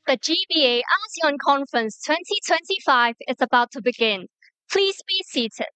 The GBA-ASEAN Conference 2025 is about to begin. Please be seated.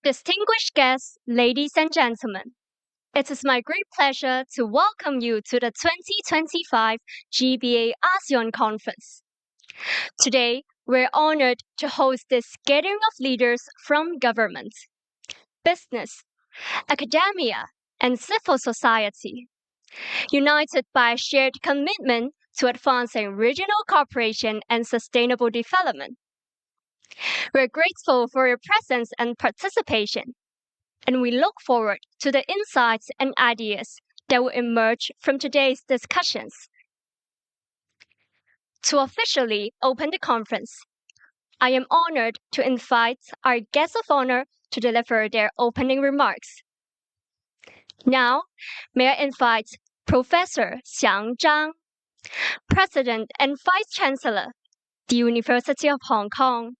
Distinguished guests, ladies and gentlemen, it is my great pleasure to welcome you to the 2025 GBA-ASEAN Conference. Today, we're honored to host this gathering of leaders from government, business, academia, and civil society, united by a shared commitment to advancing regional cooperation and sustainable development. We're grateful for your presence and participation, and we look forward to the insights and ideas that will emerge from today's discussions. To officially open the conference, I am honored to invite our guests of honor to deliver their opening remarks. Now, may I invite Professor Xiang Zhang, President and Vice Chancellor, the University of Hong Kong.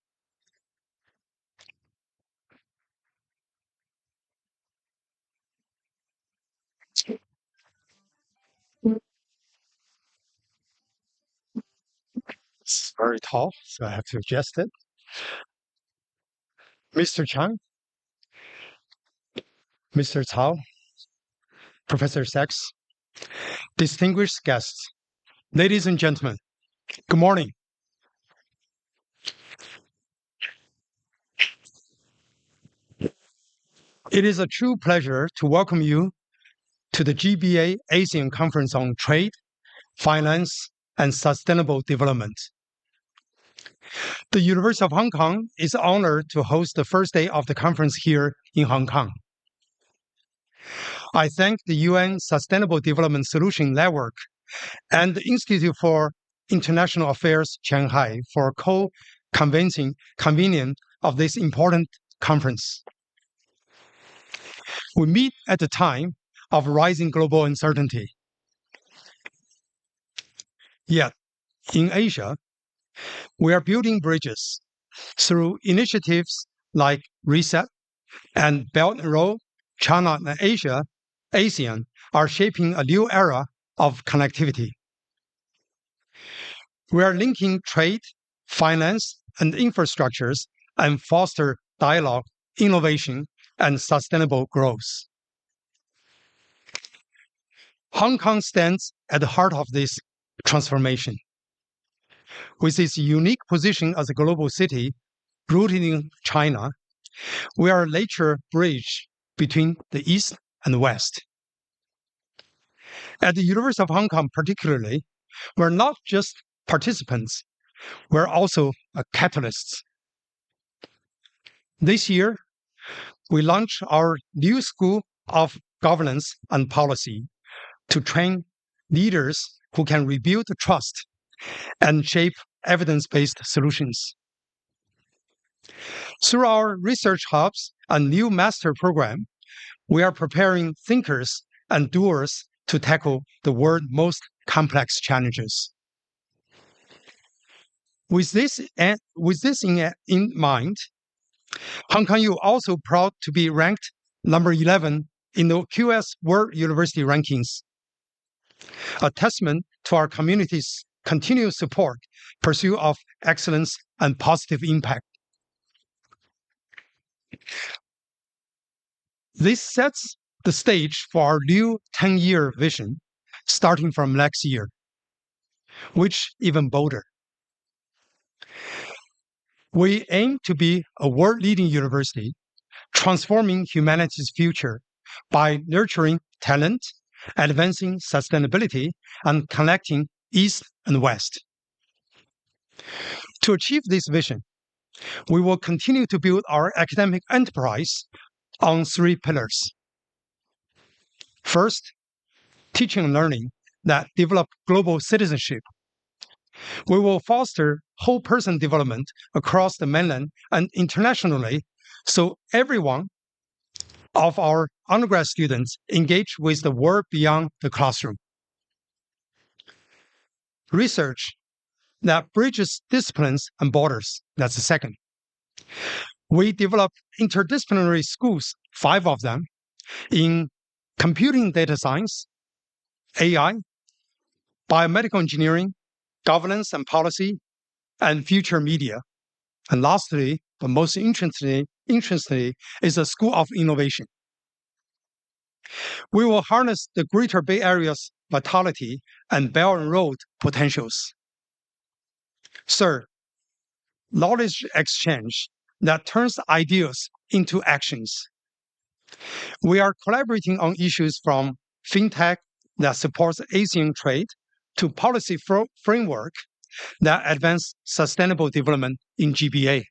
It's very tall, so I have to adjust it. Mr. Chang, Mr. Cao, Professor Sachs, distinguished guests, ladies and gentlemen, good morning. It is a true pleasure to welcome you to the GBA-ASEAN Conference on Trade, Finance, and Sustainable Development. The University of Hong Kong is honored to host the first day of the conference here in Hong Kong. I thank the UN Sustainable Development Solution Network and the Institute for International Affairs Shanghai for co-convening of this important conference. We meet at a time of rising global uncertainty. Yet, in Asia, we are building bridges through initiatives like RESET and Belt and Road. China and ASEAN are shaping a new era of connectivity. We are linking trade, finance, and infrastructures and foster dialogue, innovation, and sustainable growth. Hong Kong stands at the heart of this transformation. With its unique position as a global city rooted in China, we are a later bridge between the East and the West. At the University of Hong Kong particularly, we're not just participants, we're also catalysts. This year, we launched our new School of Governance and Policy to train leaders who can rebuild trust and shape evidence-based solutions. Through our research hubs and new master program, we are preparing thinkers and doers to tackle the world's most complex challenges. With this in mind, Hong Kong U also proud to be ranked number 11 in the QS World University Rankings, a testament to our community's continued support, pursuit of excellence, and positive impact. This sets the stage for our new 10-year vision, starting from next year, which even bolder. We aim to be a world-leading university, transforming humanity's future by nurturing talent, advancing sustainability, and connecting East and West. To achieve this vision, we will continue to build our academic enterprise on 3 pillars. First, teaching and learning that develop global citizenship. We will foster whole person development across the mainland and internationally so everyone of our undergrad students engage with the world beyond the classroom. Research that bridges disciplines and borders. That's the second. We develop interdisciplinary schools, 5 of them, in computing data science, AI, biomedical engineering, governance and policy, and future media. And lastly, but most interestingly, is a School of Innovation. We will harness the Greater Bay Area's vitality and Belt and Road potentials. Third, knowledge exchange that turns ideas into actions. We are collaborating on issues from fintech that supports ASEAN trade to policy framework that advance sustainable development in GBA.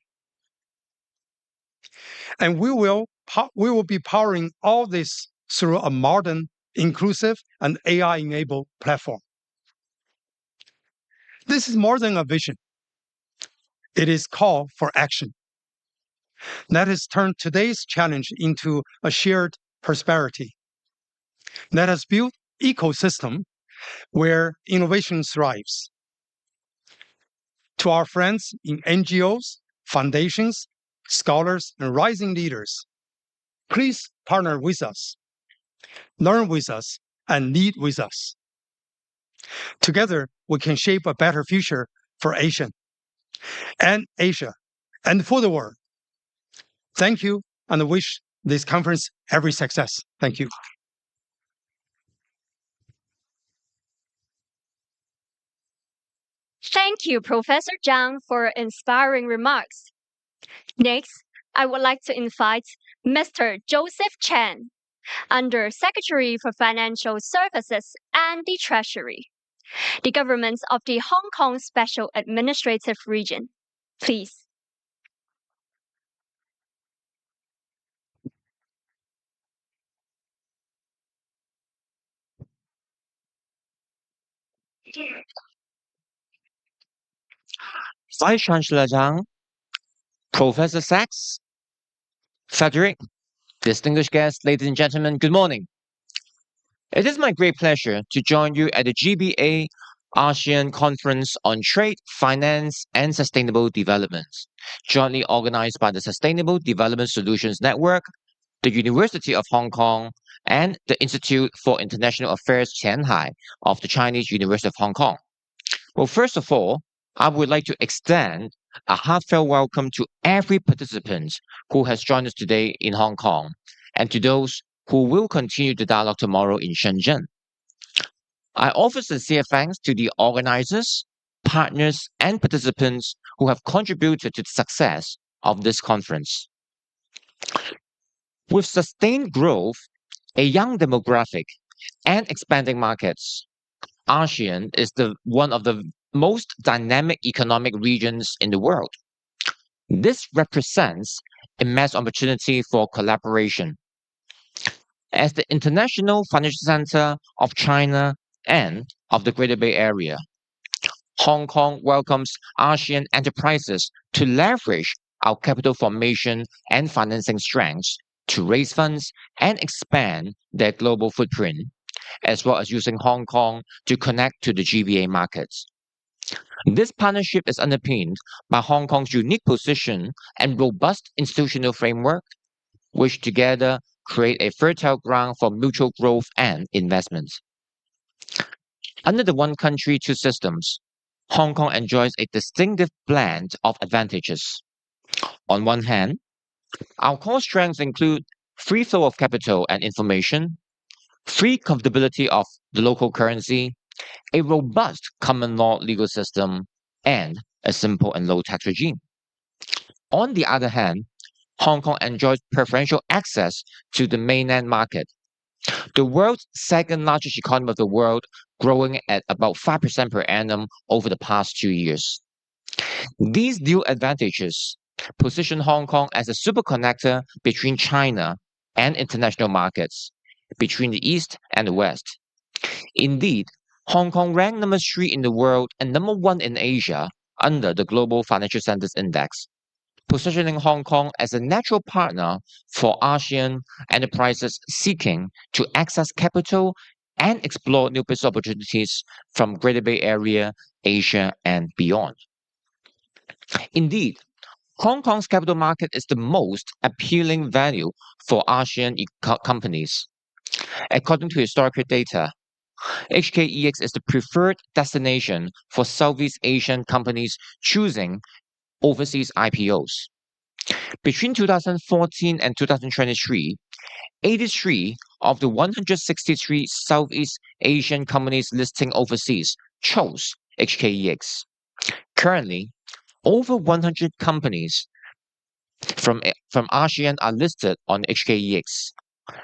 And we will be powering all this through a modern, inclusive, and AI-enabled platform. This is more than a vision. It is call for action. Let us turn today's challenge into a shared prosperity. Let us build ecosystem where innovation thrives. To our friends in NGOs, foundations, scholars, and rising leaders, please partner with us, learn with us, and lead with us. Together, we can shape a better future for Asia and for the world. Thank you, and I wish this conference every success. Thank you. Thank you, Professor Zhang, for inspiring remarks. Next, I would like to invite Mr. Joseph Chen, Under Secretary for Financial Services and the Treasury, the government of the Hong Kong Special Administrative Region. Please. Vice Chancellor Zhang, Professor Sachs, Frederick, distinguished guests, ladies and gentlemen, good morning. It is my great pleasure to join you at the GBA-ASEAN Conference on Trade, Finance, and Sustainable Development, jointly organized by the Sustainable Development Solutions Network, the University of Hong Kong, and the Institute for International Affairs Zhuhai of the Chinese University of Hong Kong. Well, first of all, I would like to extend a heartfelt welcome to every participant who has joined us today in Hong Kong, and to those who will continue the dialogue tomorrow in Shenzhen. I offer sincere thanks to the organizers, partners, and participants who have contributed to the success of this conference. With sustained growth, a young demographic, and expanding markets, ASEAN is one of the most dynamic economic regions in the world. This represents immense opportunity for collaboration. As the international financial center of China and of the Greater Bay Area, Hong Kong welcomes ASEAN enterprises to leverage our capital formation and financing strengths to raise funds and expand their global footprint, as well as using Hong Kong to connect to the GBA markets. This partnership is underpinned by Hong Kong's unique position and robust institutional framework, which together create a fertile ground for mutual growth and investment. Under the one country, two systems, Hong Kong enjoys a distinctive blend of advantages. On one hand, our core strengths include free flow of capital and information, free convertibility of the local currency, a robust common law legal system, and a simple and low tax regime. On the other hand, Hong Kong enjoys preferential access to the mainland market, the world's second largest economy of the world, growing at about 5% per annum over the past 2 years. These dual advantages position Hong Kong as a superconnector between China and international markets, between the East and the West. Indeed, Hong Kong ranked number 3 in the world and number 1 in Asia under the Global Financial Centers Index, positioning Hong Kong as a natural partner for ASEAN enterprises seeking to access capital and explore new business opportunities from Greater Bay Area, Asia, and beyond. Indeed, Hong Kong's capital market is the most appealing value for ASEAN companies. According to historical data, HKEX is the preferred destination for Southeast Asian companies choosing overseas IPOs. Between 2014 and 2023, 83 of the 163 Southeast Asian companies listing overseas chose HKEX. Currently, over 100 companies from ASEAN are listed on HKEX.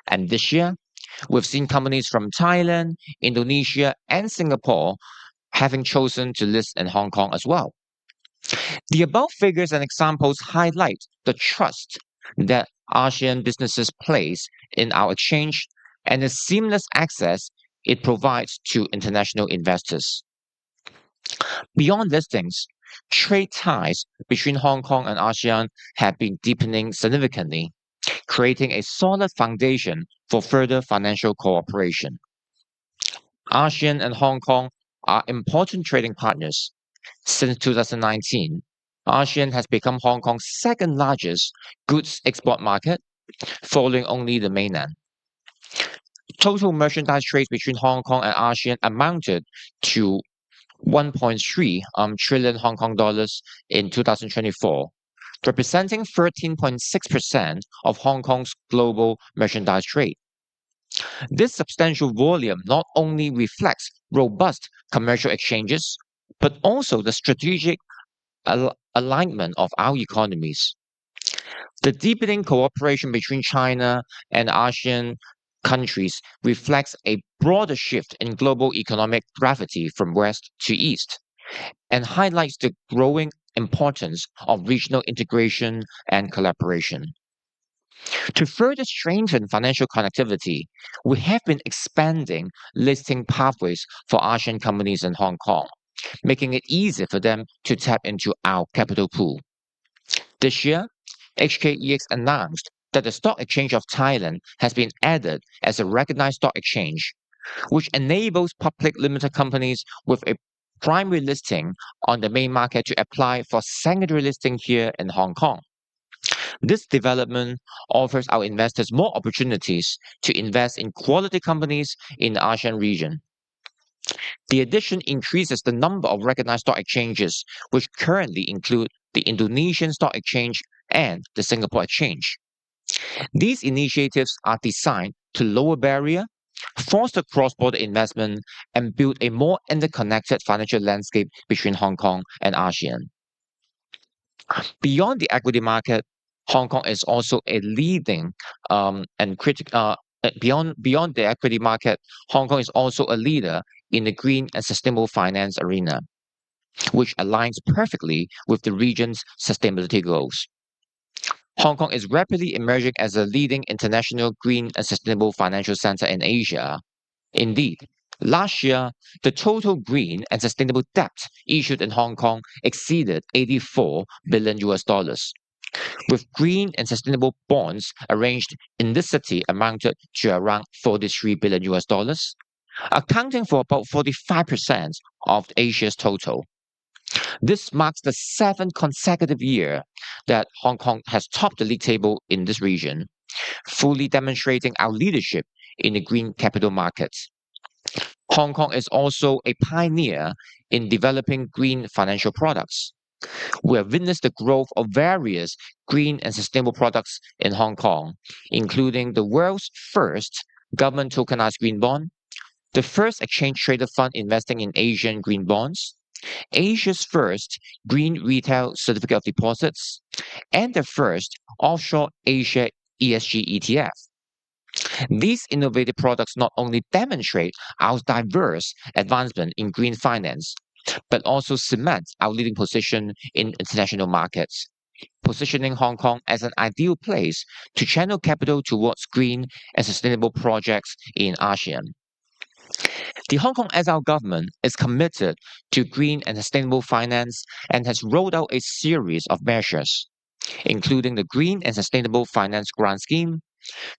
And this year, we've seen companies from Thailand, Indonesia, and Singapore having chosen to list in Hong Kong as well. The above figures and examples highlight the trust that ASEAN businesses place in our exchange and the seamless access it provides to international investors. Beyond listings, trade ties between Hong Kong and ASEAN have been deepening significantly, creating a solid foundation for further financial cooperation. ASEAN and Hong Kong are important trading partners. Since 2019, ASEAN has become Hong Kong's second largest goods export market, following only the mainland. Total merchandise trades between Hong Kong and ASEAN amounted to 1.3 trillion Hong Kong dollars in 2024, representing 13.6% of Hong Kong's global merchandise trade. This substantial volume not only reflects robust commercial exchanges, but also the strategic alignment of our economies. The deepening cooperation between China and ASEAN countries reflects a broader shift in global economic gravity from west to east and highlights the growing importance of regional integration and collaboration. To further strengthen financial connectivity, we have been expanding listing pathways for ASEAN companies in Hong Kong, making it easier for them to tap into our capital pool. This year, HKEX announced that the Stock Exchange of Thailand has been added as a recognized stock exchange, which enables public limited companies with a primary listing on the main market to apply for secondary listing here in Hong Kong. This development offers our investors more opportunities to invest in quality companies in the ASEAN region. The addition increases the number of recognized stock exchanges, which currently include the Indonesian Stock Exchange and the Singapore Exchange. These initiatives are designed to lower barrier, foster cross-border investment, and build a more interconnected financial landscape between Hong Kong and ASEAN. Beyond the equity market, Hong Kong is also a leading beyond the equity market, Hong Kong is also a leader in the green and sustainable finance arena, which aligns perfectly with the region's sustainability goals. Hong Kong is rapidly emerging as a leading international green and sustainable financial center in Asia. Indeed, last year, the total green and sustainable debt issued in Hong Kong exceeded 84 billion US dollars, with green and sustainable bonds arranged in this city amounted to around 43 billion US dollars, accounting for about 45% of Asia's total. This marks the 7th consecutive year that Hong Kong has topped the league table in this region, fully demonstrating our leadership in the green capital markets. Hong Kong is also a pioneer in developing green financial products. We have witnessed the growth of various green and sustainable products in Hong Kong, including the world's first government tokenized green bond, the first exchange-traded fund investing in Asian green bonds, Asia's first green retail certificate of deposits, and the first offshore Asia ESG ETF. These innovative products not only demonstrate our diverse advancement in green finance, but also cement our leading position in international markets, positioning Hong Kong as an ideal place to channel capital towards green and sustainable projects in ASEAN. The Hong Kong SAR government is committed to green and sustainable finance and has rolled out a series of measures, including the Green and Sustainable Finance Grant Scheme,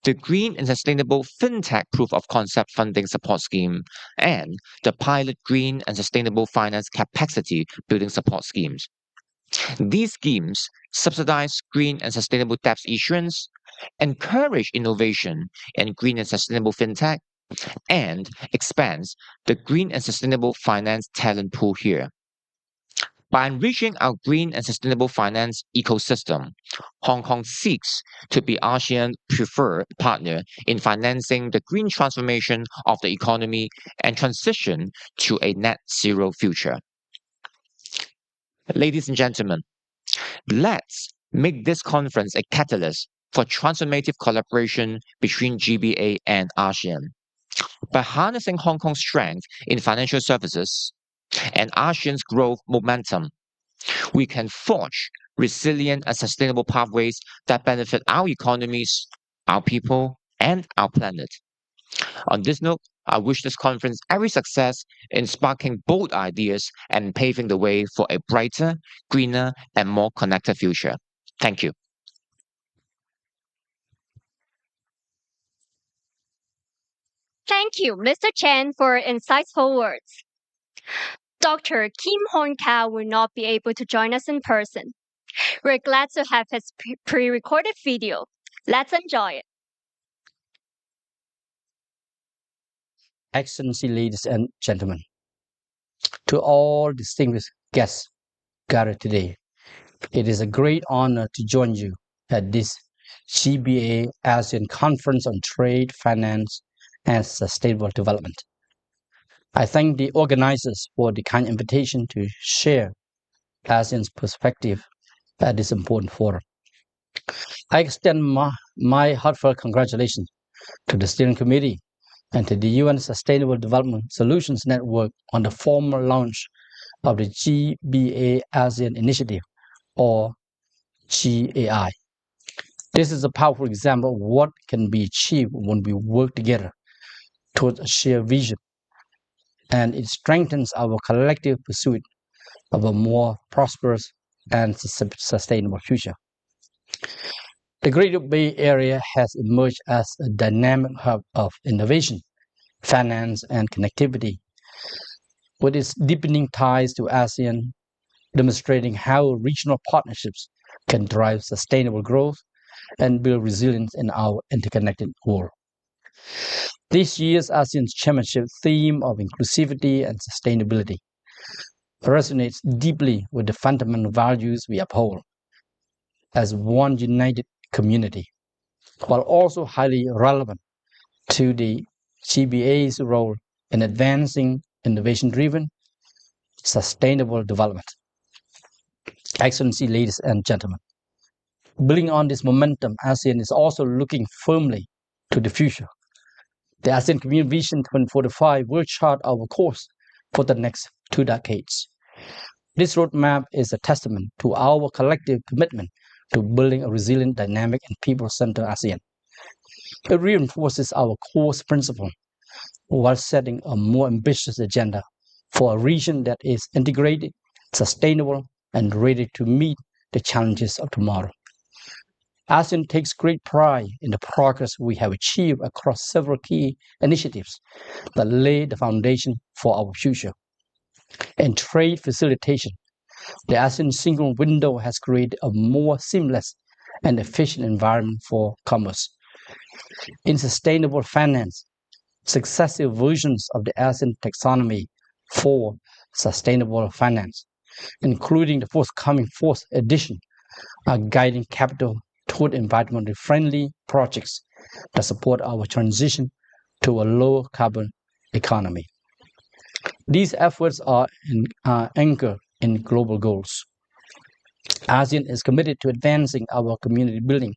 the Green and Sustainable FinTech Proof of Concept Funding Support Scheme, and the Pilot Green and Sustainable Finance Capacity Building Support Schemes. These schemes subsidize green and sustainable debt issuance, encourage innovation in green and sustainable fintech, and expands the green and sustainable finance talent pool here. By enriching our green and sustainable finance ecosystem, Hong Kong seeks to be ASEAN's preferred partner in financing the green transformation of the economy and transition to a net zero future. Ladies and gentlemen, let's make this conference a catalyst for transformative collaboration between GBA and ASEAN. By harnessing Hong Kong's strength in financial services and ASEAN's growth momentum, we can forge resilient and sustainable pathways that benefit our economies, our people, and our planet. On this note, I wish this conference every success in sparking bold ideas and paving the way for a brighter, greener, and more connected future. Thank you. Thank you, Mr. Chen, for insightful words. Dr. Kim Hon Kao will not be able to join us in person. We're glad to have his pre-recorded video. Let's enjoy it. Excellency, ladies and gentlemen, to all distinguished guests gathered today, it is a great honor to join you at this GBA-ASEAN Conference on Trade, Finance, and Sustainable Development. I thank the organizers for the kind invitation to share ASEAN's perspective at this important forum. I extend my heartfelt congratulations to the steering committee and to the UN Sustainable Development Solutions Network on the formal launch of the GBA-ASEAN Initiative, or GAI. This is a powerful example of what can be achieved when we work together towards a shared vision, and it strengthens our collective pursuit of a more prosperous and sustainable future. The Greater Bay Area has emerged as a dynamic hub of innovation, finance, and connectivity, with its deepening ties to ASEAN, demonstrating how regional partnerships can drive sustainable growth and build resilience in our interconnected world. This year's ASEAN Chairmanship theme of inclusivity and sustainability resonates deeply with the fundamental values we uphold as one united community, while also highly relevant to the GBA's role in advancing innovation-driven, sustainable development. Excellency, ladies and gentlemen, building on this momentum, ASEAN is also looking firmly to the future. The ASEAN Community Vision 2045 will chart our course for the next 2 decades. This roadmap is a testament to our collective commitment to building a resilient, dynamic, and people-centered ASEAN. It reinforces our core principle while setting a more ambitious agenda for a region that is integrated, sustainable, and ready to meet the challenges of tomorrow. ASEAN takes great pride in the progress we have achieved across several key initiatives that lay the foundation for our future. In trade facilitation, the ASEAN single window has created a more seamless and efficient environment for commerce. In sustainable finance, successive versions of the ASEAN taxonomy for sustainable finance, including the forthcoming 4th edition, are guiding capital toward environmentally friendly projects that support our transition to a low carbon economy. These efforts are anchored in global goals. ASEAN is committed to advancing our community building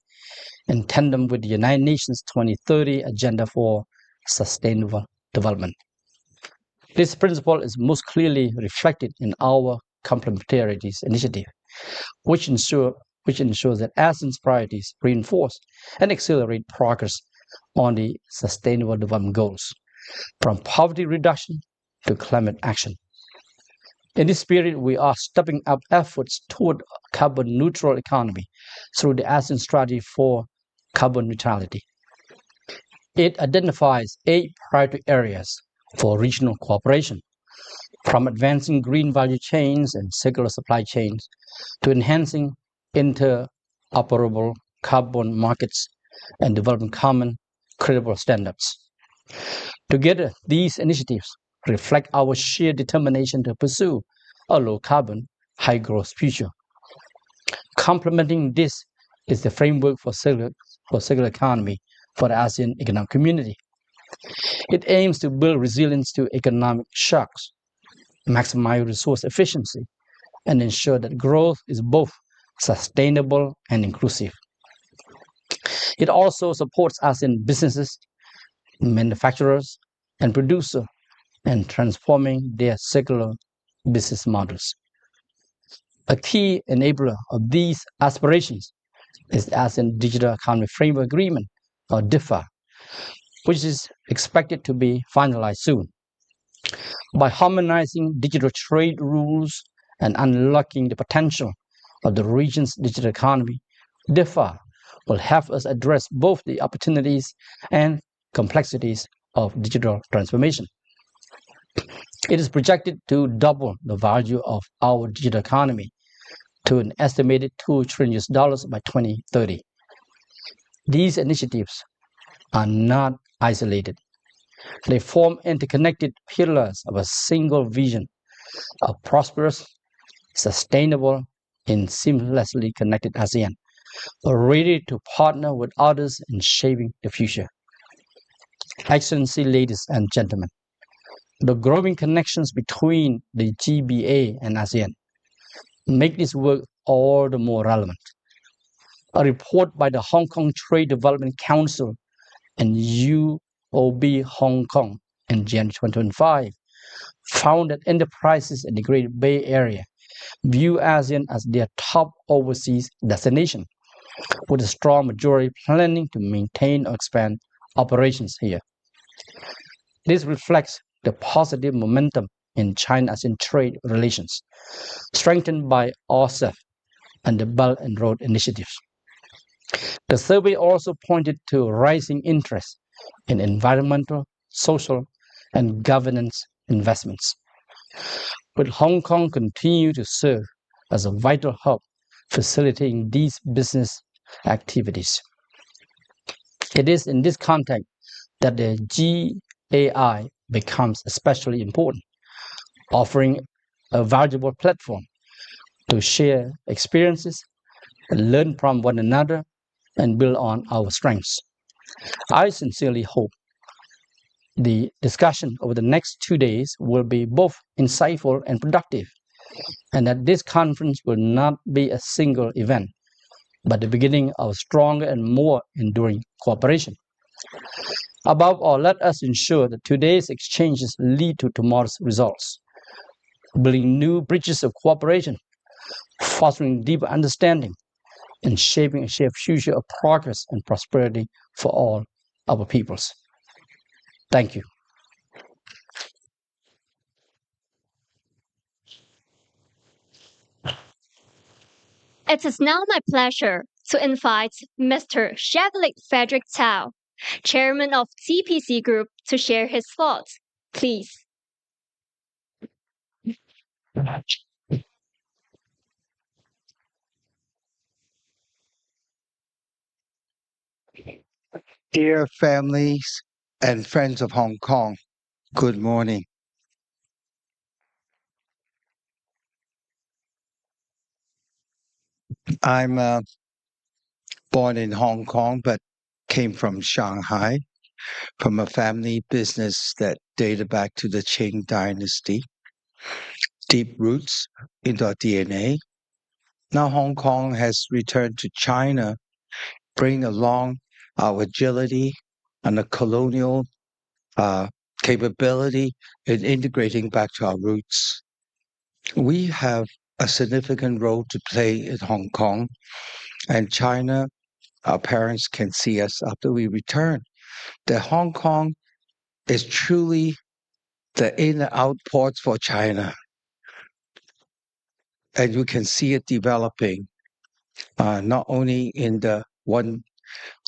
in tandem with the United Nations 2030 Agenda for Sustainable Development. This principle is most clearly reflected in our complementarities initiative, which ensures that ASEAN's priorities reinforce and accelerate progress on the Sustainable Development Goals, from poverty reduction to climate action. In this spirit, we are stepping up efforts toward a carbon-neutral economy through the ASEAN Strategy for Carbon Neutrality. It identifies 8 priority areas for regional cooperation, from advancing green value chains and circular supply chains to enhancing interoperable carbon markets and developing common, credible standards. Together, these initiatives reflect our shared determination to pursue a low-carbon, high-growth future. Complementing this is the framework for circular economy for the ASEAN economic community. It aims to build resilience to economic shocks, maximize resource efficiency, and ensure that growth is both sustainable and inclusive. It also supports ASEAN businesses, manufacturers, and producers in transforming their circular business models. A key enabler of these aspirations is the ASEAN Digital Economy Framework Agreement, or DIFA, which is expected to be finalized soon. By harmonizing digital trade rules and unlocking the potential of the region's digital economy, DIFA will help us address both the opportunities and complexities of digital transformation. It is projected to double the value of our digital economy to an estimated $2 trillion by 2030. These initiatives are not isolated. They form interconnected pillars of a single vision, a prosperous, sustainable, and seamlessly connected ASEAN, ready to partner with others in shaping the future. Excellency, ladies and gentlemen, the growing connections between the GBA and ASEAN make this work all the more relevant. A report by the Hong Kong Trade Development Council and UOB Hong Kong in January 2025 found that enterprises in the Great Bay Area view ASEAN as their top overseas destination, with a strong majority planning to maintain or expand operations here. This reflects the positive momentum in China-ASEAN trade relations, strengthened by RCEP and the Belt and Road initiatives. The survey also pointed to rising interest in environmental, social, and governance investments, with Hong Kong continue to serve as a vital hub facilitating these business activities. It is in this context that the GAI becomes especially important, offering a valuable platform to share experiences, learn from one another, and build on our strengths. I sincerely hope the discussion over the next 2 days will be both insightful and productive, and that this conference will not be a single event, but the beginning of stronger and more enduring cooperation. Above all, let us ensure that today's exchanges lead to tomorrow's results, building new bridges of cooperation, fostering deeper understanding, and shaping a shared future of progress and prosperity for all our peoples. Thank you. It is now my pleasure to invite Mr. Chevalier Frederick Tao, Chairman of TPC Group, to share his thoughts. Please. Dear families and friends of Hong Kong, good morning. I'm born in Hong Kong, but came from Shanghai, from a family business that dated back to the Qing Dynasty. Deep roots into our DNA. Now Hong Kong has returned to China, bringing along our agility and the colonial capability in integrating back to our roots. We have a significant role to play in Hong Kong and China. Our parents can see us after we return. That Hong Kong is truly the in and out ports for China. And you can see it developing, not only in the One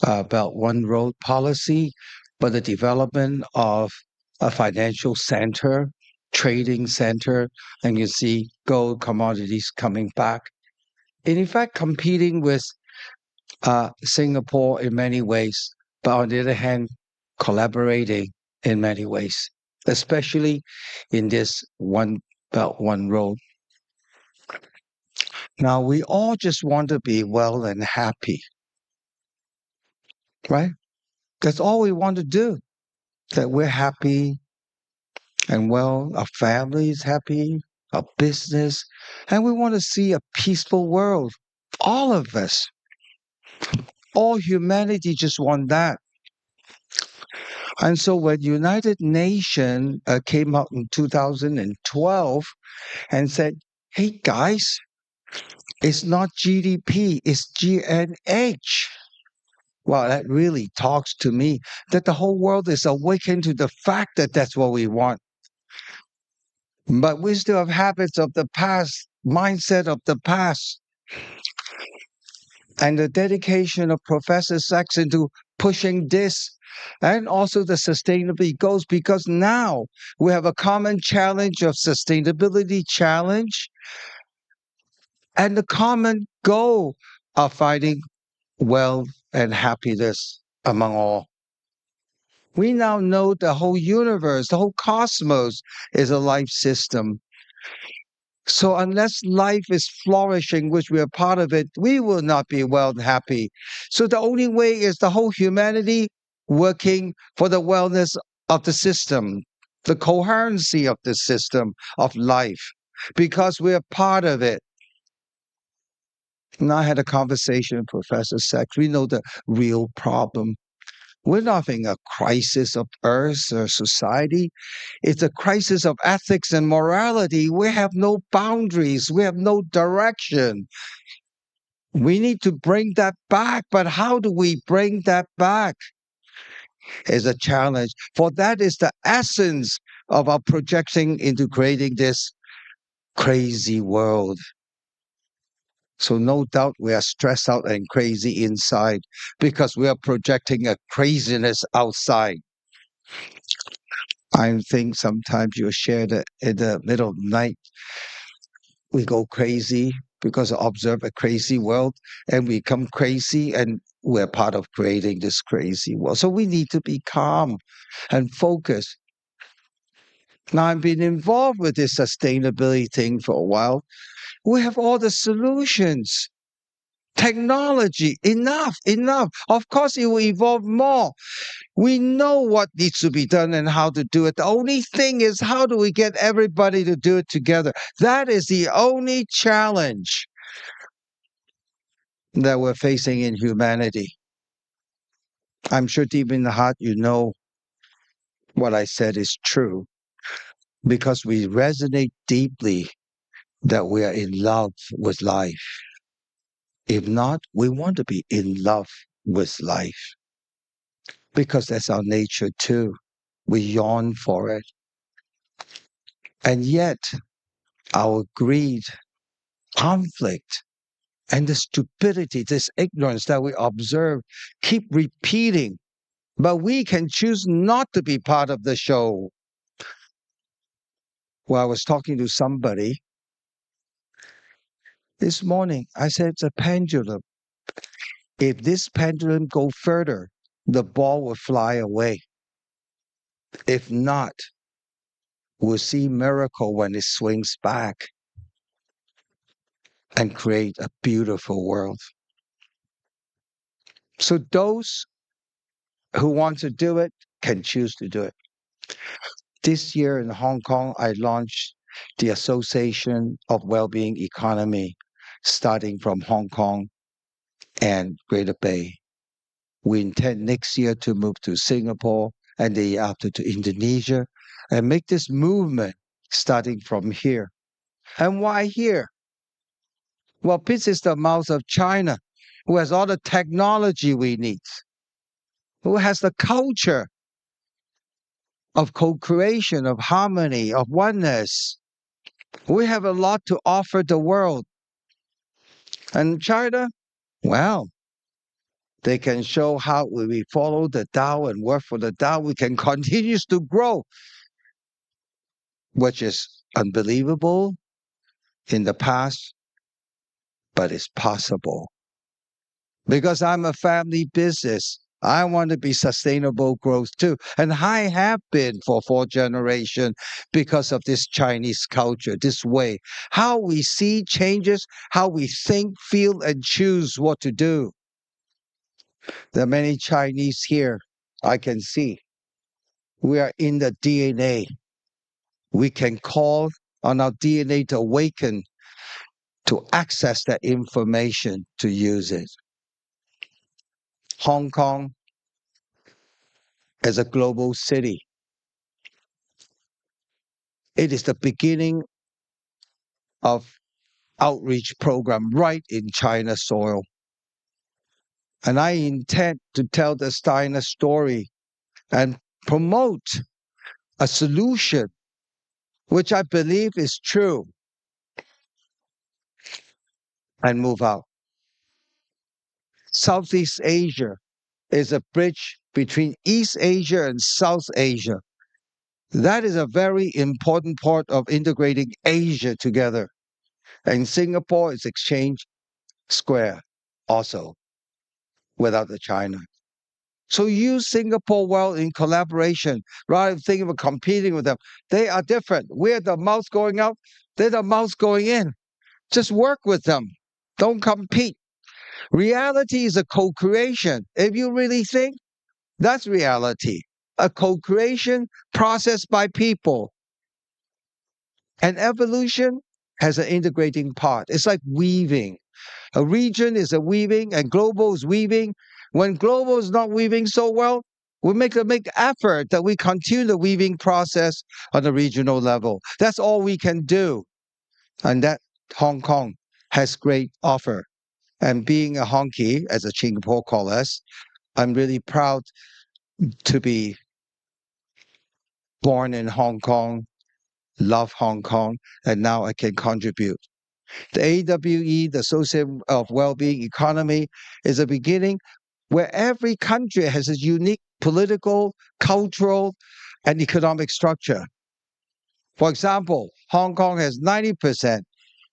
Belt, One Road policy, but the development of a financial center, trading center, and you see gold commodities coming back. And in fact, competing with Singapore in many ways, but on the other hand, collaborating in many ways, especially in this One Belt, One Road. Now, we all just want to be well and happy, right? That's all we want to do, that we're happy and well, our family is happy, our business, and we want to see a peaceful world. All of us, all humanity just want that. And so when United Nations came out in 2012 and said, hey guys, it's not GDP, it's GNH. Well, that really talks to me that the whole world is awakened to the fact that that's what we want. But we still have habits of the past, mindset of the past. And the dedication of Professor Sachs into pushing this and also the sustainability goals, because now we have a common challenge of sustainability challenge and the common goal of finding wealth and happiness among all. We now know the whole universe, the whole cosmos is a life system. So unless life is flourishing, which we are part of it, we will not be well and happy. So the only way is the whole humanity working for the wellness of the system, the coherency of the system of life, because we are part of it. And I had a conversation with Professor Sachs. We know the real problem. We're not having a crisis of Earth or society. It's a crisis of ethics and morality. We have no boundaries. We have no direction. We need to bring that back. But how do we bring that back? Is a challenge. For that is the essence of our projecting into creating this crazy world. So no doubt we are stressed out and crazy inside because we are projecting a craziness outside. I think sometimes you share that in the middle of the night, we go crazy because we observe a crazy world and we become crazy and we're part of creating this crazy world. So we need to be calm and focused. Now, I've been involved with this sustainability thing for a while. We have all the solutions. Technology, enough. Of course, it will evolve more. We know what needs to be done and how to do it. The only thing is, how do we get everybody to do it together? That is the only challenge that we're facing in humanity. I'm sure deep in the heart, you know what I said is true because we resonate deeply that we are in love with life. If not, we want to be in love with life because that's our nature too. We yearn for it. And yet, our greed, conflict, and the stupidity, this ignorance that we observe keep repeating. But we can choose not to be part of the show. Well, I was talking to somebody this morning. I said, it's a pendulum. If this pendulum go further, the ball will fly away. If not, we'll see miracle when it swings back and create a beautiful world. So those who want to do it can choose to do it. This year in Hong Kong, I launched the Association of Wellbeing Economy, starting from Hong Kong and Greater Bay. We intend next year to move to Singapore and the year after to Indonesia, and make this movement starting from here. And why here? Well, this is the mouth of China, who has all the technology we need, who has the culture of co-creation, of harmony, of oneness. We have a lot to offer the world. And China, well, they can show how we follow the Tao and work for the Tao. We can continue to grow, which is unbelievable in the past, but it's possible. Because I'm a family business, I want to be sustainable growth too. And I have been for 4 generations because of this Chinese culture, this way. How we see changes, how we think, feel, and choose what to do. There are many Chinese here I can see. We are in the DNA. We can call on our DNA to awaken, to access that information, to use it. Hong Kong as a global city. It is the beginning of outreach program right in China soil. And I intend to tell the Steiner story and promote a solution which I believe is true and move out. Southeast Asia is a bridge between East Asia and South Asia. That is a very important part of integrating Asia together. And Singapore is exchange square also without the China. So use Singapore well in collaboration rather than thinking of competing with them. They are different. We're the mouth going out, they're the mouth going in. Just work with them. Don't compete. Reality is a co-creation. If you really think, that's reality. A co-creation process by people. And evolution has an integrating part. It's like weaving. A region is a weaving and global is weaving. When global is not weaving so well, we make a big effort that we continue the weaving process on the regional level. That's all we can do. And that Hong Kong has great offer. And being a honky, as a Singapore calls us, I'm really proud to be born in Hong Kong, love Hong Kong, and now I can contribute. The AWE, the Association of Wellbeing Economy, is a beginning where every country has a unique political, cultural, and economic structure. For example, Hong Kong has 90%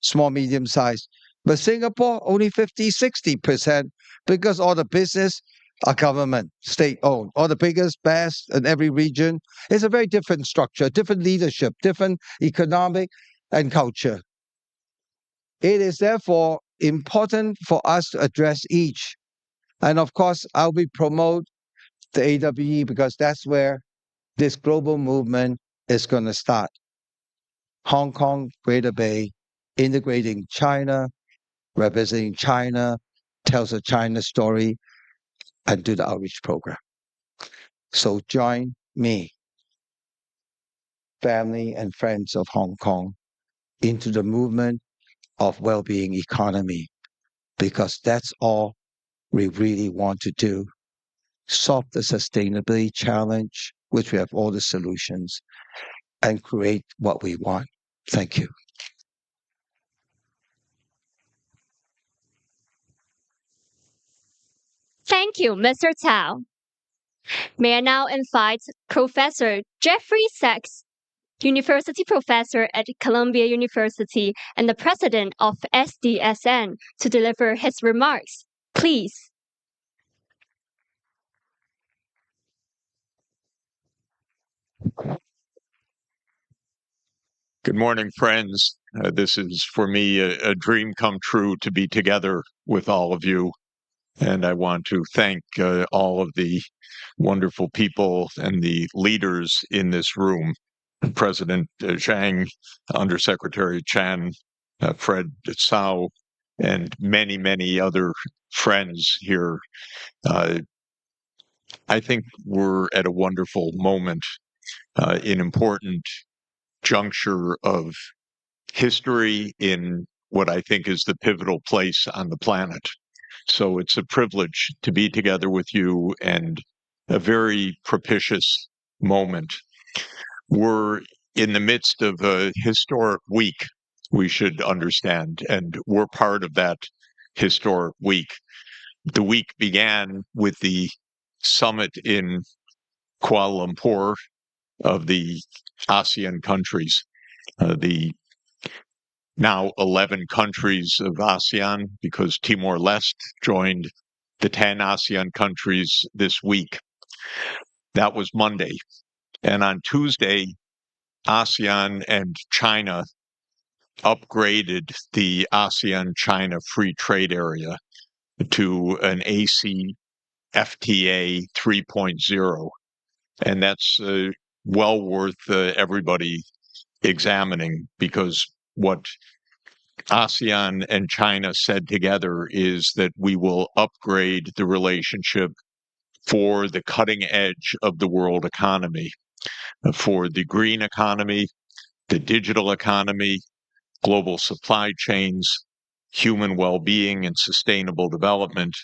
small, medium size, but Singapore only 50, 60% because all the business are government, state-owned. All the biggest, best in every region. It's a very different structure, different leadership, different economic and culture. It is therefore important for us to address each. And of course, I'll be promote the AWE because that's where this global movement is going to start. Hong Kong, Greater Bay, integrating China, representing China, tells a China story, and do the outreach program. So join me, family and friends of Hong Kong, into the movement of well-being economy, because that's all we really want to do. Solve the sustainability challenge, which we have all the solutions, and create what we want. Thank you. Thank you, Mr. Tao. May I now invite Professor Jeffrey Sachs, University Professor at Columbia University and the President of SDSN, to deliver his remarks. Please. Good morning, friends. This is for me a dream come true to be together with all of you. And I want to thank all of the wonderful people and the leaders in this room. President Zhang, Undersecretary Chan, Fred Tsao, and many, many other friends here. I think we're at a wonderful moment, an important juncture of history in what I think is the pivotal place on the planet. So it's a privilege to be together with you and a very propitious moment. We're in the midst of a historic week, we should understand, and we're part of that historic week. The week began with the summit in Kuala Lumpur of the ASEAN countries, the now 11 countries of ASEAN, because Timor-Leste joined the 10 ASEAN countries this week. That was Monday. And on Tuesday, ASEAN and China upgraded the ASEAN-China Free Trade Area to an ACFTA 3.0. And that's well worth everybody examining, because what ASEAN and China said together is that we will upgrade the relationship for the cutting edge of the world economy, for the green economy, the digital economy, global supply chains, human well-being, and sustainable development.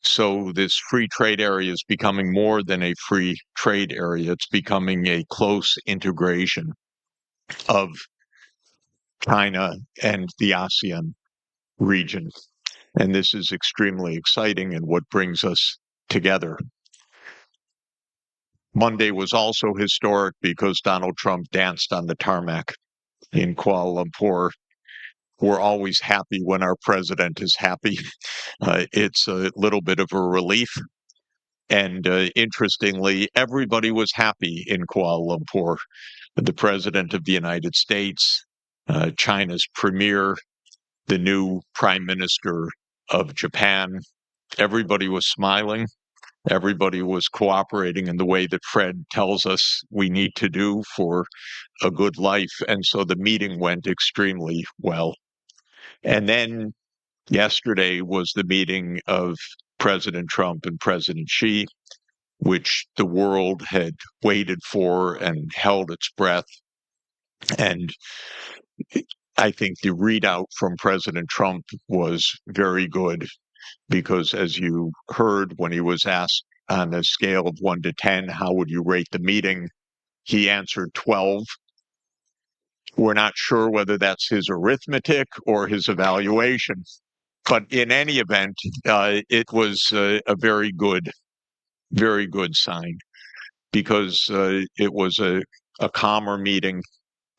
So this free trade area is becoming more than a free trade area. It's becoming a close integration of China and the ASEAN region. And this is extremely exciting and what brings us together. Monday was also historic because Donald Trump danced on the tarmac in Kuala Lumpur. We're always happy when our president is happy. It's a little bit of a relief. And interestingly, everybody was happy in Kuala Lumpur. The president of the United States, China's premier, the new prime minister of Japan, everybody was smiling. Everybody was cooperating in the way that Fred tells us we need to do for a good life. And so the meeting went extremely well. And then yesterday was the meeting of President Trump and President Xi, which the world had waited for and held its breath. And I think the readout from President Trump was very good, because as you heard when he was asked on a scale of 1 to 10, how would you rate the meeting? He answered 12. We're not sure whether that's his arithmetic or his evaluation. But in any event, it was a very good sign, because it was a calmer meeting.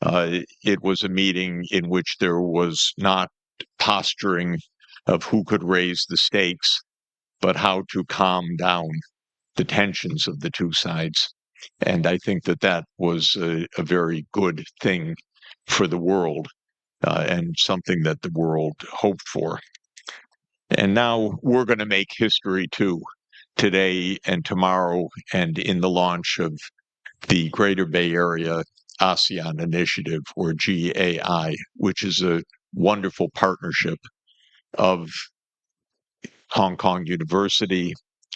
It was a meeting in which there was not posturing of who could raise the stakes, but how to calm down the tensions of the two sides. And I think that that was a very good thing for the world, and something that the world hoped for. And now we're going to make history too, today and tomorrow, and in the launch of the Greater Bay Area ASEAN Initiative, or GAI, which is a wonderful partnership of Hong Kong University,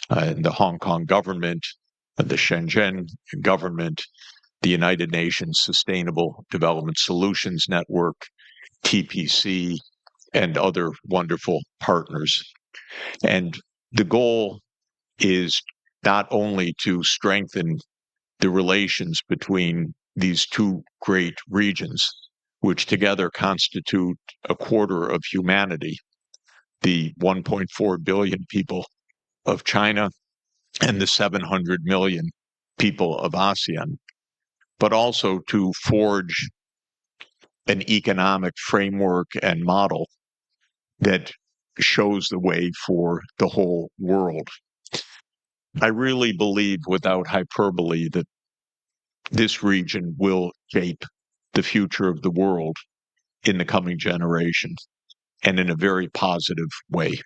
the Hong Kong government, the Shenzhen government, the United Nations Sustainable Development Solutions Network, TPC, and other wonderful partners. And the goal is not only to strengthen the relations between these two great regions, which together constitute a quarter of humanity, the 1.4 billion people of China and the 700 million people of ASEAN, but also to forge an economic framework and model that shows the way for the whole world. I really believe, without hyperbole, that this region will shape the future of the world in the coming generations, and in a very positive way.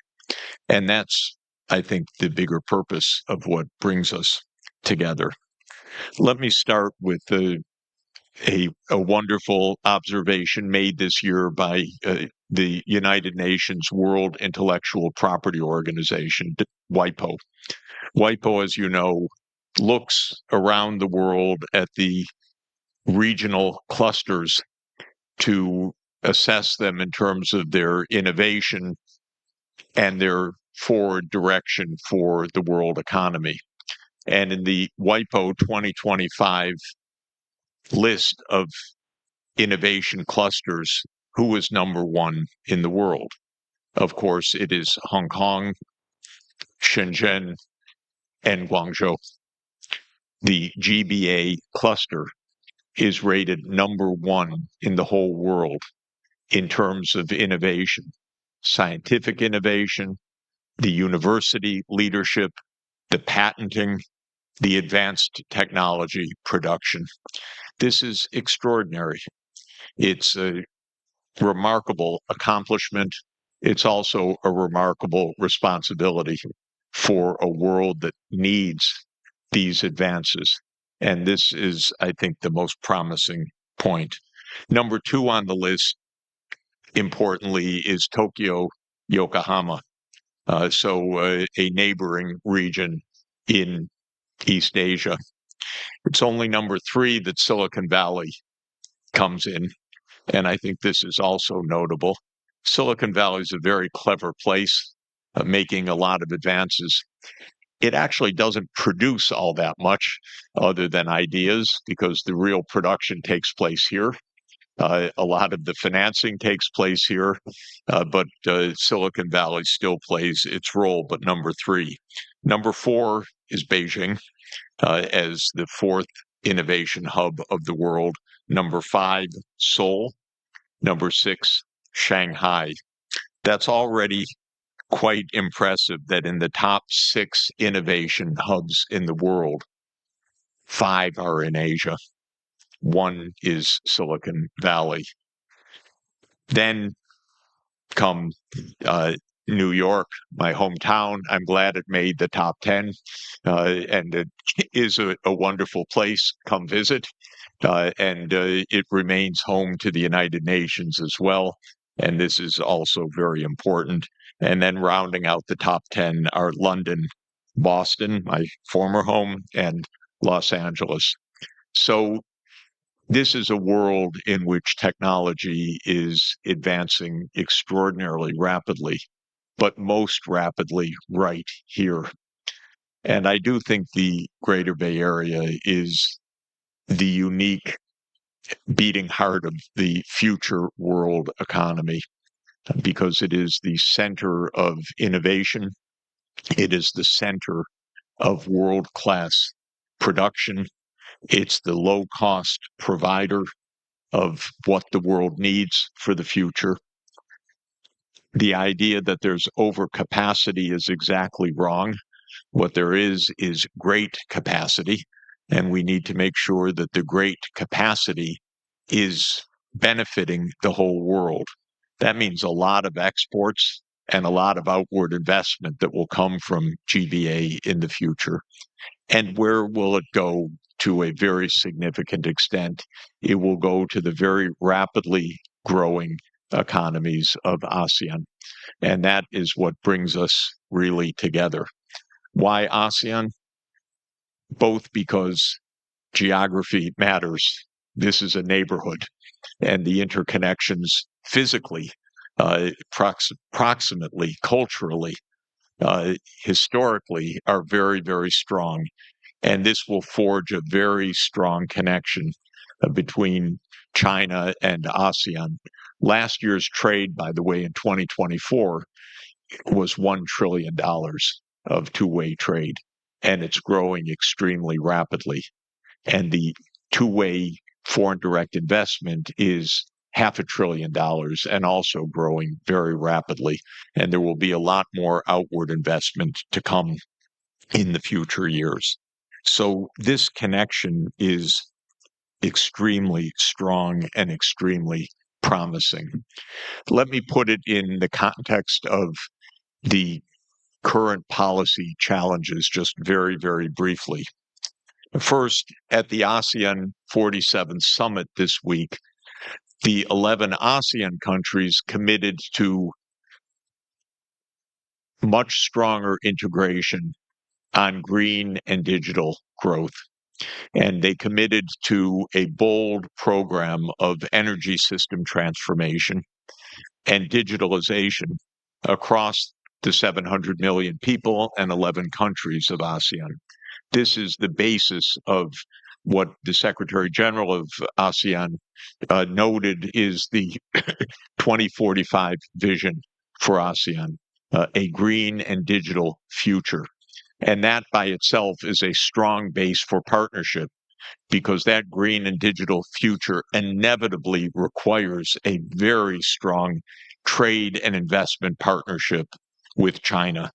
And that's, I think, the bigger purpose of what brings us together. Let me start with a wonderful observation made this year by the United Nations World Intellectual Property Organization, WIPO. WIPO, as you know, looks around the world at the regional clusters to assess them in terms of their innovation and their forward direction for the world economy. And in the WIPO 2025 list of innovation clusters, who was number one in the world? Of course, it is Hong Kong, Shenzhen, and Guangzhou. The GBA cluster is rated number one in the whole world in terms of innovation, scientific innovation, the university leadership, the patenting, the advanced technology production. This is extraordinary. It's a remarkable accomplishment. It's also a remarkable responsibility for a world that needs these advances. And this is, I think, the most promising point. Number two on the list, importantly, is Tokyo, Yokohama. A neighboring region in East Asia. It's only number three that Silicon Valley comes in. And I think this is also notable. Silicon Valley is a very clever place, making a lot of advances. It actually doesn't produce all that much other than ideas, because the real production takes place here. A lot of the financing takes place here, but Silicon Valley still plays its role, but number three. Number four is Beijing as the fourth innovation hub of the world. Number five, Seoul. Number six, Shanghai. That's already quite impressive that in the top six innovation hubs in the world, five are in Asia. One is Silicon Valley. Then come New York, my hometown. I'm glad it made the top 10, and it is a wonderful place. Come visit. And it remains home to the United Nations as well. And this is also very important. And then rounding out the top 10 are London, Boston, my former home, and Los Angeles. So this is a world in which technology is advancing extraordinarily rapidly, but most rapidly right here. And I do think the Greater Bay Area is the unique beating heart of the future world economy, because it is the center of innovation. It is the center of world-class production. It's the low-cost provider of what the world needs for the future. The idea that there's overcapacity is exactly wrong. What there is great capacity, and we need to make sure that the great capacity is benefiting the whole world. That means a lot of exports and a lot of outward investment that will come from GBA in the future. And where will it go? To a very significant extent, it will go to the very rapidly growing economies of ASEAN. And that is what brings us really together. Why ASEAN? Both because geography matters. This is a neighborhood, and the interconnections physically, approximately, culturally, historically are very, very strong. And this will forge a very strong connection between China and ASEAN. Last year's trade, by the way, in 2024 was $1 trillion of two-way trade, and it's growing extremely rapidly. And the two-way foreign direct investment is $500 billion and also growing very rapidly. And there will be a lot more outward investment to come in the future years. So this connection is extremely strong and extremely promising. Let me put it in the context of the current policy challenges just very, very briefly. First, at the ASEAN 47 summit this week, the 11 ASEAN countries committed to much stronger integration on green and digital growth. And they committed to a bold program of energy system transformation and digitalization across the 700 million people and 11 countries of ASEAN. This is the basis of what the Secretary General of ASEAN noted is the 2045 vision for ASEAN, a green and digital future. And that by itself is a strong base for partnership, because that green and digital future inevitably requires a very strong trade and investment partnership with China,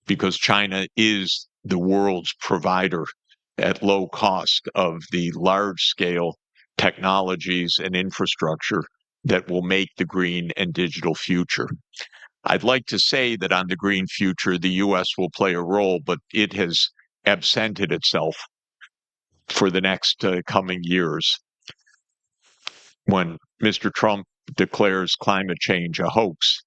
because China is the world's provider at low cost of the large scale technologies and infrastructure that will make the green and digital future. I'd like to say that on the green future, the U.S. will play a role, but it has absented itself for the next coming years. When Mr. Trump declares climate change a hoax,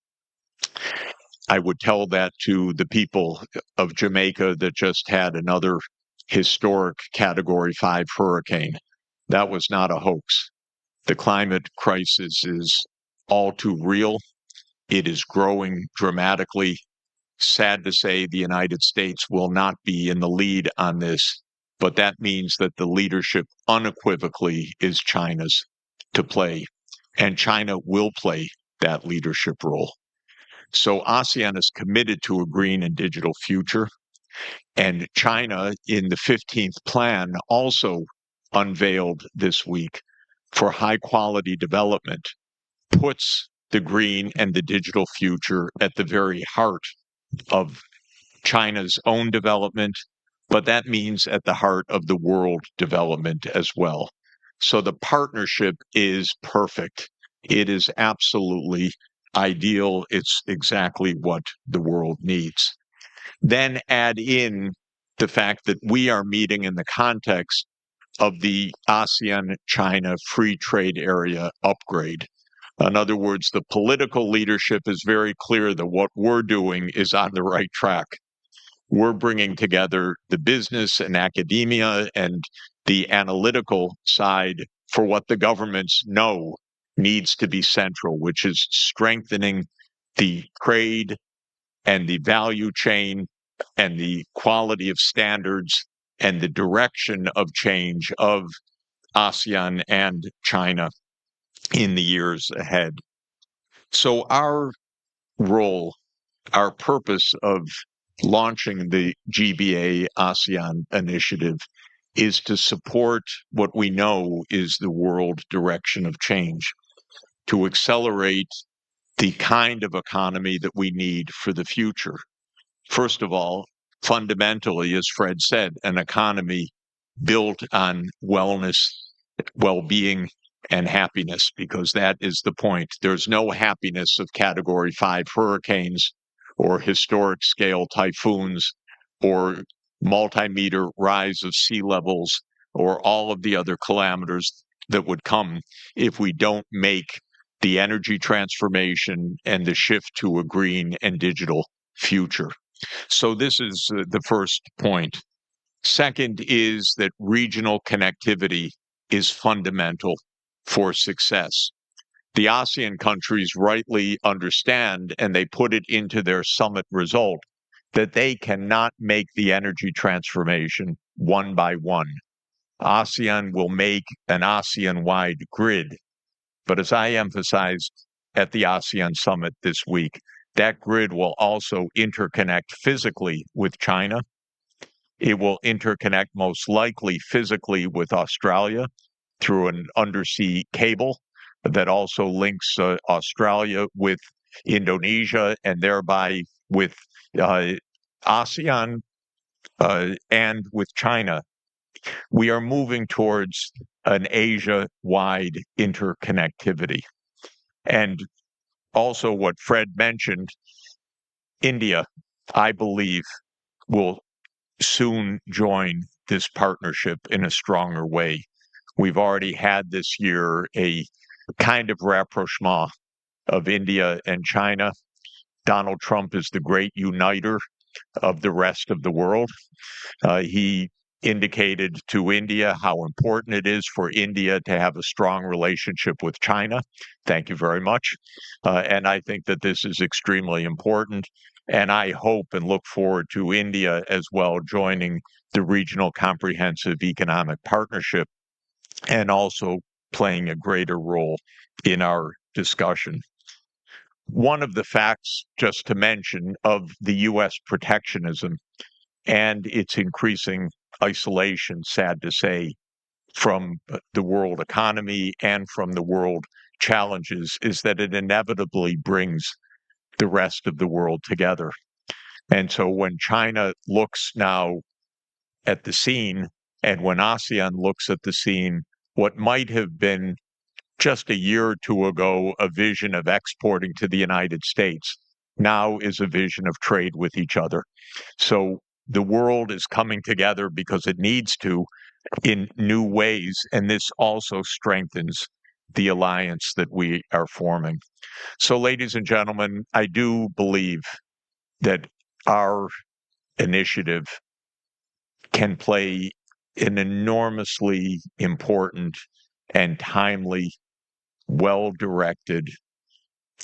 I would tell that to the people of Jamaica that just had another historic Category 5 hurricane. That was not a hoax. The climate crisis is all too real. It is growing dramatically. Sad to say, the United States will not be in the lead on this, but that means that the leadership unequivocally is China's to play, and China will play that leadership role. So ASEAN is committed to a green and digital future, and China in the 15th plan also unveiled this week for high quality development puts the green and the digital future at the very heart of China's own development, but that means at the heart of the world development as well. So the partnership is perfect. It is absolutely ideal. It's exactly what the world needs. Then add in the fact that we are meeting in the context of the ASEAN-China free trade area upgrade. In other words, the political leadership is very clear that what we're doing is on the right track. We're bringing together the business and academia and the analytical side for what the governments know needs to be central, which is strengthening the trade and the value chain and the quality of standards and the direction of change of ASEAN and China in the years ahead. So our role, our purpose of launching the GBA-ASEAN initiative is to support what we know is the world direction of change, to accelerate the kind of economy that we need for the future. First of all, fundamentally, as Fred said, an economy built on wellness, well-being, and happiness, because that is the point. There's no happiness of Category 5 hurricanes or historic scale typhoons or multi-meter rise of sea levels or all of the other calamities that would come if we don't make the energy transformation and the shift to a green and digital future. So this is the first point. Second is that regional connectivity is fundamental for success. The ASEAN countries rightly understand, and they put it into their summit result, that they cannot make the energy transformation one by one. ASEAN will make an ASEAN-wide grid, but as I emphasized at the ASEAN summit this week, that grid will also interconnect physically with China. It will interconnect most likely physically with Australia through an undersea cable that also links Australia with Indonesia and thereby with ASEAN and with China. We are moving towards an Asia-wide interconnectivity. And also what Fred mentioned, India, I believe, will soon join this partnership in a stronger way. We've already had this year a kind of rapprochement of India and China. Donald Trump is the great uniter of the rest of the world. He indicated to India how important it is for India to have a strong relationship with China. Thank you very much. And I think that this is extremely important. And I hope and look forward to India as well joining the Regional Comprehensive Economic Partnership and also playing a greater role in our discussion. One of the facts, just to mention, of the U.S. protectionism and its increasing isolation, sad to say, from the world economy and from the world challenges is that it inevitably brings the rest of the world together. And so when China looks now at the scene and when ASEAN looks at the scene, what might have been just a year or two ago a vision of exporting to the United States now is a vision of trade with each other. So the world is coming together because it needs to in new ways, and this also strengthens the alliance that we are forming. So, ladies and gentlemen, I do believe that our initiative can play an enormously important and timely, well-directed,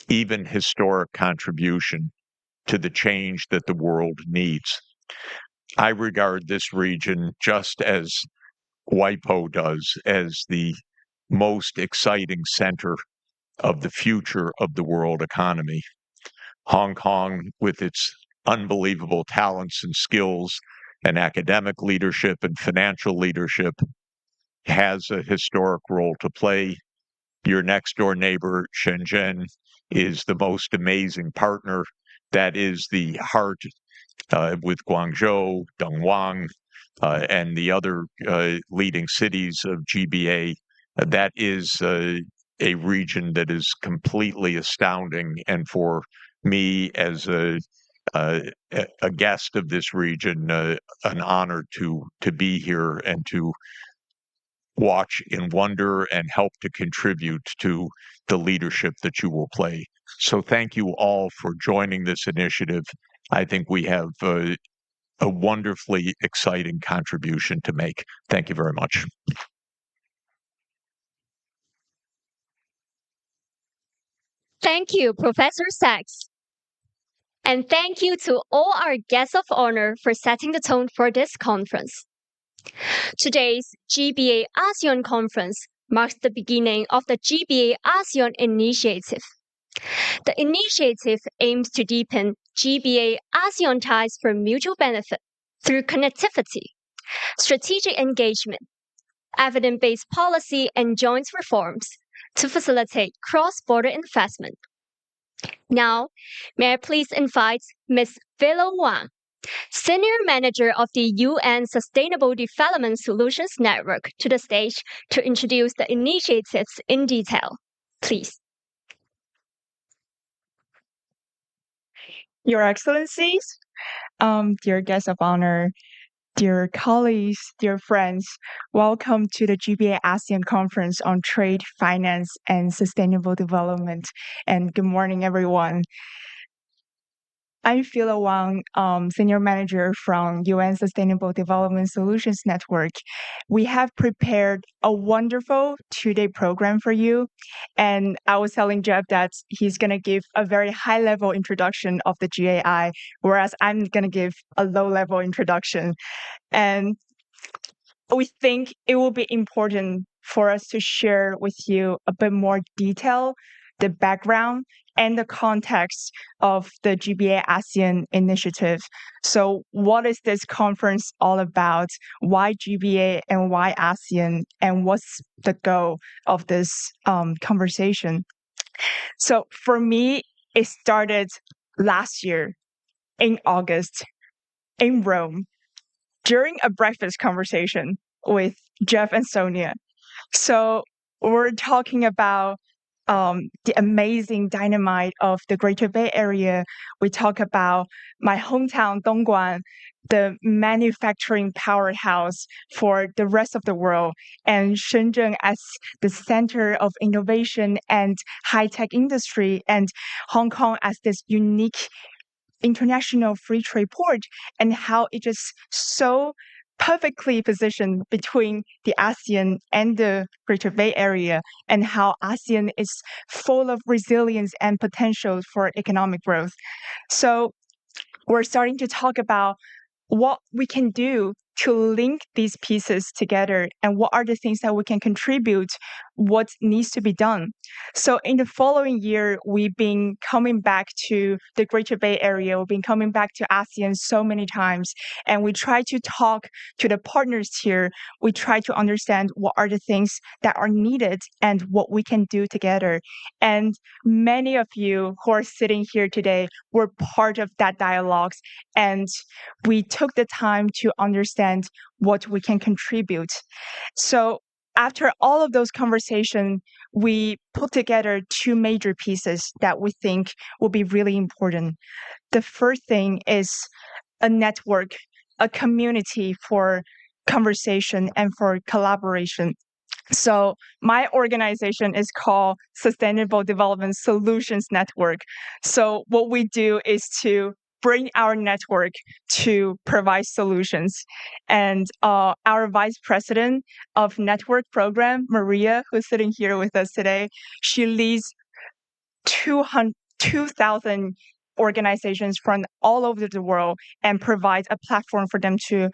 even historic contribution to the change that the world needs. I regard this region just as WIPO does as the most exciting center of the future of the world economy. Hong Kong, with its unbelievable talents and skills and academic leadership and financial leadership, has a historic role to play. Your next door neighbor, Shenzhen, is the most amazing partner. That is the heart with Guangzhou, Dongguan, and the other leading cities of GBA. That is a region that is completely astounding. And for me, as a guest of this region, an honor to be here and to watch in wonder and help to contribute to the leadership that you will play. So thank you all for joining this initiative. I think we have a wonderfully exciting contribution to make. Thank you very much. Thank you, Professor Sachs. And thank you to all our guests of honor for setting the tone for this conference. Today's GBA ASEAN conference marks the beginning of the GBA ASEAN initiative. The initiative aims to deepen GBA ASEAN ties for mutual benefit through connectivity, strategic engagement, evidence-based policy, and joint reforms to facilitate cross-border investment. Now, may I please invite Ms. Velo Wang, Senior Manager of the UN Sustainable Development Solutions Network, to the stage to introduce the initiatives in detail. Please. Your Excellencies, dear guests of honor, dear colleagues, dear friends, welcome to the GBA ASEAN Conference on Trade, Finance, and Sustainable Development. And good morning, everyone. I'm Philo Wang, Senior Manager from UN Sustainable Development Solutions Network. We have prepared a wonderful two-day program for you. And I was telling Jeff that he's going to give a very high-level introduction of the GAI, whereas I'm going to give a low-level introduction. And we think it will be important for us to share with you a bit more detail, the background, and the context of the GBA ASEAN initiative. So what is this conference all about? Why GBA and why ASEAN? And what's the goal of this conversation? So for me, it started last year in August in Rome during a breakfast conversation with Jeff and Sonia. So we're talking about the amazing dynamite of the Greater Bay Area. We talk about my hometown, Dongguan, the manufacturing powerhouse for the rest of the world, and Shenzhen as the center of innovation and high-tech industry, and Hong Kong as this unique international free trade port, and how it just so perfectly positioned between the ASEAN and the Greater Bay Area, and how ASEAN is full of resilience and potential for economic growth. So we're starting to talk about what we can do to link these pieces together and what are the things that we can contribute, what needs to be done. So in the following year, we've been coming back to the Greater Bay Area, we've been coming back to ASEAN so many times, and we try to talk to the partners here. We try to understand what are the things that are needed and what we can do together. And many of you who are sitting here today were part of that dialogues, and we took the time to understand what we can contribute. So after all of those conversations, we put together two major pieces that we think will be really important. The first thing is a network, a community for conversation and for collaboration. So my organization is called Sustainable Development Solutions Network. So what we do is to bring our network to provide solutions. And our vice president of network program, Maria, who's sitting here with us today, she leads 2,000 organizations from all over the world and provides a platform for them to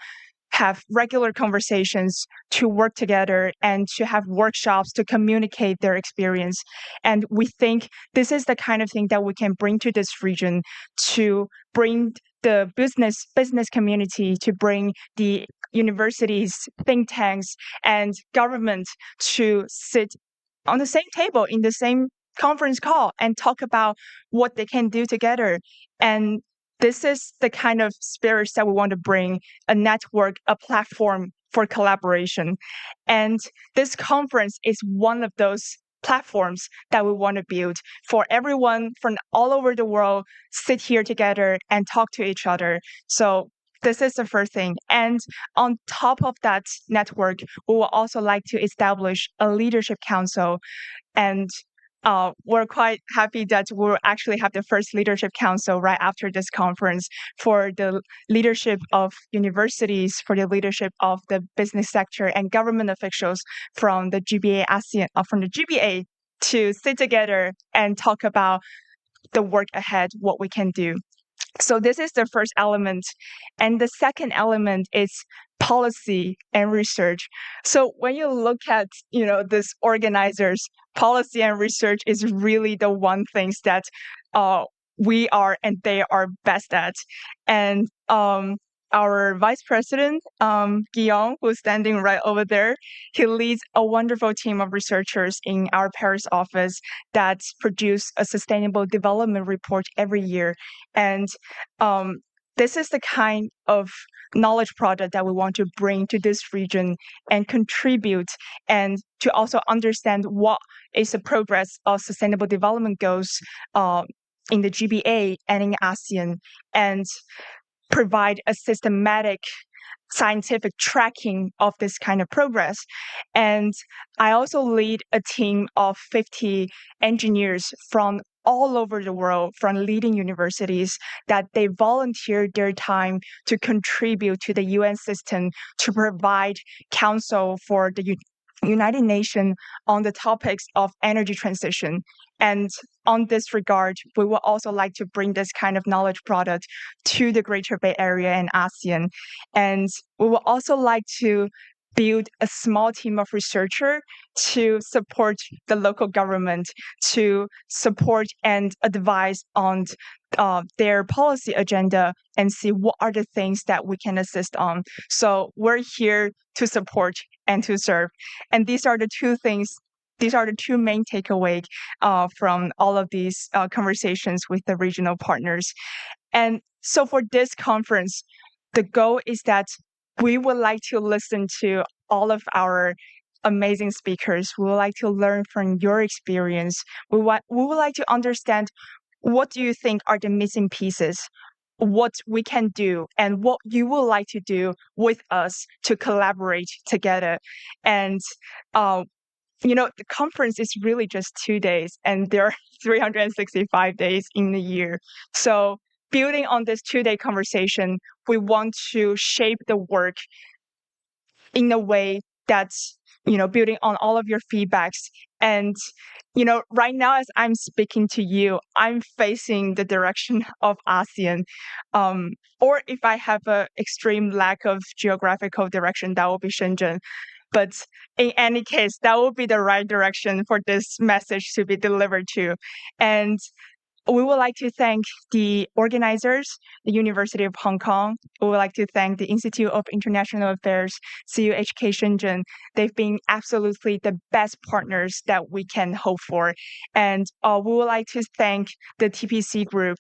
have regular conversations, to work together, and to have workshops to communicate their experience. And we think this is the kind of thing that we can bring to this region, to bring the business community, to bring the universities, think tanks, and government to sit on the same table in the same conference call and talk about what they can do together. And this is the kind of spirit that we want to bring, a network, a platform for collaboration. And this conference is one of those platforms that we want to build for everyone from all over the world, sit here together and talk to each other. So this is the first thing. And on top of that network, we will also like to establish a leadership council. And we're quite happy that we'll actually have the first leadership council right after this conference for the leadership of universities, for the leadership of the business sector and government officials from the GBA-ASEAN, from the GBA, to sit together and talk about the work ahead, what we can do. So this is the first element. And the second element is policy and research. So when you look at, these organizers, policy and research is really the one things that we are and they are best at. And our vice president, Guillaume, who's standing right over there, he leads a wonderful team of researchers in our Paris office that produce a sustainable development report every year. And this is the kind of knowledge product that we want to bring to this region and contribute, and to also understand what is the progress of sustainable development goals in the GBA and in ASEAN, and provide a systematic scientific tracking of this kind of progress. And I also lead a team of 50 engineers from all over the world, from leading universities, that they volunteer their time to contribute to the UN system to provide counsel for the United Nations on the topics of energy transition. And on this regard, we would also like to bring this kind of knowledge product to the Greater Bay Area and ASEAN. And we would also like to build a small team of researchers to support the local government, to support and advise on their policy agenda and see what are the things that we can assist on. So we're here to support and to serve. And these are the two things. These are the two main takeaways from all of these conversations with the regional partners. And so for this conference, the goal is that we would like to listen to all of our amazing speakers. We would like to learn from your experience. We would like to understand what do you think are the missing pieces, what we can do, and what you would like to do with us to collaborate together. And the conference is really just 2 days, and there are 365 days in the year. So building on this 2-day conversation, we want to shape the work in a way that's, building on all of your feedbacks. And, right now, as I'm speaking to you, I'm facing the direction of ASEAN. Or if I have an extreme lack of geographical direction, that will be Shenzhen. But in any case, that will be the right direction for this message to be delivered to. And we would like to thank the organizers, the University of Hong Kong. We would like to thank the Institute of International Affairs, CUHK Shenzhen. They've been absolutely the best partners that we can hope for. And we would like to thank the TPC Group,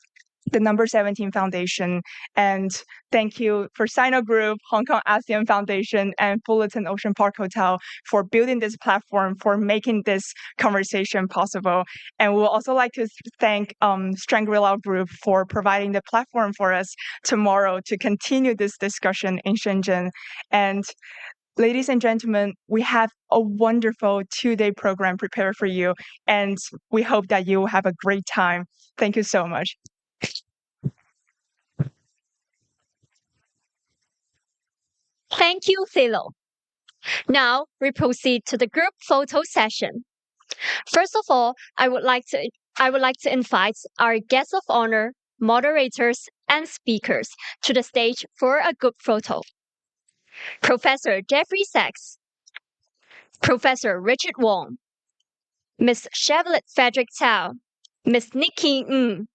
the Number 17 Foundation, and thank you for Sino Group, Hong Kong ASEAN Foundation, and Fullerton Ocean Park Hotel for building this platform, for making this conversation possible. And we'll also like to thank Shangri-La Group for providing the platform for us tomorrow to continue this discussion in Shenzhen. And ladies and gentlemen, we have a wonderful 2-day program prepared for you, and we hope that you will have a great time. Thank you so much. Thank you, Philo. Now we proceed to the group photo session. First of all, I would like to invite our guests of honor, moderators, and speakers to the stage for a group photo. Professor Jeffrey Sachs, Professor Richard Wong, Ms. Chevrolet Frederick Tao, Ms. Nikki Ng,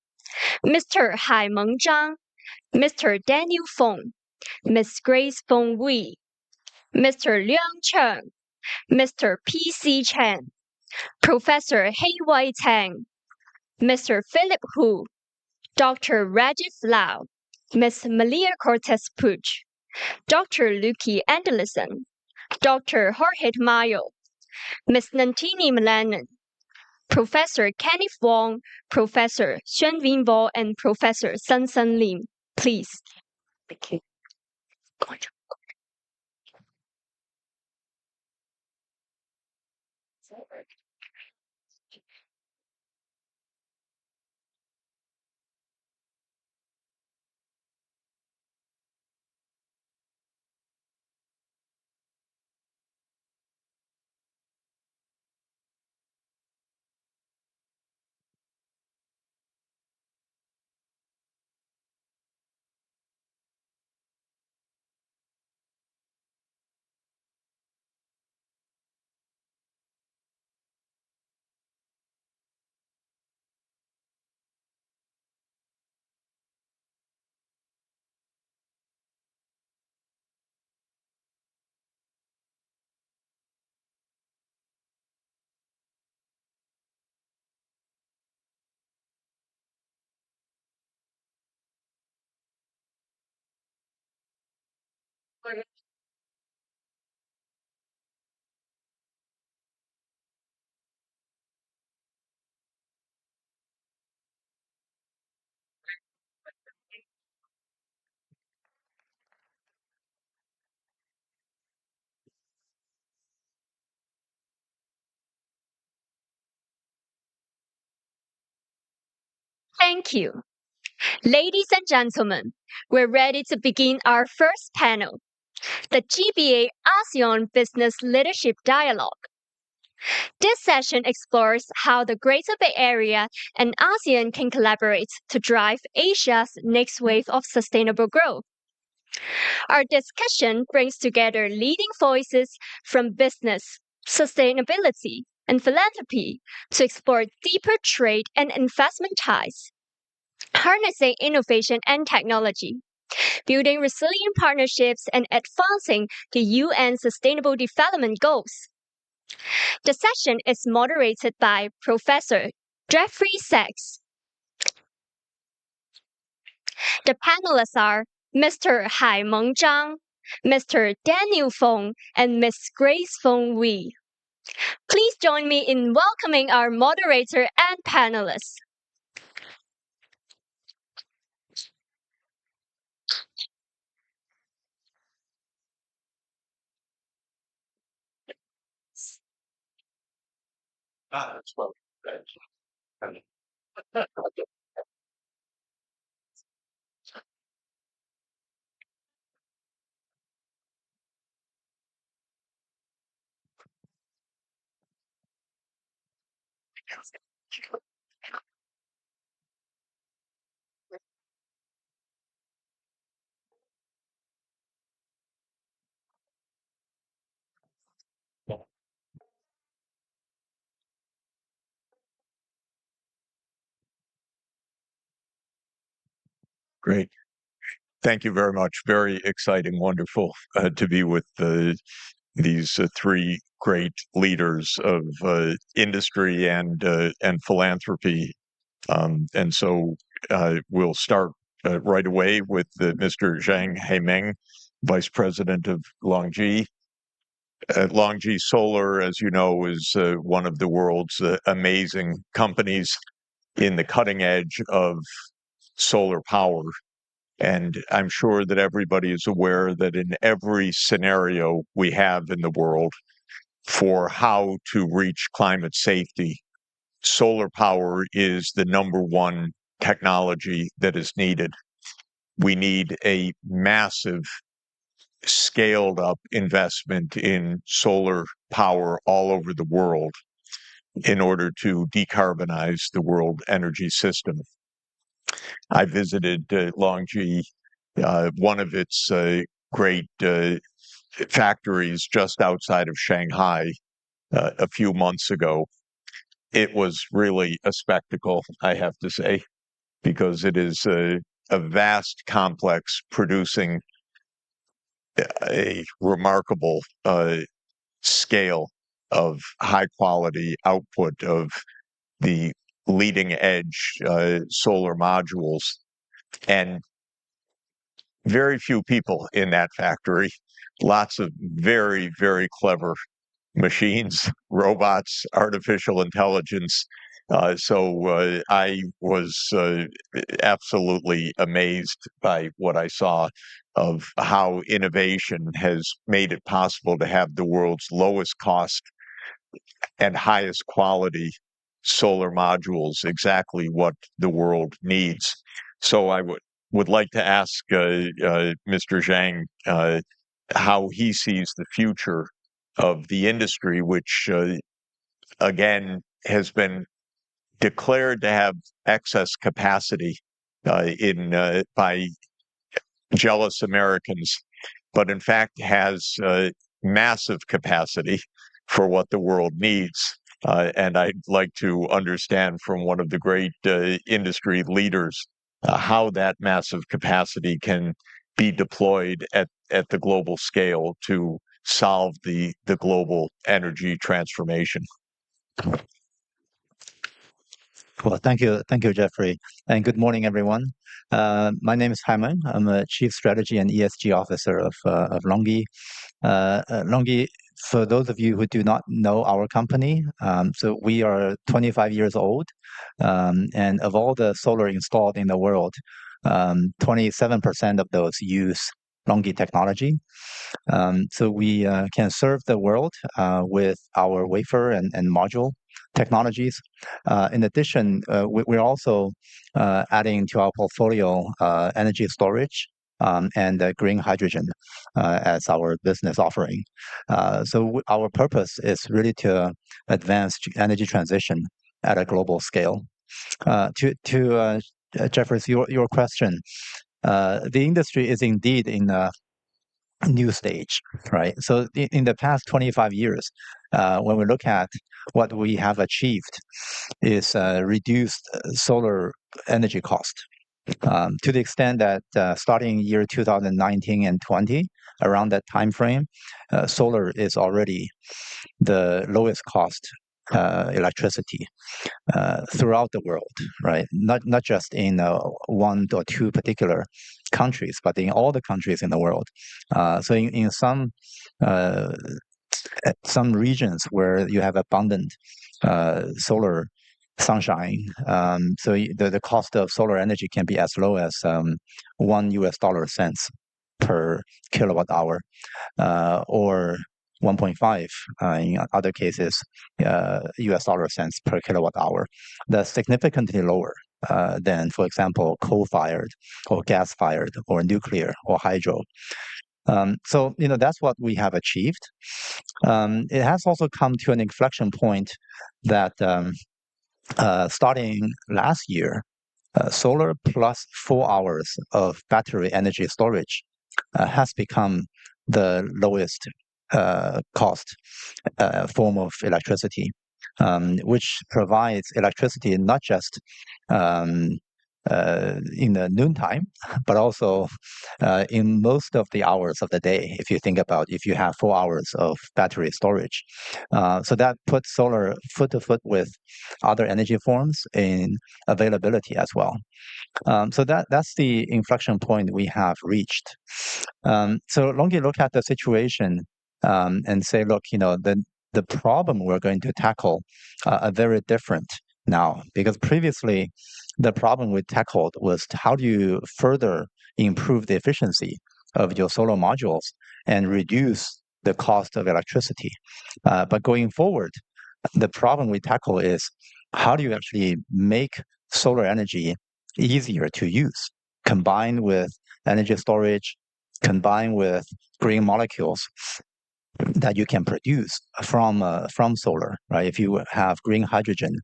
Mr. Hai Meng Zhang, Mr. Daniel Fong, Ms. Grace Fong Wei, Mr. Liang Cheng, Mr. P.C. Chen, Professor Hei Wai Tang, Mr. Philip Hu, Dr. Rajiv Lau, Ms. Malia Cortez Puch, Dr. Luki Anderson, Dr. Jorge Mayo, Ms. Nantini Malanan, Professor Kenneth Wong, Professor Xuan Winbo, and Professor Sun Sun Lim. Please. Thank you. Thank you. Ladies and gentlemen, we're ready to begin our first panel, the GBA-ASEAN Business Leadership Dialogue. This session explores how the Greater Bay Area and ASEAN can collaborate to drive Asia's next wave of sustainable growth. Our discussion brings together leading voices from business, sustainability, and philanthropy to explore deeper trade and investment ties, harnessing innovation and technology, building resilient partnerships, and advancing the UN Sustainable Development Goals. The session is moderated by Professor Jeffrey Sachs. The panelists are Mr. Hai Meng Zhang, Mr. Daniel Fong, and Miss Grace Fong Wee. Please join me in welcoming our moderator and panelists. Great. Thank you very much. Very exciting, wonderful to be with these three great leaders of industry and philanthropy. And so we'll start right away with Mr. Zhang Heimeng, Vice President of Longji. Longji Solar, as you know, is one of the world's amazing companies in the cutting edge of solar power. And I'm sure that everybody is aware that in every scenario we have in the world for how to reach climate safety, solar power is the number one technology that is needed. We need a massive scaled up investment in solar power all over the world in order to decarbonize the world energy system. I visited Longji, one of its great factories just outside of Shanghai a few months ago. It was really a spectacle, I have to say, because it is a vast complex producing a remarkable scale of high quality output of the leading edge solar modules, and very few people in that factory, lots of very, very clever machines, robots, artificial intelligence. So I was absolutely amazed by what I saw of how innovation has made it possible to have the world's lowest cost and highest quality solar modules, exactly what the world needs. So I would like to ask Mr. Zhang how he sees the future of the industry, which again has been declared to have excess capacity in by jealous Americans, but in fact has massive capacity for what the world needs. And I'd like to understand from one of the great industry leaders how that massive capacity can be deployed at the global scale to solve the global energy transformation. Well, thank you, Jeffrey, and good morning, everyone. My name is Haimen. I'm a Chief Strategy and ESG Officer of Longyi. Longyi, for those of you who do not know our company, so we are 25 years old, and of all the solar installed in the world, 27% of those use Longyi technology. So we can serve the world with our wafer and module technologies. In addition, we're also adding to our portfolio energy storage and green hydrogen as our business offering. So our purpose is really to advance energy transition at a global scale. To Jeffrey's your question, the industry is indeed in a new stage, right? So in the past 25 years, when we look at what we have achieved is reduced solar energy cost to the extent that starting year 2019 and 20, around that time frame, solar is already the lowest cost electricity throughout the world, right? Not just in one or two particular countries, but in all the countries in the world. So in some regions where you have abundant solar sunshine, so the cost of solar energy can be as low as $1 per kilowatt hour, or 1.5 in other cases, US dollar cents per kilowatt hour. That's significantly lower than, for example, coal-fired or gas-fired or nuclear or hydro. So that's what we have achieved. It has also come to an inflection point that starting last year, solar plus 4 hours of battery energy storage has become the lowest cost form of electricity, which provides electricity not just in the noontime, but also in most of the hours of the day, if you have 4 hours of battery storage. So that puts solar foot to foot with other energy forms in availability as well. So that's the inflection point we have reached. So Longi look at the situation and say, look, the problem we're going to tackle are very different now, because previously the problem we tackled was how do you further improve the efficiency of your solar modules and reduce the cost of electricity. But going forward, the problem we tackle is how do you actually make solar energy easier to use, combined with energy storage, combined with green molecules that you can produce from solar, right? If you have green hydrogen,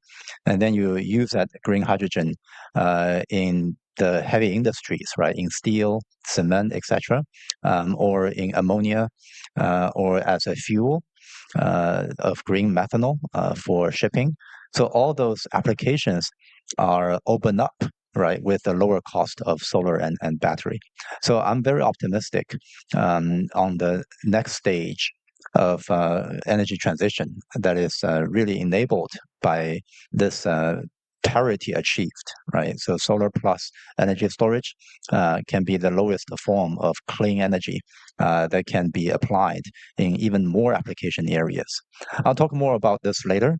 and then you use that green hydrogen in the heavy industries, right? In steel, cement, etc., or in ammonia, or as a fuel of green methanol for shipping. So all those applications are open up, right, with the lower cost of solar and battery. So I'm very optimistic on the next stage of energy transition that is really enabled by this parity achieved, right? So solar plus energy storage can be the lowest form of clean energy that can be applied in even more application areas. I'll talk more about this later,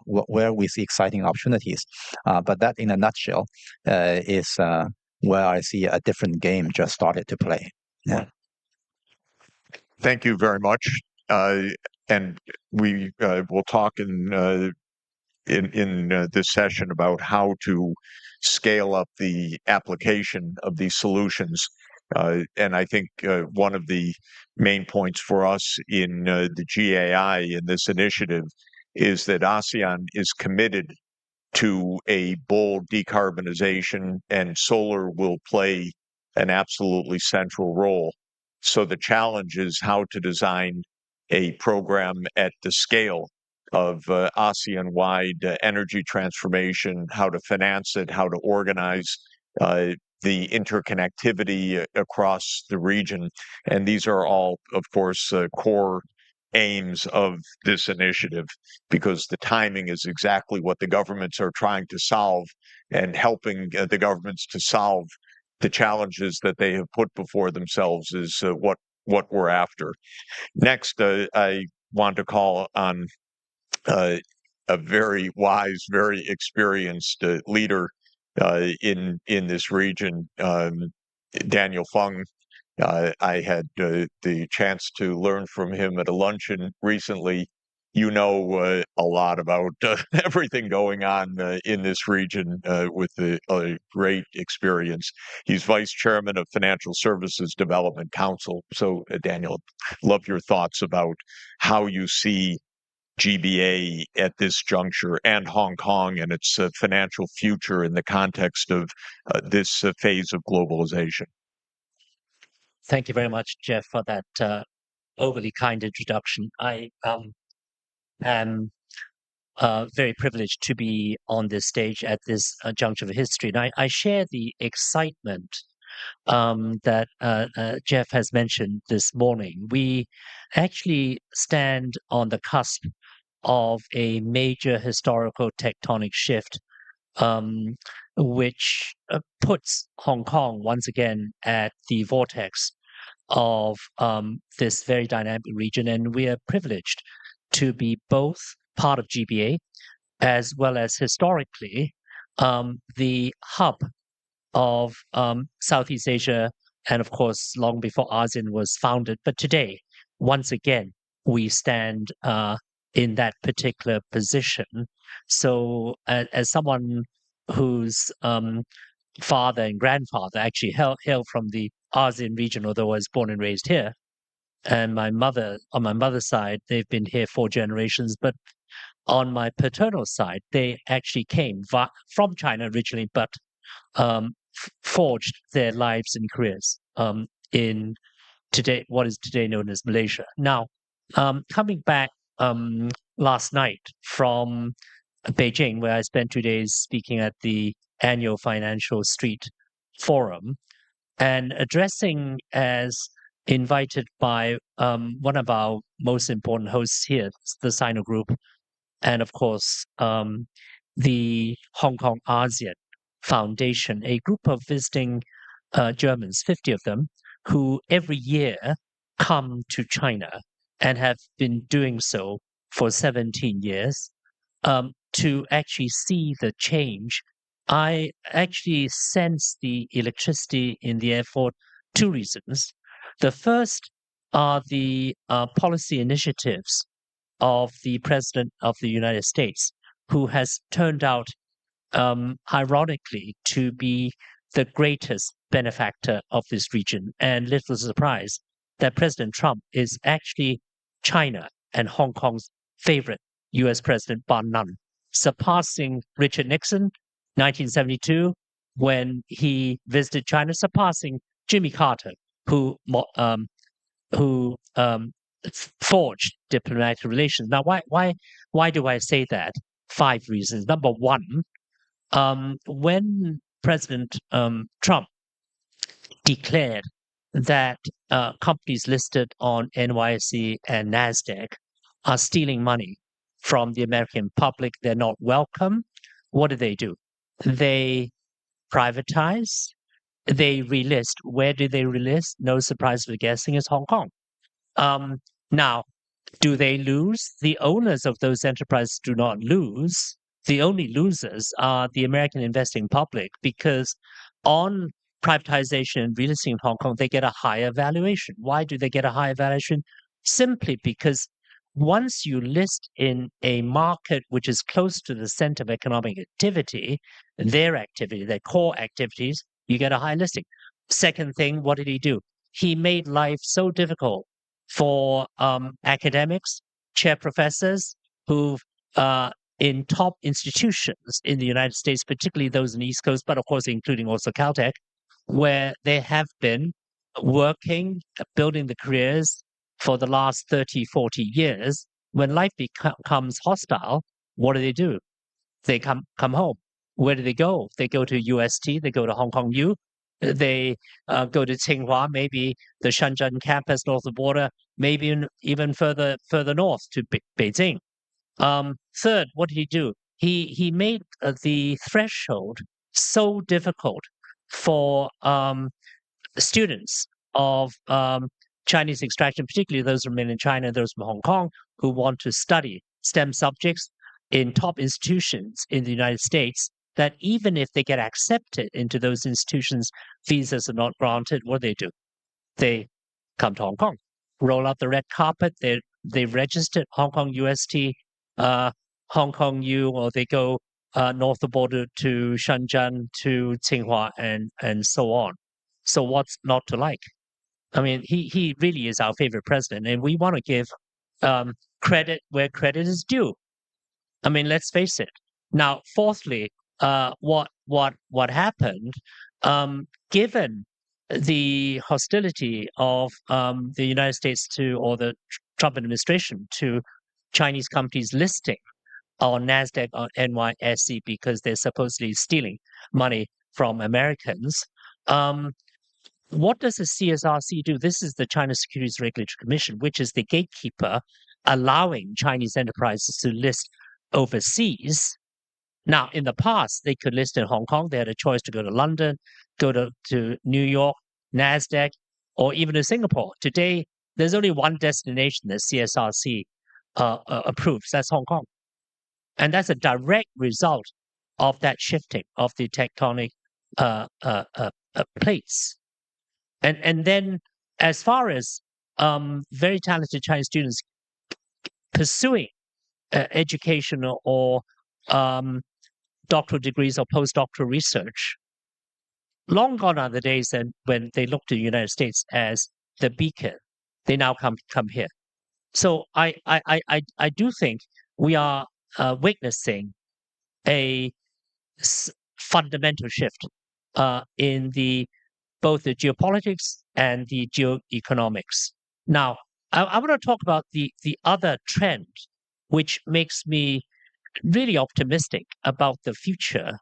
where we see exciting opportunities. But that, in a nutshell, is where I see a different game just started to play. Yeah. Thank you very much. And we will talk in this session about how to scale up the application of these solutions. And I think one of the main points for us in the GAI in this initiative is that ASEAN is committed to a bold decarbonization, and solar will play an absolutely central role. So the challenge is how to design a program at the scale of ASEAN-wide energy transformation, how to finance it, how to organize the interconnectivity across the region. And these are all, of course, core aims of this initiative, because the timing is exactly what the governments are trying to solve, and helping the governments to solve the challenges that they have put before themselves is what we're after. Next, I want to call on a very wise, very experienced leader in this region, Daniel Fung. I had the chance to learn from him at a luncheon recently. You know a lot about everything going on in this region with a great experience. He's vice chairman of Financial Services Development Council. So, Daniel, love your thoughts about how you see GBA at this juncture, and Hong Kong and its financial future in the context of this phase of globalization. Thank you very much, Jeff, for that overly kind introduction. I am very privileged to be on this stage at this juncture of history. And I share the excitement that Jeff has mentioned this morning. We actually stand on the cusp of a major historical tectonic shift, which puts Hong Kong once again at the vortex of this very dynamic region. And we are privileged to be both part of GBA as well as historically the hub of Southeast Asia, and of course, long before ASEAN was founded. But today, once again, we stand in that particular position. So, as someone whose father and grandfather actually hail from the ASEAN region, although I was born and raised here, and my mother, on my mother's side, they've been here 4 generations, but on my paternal side, they actually came from China originally, but forged their lives and careers in what is today known as Malaysia. Now, coming back last night from Beijing, where I spent 2 days speaking at the annual Financial Street Forum and addressing as invited by one of our most important hosts here, the Sino Group, and of course, the Hong Kong ASEAN Foundation, a group of visiting Germans, 50 of them, who every year come to China and have been doing so for 17 years to actually see the change. I actually sense the electricity in the air for 2 reasons. The first are the policy initiatives of the President of the United States, who has turned out, ironically, to be the greatest benefactor of this region. And little surprise that President Trump is actually China and Hong Kong's favorite US president, bar none, surpassing Richard Nixon, 1972, when he visited China, surpassing Jimmy Carter, who forged diplomatic relations. Now, why do I say that? 5 reasons. Number one, when President Trump declared that companies listed on NYSE and NASDAQ are stealing money from the American public, they're not welcome, what do? They privatize, they relist. Where do they relist? No surprise for guessing, is Hong Kong. Now, do they lose? The owners of those enterprises do not lose. The only losers are the American investing public, because on privatization and relisting in Hong Kong, they get a higher valuation. Why do they get a higher valuation? Simply because once you list in a market which is close to the center of economic activity, their core activities, you get a high listing. Second thing, what did he do? He made life so difficult for academics, chair professors who in top institutions in the United States, particularly those in the East Coast, but of course including also Caltech, where they have been working, building the careers for the last 30, 40 years. When life becomes hostile, what do? They come home. Where do they go? They go to UST, they go to Hong Kong U, they go to Tsinghua, maybe the Shenzhen campus north of the border, maybe even further north to Beijing. Third, what did he do? He made the threshold so difficult for students of Chinese extraction, particularly those from mainland China, those from Hong Kong, who want to study STEM subjects in top institutions in the United States, that even if they get accepted into those institutions, visas are not granted. What do? They come to Hong Kong, roll out the red carpet. They registered Hong Kong UST, Hong Kong U, or they go north of the border to Shenzhen, to Tsinghua, and so on. So what's not to like? I mean, he really is our favorite president, and we want to give credit where credit is due. I mean, let's face it. Now, fourthly, what happened? Given the hostility of the United States or the Trump administration to Chinese companies listing on NASDAQ or NYSE because they're supposedly stealing money from Americans. What does the CSRC do? This is the China Securities Regulatory Commission, which is the gatekeeper allowing Chinese enterprises to list overseas. Now, in the past, they could list in Hong Kong. They had a choice to go to London, go to New York, NASDAQ, or even to Singapore. Today, there's only one destination that CSRC approves. That's Hong Kong. And that's a direct result of that shifting of the tectonic plates. And then as far as very talented Chinese students pursuing education or doctoral degrees or postdoctoral research, long gone are the days when they look to the United States as the beacon. They now come here. So I do think we are witnessing a fundamental shift in both the geopolitics and the geoeconomics. Now, I want to talk about the other trend, which makes me really optimistic about the future,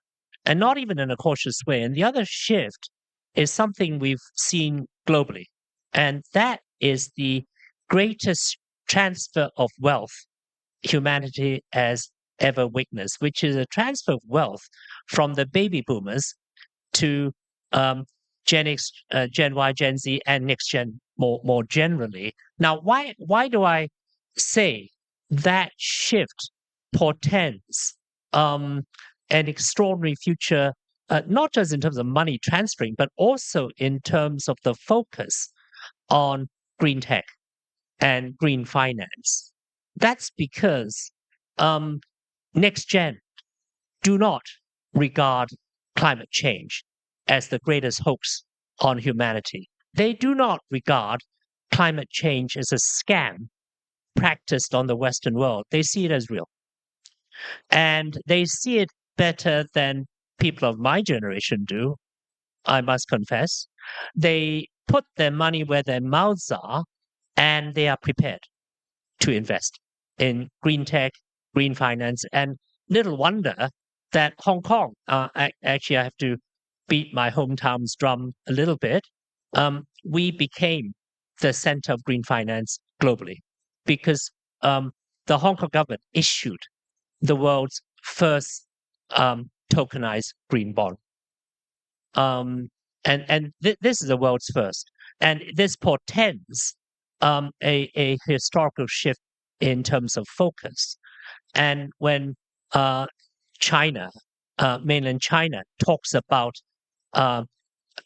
and not even in a cautious way. And the other shift is something we've seen globally, and that is the greatest transfer of wealth humanity has ever witnessed, which is a transfer of wealth from the baby boomers to Gen X, Gen Y, Gen Z, and next gen more generally. Now, why do I say that shift portends an extraordinary future, not just in terms of money transferring, but also in terms of the focus on green tech and green finance? That's because next gen do not regard climate change as the greatest hoax on humanity. They do not regard climate change as a scam practiced on the Western world. They see it as real. And they see it better than people of my generation do, I must confess. They put their money where their mouths are, and they are prepared to invest in green tech, green finance. And little wonder that Hong Kong, actually, I have to beat my hometown's drum a little bit. We became the center of green finance globally because the Hong Kong government issued the world's first tokenized green bond. This is the world's first. And this portends a historical shift in terms of focus. And when China, mainland China, talks about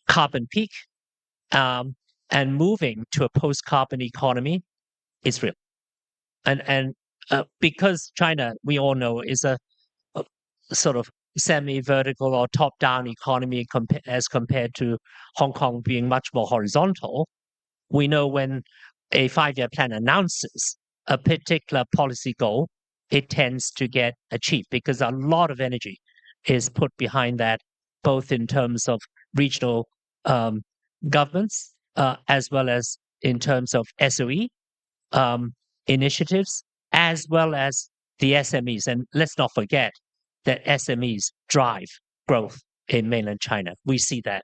carbon peak and moving to a post-carbon economy, it's real. And because China, we all know, is a sort of semi-vertical or top-down economy as compared to Hong Kong being much more horizontal, we know when a 5-year plan announces a particular policy goal, it tends to get achieved because a lot of energy is put behind that, both in terms of regional governments as well as in terms of SOE initiatives, as well as the SMEs. And let's not forget that SMEs drive growth in mainland China. We see that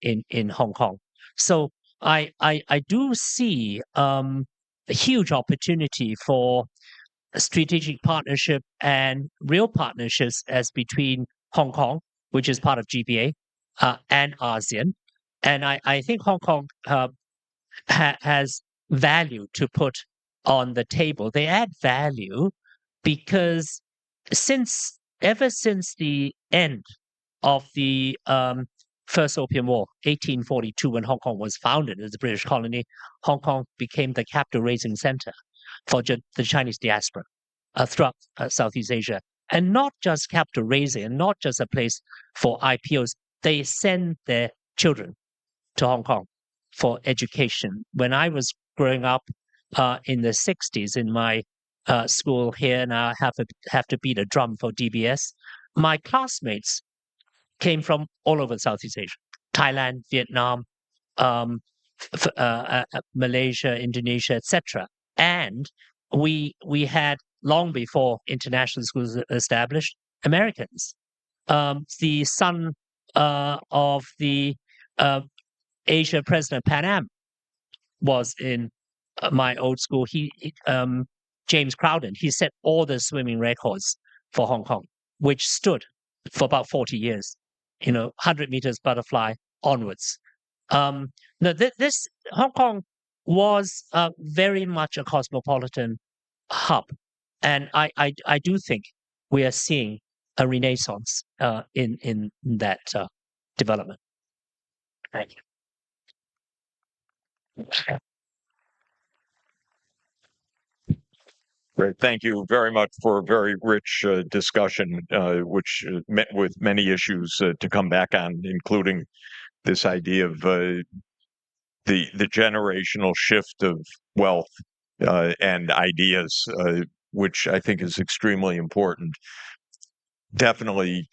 in Hong Kong. So I do see a huge opportunity for a strategic partnership and real partnerships as between Hong Kong, which is part of GBA, and ASEAN. And I think Hong Kong has value to put on the table. They add value because ever since the end of the First Opium War, 1842, when Hong Kong was founded as a British colony, Hong Kong became the capital raising center for the Chinese diaspora throughout Southeast Asia. And not just capital raising, and not just a place for IPOs. They send their children to Hong Kong for education. When I was growing up in the 60s in my school here, and I have to beat a drum for DBS, my classmates came from all over Southeast Asia: Thailand, Vietnam, Malaysia, Indonesia, etc. And we had, long before international schools established, Americans. The son of the Asia president Pan Am was in my old school. James Crowden. He set all the swimming records for Hong Kong, which stood for about 40 years, 100 meters butterfly onwards. No, this Hong Kong was very much a cosmopolitan hub, and I do think we are seeing a renaissance in that development. Thank you. Great. Thank you very much for a very rich discussion, which met with many issues to come back on, including this idea of the generational shift of wealth and ideas, which I think is extremely important. Definitely,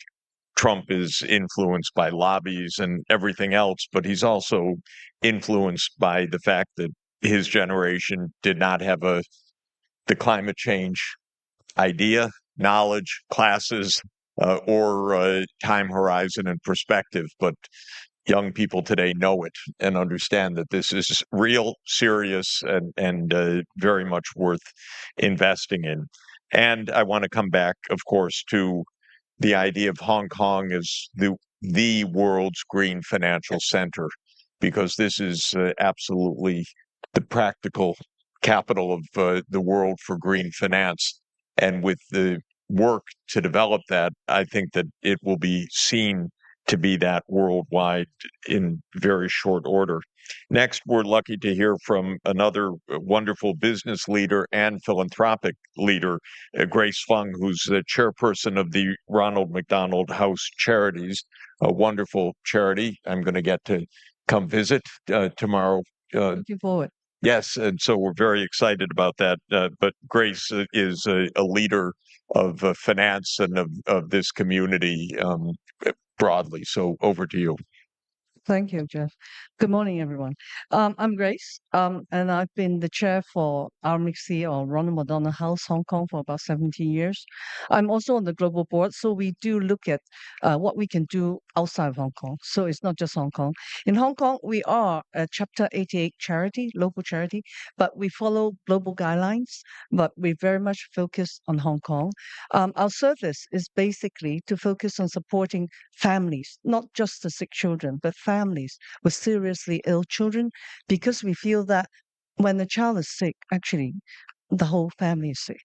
Trump is influenced by lobbies and everything else, but he's also influenced by the fact that his generation did not have the climate change idea, knowledge, classes, or time horizon and perspective. But young people today know it and understand that this is real, serious, and very much worth investing in. And I want to come back, of course, to the idea of Hong Kong as the world's green financial center, because this is absolutely the practical capital of the world for green finance. And with the work to develop that, I think that it will be seen to be that worldwide in very short order. Next, we're lucky to hear from another wonderful business leader and philanthropic leader, Grace Fung, who's the chairperson of the Ronald McDonald House Charities, a wonderful charity. I'm going to get to come visit tomorrow. Looking forward. Yes, and so we're very excited about that. But Grace is a leader of finance and of this community broadly. So over to you. Thank you, Jeff. Good morning, everyone. I'm Grace, and I've been the chair for RMC or Ronald McDonald House Hong Kong for about 17 years. I'm also on the global board, so we do look at what we can do outside of Hong Kong. So it's not just Hong Kong. In Hong Kong, we are a Chapter 88 charity, local charity, but we follow global guidelines, but we very much focus on Hong Kong. Our service is basically to focus on supporting families, not just the sick children, but families with seriously ill children, because we feel that when the child is sick, actually, the whole family is sick,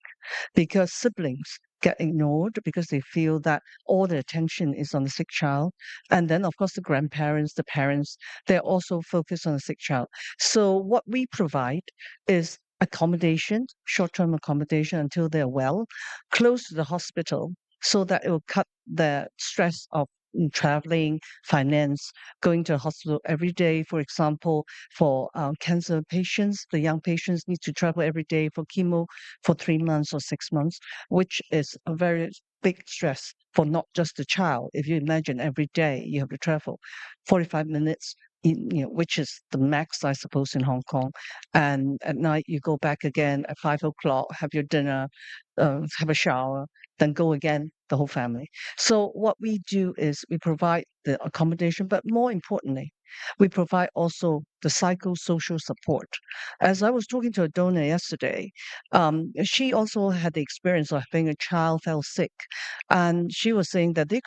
because siblings get ignored because they feel that all the attention is on the sick child. And then, of course, the grandparents, the parents, they're also focused on the sick child. So what we provide is accommodation, short-term accommodation until they're well, close to the hospital, so that it will cut the stress of traveling, finance, going to a hospital every day. For example, for cancer patients, the young patients need to travel every day for chemo for 3 months or 6 months, which is a very big stress for not just the child. If you imagine every day you have to travel 45 minutes, which is the max, I suppose, in Hong Kong. And at night you go back again at 5 o'clock, have your dinner, have a shower, then go again, the whole family. So what we do is we provide the accommodation, but more importantly, we provide also the psychosocial support. As I was talking to a donor yesterday, she also had the experience of having a child fell sick, and she was saying that they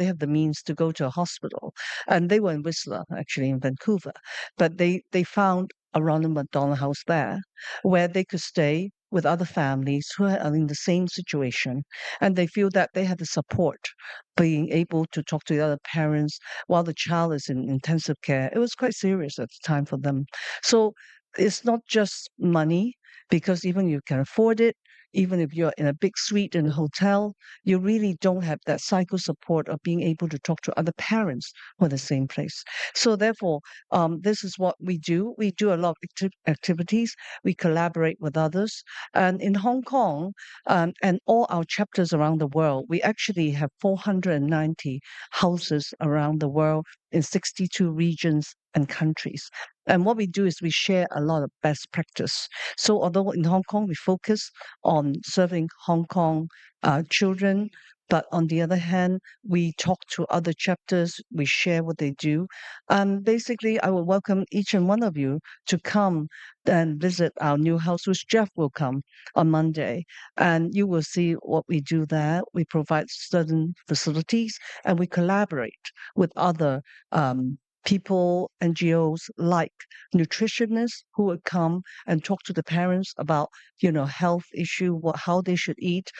have the means to go to a hospital, and they were in Whistler, actually in Vancouver, but they found a Ronald McDonald House there where they could stay with other families who are in the same situation, and they feel that they had the support, being able to talk to the other parents while the child is in intensive care. It was quite serious at the time for them. So it's not just money, because even you can afford it, even if you're in a big suite in a hotel, you really don't have that psycho support of being able to talk to other parents who are in the same place. So therefore, this is what we do. We do a lot of activities. We collaborate with others. And in Hong Kong, and all our chapters around the world, we actually have 490 houses around the world in 62 regions and countries. And what we do is we share a lot of best practice. So although in Hong Kong we focus on serving Hong Kong children, But on the other hand, we talk to other chapters, we share what they do. Basically, I will welcome each and one of you to come and visit our new house, which Jeff will come on Monday. And you will see what we do there. We provide certain facilities and we collaborate with other people, NGOs like nutritionists who would come and talk to the parents about, health issue, how they should eat.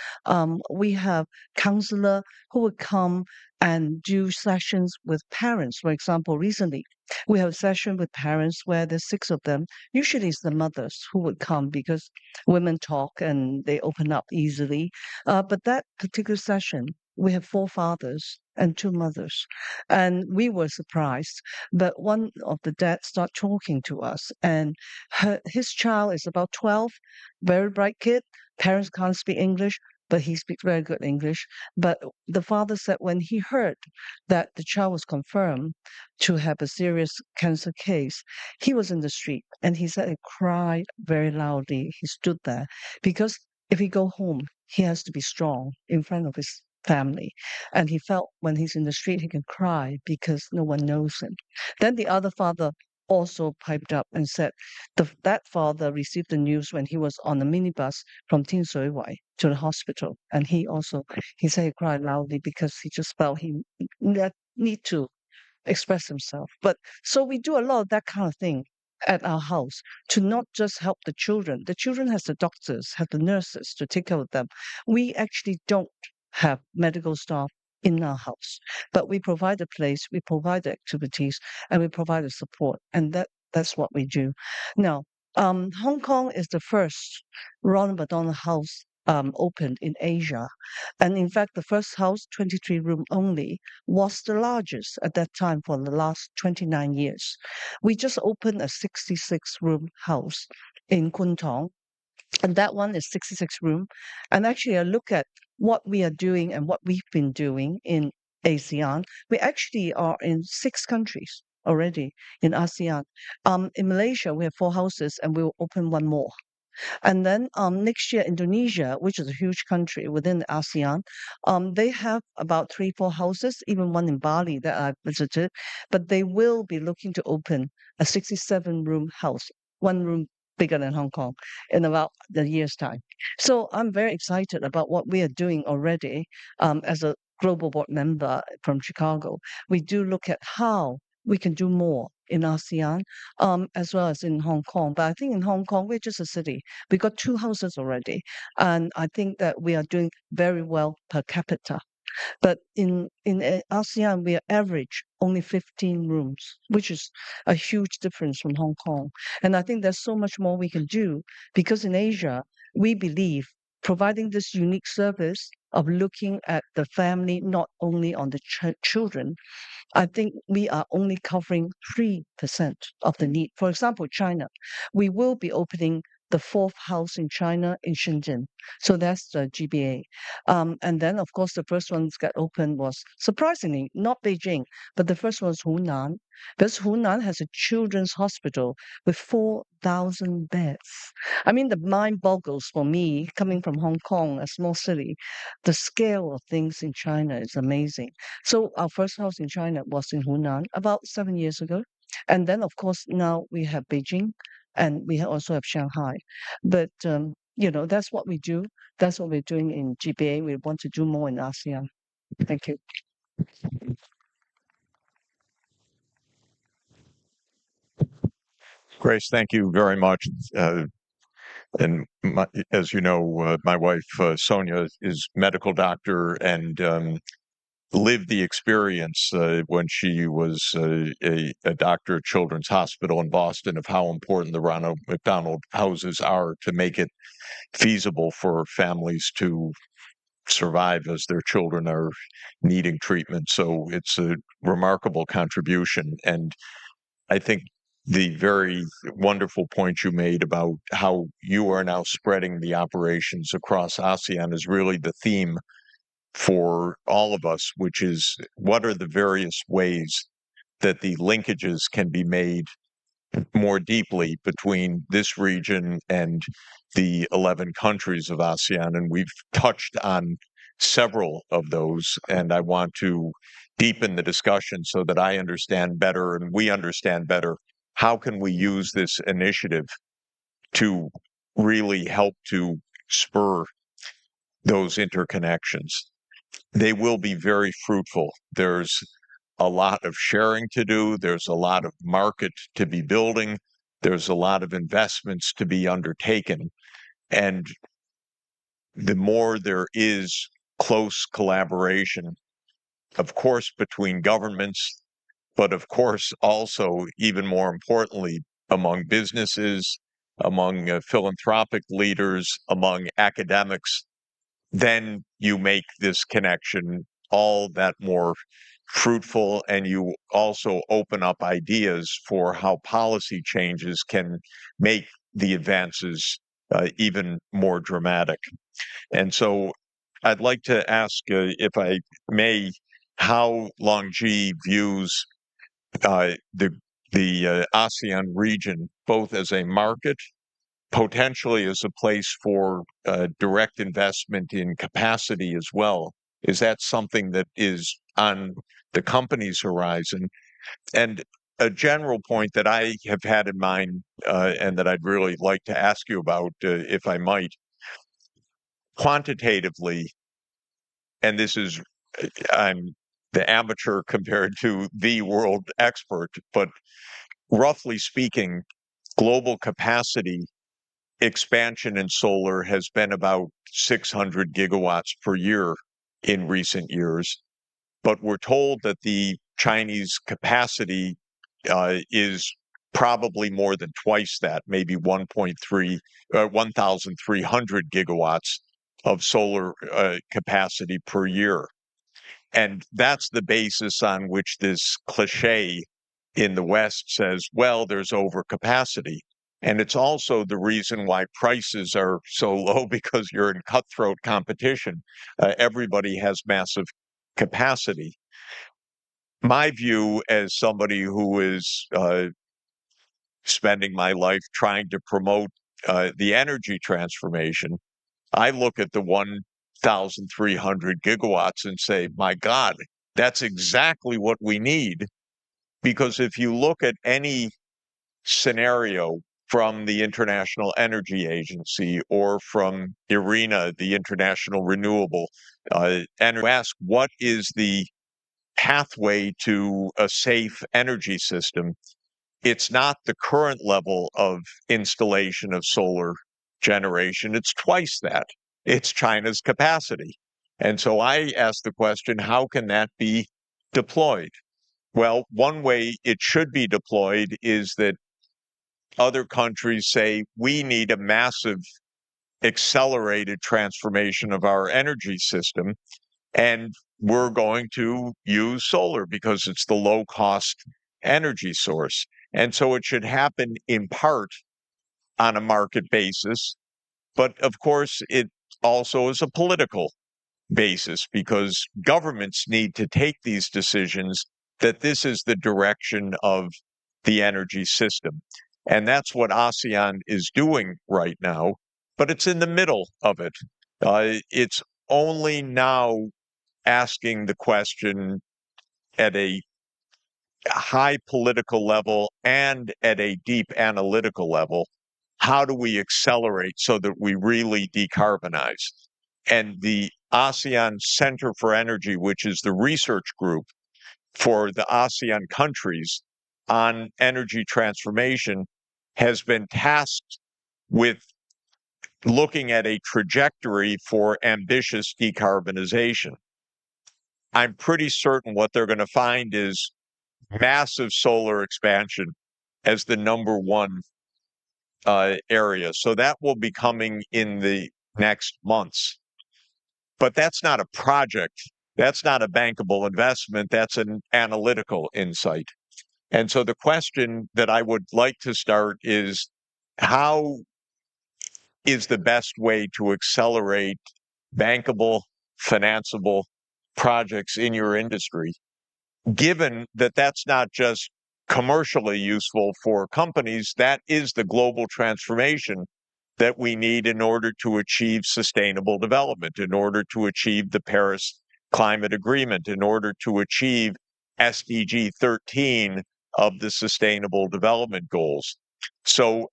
We have counselor who would come and do sessions with parents. For example, recently we have a session with parents where there's 6 of them. Usually it's the mothers who would come because women talk and they open up easily. But that particular session, we have 4 fathers and 2 mothers. And we were surprised. But one of the dads started talking to us, and his child is about 12, very bright kid. Parents can't speak English, but he speaks very good English. But the father said when he heard that the child was confirmed to have a serious cancer case, he was in the street and he said he cried very loudly. He stood there because if he go home, he has to be strong in front of his family. And he felt when he's in the street, he can cry because no one knows him. Then the other father also piped up and said that father received the news when he was on a minibus from Tin Shui Wai to the hospital. And he said he cried loudly because he just felt he need to express himself. But so we do a lot of that kind of thing at our house to not just help the children. The children has the doctors, have the nurses to take care of them. We actually don't have medical staff in our house, but we provide a place, we provide the activities, and we provide the support, and that's what we do. Now, Hong Kong is the first Ronald McDonald House opened in Asia, and in fact, the first house, 23 room only, was the largest at that time for the last 29 years. We just opened a 66 room house in Kwun Tong, and that one is 66 room. And actually, I look at what we are doing and what we've been doing in ASEAN. We actually are in 6 countries already in ASEAN. In Malaysia, we have 4 houses, and we will open 1 more. And then next year, Indonesia, which is a huge country within the ASEAN, they have about 3, 4 houses, even one in Bali that I visited. But they will be looking to open a 67 room house, 1 room bigger than Hong Kong, in about the year's time. So I'm very excited about what we are doing already as a global board member from Chicago. We do look at how we can do more in ASEAN, as well as in Hong Kong. But I think in Hong Kong, we're just a city. We got 2 houses already. And I think that we are doing very well per capita. But in ASEAN, we are average only 15 rooms, which is a huge difference from Hong Kong. And I think there's so much more we can do because in Asia, we believe providing this unique service of looking at the family, not only on the children, I think we are only covering 3% of the need. For example, China, we will be opening the 4th house in China in Shenzhen. So that's the GBA. And then, of course, the first one that got opened was, surprisingly, not Beijing, but the first one was Hunan, because Hunan has a children's hospital with 4,000 beds. I mean, the mind boggles for me, coming from Hong Kong, a small city. The scale of things in China is amazing. So our first house in China was in Hunan about 7 years ago. And then, of course, now we have Beijing and we also have Shanghai. But, that's what we do. That's what we're doing in GBA. We want to do more in ASEAN. Thank you. Grace, thank you very much. And as you know, my wife, Sonia, is medical doctor and lived the experience when she was a doctor at Children's Hospital in Boston of how important the Ronald McDonald houses are to make it feasible for families to survive as their children are needing treatment. So it's a remarkable contribution. And I think the very wonderful point you made about how you are now spreading the operations across ASEAN is really the theme for all of us, which is what are the various ways that the linkages can be made more deeply between this region and the 11 countries of ASEAN. And we've touched on several of those, and I want to deepen the discussion so that I understand better and we understand better how can we use this initiative to really help to spur those interconnections. They will be very fruitful. There's a lot of sharing to do. There's a lot of market to be building. There's a lot of investments to be undertaken. And the more there is close collaboration, of course, between governments, but of course, also, even more importantly, among businesses, among philanthropic leaders, among academics, then you make this connection all that more fruitful, and you also open up ideas for how policy changes can make the advances even more dramatic. And so I'd like to ask, if I may, how Longji views the ASEAN region both as a market, potentially as a place for direct investment in capacity as well. Is that something that is on the company's horizon? And a general point that I have had in mind, and that I'd really like to ask you about, if I might, quantitatively, and this is, I'm the amateur compared to the world expert, but roughly speaking, global capacity expansion in solar has been about 600 gigawatts per year in recent years. But we're told that the Chinese capacity is probably more than twice that, maybe 1,300 gigawatts of solar capacity per year. And that's the basis on which this cliche in the West says, well, there's overcapacity. And it's also the reason why prices are so low, because you're in cutthroat competition. Everybody has massive capacity. My view, as somebody who is spending my life trying to promote the energy transformation, I look at the 1,300 gigawatts and say, my God, that's exactly what we need. Because if you look at any scenario from the International Energy Agency or from IRENA, the International Renewable Energy, ask what is the pathway to a safe energy system, it's not the current level of installation of solar generation. It's twice that. It's China's capacity. And so I ask the question, how can that be deployed? Well, one way it should be deployed is that other countries say, we need a massive accelerated transformation of our energy system, and we're going to use solar because it's the low cost energy source. And so it should happen in part on a market basis. But of course, it also is a political basis, because governments need to take these decisions that this is the direction of the energy system. And that's what ASEAN is doing right now, but it's in the middle of it. It's only now asking the question at a high political level and at a deep analytical level, how do we accelerate so that we really decarbonize? And the ASEAN Center for Energy, which is the research group for the ASEAN countries on energy transformation, has been tasked with looking at a trajectory for ambitious decarbonization. I'm pretty certain what they're going to find is massive solar expansion as the number one area. So that will be coming in the next months. But that's not a project. That's not a bankable investment. That's an analytical insight. And so the question that I would like to start is, how is the best way to accelerate bankable, financeable projects in your industry, given that that's not just commercially useful for companies, that is the global transformation that we need in order to achieve sustainable development, in order to achieve the Paris Climate Agreement, in order to achieve SDG 13 of the Sustainable Development Goals. So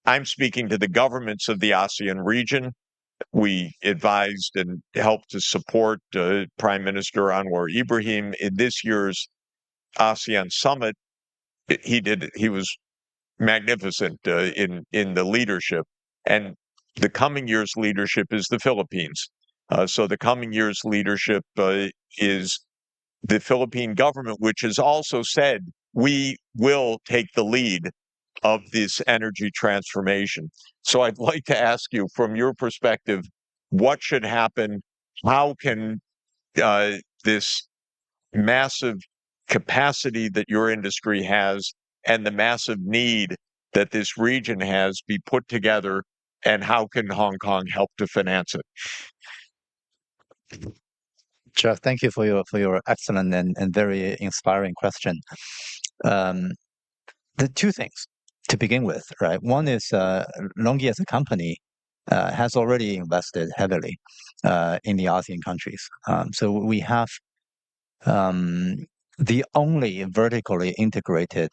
I'm speaking to the governments of the ASEAN region. We advised and helped to support Prime Minister Anwar Ibrahim in this year's ASEAN summit. He was magnificent in the leadership, and the coming year's leadership is the Philippines. So the coming year's leadership is the Philippine government, which has also said we will take the lead of this energy transformation. So I'd like to ask you, from your perspective, what should happen? How can this massive capacity that your industry has and the massive need that this region has be put together, and how can Hong Kong help to finance it? Jeff, thank you for your excellent and very inspiring question. The two things to begin with, right? One is LONGi as a company has already invested heavily in the ASEAN countries. So we have the only vertically integrated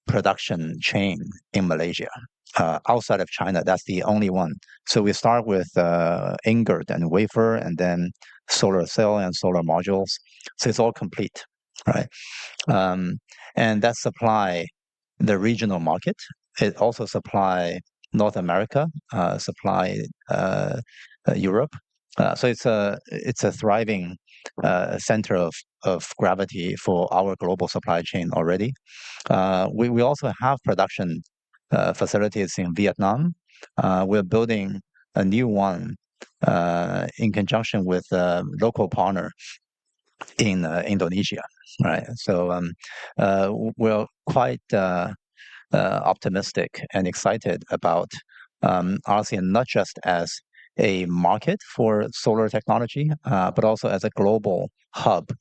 production chain in Malaysia. Outside of China, that's the only one. So we start with ingot and wafer, and then solar cell and solar modules. So it's all complete, right? And that supply the regional market. It also supply North America, supply Europe. So it's a thriving center of gravity for our global supply chain already. We also have production facilities in Vietnam. We're building a new one in conjunction with a local partner in Indonesia, right? So we're quite optimistic and excited about ASEAN, not just as a market for solar technology, but also as a global hub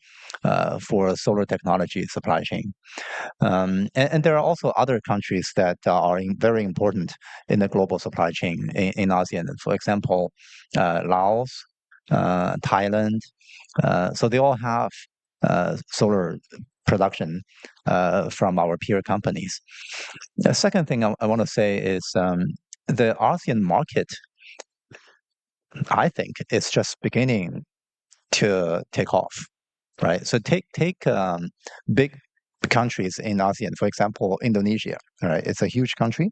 for solar technology supply chain. And there are also other countries that are very important in the global supply chain in ASEAN. For example, Laos, Thailand. So they all have solar production from our peer companies. The second thing I want to say is the ASEAN market, I think, is just beginning to take off, right? So take big countries in ASEAN, for example, Indonesia, right? It's a huge country,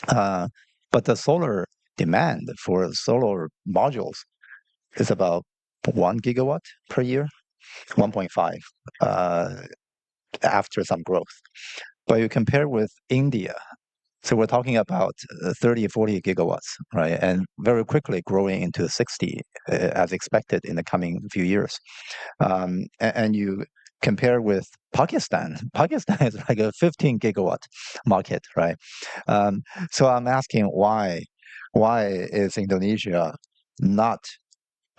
but the solar demand for solar modules is about 1 gigawatt per year, 1.5 after some growth. But you compare with India, so we're talking about 30, 40 gigawatts, right? And very quickly growing into 60 as expected in the coming few years. And you compare with Pakistan. Pakistan is like a 15 gigawatt market, right? So I'm asking why is Indonesia not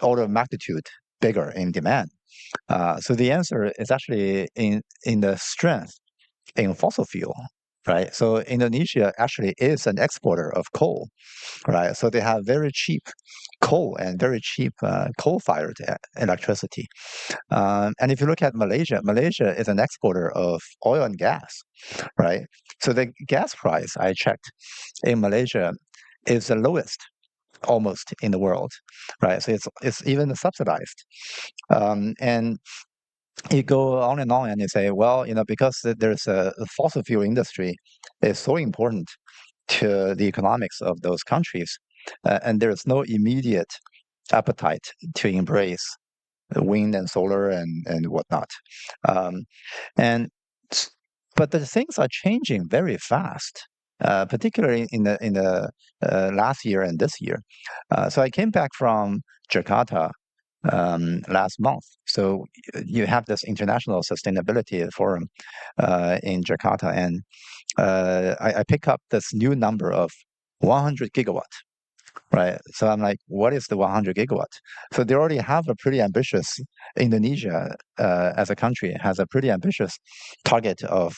order of magnitude bigger in demand? So the answer is actually in the strength in fossil fuel, right? So Indonesia actually is an exporter of coal, right? So they have very cheap coal and very cheap coal-fired electricity. And if you look at Malaysia, Malaysia is an exporter of oil and gas, right? So the gas price I checked in Malaysia is the lowest almost in the world, right? So it's even subsidized. And you go on and you say, well, because there's a fossil fuel industry is so important to the economics of those countries, and there's no immediate appetite to embrace wind and solar and whatnot. But the things are changing very fast, particularly in the last year and this year. So I came back from Jakarta last month. So you have this international sustainability forum in Jakarta, and I pick up this new number of 100 gigawatt, right? So I'm like, what is the 100 gigawatt? So they already have a pretty ambitious, Indonesia as a country has a pretty ambitious target of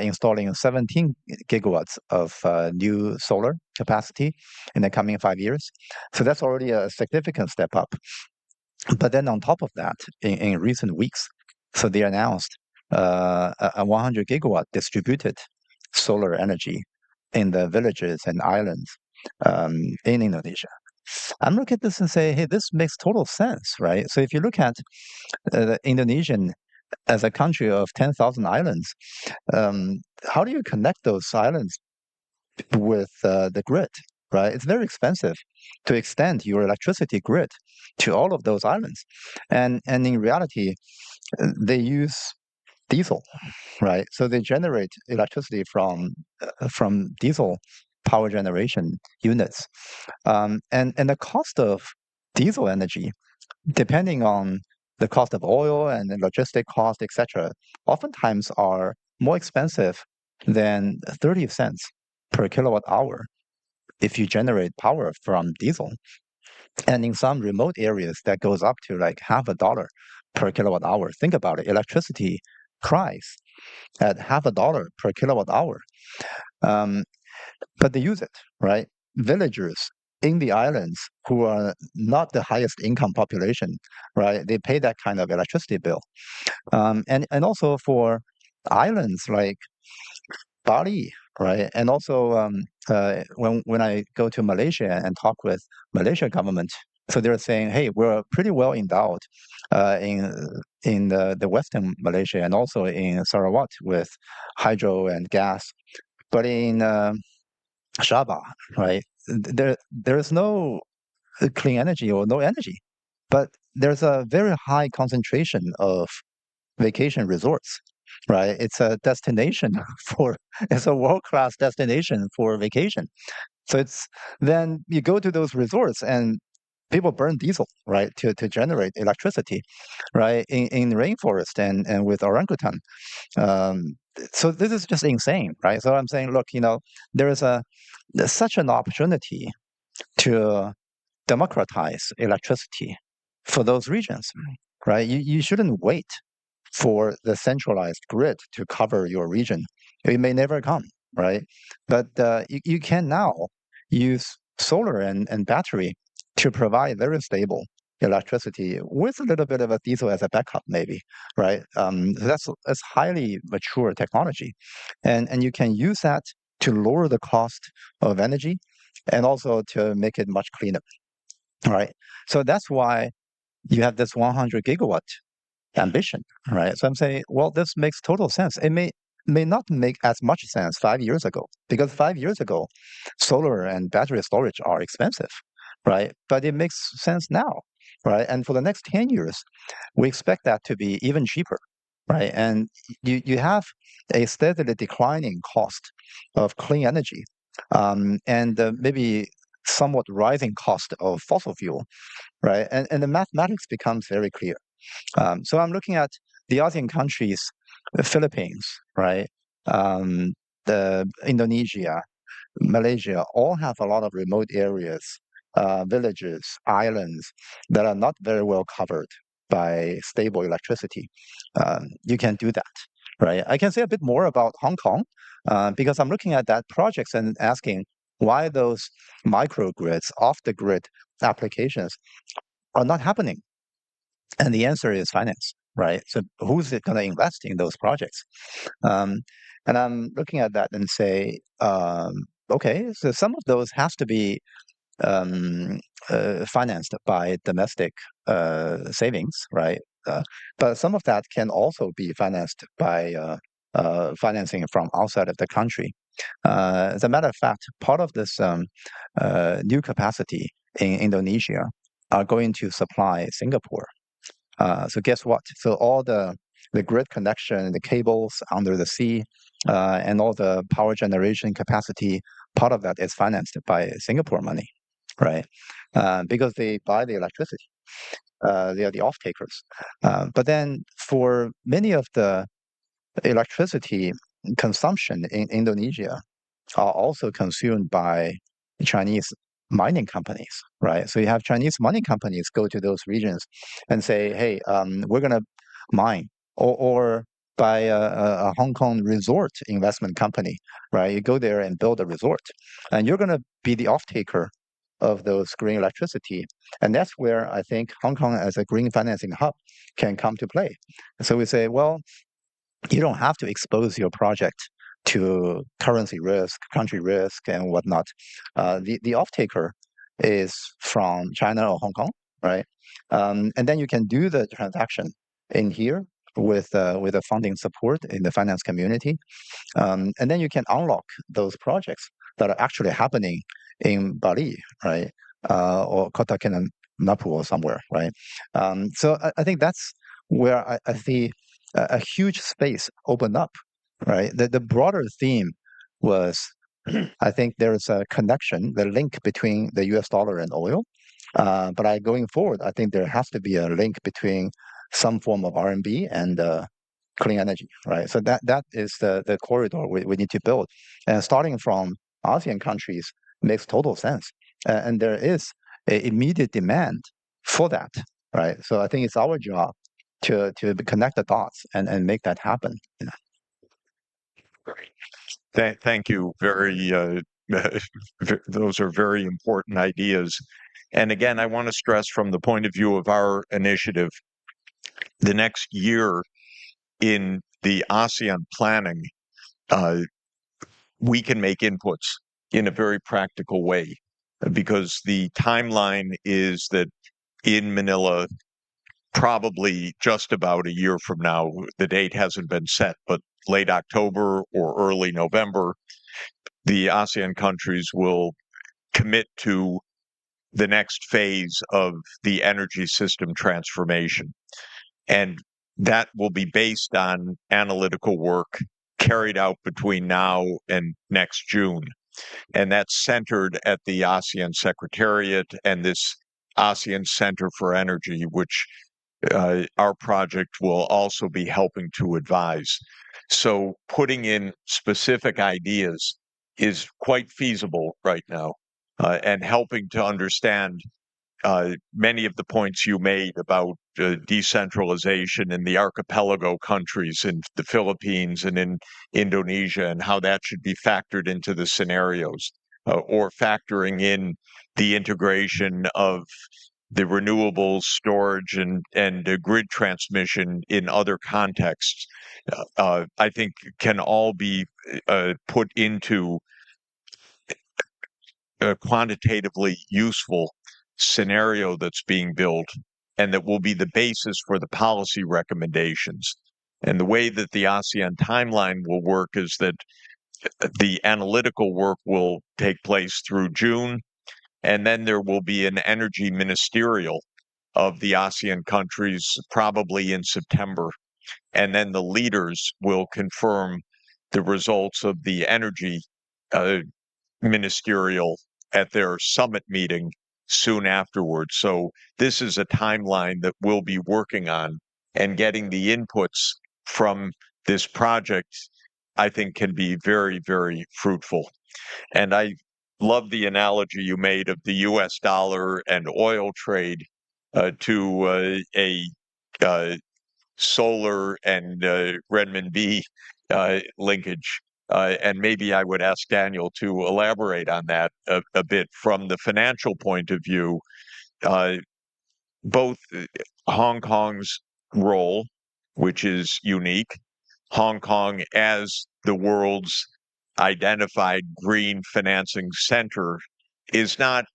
installing 17 gigawatts of new solar capacity in the coming 5 years. So that's already a significant step up. But then on top of that, in recent weeks, so they announced a 100 gigawatt distributed solar energy in the villages and islands in Indonesia. I'm looking at this and say, hey, this makes total sense, right? So if you look at the Indonesian as a country of 10,000 islands, how do you connect those islands with the grid, right? It's very expensive to extend your electricity grid to all of those islands. And in reality, they use diesel, right? So they generate electricity from diesel power generation units. And the cost of diesel energy, depending on the cost of oil and the logistic cost, etc., oftentimes are more expensive than 30 cents per kilowatt hour if you generate power from diesel. And in some remote areas, that goes up to like $0.50 per kilowatt hour. Think about it, electricity price at $0.50 per kilowatt hour. But they use it, right? Villagers in the islands who are not the highest income population, right? They pay that kind of electricity bill. And also for islands like Bali, right? And also when I go to Malaysia and talk with Malaysia government, so they're saying, hey, we're pretty well endowed in the Western Malaysia and also in Sarawak with hydro and gas, but in Sabah, right? There's no clean energy or no energy, but there's a very high concentration of vacation resorts, right? It's a destination it's a world-class destination for vacation. So then you go to those resorts and people burn diesel, right, to generate electricity, right, in rainforest and with orangutan. So this is just insane, right? So I'm saying, look, there's such an opportunity to democratize electricity for those regions, right? You shouldn't wait for the centralized grid to cover your region. It may never come, right? But you can now use solar and battery to provide very stable electricity with a little bit of a diesel as a backup, maybe, right? That's highly mature technology, and you can use that to lower the cost of energy and also to make it much cleaner, right? So that's why you have this 100 gigawatt ambition, right? So I'm saying, well, this makes total sense. It may not make as much sense 5 years ago, because 5 years ago, solar and battery storage are expensive, right? But it makes sense now, right? And for the next 10 years, we expect that to be even cheaper, right? And you have a steadily declining cost of clean energy, and maybe somewhat rising cost of fossil fuel, right? And the mathematics becomes very clear. So I'm looking at the ASEAN countries, the Philippines, right? The Indonesia, Malaysia, all have a lot of remote areas, villages, islands that are not very well covered by stable electricity. You can do that, right? I can say a bit more about Hong Kong because I'm looking at that projects and asking why those microgrids, off-the-grid applications are not happening. And the answer is finance, right? So who's going to invest in those projects? And I'm looking at that and say, okay, so some of those has to be financed by domestic savings, right? But some of that can also be financed by financing from outside of the country. As a matter of fact, part of this new capacity in Indonesia are going to supply Singapore. So guess what? So all the grid connection, the cables under the sea, and all the power generation capacity, part of that is financed by Singapore money, right? Because they buy the electricity. They are the off-takers. But then for many of the electricity consumption in Indonesia are also consumed by Chinese mining companies, right? So you have Chinese mining companies go to those regions and say, hey, we're going to mine, or by a Hong Kong resort investment company, right? You go there and build a resort, and you're going to be the off-taker of those green electricity. And that's where I think Hong Kong as a green financing hub can come to play. So we say, well, you don't have to expose your project to currency risk, country risk, and whatnot. The off-taker is from China or Hong Kong, right? And then you can do the transaction in here with a funding support in the finance community, and then you can unlock those projects that are actually happening in Bali, right, or Kota Kinabalu or somewhere, right? So I think that's where I see a huge space open up, right? The broader theme was, I think there's a connection, the link between the US dollar and oil. But going forward, I think there has to be a link between some form of RMB and clean energy, right? So that is the corridor we need to build. And starting from ASEAN countries makes total sense. And there is an immediate demand for that, right? So I think it's our job to connect the dots and make that happen. Thank you. Those are very important ideas. And again, I want to stress from the point of view of our initiative, the next year in the ASEAN planning, we can make inputs in a very practical way, because the timeline is that in Manila, probably just about a year from now, the date hasn't been set, but late October or early November, the ASEAN countries will commit to the next phase of the energy system transformation. And that will be based on analytical work carried out between now and next June. And that's centered at the ASEAN Secretariat and this ASEAN Center for Energy, which our project will also be helping to advise. So putting in specific ideas is quite feasible right now, and helping to understand many of the points you made about decentralization in the archipelago countries, in the Philippines and in Indonesia, and how that should be factored into the scenarios, or factoring in the integration of the renewables storage and grid transmission in other contexts, I think can all be put into a quantitatively useful scenario that's being built, and that will be the basis for the policy recommendations. And the way that the ASEAN timeline will work is that the analytical work will take place through June, and then there will be an energy ministerial of the ASEAN countries probably in September. And then the leaders will confirm the results of the energy ministerial at their summit meeting soon afterwards. So this is a timeline that we'll be working on, and getting the inputs from this project, I think, can be very, very fruitful. And I love the analogy you made of the US dollar and oil trade to a solar and renminbi linkage. And maybe I would ask Daniel to elaborate on that a bit from the financial point of view. Both Hong Kong's role, which is unique, Hong Kong as the world's identified green financing center, is not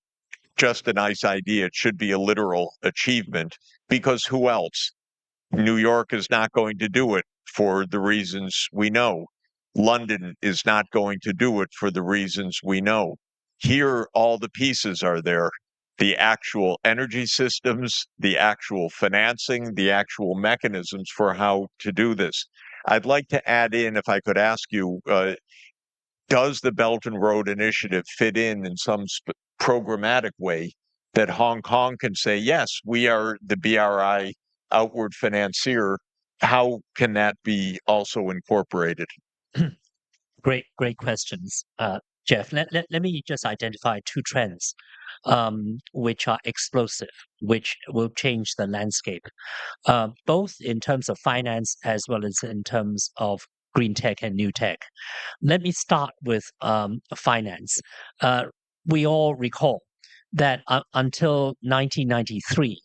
just a nice idea. It should be a literal achievement, because who else? New York is not going to do it for the reasons we know. London is not going to do it for the reasons we know. Here, all the pieces are there. The actual energy systems, the actual financing, the actual mechanisms for how to do this. I'd like to add in, if I could ask you, does the Belt and Road Initiative fit in some programmatic way that Hong Kong can say, yes, we are the BRI outward financier? How can that be also incorporated? Great questions, Jeff. Let me just identify two trends which are explosive, which will change the landscape, both in terms of finance as well as in terms of green tech and new tech. Let me start with finance. We all recall that until 1993,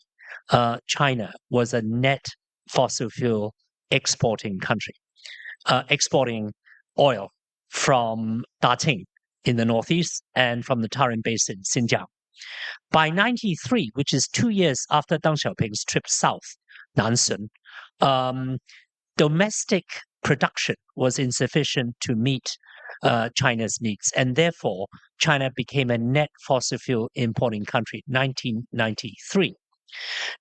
China was a net fossil fuel exporting country, exporting oil from Daqing in the northeast and from the Tarim Basin, Xinjiang. By 93, which is 2 years after Deng Xiaoping's trip south, Nansen, domestic production was insufficient to meet China's needs, and therefore China became a net fossil fuel importing country in 1993.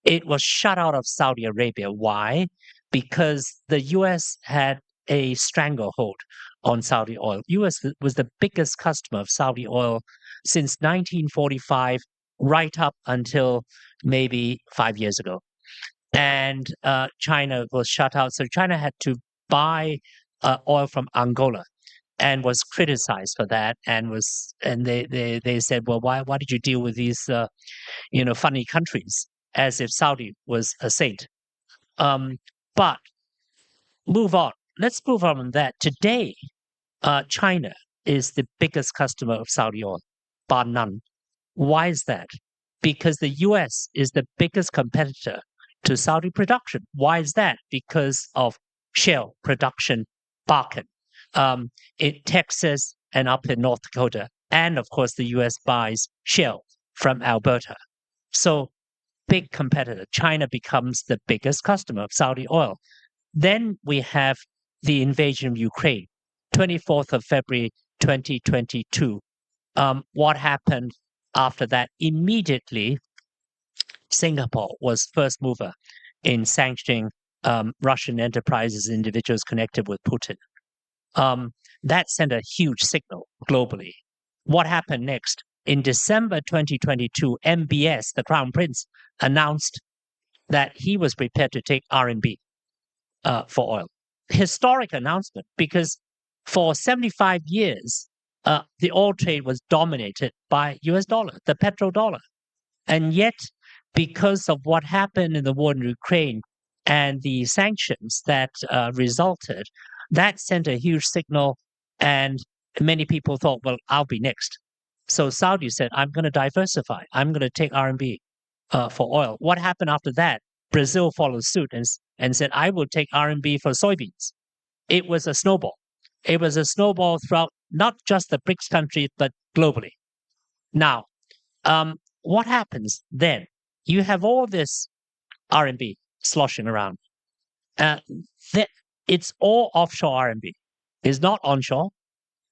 It was shut out of Saudi Arabia. Why? Because the US had a stranglehold on Saudi oil. US was the biggest customer of Saudi oil since 1945, right up until maybe 5 years ago. And China was shut out. So China had to buy oil from Angola and was criticized for that. And they said, well, why did you deal with these funny countries, as if Saudi was a saint? But move on. Let's move on from that. Today, China is the biggest customer of Saudi oil, bar none. Why is that? Because the US is the biggest competitor to Saudi production. Why is that? Because of shale production, Bakken, in Texas and up in North Dakota. And of course, the US buys shale from Alberta. So, big competitor. China becomes the biggest customer of Saudi oil. Then we have the invasion of Ukraine, 24th of February 2022. What happened after that? Immediately, Singapore was first mover in sanctioning Russian enterprises, individuals connected with Putin. That sent a huge signal globally. What happened next? In December 2022, MBS, the Crown Prince, announced that he was prepared to take RMB for oil. Historic announcement, because for 75 years, the oil trade was dominated by US dollar, the petrodollar. And yet, because of what happened in the war in Ukraine and the sanctions that resulted, that sent a huge signal, and many people thought, well, I'll be next. So Saudi said, I'm going to diversify. I'm going to take RMB for oil. What happened after that? Brazil followed suit and said, I will take RMB for soybeans. It was a snowball. It was a snowball throughout not just the BRICS countries, but globally. Now, what happens then? You have all this RMB sloshing around. It's all offshore RMB. It's not onshore.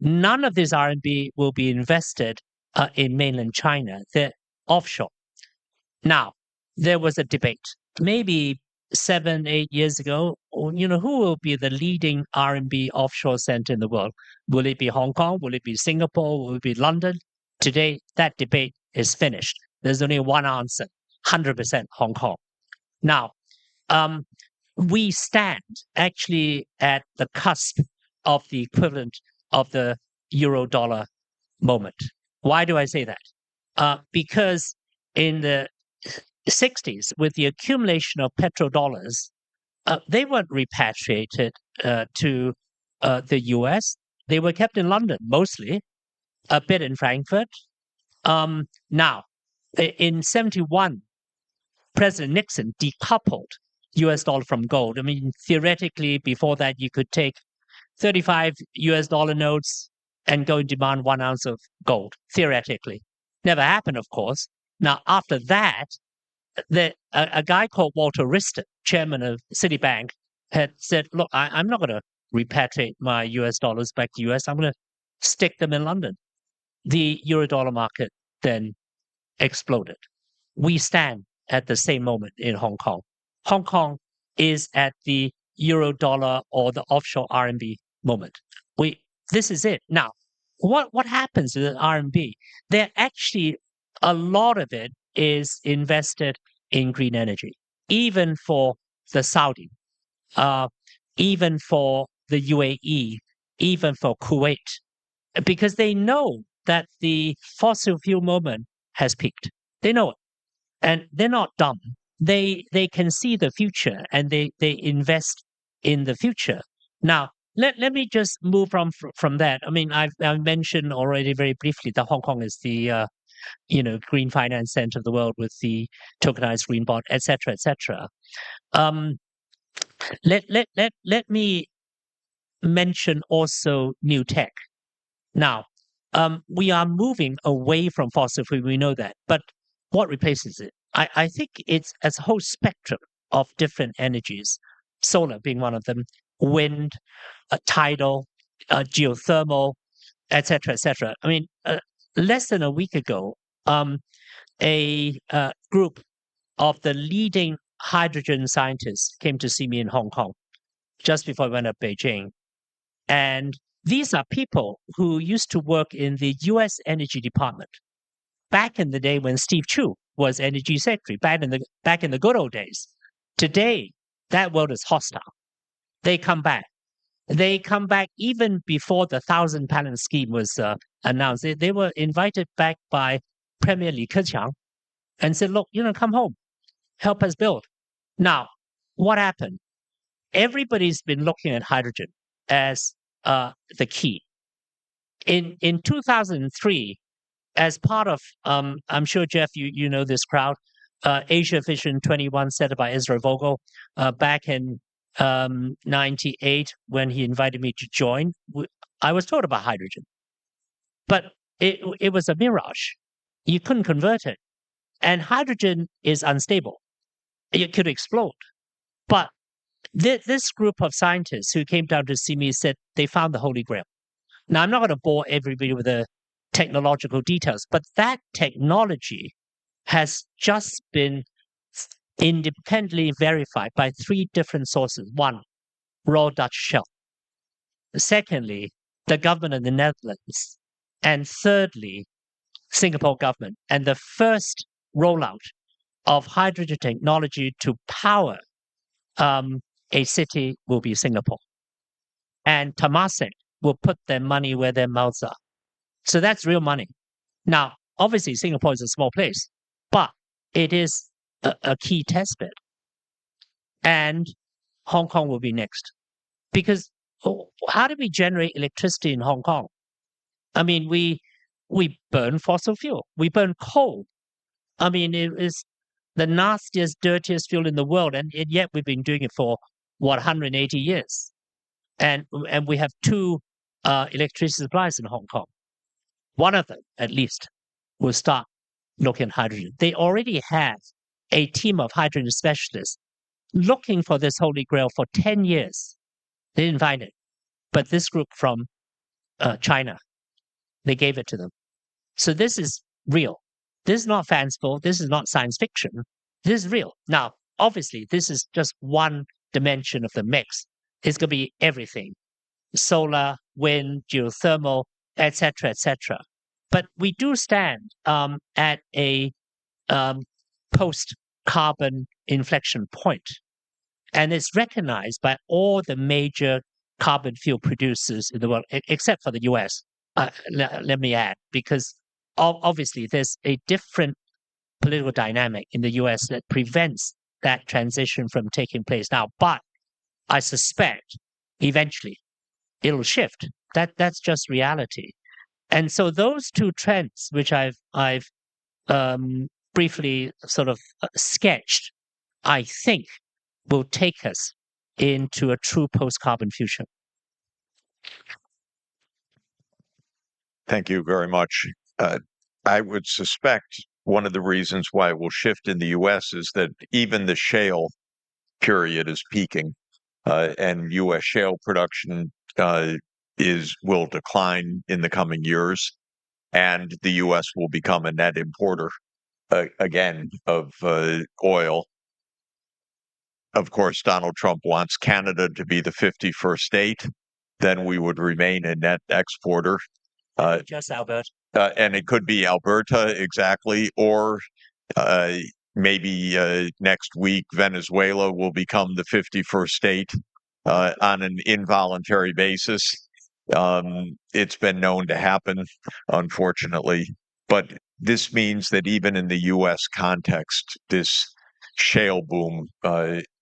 None of this RMB will be invested in mainland China. They're offshore. Now, there was a debate, maybe 7-8 years ago, who will be the leading RMB offshore center in the world? Will it be Hong Kong? Will it be Singapore? Will it be London? Today, that debate is finished. There's only one answer, 100% Hong Kong. Now, we stand actually at the cusp of the equivalent of the euro-dollar moment. Why do I say that? Because in the 60s, with the accumulation of petrodollars, they weren't repatriated to the US. They were kept in London, mostly, a bit in Frankfurt. Now, in 71, President Nixon decoupled US dollar from gold. I mean, theoretically, before that, you could take 35 US dollar notes and go and demand 1 ounce of gold, theoretically. Never happened, of course. Now, after that, a guy called Walter Wriston, chairman of Citibank, had said, look, I'm not going to repatriate my US dollars back to US. I'm going to stick them in London. The euro-dollar market then exploded. We stand at the same moment in Hong Kong. Hong Kong is at the euro-dollar or the offshore RMB moment. This is it. Now, what happens with the RMB? There actually, a lot of it is invested in green energy, even for the Saudi, even for the UAE, even for Kuwait. because they know that the fossil fuel moment has peaked. They know it, and they're not dumb. They can see the future, and they invest in the future. Now, let me just move from that. I mean, I've mentioned already very briefly that Hong Kong is the green finance center of the world with the tokenized green bond, etc., etc. Let me mention also new tech. Now, we are moving away from fossil fuel. We know that, but what replaces it? I think it's as a whole spectrum of different energies, solar being one of them, wind, tidal, geothermal, etc., etc. I mean, less than a week ago, a group of the leading hydrogen scientists came to see me in Hong Kong just before I went to Beijing. And these are people who used to work in the US Energy Department back in the day when Steve Chu was Energy Secretary, back in the good old days. Today, that world is hostile. They come back. They come back even before the 1,000-panel scheme was announced. They were invited back by Premier Li Keqiang and said, look, come home, help us build. Now, what happened? Everybody's been looking at hydrogen as the key. In 2003, as part of, I'm sure, Jeff, you know this crowd, Asia Vision 21 set up by Ezra Vogel back in 98 when he invited me to join. I was told about hydrogen, but it was a mirage. You couldn't convert it. And hydrogen is unstable. It could explode. But this group of scientists who came down to see me said they found the Holy Grail. Now, I'm not going to bore everybody with the technological details, but that technology has just been independently verified by 3 different sources. One, Royal Dutch Shell. Secondly, the government of the Netherlands. And thirdly, Singapore government. And the first rollout of hydrogen technology to power a city will be Singapore. And Temasek will put their money where their mouths are. So that's real money. Now, obviously, Singapore is a small place, but it is a key test bed. And Hong Kong will be next. Because how do we generate electricity in Hong Kong? I mean, we burn fossil fuel. We burn coal. I mean, it is the nastiest, dirtiest fuel in the world, and yet we've been doing it for, 180 years. And we have 2 electricity supplies in Hong Kong. One of them, at least, will start looking at hydrogen. They already have a team of hydrogen specialists looking for this holy grail for 10 years. They didn't find it. But this group from China, they gave it to them. So this is real. This is not fanciful. This is not science fiction. This is real. Now, obviously, this is just one dimension of the mix. It's going to be everything. Solar, wind, geothermal, etc., etc. But we do stand at a post-carbon inflection point, and it's recognized by all the major carbon fuel producers in the world, except for the US. Let me add, because obviously there's a different political dynamic in the US that prevents that transition from taking place now. But I suspect eventually it'll shift. That's just reality. And so those 2 trends, which I've briefly sort of sketched, I think will take us into a true post-carbon future. Thank you very much. I would suspect one of the reasons why it will shift in the US is that even the shale period is peaking, and US shale production will decline in the coming years, and the US will become a net importer again of oil. Of course, Donald Trump wants Canada to be the 51st state. Then we would remain a net exporter. Just Alberta. And it could be Alberta, exactly, or maybe next week Venezuela will become the 51st state on an involuntary basis. It's been known to happen, unfortunately, but this means that even in the U.S. context, this shale boom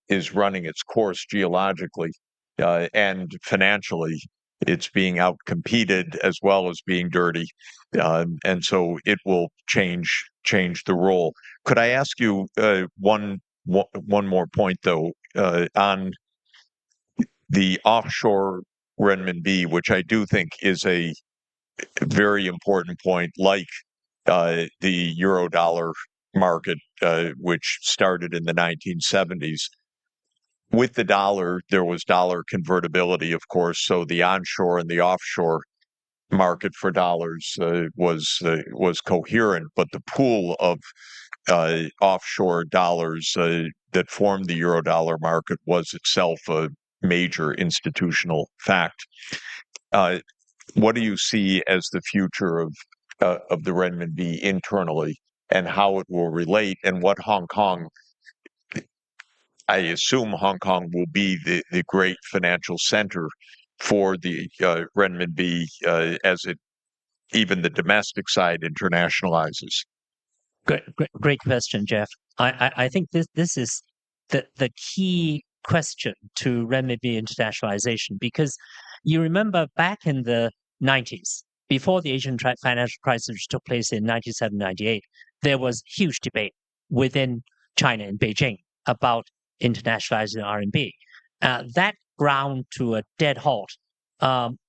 is running its course geologically and financially. It's being outcompeted as well as being dirty, and so it will change the role. Could I ask you one more point though on the offshore renminbi, which I do think is a very important point, like the euro dollar market, which started in the 1970s. With the dollar, there was dollar convertibility, of course, so the onshore and the offshore market for dollars was coherent, but the pool of offshore dollars that formed the euro-dollar market was itself a major institutional fact. What do you see as the future of the renminbi internally, and how it will relate, and what Hong Kong? I assume Hong Kong will be the great financial center for the renminbi as it even the domestic side internationalizes. Great question, Jeff. I think this is the key question to renminbi internationalization, because you remember back in the 90s, before the Asian financial crisis, which took place in 97, 98, there was huge debate within China and Beijing about internationalizing RMB. That ground to a dead halt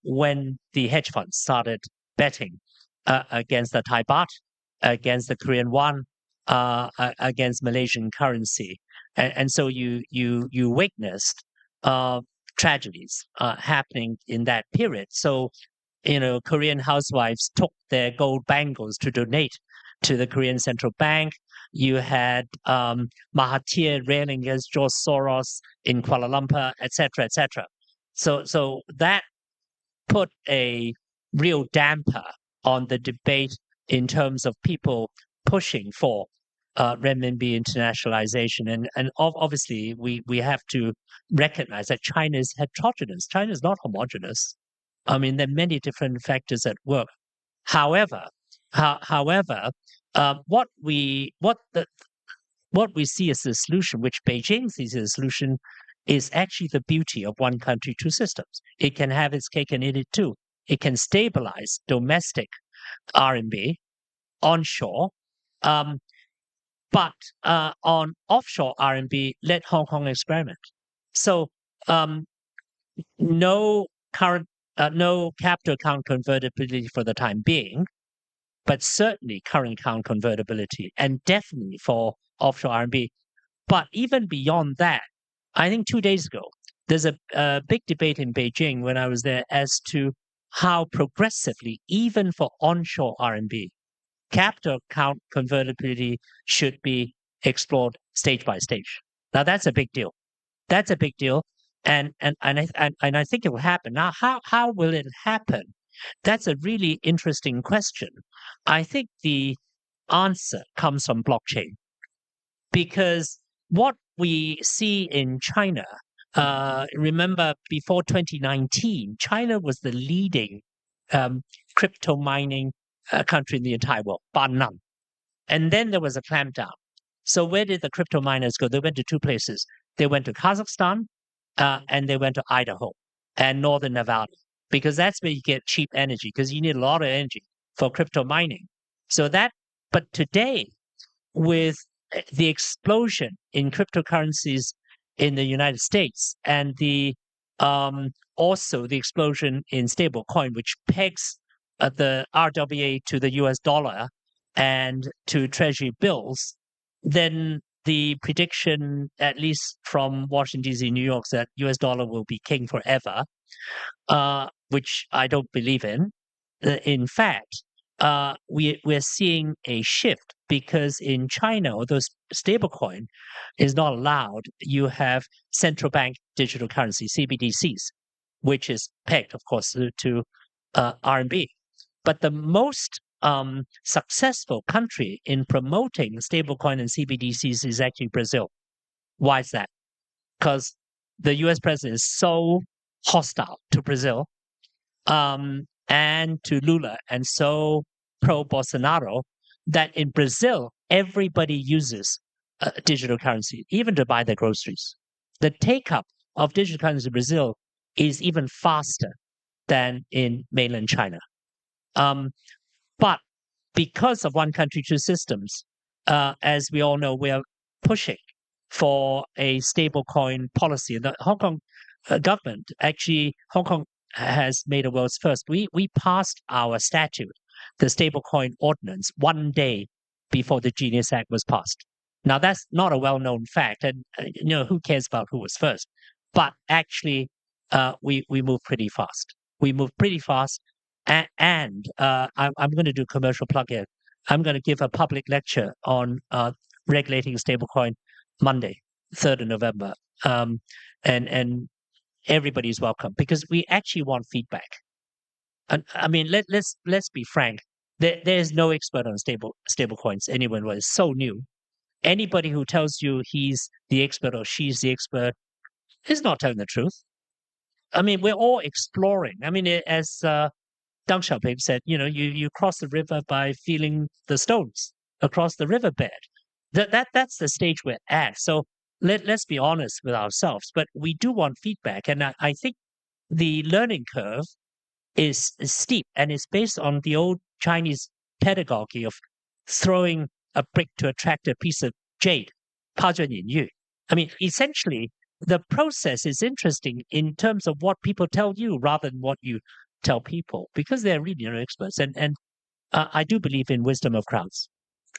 when the hedge funds started betting against the Thai baht, against the Korean won, against Malaysian currency, and so you witnessed tragedies happening in that period. So, Korean housewives took their gold bangles to donate to the Korean Central Bank. You had Mahathir railing against George Soros in Kuala Lumpur, etc., etc. So that put a real damper on the debate in terms of people pushing for renminbi internationalization. And obviously, we have to recognize that China is heterogeneous. China is not homogeneous. I mean, there are many different factors at work. However, what we see as the solution, which Beijing sees as a solution, is actually the beauty of one country, two systems. It can have its cake and eat it too. It can stabilize domestic RMB onshore, but on offshore RMB, let Hong Kong experiment. So no capital account convertibility for the time being, but certainly current account convertibility, and definitely for offshore RMB. But even beyond that, I think 2 days ago, there's a big debate in Beijing when I was there as to how progressively, even for onshore RMB, capital account convertibility should be explored stage by stage. Now that's a big deal. That's a big deal, and I think it will happen. Now, how will it happen? That's a really interesting question. I think the answer comes from blockchain, because what we see in China, remember before 2019, China was the leading crypto mining country in the entire world, bar none. And then there was a clampdown. So where did the crypto miners go? They went to two places. They went to Kazakhstan and they went to Idaho and northern Nevada, because that's where you get cheap energy, because you need a lot of energy for crypto mining. But today, with the explosion in cryptocurrencies in the United States and the also the explosion in stablecoin, which pegs the RWA to the US dollar and to treasury bills, then the prediction, at least from Washington, D.C., New York, that US dollar will be king forever, which I don't believe in. In fact, we're seeing a shift, because in China, although stablecoin is not allowed, you have central bank digital currency, CBDCs, which is pegged, of course, to RMB. But the most successful country in promoting stablecoin and CBDCs is actually Brazil. Why is that? Because the US president is so hostile to Brazil and to Lula, and so pro Bolsonaro that in Brazil everybody uses digital currency, even to buy their groceries. The take up of digital currency in Brazil is even faster than in mainland China. But because of one country, two systems, as we all know, we are pushing for a stable coin policy. The Hong Kong government, actually, Hong Kong has made a world's first. We passed our statute, the stable coin ordinance, one day before the Genius Act was passed. Now, that's not a well-known fact, and who cares about who was first? But actually, we moved pretty fast. We moved pretty fast, and I'm going to do commercial plug here. I'm going to give a public lecture on regulating stablecoin Monday, 3rd of November, and everybody's welcome because we actually want feedback. And I mean, let's be frank. There's no expert on stablecoins. Anyone who is so new. Anybody who tells you he's the expert or she's the expert is not telling the truth. I mean, we're all exploring. I mean, as Deng Xiaoping said, you cross the river by feeling the stones across the riverbed. That's the stage we're at. So let's be honest with ourselves. But we do want feedback, and I think the learning curve is steep, and it's based on the old Chinese pedagogy of throwing a brick to attract a piece of jade. 抛砖引玉. I mean, essentially, the process is interesting in terms of what people tell you rather than what you tell people, because they're really experts. And I do believe in wisdom of crowds.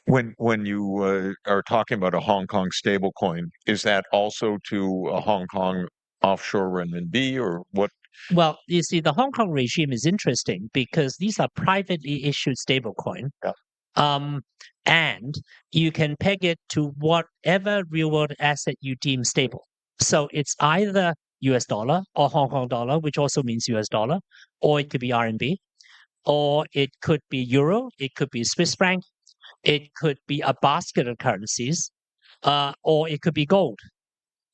When you are talking about a Hong Kong stablecoin, is that also to a Hong Kong offshore renminbi or what? Well, you see, the Hong Kong regime is interesting because these are privately issued stablecoin. Yeah. And you can peg it to whatever real-world asset you deem stable. So it's either US dollar or Hong Kong dollar, which also means US dollar, or it could be RMB, or it could be euro, it could be Swiss franc, it could be a basket of currencies, or it could be gold,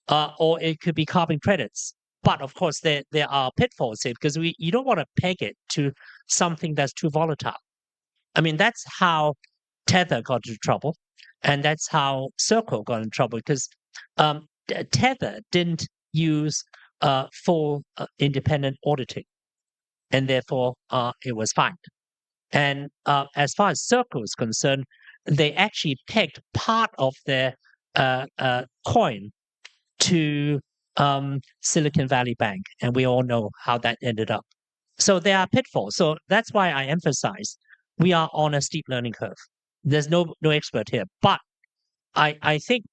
or it could be carbon credits. But of course, there are pitfalls here because you don't want to peg it to something that's too volatile. I mean, that's how Tether got into trouble, and that's how Circle got in trouble because Tether didn't use full independent auditing, and therefore it was fined. And as far as Circle is concerned, they actually pegged part of their coin to Silicon Valley Bank, and we all know how that ended up. So there are pitfalls. So that's why I emphasize we are on a steep learning curve. There's no expert here, but I think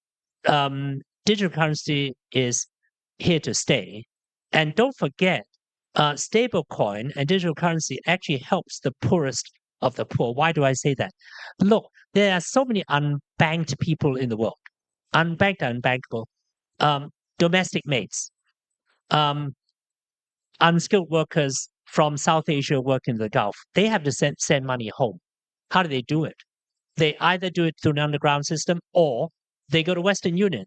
digital currency is here to stay. And don't forget, stablecoin and digital currency actually helps the poorest of the poor. Why do I say that? Look, there are so many unbanked people in the world, unbanked, unbankable, domestic maids, unskilled workers from South Asia working in the Gulf. They have to send money home. How do they do it? They either do it through an underground system or they go to Western Union.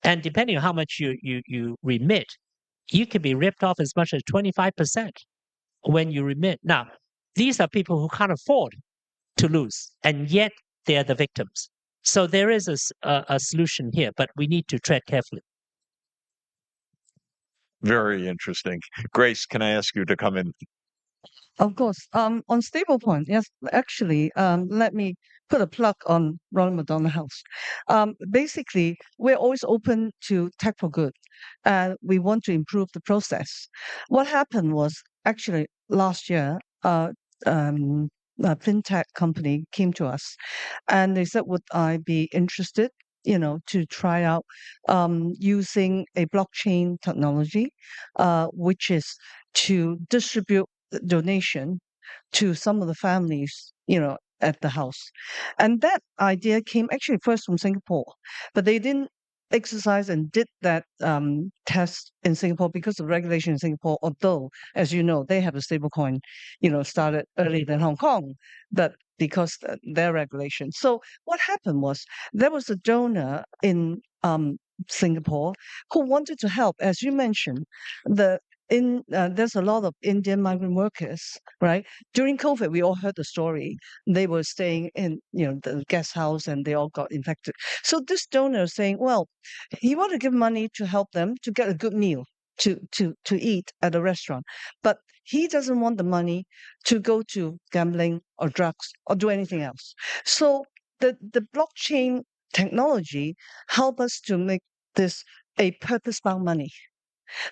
And depending on how much you remit, you can be ripped off as much as 25% when you remit. Now, these are people who can't afford to lose, and yet they are the victims. So there is a solution here, but we need to tread carefully. Very interesting. Grace, can I ask you to come in? Of course. On stablecoin, yes, actually, let me put a plug on Ronald McDonald House. Basically, we're always open to tech for good, and we want to improve the process. What happened was actually last year, a fintech company came to us, and they said, "Would I be interested?" To try out using a blockchain technology, which is to distribute donation to some of the families, at the house. And that idea came actually first from Singapore, but they didn't exercise and did that test in Singapore because of regulation in Singapore, although, as you know, they have a stablecoin, started earlier than Hong Kong, but because their regulation. So what happened was there was a donor in Singapore who wanted to help, as you mentioned, the there's a lot of Indian migrant workers, right? During COVID, we all heard the story. They were staying in, the guest house, and they all got infected. So this donor is saying, well, he want to give money to help them to get a good meal to eat at a restaurant, but he doesn't want the money to go to gambling or drugs or do anything else. So the blockchain technology help us to make this a purpose-bound money.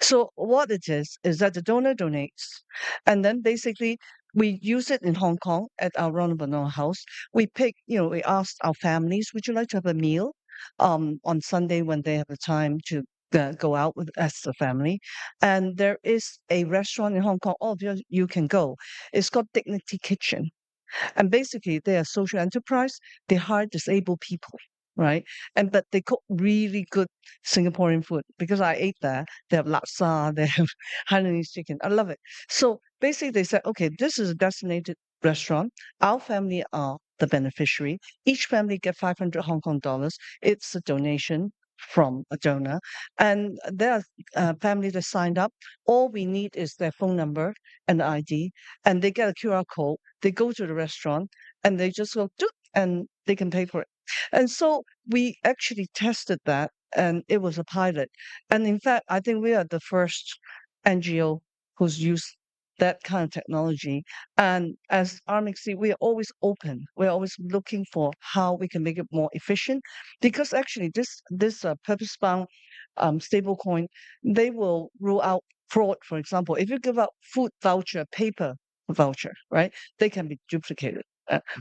So what it is that the donor donates, and then basically we use it in Hong Kong at our Ronald McDonald House. We we asked our families, would you like to have a meal on Sunday when they have the time to go out with as a family? And there is a restaurant in Hong Kong. All of you can go. It's called Dignity Kitchen. And basically, they are social enterprise. They hire disabled people, right? But they cook really good Singaporean food because I ate there. They have laksa, they have Hainanese chicken. I love it. So basically, they said, okay, this is a designated restaurant. Our family are the beneficiary. Each family get 500 Hong Kong dollars. It's a donation from a donor, and there are families that signed up. All we need is their phone number and ID, and they get a QR code. They go to the restaurant and they just go, "Doot," and they can pay for it. And so we actually tested that, and it was a pilot. And in fact, I think we are the first NGO who's used that kind of technology. And as RMXC, we are always open. We're always looking for how we can make it more efficient, because actually this purpose-bound stablecoin, they will rule out fraud. For example, if you give out food voucher, paper voucher, right? They can be duplicated.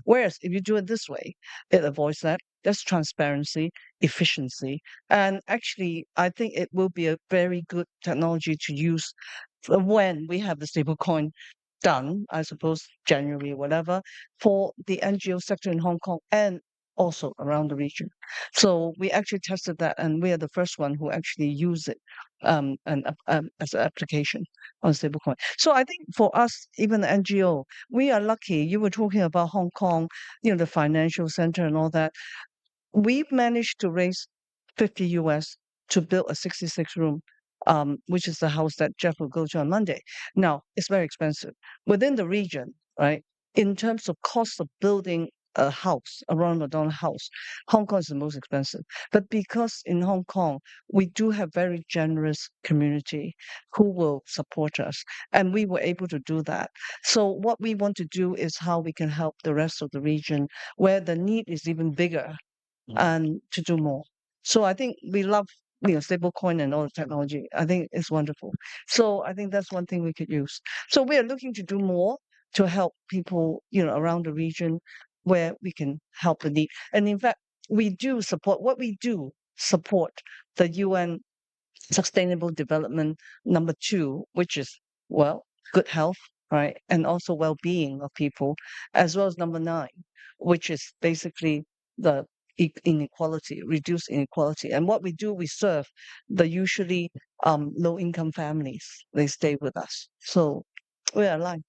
Whereas if you do it this way, it avoids that. That's transparency, efficiency, and actually, I think it will be a very good technology to use when we have the stablecoin done. I suppose January, or whatever, for the NGO sector in Hong Kong and also around the region. So we actually tested that, and we are the first one who actually use it as an application on stablecoin. So I think for us, even the NGO, we are lucky. You were talking about Hong Kong, the financial center and all that. We've managed to raise 50 US to build a 66 room, which is the house that Jeff will go to on Monday. Now, it's very expensive. Within the region, right, in terms of cost of building a house, a Ronald McDonald house, Hong Kong is the most expensive. But because in Hong Kong, we do have very generous community who will support us, and we were able to do that. So what we want to do is how we can help the rest of the region where the need is even bigger, and to do more. So I think we love stablecoin and all the technology. I think it's wonderful. So I think that's one thing we could use. So we are looking to do more to help people around the region where we can help the need. And in fact, we do support the UN Sustainable Development number 2, which is good health, right, and also well-being of people, as well as number 9, which is basically the inequality, reduce inequality. And what we do, we serve the usually low-income families. They stay with us, so we are aligned.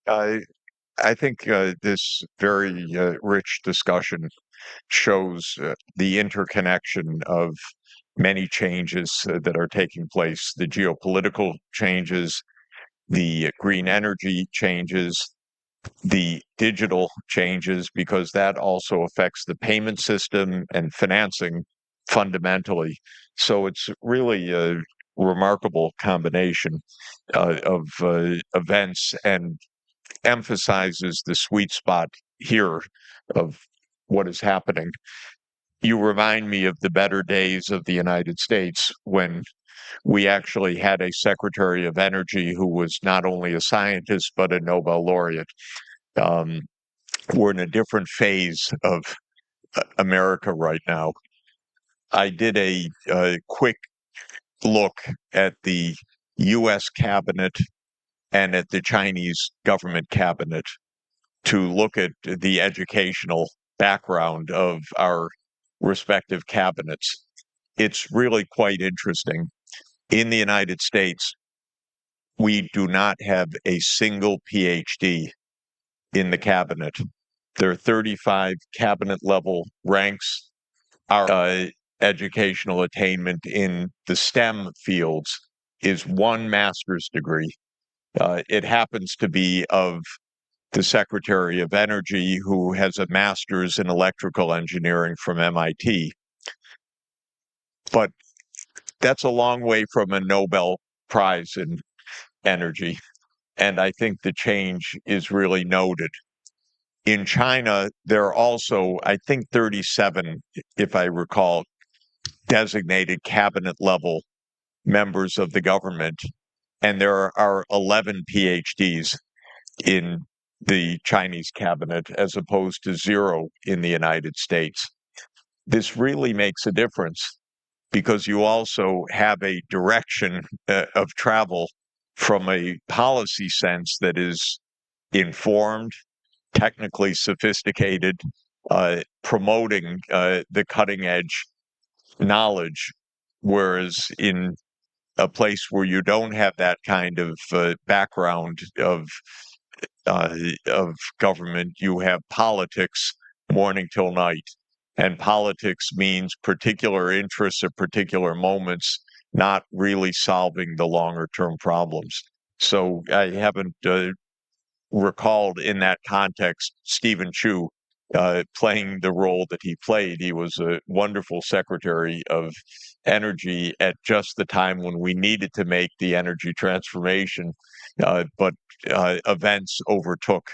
I think this very rich discussion shows the interconnection of many changes that are taking place, the geopolitical changes, the green energy changes, the digital changes, because that also affects the payment system and financing fundamentally. So it's really a remarkable combination of events, and emphasizes the sweet spot here of what is happening. You remind me of the better days of the United States when we actually had a Secretary of Energy who was not only a scientist but a Nobel laureate. Um, we're in a different phase of America right now. I did a quick look at the U.S. cabinet and at the Chinese government cabinet to look at the educational background of our respective cabinets. It's really quite interesting. In the United States, we do not have a single PhD in the cabinet. There are 35 cabinet level ranks. Our educational attainment in the STEM fields is one master's degree. It happens to be of the Secretary of Energy, who has a master's in electrical engineering from MIT. But that's a long way from a Nobel Prize in energy. And I think the change is really noted. In China, there are also, I think, 37, if I recall, designated cabinet level members of the government. And there are 11 PhDs in the Chinese cabinet as opposed to 0 in the United States. This really makes a difference because you also have a direction of travel from a policy sense that is informed, technically sophisticated, promoting the cutting edge knowledge. Whereas in a place where you don't have that kind of background of government, you have politics morning till night. And politics means particular interests at particular moments, not really solving the longer term problems. So I haven't recalled in that context Stephen Chu playing the role that he played. He was a wonderful Secretary of Energy at just the time when we needed to make the energy transformation, but events overtook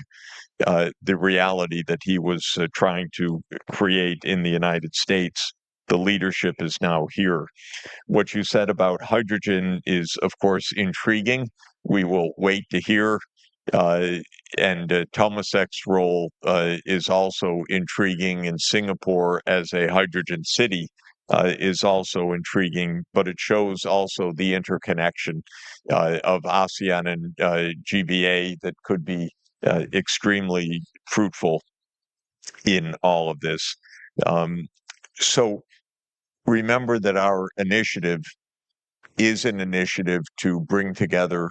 the reality that he was trying to create in the United States. The leadership is now here. What you said about hydrogen is, of course, intriguing. We will wait to hear. And Tomasek's role is also intriguing in Singapore as a hydrogen city. Is also intriguing, but it shows also the interconnection of ASEAN and GBA that could be extremely fruitful in all of this. So remember that our initiative is an initiative to bring together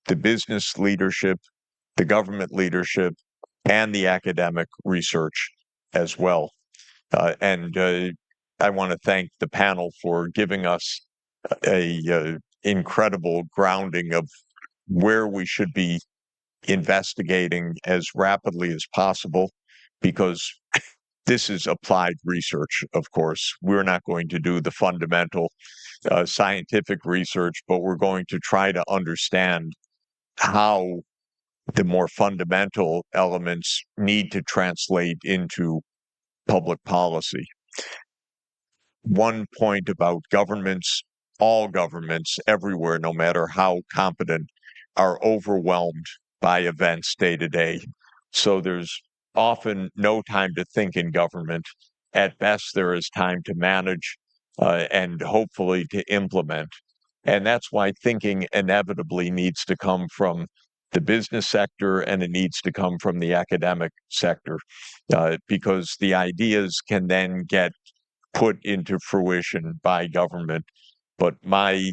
the business leadership, the government leadership, and the academic research as well. And I want to thank the panel for giving us a incredible grounding of where we should be investigating as rapidly as possible, because this is applied research, of course. We're not going to do the fundamental scientific research, but we're going to try to understand how the more fundamental elements need to translate into public policy. One point about governments, all governments everywhere, no matter how competent, are overwhelmed by events day to day. So there's often no time to think in government. At best, there is time to manage and hopefully to implement. And that's why thinking inevitably needs to come from the business sector and it needs to come from the academic sector, because the ideas can then get put into fruition by government. But my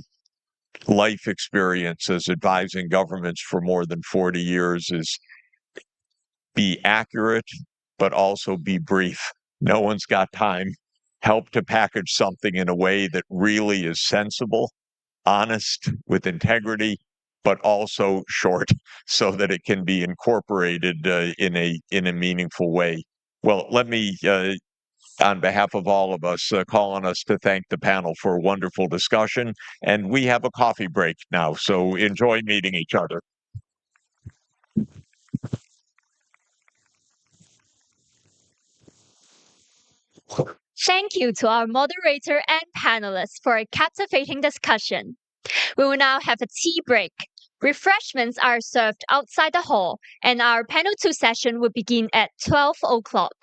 life experience as advising governments for more than 40 years is be accurate, but also be brief. No one's got time. Help to package something in a way that really is sensible, honest, with integrity, but also short, so that it can be incorporated in a meaningful way. Well, let me, on behalf of all of us, call on us to thank the panel for a wonderful discussion. And we have a coffee break now, so enjoy meeting each other. Thank you to our moderator and panelists for a captivating discussion. We will now have a tea break. Refreshments are served outside the hall, and our panel 2 session will begin at 12 o'clock.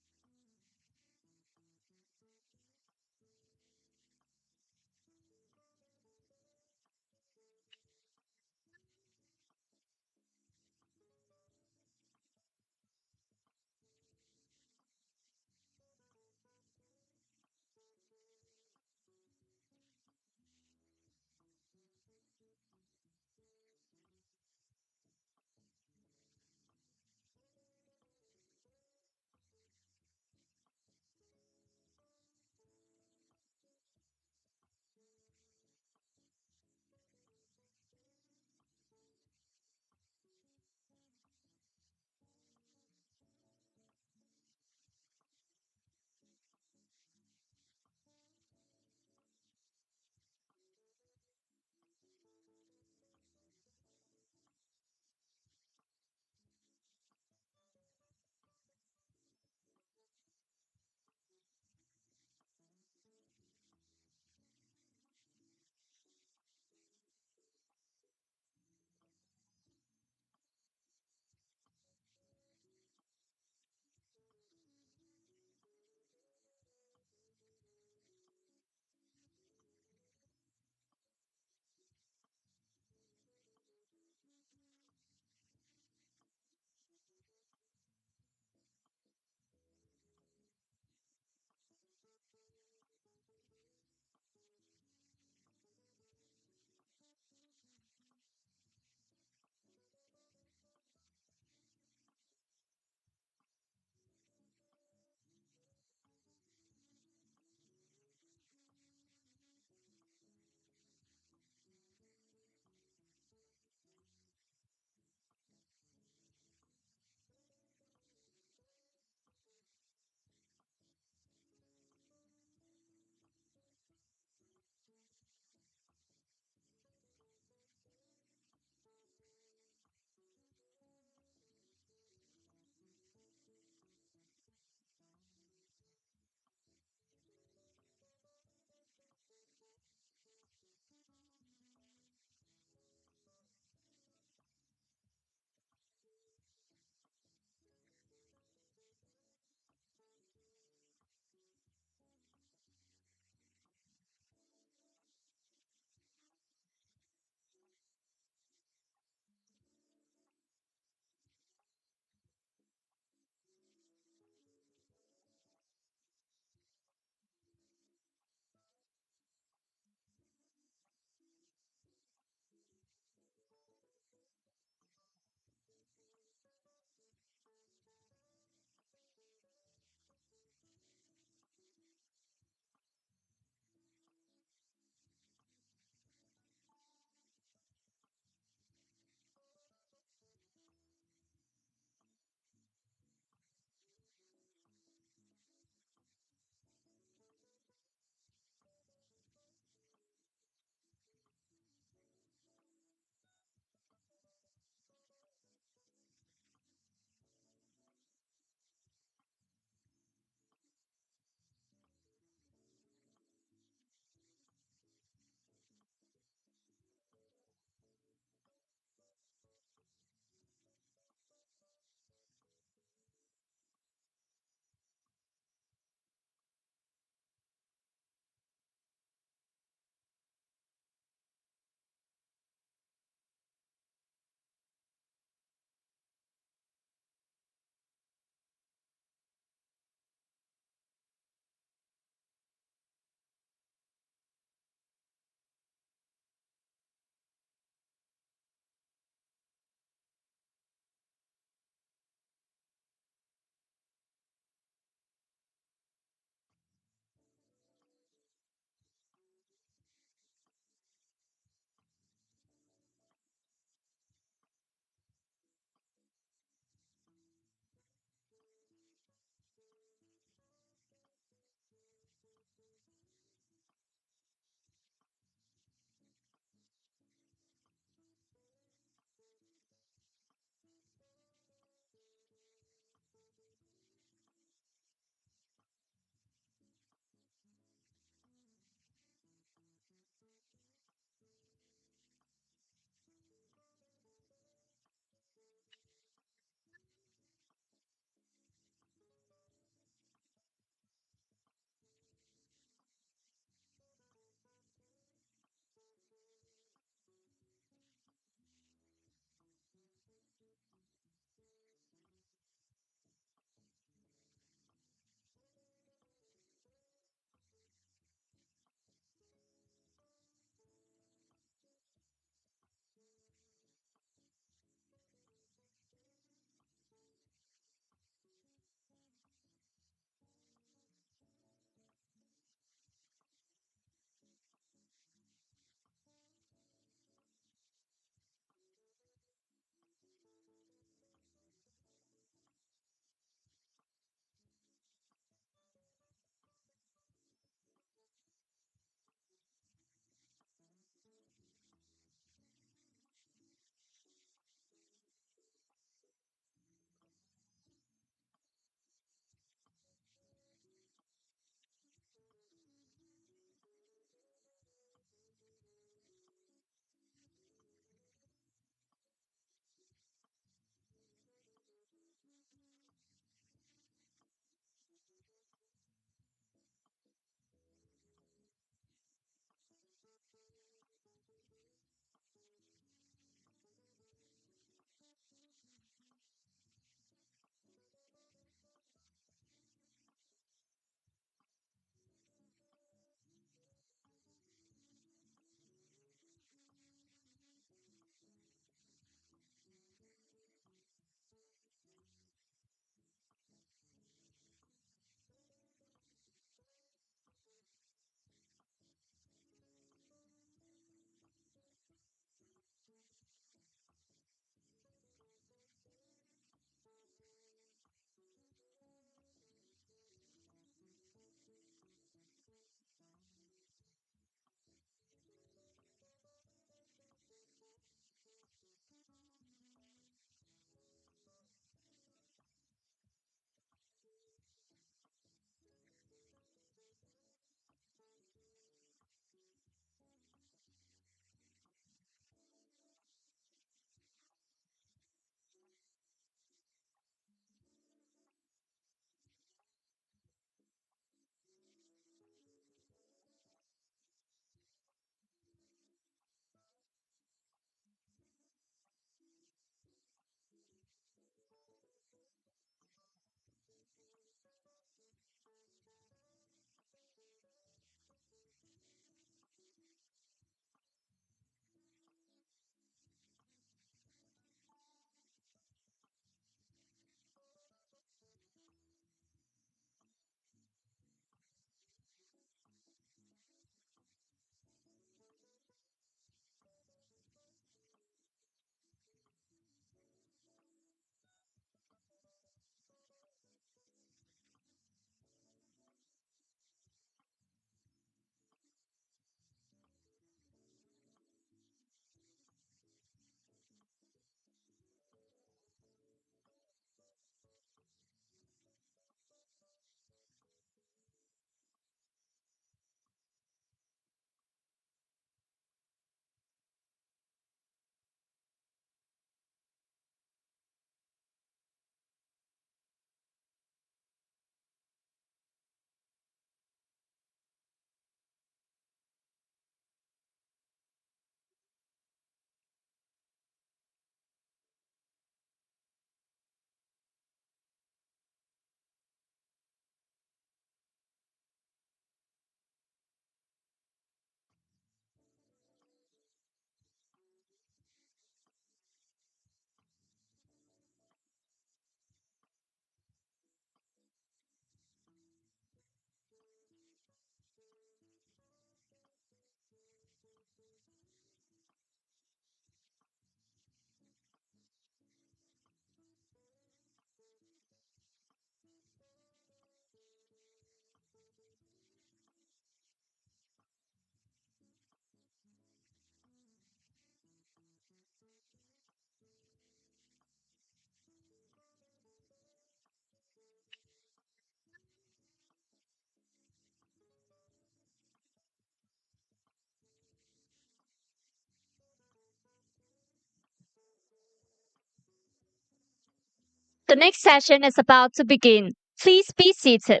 The next session is about to begin. Please be seated.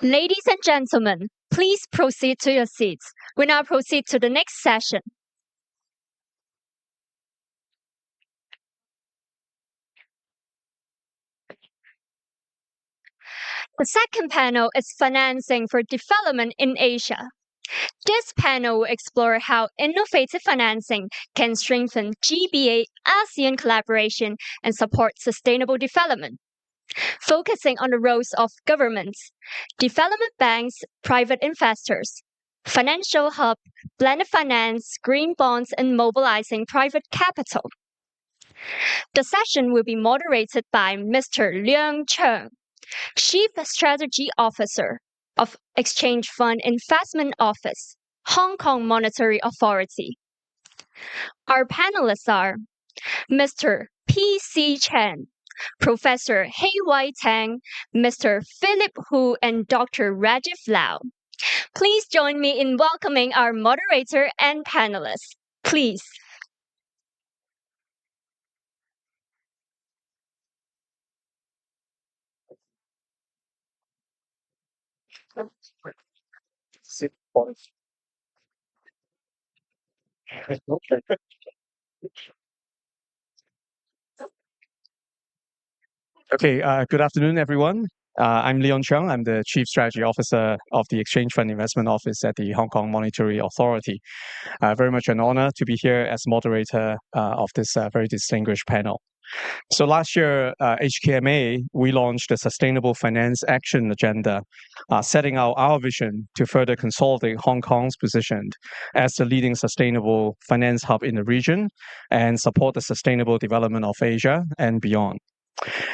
Ladies and gentlemen, please proceed to your seats. We now proceed to the next session. The second panel is Financing for Development in Asia. This panel will explore how innovative financing can strengthen GBA-ASEAN collaboration and support sustainable development. Focusing on the roles of governments, development banks, private investors, financial hub, blended finance, green bonds, and mobilizing private capital. The session will be moderated by Mr. Liang Cheng, Chief Strategy Officer of Exchange Fund Investment Office, Hong Kong Monetary Authority. Our panelists are Mr. P.C. Chen, Professor Hei Wai Tang, Mr. Philip Hu, and Dr. Rajiv Lau. Please join me in welcoming our moderator and panelists. Please. Okay, good afternoon, everyone. I'm Leon Cheung. I'm the Chief Strategy Officer of the Exchange Fund Investment Office at the Hong Kong Monetary Authority. Very much an honor to be here as moderator of this very distinguished panel. So last year, HKMA, we launched the Sustainable Finance Action Agenda, setting out our vision to further consolidate Hong Kong's position as the leading sustainable finance hub in the region and support the sustainable development of Asia and beyond.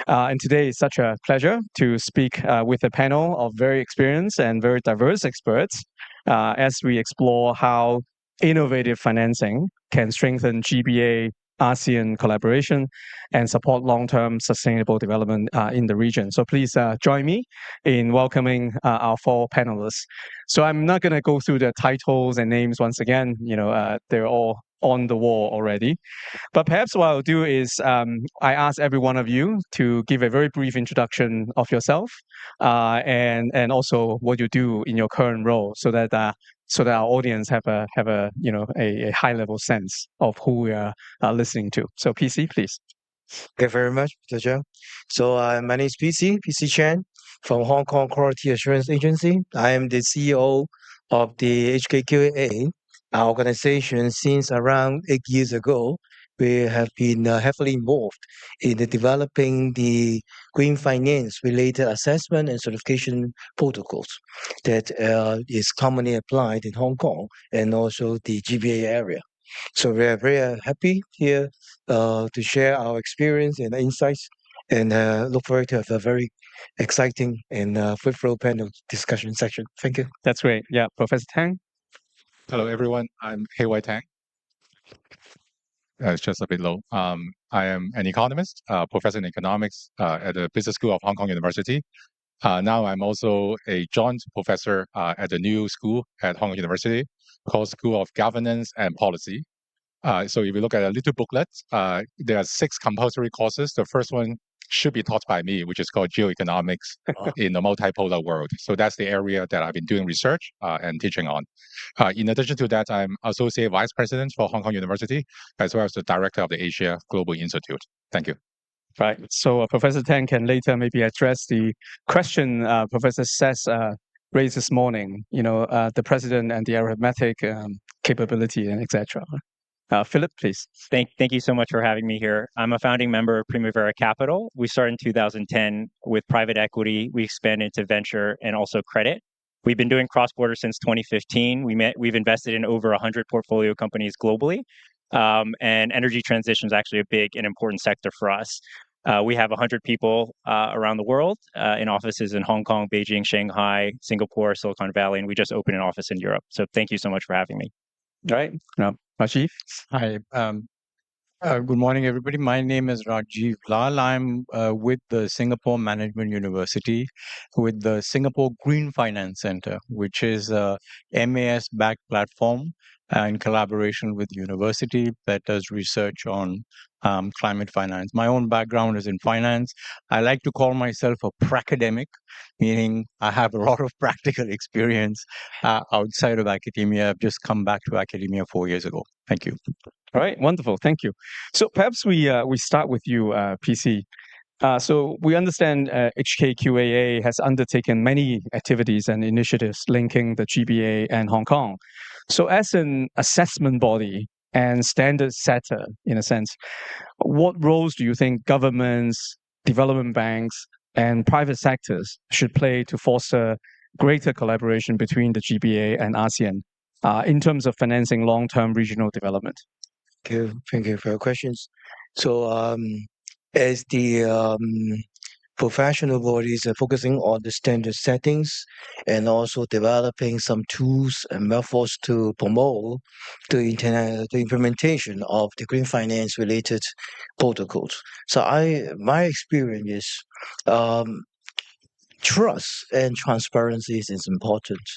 And today is such a pleasure to speak with a panel of very experienced and very diverse experts as we explore how innovative financing can strengthen GBA ASEAN collaboration and support long-term sustainable development in the region. So please join me in welcoming our four panelists. So I'm not going to go through the titles and names once again. They're all on the wall already. But perhaps what I'll do is I ask every one of you to give a very brief introduction of yourself and also what you do in your current role, so that our audience have a high level sense of who we are listening to. So PC, please. Thank you very much, Mr. Zhang. So my name is PC Chen from Hong Kong Quality Assurance Agency. I am the CEO of the HKQA. Our organization, since around 8 years ago, we have been heavily involved in developing the green finance related assessment and certification protocols that is commonly applied in Hong Kong and also the GBA area. So we are very happy here to share our experience and insights, and look forward to have a very exciting and fruitful panel discussion section. Thank you. That's great. Yeah, Professor Tang. Hello, everyone. I'm Hei Tang. It's just a bit low. I am an economist, professor in economics at the Business School of Hong Kong University. Now I'm also a joint professor at the new school at Hong Kong University called School of Governance and Policy. So if you look at a little booklet, there are 6 compulsory courses. The first one should be taught by me, which is called geoeconomics in a multipolar world. So that's the area that I've been doing research and teaching on. In addition to that, I'm Associate Vice President for Hong Kong University, as well as the Director of the Asia Global Institute. Thank you. Right. So Professor Tang can later maybe address the question Professor Sess raised this morning, the president and the arithmetic capability and etc. Philip, please. Thank you so much for having me here. I'm a founding member of Primavera Capital. We started in 2010 with private equity. We expanded into venture and also credit. We've been doing cross-border since 2015. We've invested in over 100 portfolio companies globally. And energy transition is actually a big and important sector for us. We have 100 people around the world in offices in Hong Kong, Beijing, Shanghai, Singapore, Silicon Valley, and we just opened an office in Europe. So thank you so much for having me. All right. Rajiv. Hi. Good morning, everybody. My name is Rajiv Lal. I'm with the Singapore Management University with the Singapore Green Finance Center, which is a MAS-backed platform in collaboration with the university that does research on climate finance. My own background is in finance. I like to call myself a pracademic, meaning I have a lot of practical experience outside of academia. I've just come back to academia 4 years ago. Thank you. All right, wonderful. Thank you. So perhaps we start with you, PC. So we understand HKQAA has undertaken many activities and initiatives linking the GBA and Hong Kong. So as an assessment body and standard setter, in a sense, what roles do you think governments, development banks, and private sectors should play to foster greater collaboration between the GBA and ASEAN in terms of financing long-term regional development? Thank you for your questions. So, as the professional bodies are focusing on the standard settings and also developing some tools and methods to promote the implementation of the green finance related protocols. So my experience is trust and transparency is important.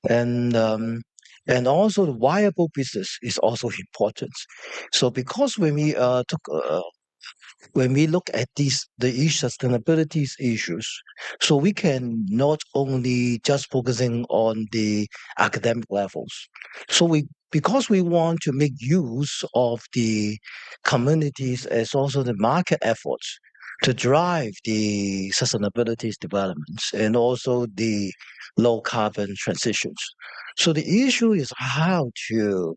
And also the viable business is also important. So because when we look at the sustainability issues, so we can not only just focusing on the academic levels. So because we want to make use of the communities as also the market efforts to drive the sustainability developments and also the low carbon transitions. So the issue is how to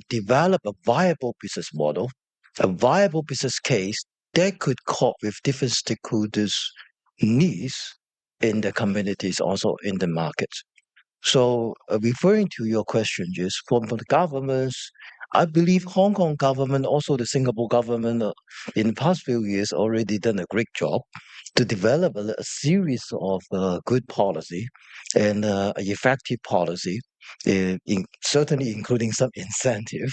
develop a viable business model, a viable business case that could cope with different stakeholders' needs in the communities, also in the market. So referring to your question, just from the governments, I believe Hong Kong government, also the Singapore government, in the past few years already done a great job to develop a series of good policy and effective policy, certainly including some incentive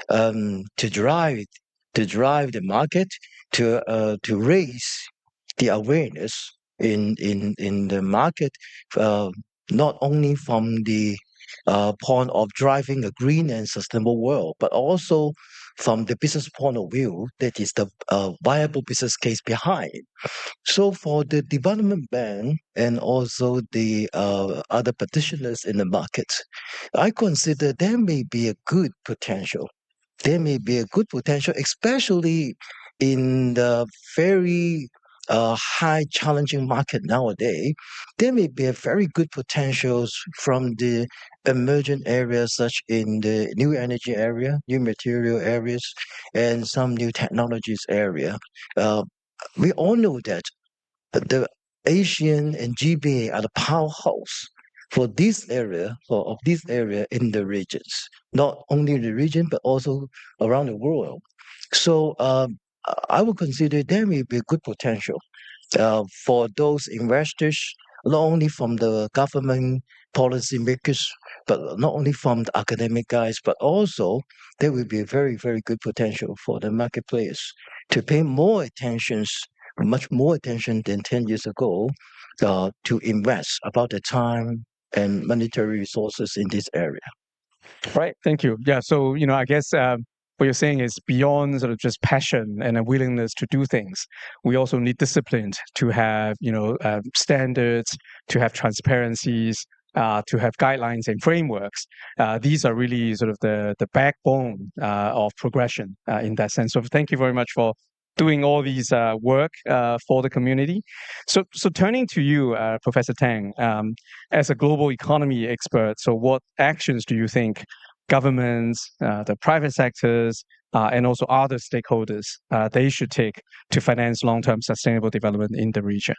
to drive the market to raise the awareness in the market, not only from the point of driving a green and sustainable world, but also from the business point of view, that is the viable business case behind. So for the development bank and also the other petitioners in the market, I consider there may be a good potential. There may be a good potential, especially in the very high challenging market nowadays. There may be a very good potentials from the emergent areas, such in the new energy area, new material areas, and some new technologies area. We all know that the Asian and GBA are the powerhouse for this area, of this area in the regions, not only in the region, but also around the world. So I would consider there may be good potential for those investors, not only from the government policymakers, but not only from the academic guys, but also there will be a very, very good potential for the marketplace to pay more attention, much more attention than 10 years ago, to invest about the time and monetary resources in this area. Right. Thank you. Yeah. So, I guess what you're saying is beyond sort of just passion and a willingness to do things, we also need discipline to have, standards, to have transparencies, to have guidelines and frameworks. These are really sort of the backbone of progression in that sense. So thank you very much for doing all these work for the community. So turning to you, Professor Tang, as a global economy expert, so what actions do you think governments, the private sectors, and also other stakeholders, they should take to finance long-term sustainable development in the region?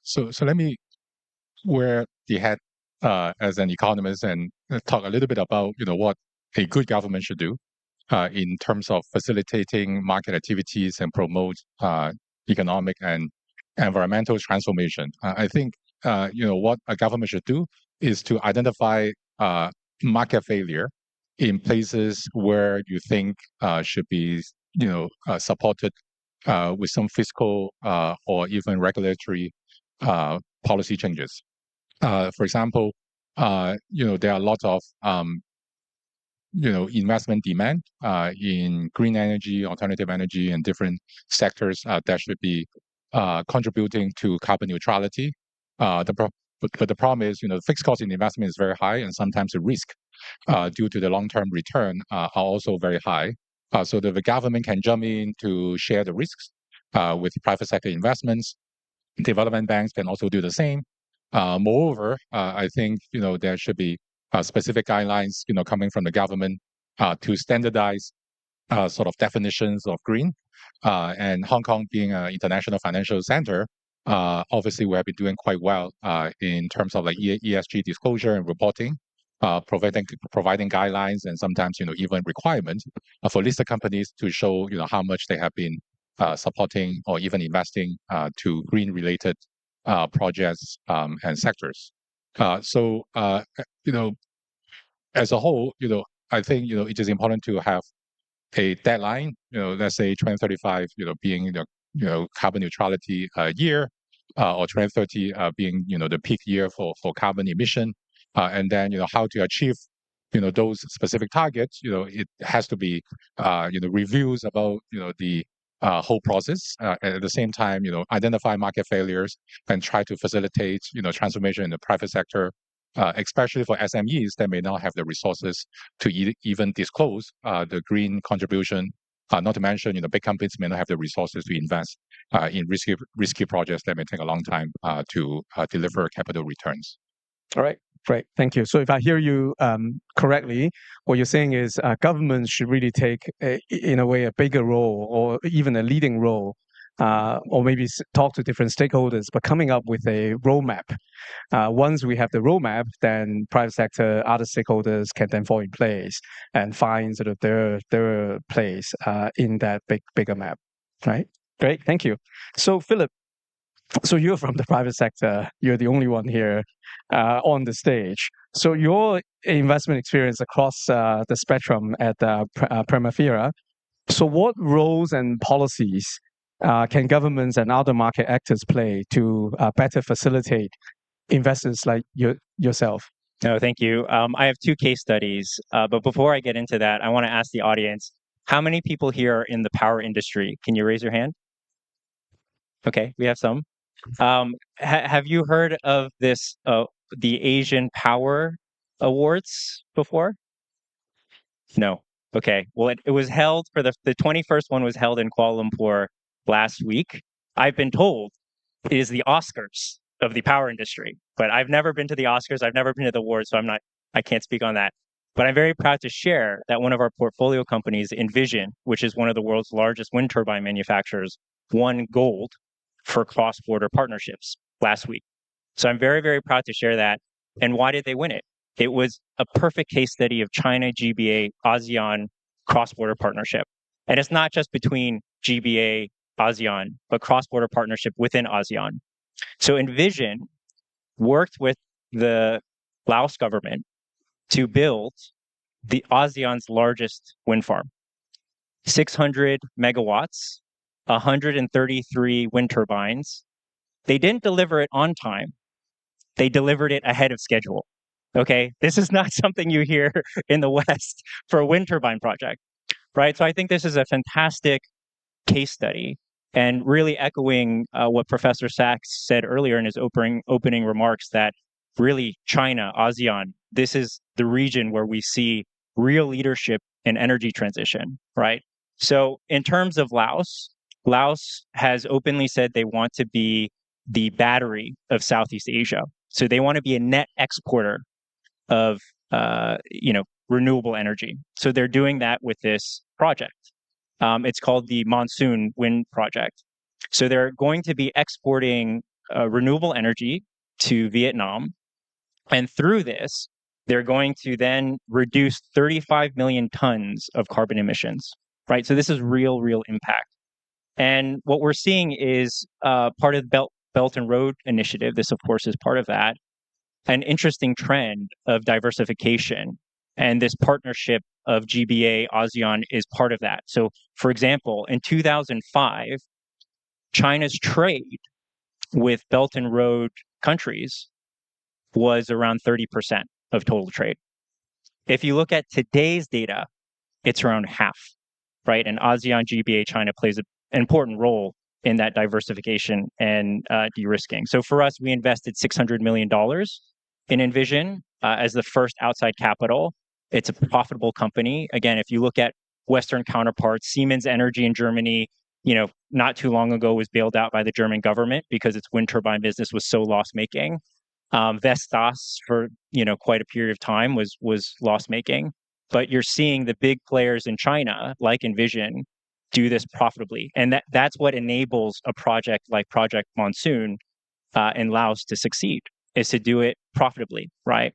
So let me wear the hat as an economist and talk a little bit about what a good government should do in terms of facilitating market activities and promote economic and environmental transformation. I think what a government should do is to identify market failure in places where you think should be supported with some fiscal or even regulatory policy changes. For example, there are lots of investment demand in green energy, alternative energy, and different sectors that should be contributing to carbon neutrality. But the problem is, the fixed cost in investment is very high, and sometimes the risk due to the long-term return are also very high. So the government can jump in to share the risks with private sector investments. Development banks can also do the same. Moreover, I think there should be specific guidelines coming from the government to standardize sort of definitions of green. And Hong Kong being an international financial center, obviously we have been doing quite well in terms of like ESG disclosure and reporting, providing guidelines and sometimes even requirements for listed companies to show how much they have been supporting or even investing to green related projects and sectors. So as a whole, I think it is important to have a deadline. Let's say 2035, being carbon neutrality year, or 2030 being the peak year for carbon emission, and then how to achieve those specific targets. It has to be reviews about the whole process. At the same time, identify market failures and try to facilitate transformation in the private sector, especially for SMEs that may not have the resources to even disclose the green contribution. Not to mention, big companies may not have the resources to invest in risky projects that may take a long time to deliver capital returns. All right, great, thank you. So if I hear you correctly, what you're saying is governments should really take, in a way, a bigger role or even a leading role, or maybe talk to different stakeholders, but coming up with a roadmap. Once we have the roadmap, then private sector, other stakeholders can then fall in place and find sort of their place in that bigger map, right? Great, thank you. So Philip, so you're from the private sector. You're the only one here on the stage. So your investment experience across the spectrum at Primavera. So what roles and policies can governments and other market actors play to better facilitate investors like yourself? No, thank you. I have two case studies, but before I get into that, I want to ask the audience, how many people here are in the power industry? Can you raise your hand? Okay, we have some. Have you heard of this, the Asian Power Awards before? No. Okay. Well, it was held for the 21st one was held in Kuala Lumpur last week. I've been told it is the Oscars of the power industry, but I've never been to the Oscars. I've never been to the awards, so I can't speak on that. But I'm very proud to share that one of our portfolio companies, Envision, which is one of the world's largest wind turbine manufacturers, won gold for cross-border partnerships last week. So I'm very, very proud to share that. And why did they win it? It was a perfect case study of China GBA-ASEAN cross-border partnership. And it's not just between GBA-ASEAN, but cross-border partnership within ASEAN. So Envision worked with the Laos government to build the ASEAN's largest wind farm, 600 megawatts, 133 wind turbines. They didn't deliver it on time. They delivered it ahead of schedule. Okay, this is not something you hear in the West for a wind turbine project, right? So I think this is a fantastic case study and really echoing what Professor Sachs said earlier in his opening remarks that really China, ASEAN, this is the region where we see real leadership in energy transition, right? So in terms of Laos, Laos has openly said they want to be the battery of Southeast Asia. So they want to be a net exporter of renewable energy. So they're doing that with this project. It's called the Monsoon Wind Project. So they're going to be exporting renewable energy to Vietnam. And through this, they're going to then reduce 35 million tons of carbon emissions, right? So this is real impact. And what we're seeing is part of the Belt and Road Initiative. This, of course, is part of that. An interesting trend of diversification. And this partnership of GBA-ASEAN is part of that. So, for example, in 2005, China's trade with Belt and Road countries was around 30% of total trade. If you look at today's data, it's around half, right? And ASEAN, GBA, China plays an important role in that diversification and de-risking. So for us, we invested $600 million in Envision as the first outside capital. It's a profitable company. Again, if you look at Western counterparts, Siemens Energy in Germany, not too long ago was bailed out by the German government because its wind turbine business was so loss-making. Vestas for quite a period of time was loss-making. But you're seeing the big players in China, like Envision, do this profitably, and that's what enables a project like Project Monsoon in Laos to succeed, is to do it profitably, right?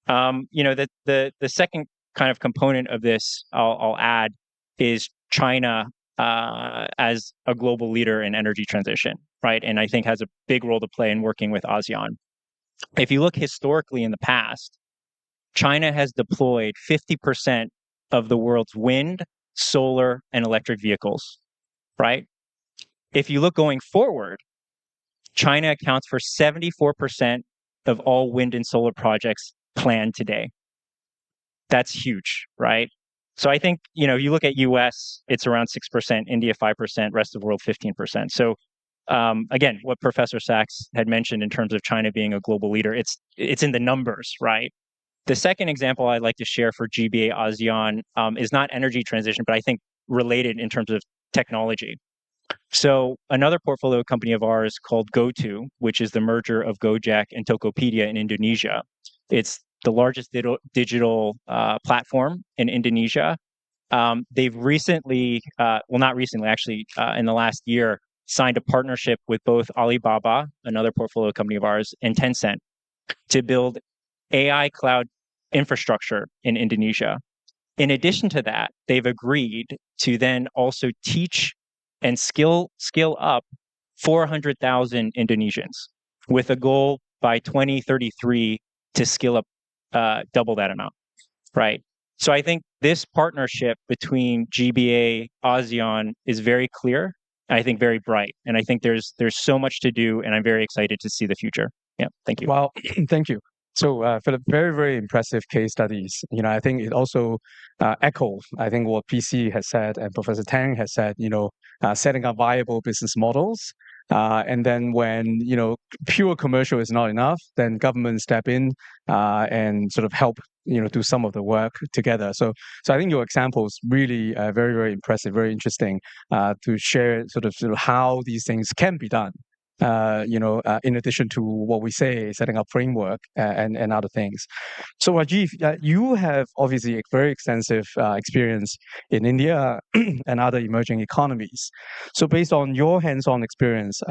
The second kind of component of this I'll add is China as a global leader in energy transition, right? And I think has a big role to play in working with ASEAN. If you look historically in the past, China has deployed 50% of the world's wind, solar, and electric vehicles, right? If you look going forward, China accounts for 74% of all wind and solar projects planned today. That's huge, right? So I think, you look at US, it's around 6%, India 5%, rest of the world 15%. So again, what Professor Sachs had mentioned in terms of China being a global leader, it's in the numbers, right? The second example I'd like to share for GBA ASEAN is not energy transition, but I think related in terms of technology. So another portfolio company of ours called GoTo, which is the merger of Gojek and Tokopedia in Indonesia. It's the largest digital platform in Indonesia. They've recently, not recently, actually, in the last year, signed a partnership with both Alibaba, another portfolio company of ours, and Tencent to build AI cloud infrastructure in Indonesia. In addition to that, they've agreed to then also teach and skill up 400,000 Indonesians with a goal by 2033 to skill up double that amount, right? So I think this partnership between GBA, ASEAN is very clear, and I think very bright. And I think there's so much to do, and I'm very excited to see the future. Yeah, thank you. Well, thank you. So, Philip, very impressive case studies. I think it also echoes, I think, what PC has said and Professor Tang has said, setting up viable business models. And then when, pure commercial is not enough, then government step in and sort of help, do some of the work together. So I think your example is really very impressive, very interesting to share sort of how these things can be done. In addition to what we say, setting up framework and other things. So Rajiv, you have obviously a very extensive experience in India and other emerging economies. So based on your hands-on experience,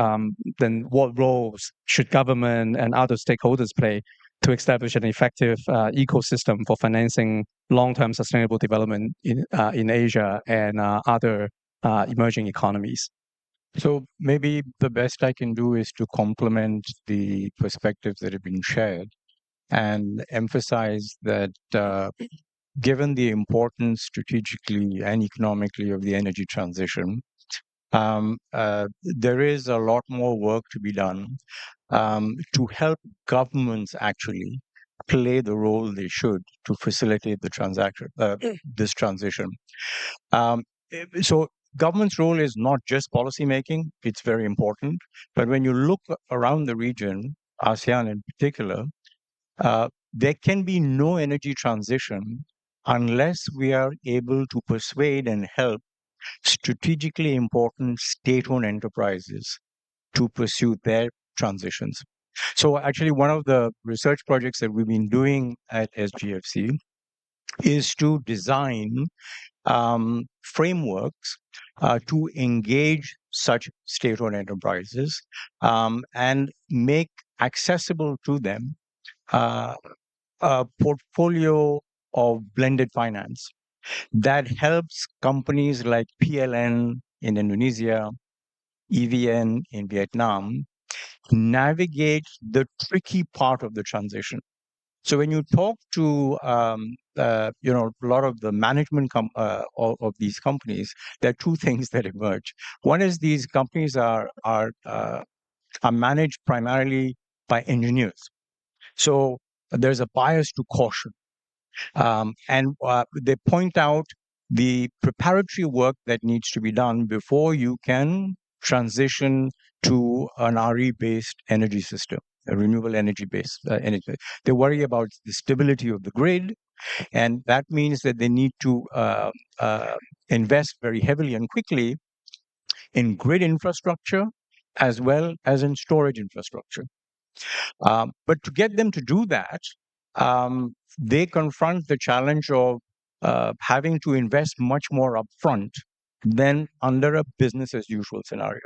then what roles should government and other stakeholders play to establish an effective ecosystem for financing long-term sustainable development in Asia and other emerging economies? So maybe the best I can do is to complement the perspectives that have been shared. and emphasize that given the importance strategically and economically of the energy transition, there is a lot more work to be done to help governments actually play the role they should to facilitate this transition. So government's role is not just policy making, it's very important. But when you look around the region, ASEAN in particular, there can be no energy transition unless we are able to persuade and help strategically important state-owned enterprises to pursue their transitions. So actually, one of the research projects that we've been doing at SGFC is to design frameworks to engage such state-owned enterprises and make accessible to them a portfolio of blended finance that helps companies like PLN in Indonesia, EVN in Vietnam, navigate the tricky part of the transition. So when you talk to a lot of the management of these companies, there are two things that emerge. One is these companies are managed primarily by engineers. So there's a bias to caution. And they point out the preparatory work that needs to be done before you can transition to an RE-based energy system, a renewable energy-based energy. They worry about the stability of the grid, and that means that they need to invest very heavily and quickly in grid infrastructure as well as in storage infrastructure. But to get them to do that, they confront the challenge of having to invest much more upfront than under a business as usual scenario.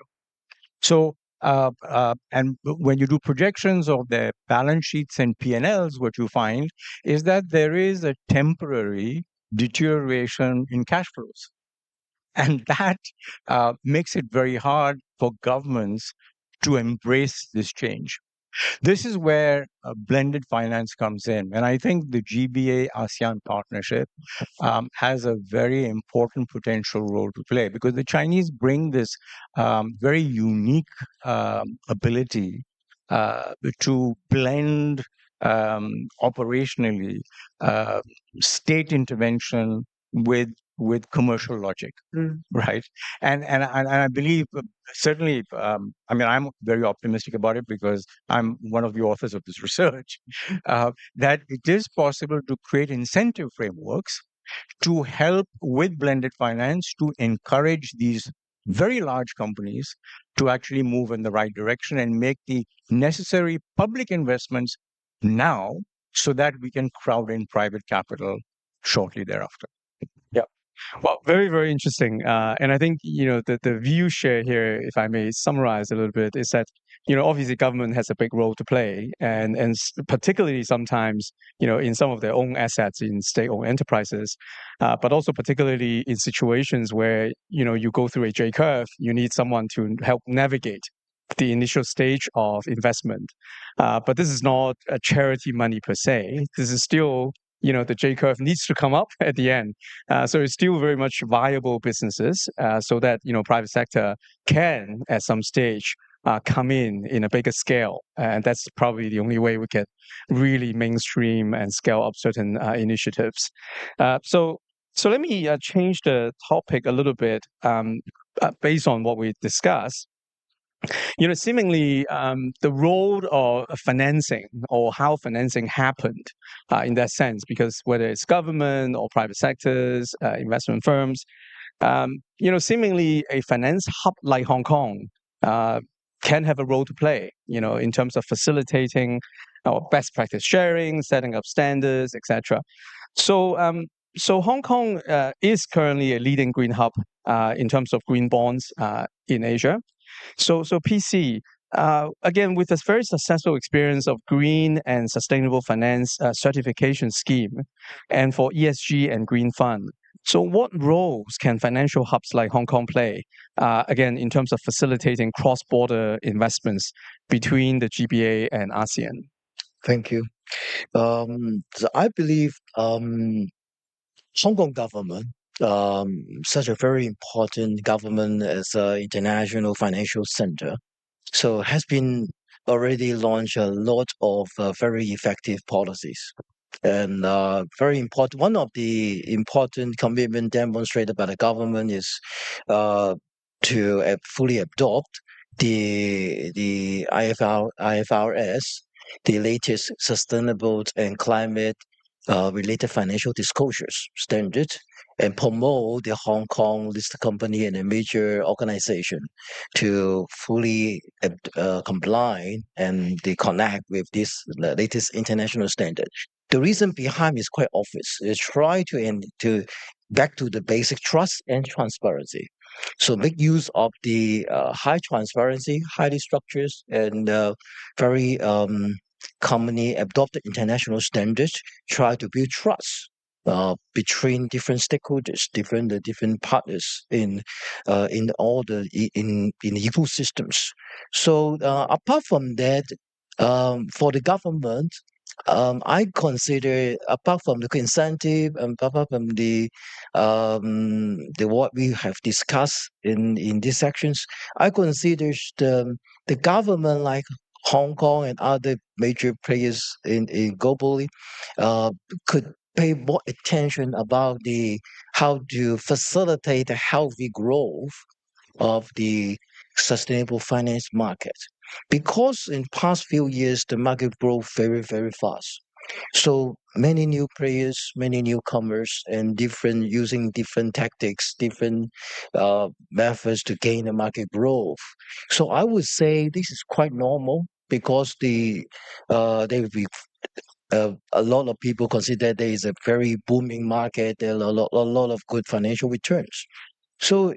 So, and when you do projections of their balance sheets and P&Ls, what you find is that there is a temporary deterioration in cash flows. And that makes it very hard for governments to embrace this change. This is where blended finance comes in. And I think the GBA-ASEAN partnership has a very important potential role to play because the Chinese bring this very unique ability to blend operationally state intervention with commercial logic, right? And I believe certainly, I mean, I'm very optimistic about it because I'm one of the authors of this research, that it is possible to create incentive frameworks to help with blended finance to encourage these very large companies to actually move in the right direction and make the necessary public investments now so that we can crowd in private capital shortly thereafter. Yeah. Well, very, very interesting. And I think, the view share here, if I may summarize a little bit, is that, obviously government has a big role to play. And particularly sometimes, in some of their own assets in state-owned enterprises, but also particularly in situations where, you go through a J-curve, you need someone to help navigate the initial stage of investment. But this is not a charity money per se. This is still the J-curve needs to come up at the end. So it's still very much viable businesses so that, private sector can at some stage come in a bigger scale. And that's probably the only way we can really mainstream and scale up certain initiatives. So let me change the topic a little bit based on what we discussed. Seemingly the role of financing or how financing happened in that sense, because whether it's government or private sectors, investment firms, seemingly a finance hub like Hong Kong can have a role to play, in terms of facilitating best practice sharing, setting up standards, etc. So Hong Kong is currently a leading green hub in terms of green bonds in Asia. So PC, again, with this very successful experience of green and sustainable finance certification scheme and for ESG and green fund. So what roles can financial hubs like Hong Kong play, again, in terms of facilitating cross-border investments between the GBA and ASEAN? Thank you. So I believe Hong Kong government, such a very important government as an international financial center, so has been already launched a lot of very effective policies. And very important, one of the important commitment demonstrated by the government is uh, to fully adopt the IFRS, the latest sustainable and climate related financial disclosures standard, and promote the Hong Kong listed company and a major organization to fully comply and they connect with this latest international standard. The reason behind is quite obvious. It's try to back to the basic trust and transparency. So make use of the high transparency, highly structures, and very commonly adopted international standards. Try to build trust between different stakeholders, different partners in all the in ecosystems. So apart from that, for the government, I consider apart from the incentive and apart from the what we have discussed in these sections, I consider the government like Hong Kong and other major players in globally uh, could pay more attention about the how to facilitate the healthy growth of the sustainable finance market because in past few years the market grew very fast, so many new players, many newcomers, and different using different tactics, different methods to gain the market growth. So I would say this is quite normal because they a lot of people consider there is a very booming market, there are a lot of good financial returns. So,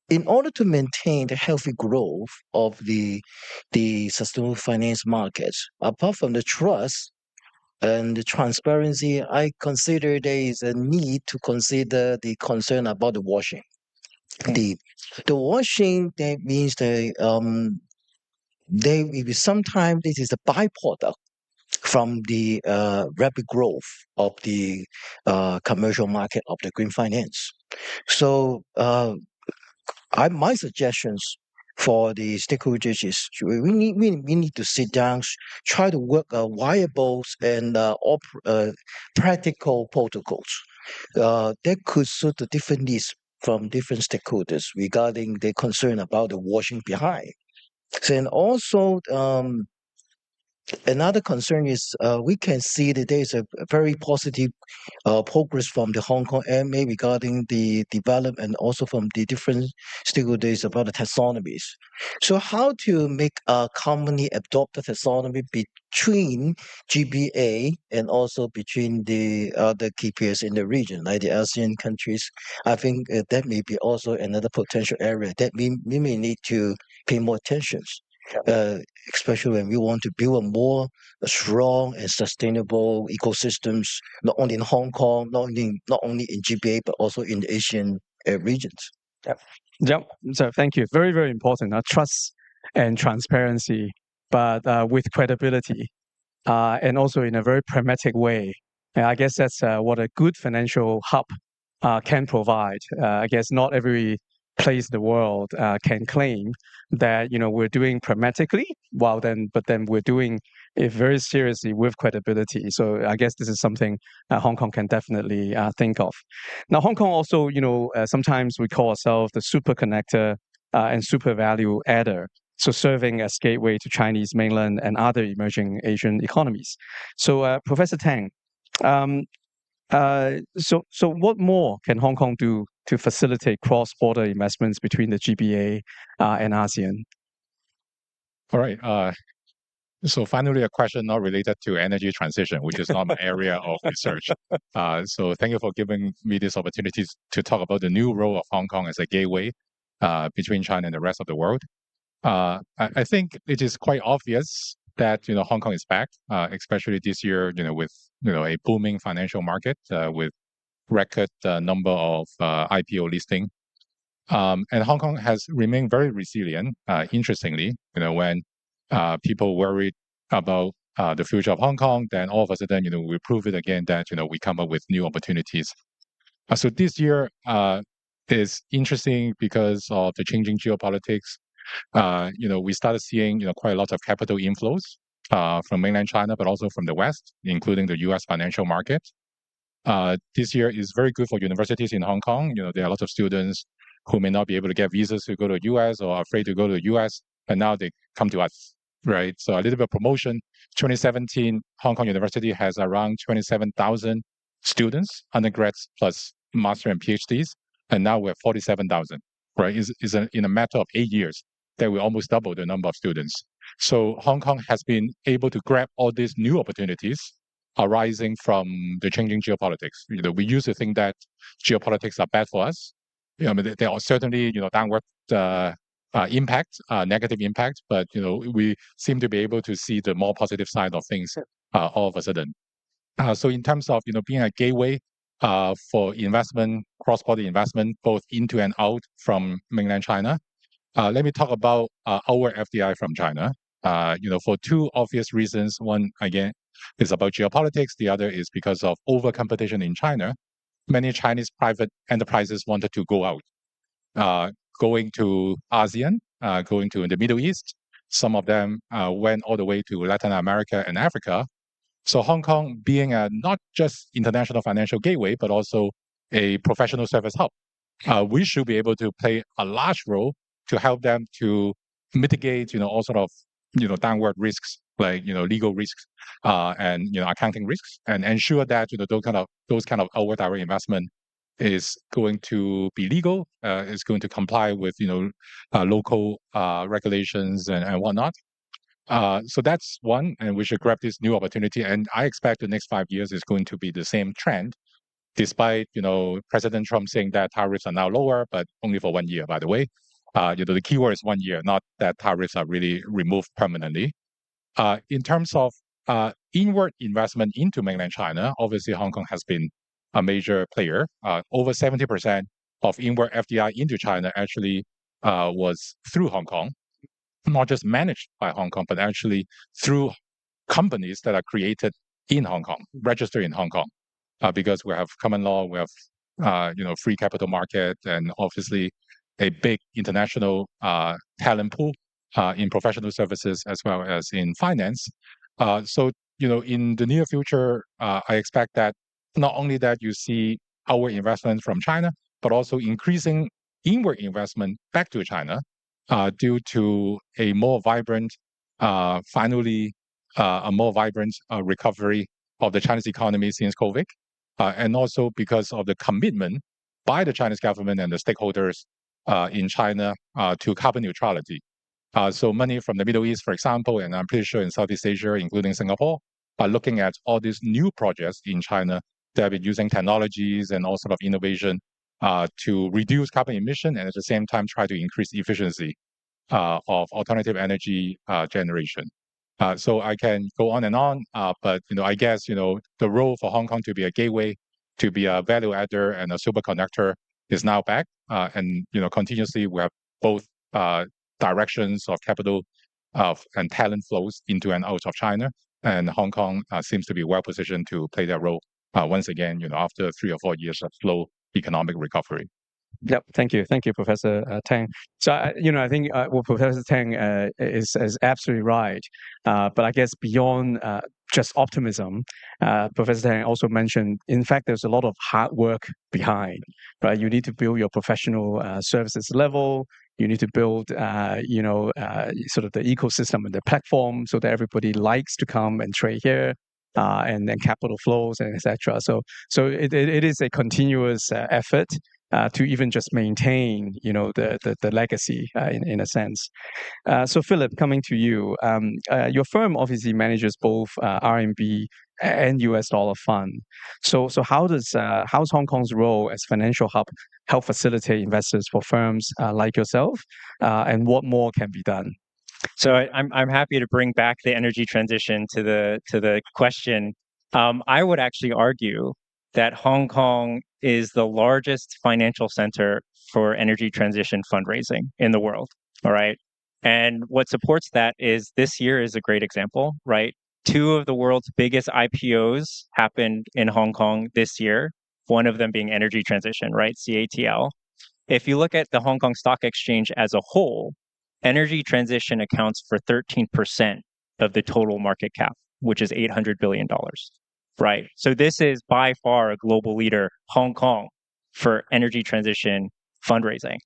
in order to maintain the healthy growth of the sustainable finance markets, apart from the trust and the transparency, I consider there is a need to consider the concern about the washing. The the washing that means they will be sometimes this is a byproduct from the rapid growth of the commercial market of the green finance. So my suggestions for the stakeholders is we need to sit down, try to work viable and practical protocols that could suit the different needs from different stakeholders regarding their concern about the washing behind. And also, another concern is we can see that there is a very positive progress from the Hong Kong MA regarding the development and also from the different stakeholders about the taxonomies. So how to make a commonly adopted taxonomy between GBA and also between the other key players in the region, like the ASEAN countries. I think that may be also another potential area that we may need to pay more attention. Especially when we want to build a more strong and sustainable ecosystems, not only in Hong Kong, not only in GBA, but also in the Asian regions. Yep. So thank you. Very, very important. Trust and transparency, but with credibility, and also in a very pragmatic way. And I guess that's what a good financial hub can provide. I guess not every place in the world can claim that we're doing pragmatically, but then we're doing it very seriously with credibility. So I guess this is something Hong Kong can definitely think of. Now, Hong Kong also, sometimes we call ourselves the super connector and super value adder. So serving as gateway to Chinese mainland and other emerging Asian economies. So, Professor Tang, so what more can Hong Kong do to facilitate cross-border investments between the GBA and ASEAN? All right. So finally, a question not related to energy transition, which is not my area of research. So thank you for giving me this opportunity to talk about the new role of Hong Kong as a gateway between China and the rest of the world. I think it is quite obvious that Hong Kong is back, especially this year, with a booming financial market with record number of IPO listing. And Hong Kong has remained very resilient. Interestingly, when people worried about the future of Hong Kong, then all of a sudden, we prove it again that, we come up with new opportunities. So this year is interesting because of the changing geopolitics. We started seeing, quite a lot of capital inflows from mainland China, but also from the West, including the U.S. financial market. This year is very good for universities in Hong Kong. There are a lot of students who may not be able to get visas to go to the U.S. or are afraid to go to the U.S., and now they come to us, right? So a little bit of promotion. 2017, Hong Kong University has around 27,000 students, undergrads plus master and PhDs, and now we're 47,000, right? In a matter of 8 years that we almost double the number of students. So Hong Kong has been able to grab all these new opportunities arising from the changing geopolitics. We used to think that geopolitics are bad for us. There are certainly, downward impact, negative impact, but, we seem to be able to see the more positive side of things all of a sudden. So in terms of, being a gateway for investment, cross-border investment, both into and out from mainland China, let me talk about our FDI from China. For two obvious reasons. One, again, is about geopolitics. The other is because of over-competition in China. Many Chinese private enterprises wanted to go out, going to ASEAN, going to the Middle East. Some of them went all the way to Latin America and Africa. So Hong Kong, being not just international financial gateway, but also a professional service hub, we should be able to play a large role to help them to mitigate, all sort of, downward risks like, legal risks and, accounting risks, and ensure that, those kind of outward direct investment is going to be legal, is going to comply with, local regulations and whatnot. So that's one, and we should grab this new opportunity. And I expect the next 5 years is going to be the same trend, despite, President Trump saying that tariffs are now lower, but only for 1 year, by the way. The key word is 1 year, not that tariffs are really removed permanently. In terms of inward investment into mainland China, obviously Hong Kong has been a major player. Over 70% of inward FDI into China actually was through Hong Kong, not just managed by Hong Kong, but actually through companies that are created in Hong Kong, registered in Hong Kong, because we have common law, we have free capital market, and obviously a big international talent pool in professional services as well as in finance. So in the near future, I expect that not only that you see our investment from China, but also increasing inward investment back to China due to a more vibrant, finally, a more vibrant recovery of the Chinese economy since COVID, and also because of the commitment by the Chinese government and the stakeholders in China to carbon neutrality. So money from the Middle East, for example, and I'm pretty sure in Southeast Asia, including Singapore, are looking at all these new projects in China that have been using technologies and all sort of innovation to reduce carbon emission and at the same time try to increase efficiency of alternative energy generation. So I can go on and on, but I guess the role for Hong Kong to be a gateway, to be a value adder and a superconductor is now back, and continuously we have both directions of capital and talent flows into and out of China, and Hong Kong seems to be well positioned to play that role once again. After 3 or 4 years of slow economic recovery. Yep. Thank you, Professor Tang. So, I think what Professor Tang is absolutely right. But I guess beyond just optimism, Professor Tang also mentioned, in fact, there's a lot of hard work behind, right? You need to build your professional services level. You need to build, sort of the ecosystem and the platform so that everybody likes to come and trade here. And then capital flows and etc. So it is a continuous effort to even just maintain, the legacy in a sense. So Philip, coming to you, your firm obviously manages both RMB and US dollar fund. So how's Hong Kong's role as financial hub help facilitate investors for firms like yourself, and what more can be done? So I'm happy to bring back the energy transition to the question. I would actually argue that Hong Kong is the largest financial center for energy transition fundraising in the world. All right. And what supports that is this year is a great example, right? two of the world's biggest IPOs happened in Hong Kong this year, one of them being energy transition, right? CATL. If you look at the Hong Kong Stock Exchange as a whole, energy transition accounts for 13% of the total market cap, which is $800 billion, right? So this is by far a global leader, Hong Kong, for energy transition fundraising.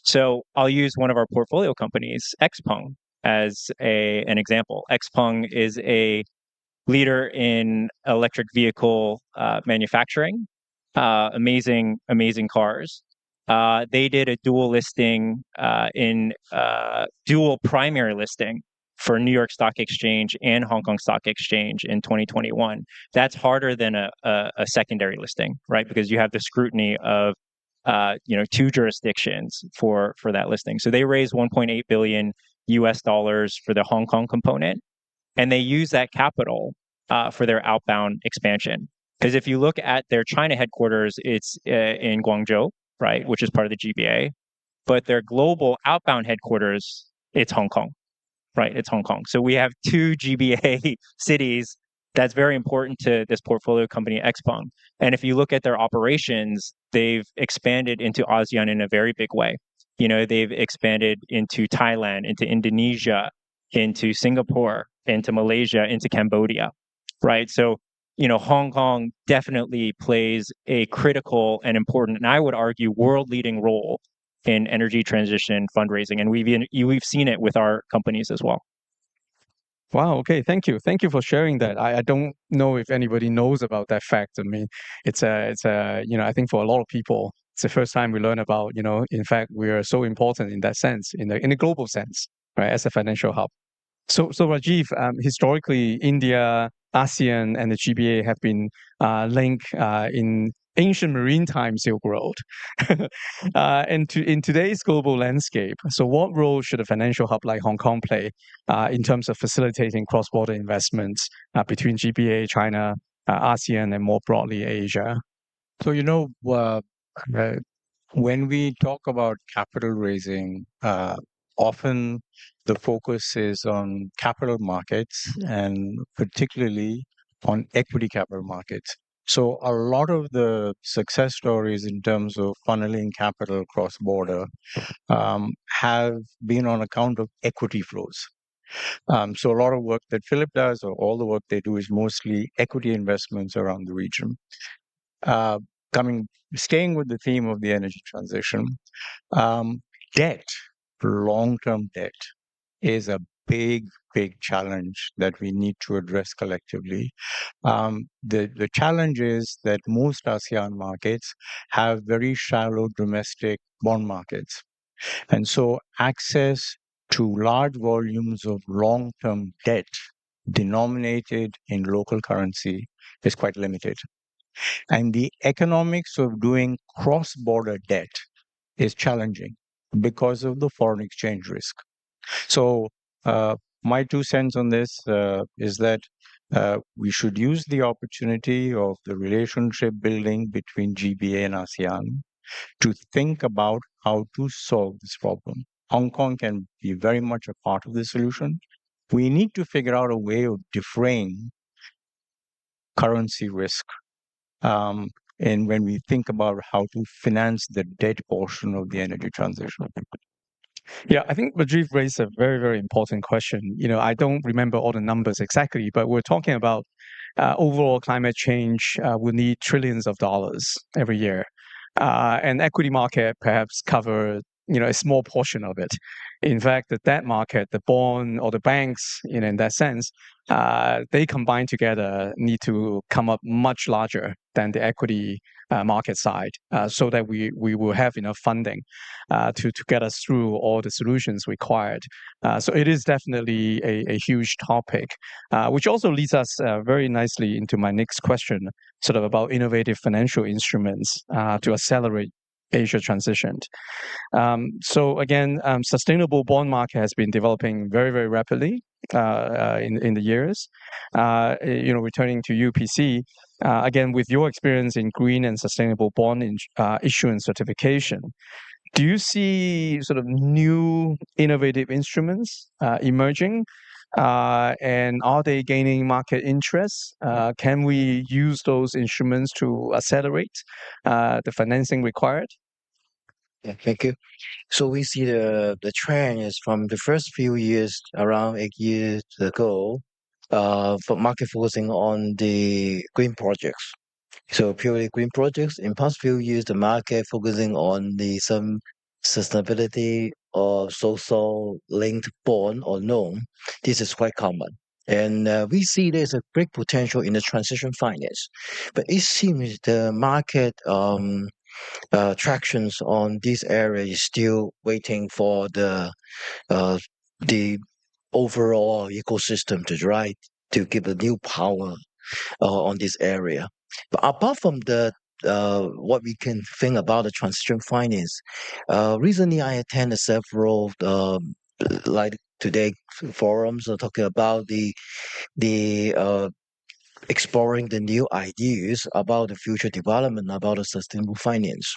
So I'll use one of our portfolio companies, Xpeng, as an example. Xpeng is a leader in electric vehicle manufacturing, amazing cars. They did a dual listing dual primary listing for New York Stock Exchange and Hong Kong Stock Exchange in 2021. That's harder than a secondary listing, right? Because you have the scrutiny of two jurisdictions for that listing. So they raised 1.8 billion US dollars for the Hong Kong component, and they use that capital for their outbound expansion. Because if you look at their China headquarters, it's in Guangzhou, right, which is part of the GBA, but their global outbound headquarters, it's Hong Kong, right? It's Hong Kong. So we have two GBA cities that's very important to this portfolio company, Xpeng. And if you look at their operations, they've expanded into ASEAN in a very big way. They've expanded into Thailand, into Indonesia, into Singapore, into Malaysia, into Cambodia, right? So, Hong Kong definitely plays a critical and important, and I would argue, world-leading role in energy transition fundraising, and we've seen it with our companies as well. Wow. Okay. Thank you. Thank you for sharing that. I don't know if anybody knows about that fact. I mean, it's a, I think for a lot of people, it's the first time we learn about, in fact, we are so important in that sense, in a global sense, right, as a financial hub. So Rajiv, historically, India, ASEAN, and the GBA have been linked in ancient maritime Silk Road. And in today's global landscape, so what role should a financial hub like Hong Kong play in terms of facilitating cross-border investments between GBA, China, ASEAN, and more broadly Asia? So, when we talk about capital raising, often the focus is on capital markets and particularly on equity capital markets. So a lot of the success stories in terms of funneling capital cross-border have been on account of equity flows. So a lot of work that Philip does, or all the work they do, is mostly equity investments around the region. Staying with the theme of the energy transition, debt, long-term debt, is a big challenge that we need to address collectively. The challenge is that most ASEAN markets have very shallow domestic bond markets. And so access to large volumes of long-term debt denominated in local currency is quite limited. And the economics of doing cross-border debt is challenging because of the foreign exchange risk. So my 2 cents on this is that we should use the opportunity of the relationship building between GBA and ASEAN to think about how to solve this problem. Hong Kong can be very much a part of the solution. We need to figure out a way of defraying currency risk. And when we think about how to finance the debt portion of the energy transition. Yeah, I think Rajiv raised a very, very important question. I don't remember all the numbers exactly, but we're talking about overall climate change will need trillions of dollars every year. And equity market perhaps cover, a small portion of it. In fact, the debt market, the bond or the banks, in that sense, they combined together need to come up much larger than the equity market side, so that we will have enough funding to get us through all the solutions required. So it is definitely a huge topic, which also leads us very nicely into my next question, sort of about innovative financial instruments to accelerate Asia transition. So again, sustainable bond market has been developing very, very rapidly in the years. Returning to UPC, again, with your experience in green and sustainable bond issuance certification, do you see sort of new innovative instruments emerging And are they gaining market interest? Can we use those instruments to accelerate the financing required? Yeah, thank you. So we see the trend is from the first few years, around 8 years ago, for market focusing on the green projects. So purely green projects. In past few years, the market focusing on some sustainability or social linked bond or loan. This is quite common. And we see there's a great potential in the transition finance. But it seems the market tractions on this area is still waiting for uh, the overall ecosystem to drive to give a new power on this area. But apart from the what we can think about the transition finance, recently I attended several like today forums talking about the exploring the new ideas about the future development about the sustainable finance.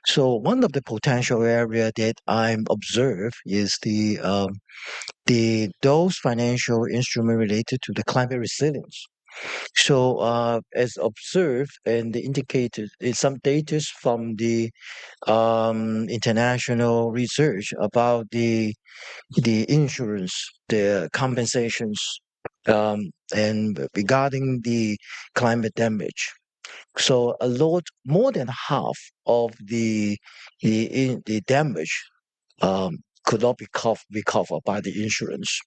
So one of the potential area that I'm observe is the those financial instrument related to the climate resilience. So, as observed and the indicators, some data from the international research about the insurance, the compensations, and regarding the climate damage. So, a lot more than half of the damage um, could not be recovered by the insurance.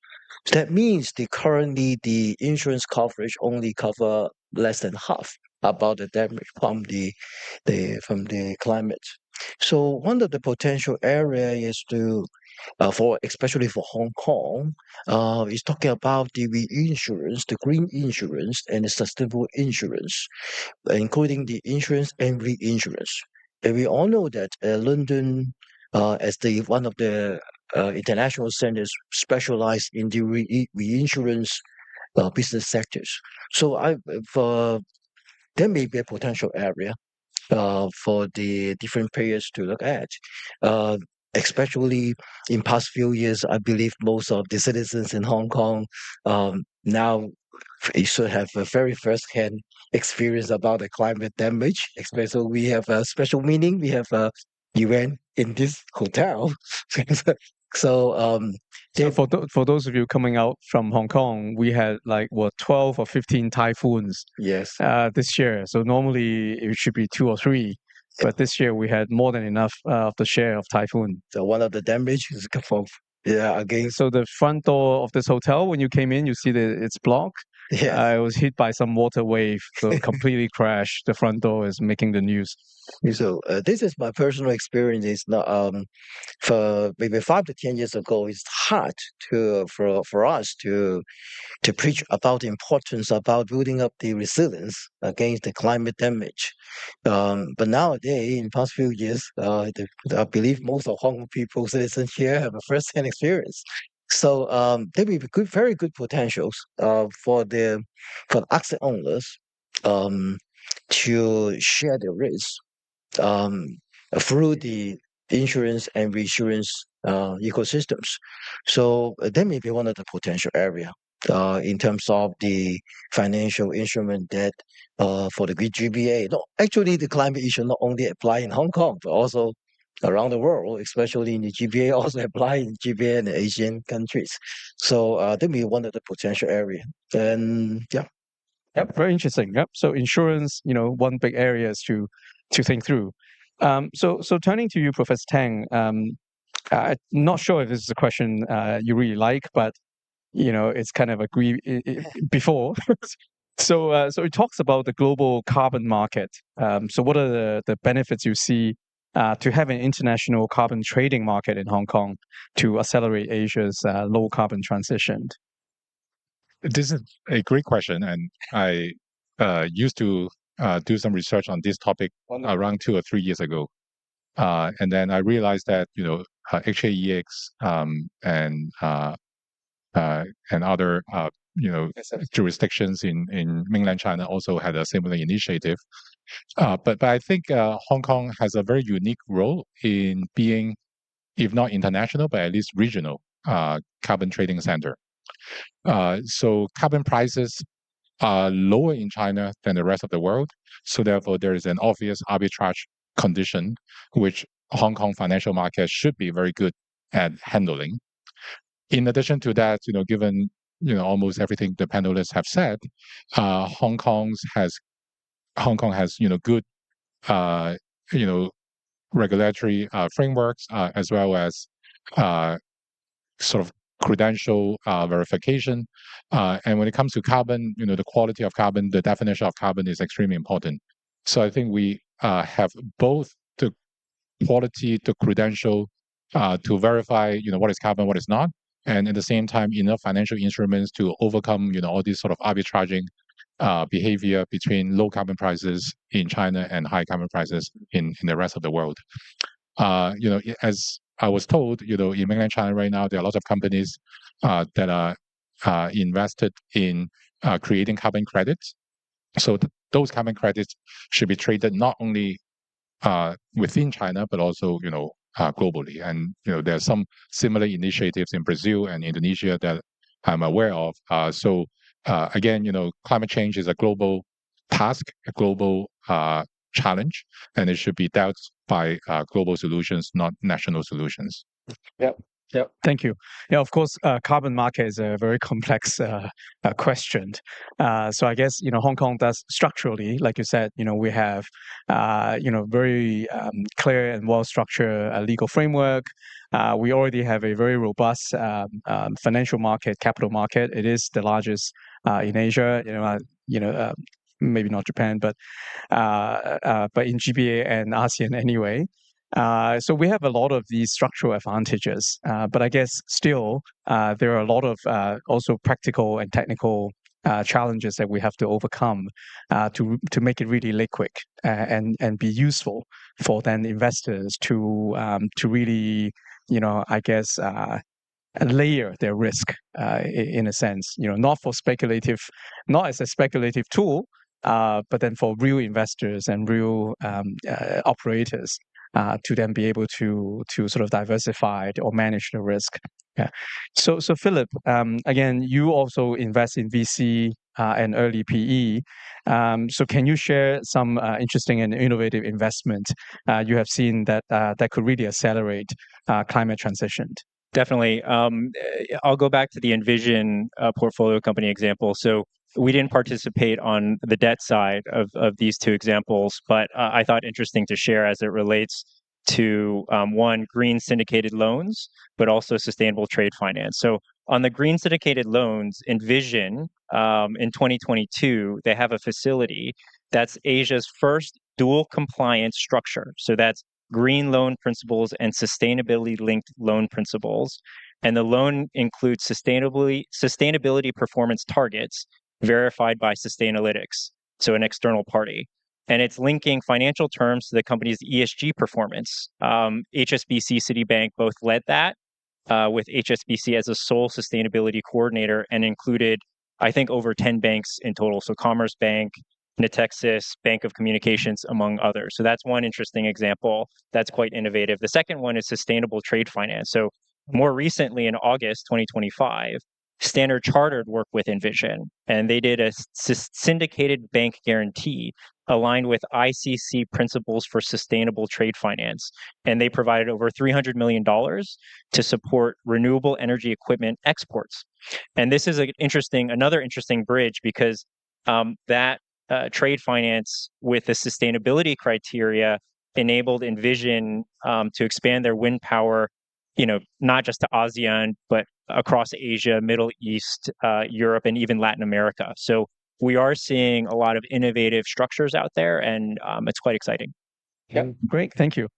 That means currently the insurance coverage only cover less than half about the damage from the climate. So one of the potential area is to for especially for Hong Kong is talking about the reinsurance, the green insurance, and the sustainable insurance, including the insurance and reinsurance. And we all know that London, as the one of the international centers specialized in the reinsurance business sectors. So for there may be a potential area for the different players to look at. Especially in past few years, I believe most of the citizens in Hong Kong now you should have a very first-hand experience about the climate damage. Especially we have a special meeting. We have a event in this hotel. So So for those of you coming out from Hong Kong, we had like 12 or 15 typhoons yes, this year. So normally it should be 2 or 3, but this year we had more than enough of the share of typhoon. so one of the damage is from again. So the front door of this hotel, when you came in, you see that it's blocked. Yes. It was hit by some water wave, so completely crashed. The front door is making the news. So this is my personal experience. It's not for maybe 5 to 10 years ago. It's hard for us to preach about the importance about building up the resilience against the climate damage. But nowadays, in past few years, I believe most of Hong Kong people, citizens here, have a first-hand experience. So there will be very good potentials for the asset owners to share the risk um, through the insurance and reinsurance ecosystems. So that may be one of the potential area in terms of the financial instrument that for the GBA. No, actually, the climate issue not only apply in Hong Kong, but also around the world, especially in the GBA, also apply in GBA and the Asian countries. So that may be one of the potential area. And yeah. Yep, very interesting. Yep. So insurance, one big area is to think through. So turning to you, Professor Tang, I'm not sure if this is a question you really like, but it's kind of before. So it talks about the global carbon market. So what are the benefits you see to have an international carbon trading market in Hong Kong to accelerate Asia's low carbon transition? This is a great question, and I used to do some research on this topic around 2 or 3 years ago, and then I realized that HAEX and other jurisdictions in mainland China also had a similar initiative. But I think Hong Kong has a very unique role in being, if not international, but at least regional carbon trading center. So carbon prices are lower in China than the rest of the world. So therefore, there is an obvious arbitrage condition, which Hong Kong financial market should be very good at handling. In addition to that, given almost everything the panelists have said, Hong Kong has good regulatory frameworks as well as sort of credential verification. And when it comes to carbon, the quality of carbon, the definition of carbon is extremely important. So I think we have both the quality, the credential to verify, what is carbon, what is not, and at the same time, enough financial instruments to overcome, all these sort of arbitraging behavior between low carbon prices in China and high carbon prices in the rest of the world. As I was told, in mainland China right now, there are lots of companies that are invested in creating carbon credits. So those carbon credits should be traded not only within China, but also, globally. And, there are some similar initiatives in Brazil and Indonesia that I'm aware of. So again, climate change is a global task, a global challenge, and it should be dealt by global solutions, not national solutions. Yep. Thank you. Yeah, of course, carbon market is a very complex question. So I guess, Hong Kong does structurally, like you said, we have, very clear and well-structured legal framework. We already have a very robust financial market, capital market. It is the largest in Asia, maybe not Japan, but in GBA and ASEAN anyway. So we have a lot of these structural advantages, but I guess still there are a lot of also practical and technical challenges that we have to overcome to make it really liquid and be useful for then investors to really, I guess, layer their risk in a sense, not as a speculative tool, but then for real investors and real operators. To then be able to sort of diversify or manage the risk. Yeah. So Philip, again, you also invest in VC and early PE. So can you share some interesting and innovative investment you have seen that could really accelerate climate transition? Definitely. I'll go back to the Envision portfolio company example. So we didn't participate on the debt side of these two examples, but I thought interesting to share as it relates to one, green syndicated loans, but also sustainable trade finance. So on the green syndicated loans, Envision in 2022, they have a facility that's Asia's first dual compliance structure. So that's green loan principles and sustainability linked loan principles. And the loan includes sustainability performance targets verified by Sustainalytics, so an external party. And it's linking financial terms to the company's ESG performance. HSBC, Citibank both led that with HSBC as a sole sustainability coordinator and included, I think, over 10 banks in total. So Commerce Bank, Natixis, Bank of Communications, among others. So that's one interesting example that's quite innovative. The second one is sustainable trade finance. So more recently in August 2025, Standard Chartered worked with Envision, and they did a syndicated bank guarantee aligned with ICC principles for sustainable trade finance. And they provided over $300 million to support renewable energy equipment exports. And this is another interesting bridge because that trade finance with the sustainability criteria enabled Envision to expand their wind power, not just to ASEAN, but across Asia, Middle East, Europe, and even Latin America. So we are seeing a lot of innovative structures out there, and it's quite exciting. Yeah, great. Thank you.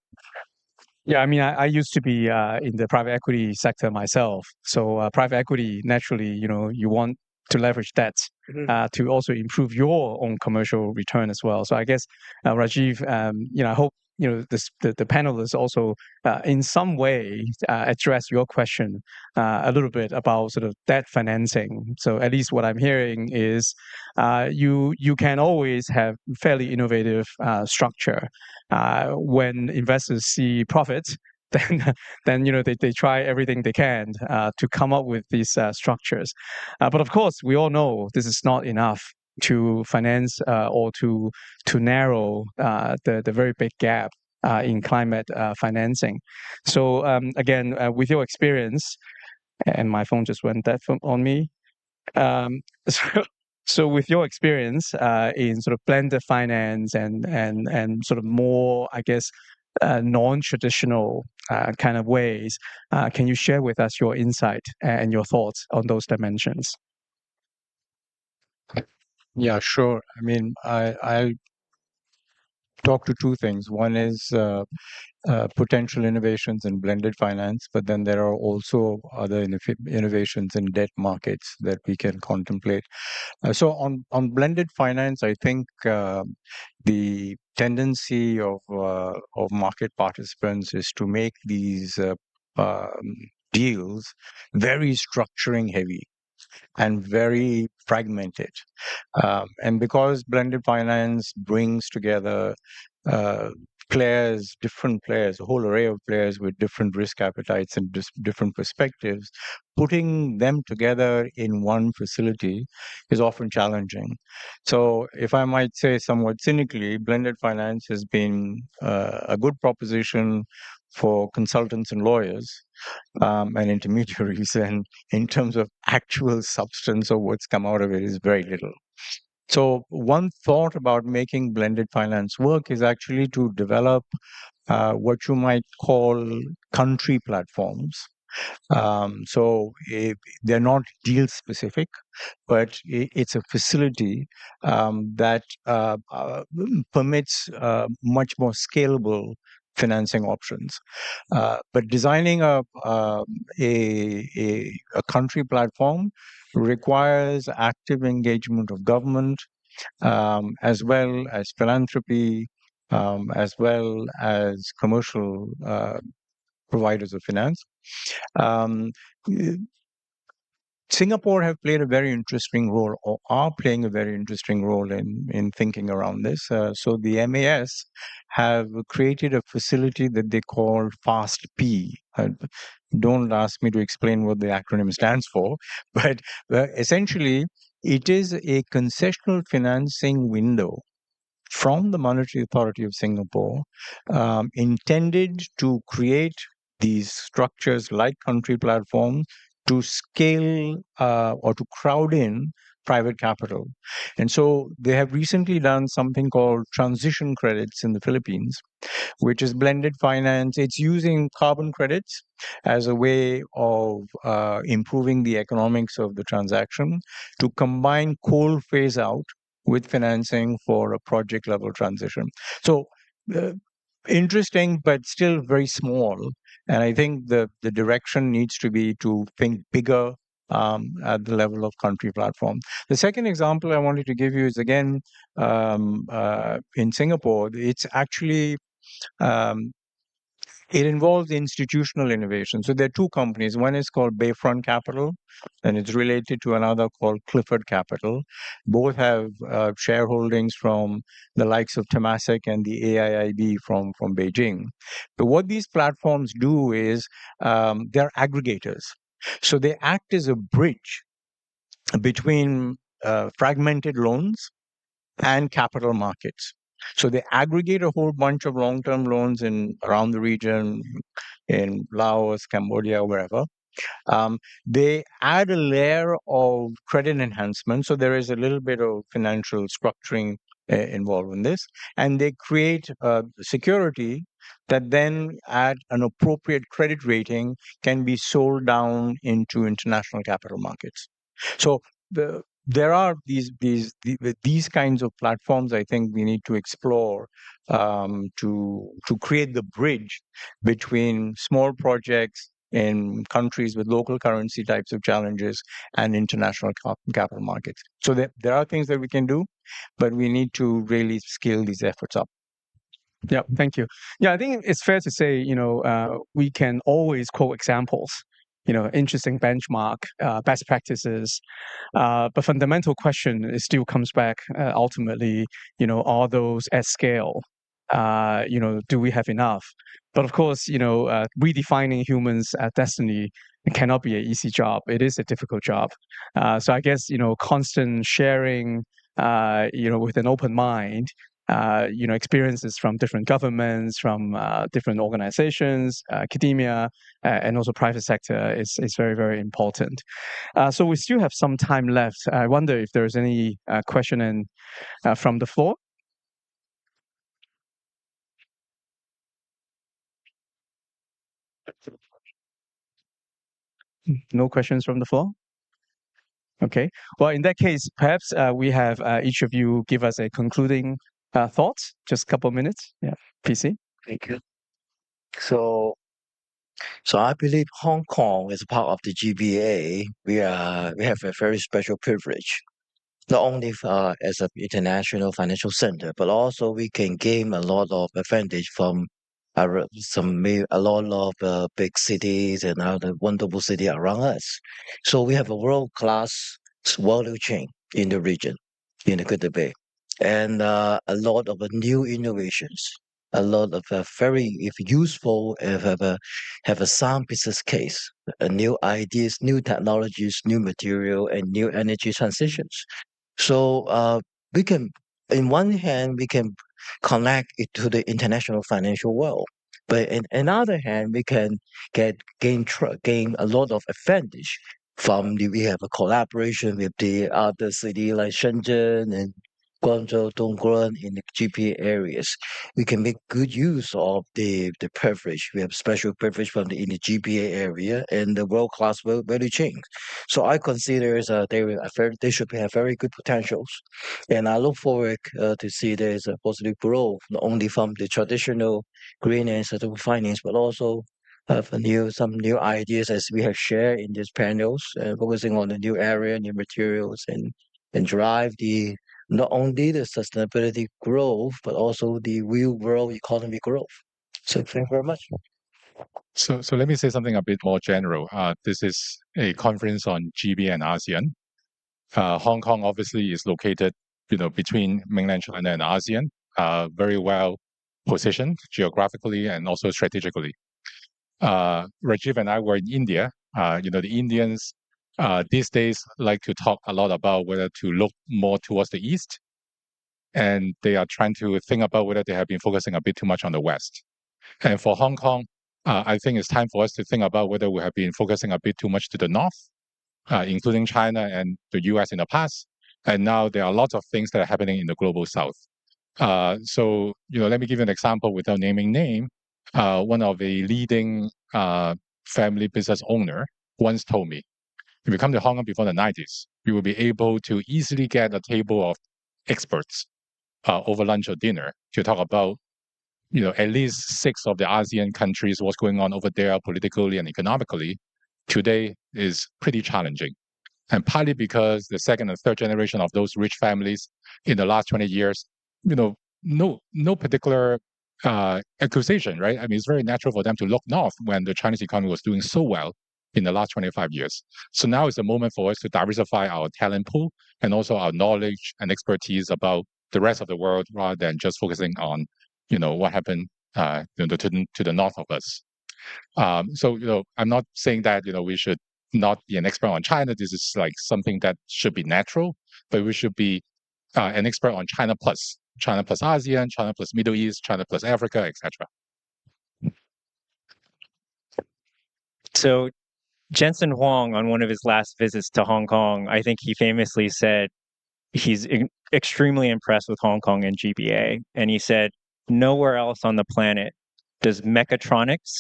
Yeah, I mean, I used to be in the private equity sector myself. So private equity, naturally, you want to leverage that to also improve your own commercial return as well. So I guess, Rajiv, I hope the panelists also in some way address your question a little bit about sort of debt financing. So at least what I'm hearing is you can always have fairly innovative structure when investors see profits. then they try everything they can to come up with these structures. But of course, we all know this is not enough to finance or to narrow the very big gap in climate financing. So again, with your experience, and my phone just went dead on me. So, so with your experience in sort of blended finance and sort of more, I guess, non-traditional kind of ways, can you share with us your insight and your thoughts on those dimensions? Yeah, sure. I mean, I'll talk to two things. One is potential innovations in blended finance, but then there are also other innovations in debt markets that we can contemplate. So on blended finance, I think the tendency of market participants is to make these deals very structuring heavy and very fragmented. And because blended finance brings together different players, a whole array of players with different risk appetites and different perspectives, putting them together in one facility is often challenging. So, if I might say somewhat cynically, blended finance has been a good proposition for consultants and lawyers and intermediaries, and in terms of actual substance of what's come out of it is very little. So one thought about making blended finance work is actually to develop what you might call country platforms. So they're not deal specific, but it's a facility that permits much more scalable financing options. But designing a country platform requires active engagement of government, as well as philanthropy, as well as commercial providers of finance. Singapore have played a very interesting role, or are playing a very interesting role in thinking around this. So the MAS have created a facility that they call FAST-P. Don't ask me to explain what the acronym stands for, but essentially it is a concessional financing window from the Monetary Authority of Singapore, intended to create these structures like country platforms to scale or to crowd in private capital. And so they have recently done something called transition credits in the Philippines, which is blended finance. It's using carbon credits as a way of improving the economics of the transaction to combine coal phase out with financing for a project level transition. So interesting, but still very small. And I think the direction needs to be to think bigger at the level of country platform. The second example I wanted to give you is again in Singapore. It's actually it involves institutional innovation. So there are two companies. One is called Bayfront Capital, and it's related to another called Clifford Capital. Both have shareholdings from the likes of Temasek and the AIIB from Beijing. But what these platforms do is they're aggregators. So they act as a bridge between fragmented loans and capital markets. So they aggregate a whole bunch of long-term loans in around the region, in Laos, Cambodia, wherever. They add a layer of credit enhancement, so there is a little bit of financial structuring involved in this, and they create security that then, at an appropriate credit rating, can be sold down into international capital markets. So there are these kinds of platforms I think we need to explore to create the bridge between small projects in countries with local currency types of challenges and international capital markets. So there are things that we can do, but we need to really scale these efforts up. Yeah, thank you. Yeah, I think it's fair to say, we can always quote examples, interesting benchmark, best practices. But fundamental question, it still comes back ultimately, are those at scale? do we have enough? But of course, redefining humans' destiny cannot be an easy job. It is a difficult job. So I guess, constant sharing, with an open mind, experiences from different governments, from different organizations, academia, and also private sector is very, very important. So we still have some time left. I wonder if there's any question from the floor. No questions from the floor? Okay. Well, in that case, perhaps we have each of you give us a concluding thoughts, just a couple minutes. Yeah, PC. Thank you. So I believe Hong Kong is part of the GBA. We have a very special privilege, not only as an international financial center, but also we can gain a lot of advantage from a lot of big cities and other wonderful city around us. So we have a world-class value chain in the region, in the Greater Bay, and a lot of new innovations, a lot of very if useful, if have a sound business case, new ideas, new technologies, new material, and new energy transitions. So we can, in one hand, we can connect it to the international financial world, but in another hand, we can gain a lot of advantage from we have a collaboration with the other city like Shenzhen and Guangzhou, Dongguan in the GPA areas. We can make good use of the privilege. We have special privilege in the GPA area and the world class value chain. So I consider they should have very good potentials, and I look forward to see there's a positive growth not only from the traditional green and sustainable finance, but also have some new ideas as we have shared in these panels, focusing on the new area, new materials, and drive the not only the sustainability growth, but also the real world economy growth. So thank you very much. So let me say something a bit more general. This is a conference on GBA and ASEAN. Hong Kong obviously is located, between mainland China and ASEAN, very well positioned geographically and also strategically. Rajiv and I were in India. The Indians these days like to talk a lot about whether to look more towards the east, and they are trying to think about whether they have been focusing a bit too much on the west. And for Hong Kong, I think it's time for us to think about whether we have been focusing a bit too much to the north, including China and the US in the past. And now there are lots of things that are happening in the global south. So, let me give you an example without naming name. One of the leading family business owner once told me, if you come to Hong Kong before the 90s, you will be able to easily get a table of experts over lunch or dinner to talk about, at least 6 of the ASEAN countries, what's going on over there politically and economically. Today is pretty challenging. And partly because the second and third generation of those rich families in the last 20 years, no particular accusation, right? I mean, it's very natural for them to look north when the Chinese economy was doing so well in the last 25 years. So now is the moment for us to diversify our talent pool and also our knowledge and expertise about the rest of the world rather than just focusing on, what happened to the north of us. So, I'm not saying that, we should not be an expert on China. This is like something that should be natural, but we should be an expert on China plus ASEAN, China plus Middle East, China plus Africa, etc. So Jensen Huang, on one of his last visits to Hong Kong, I think he famously said he's extremely impressed with Hong Kong and GBA. And he said, nowhere else on the planet does mechatronics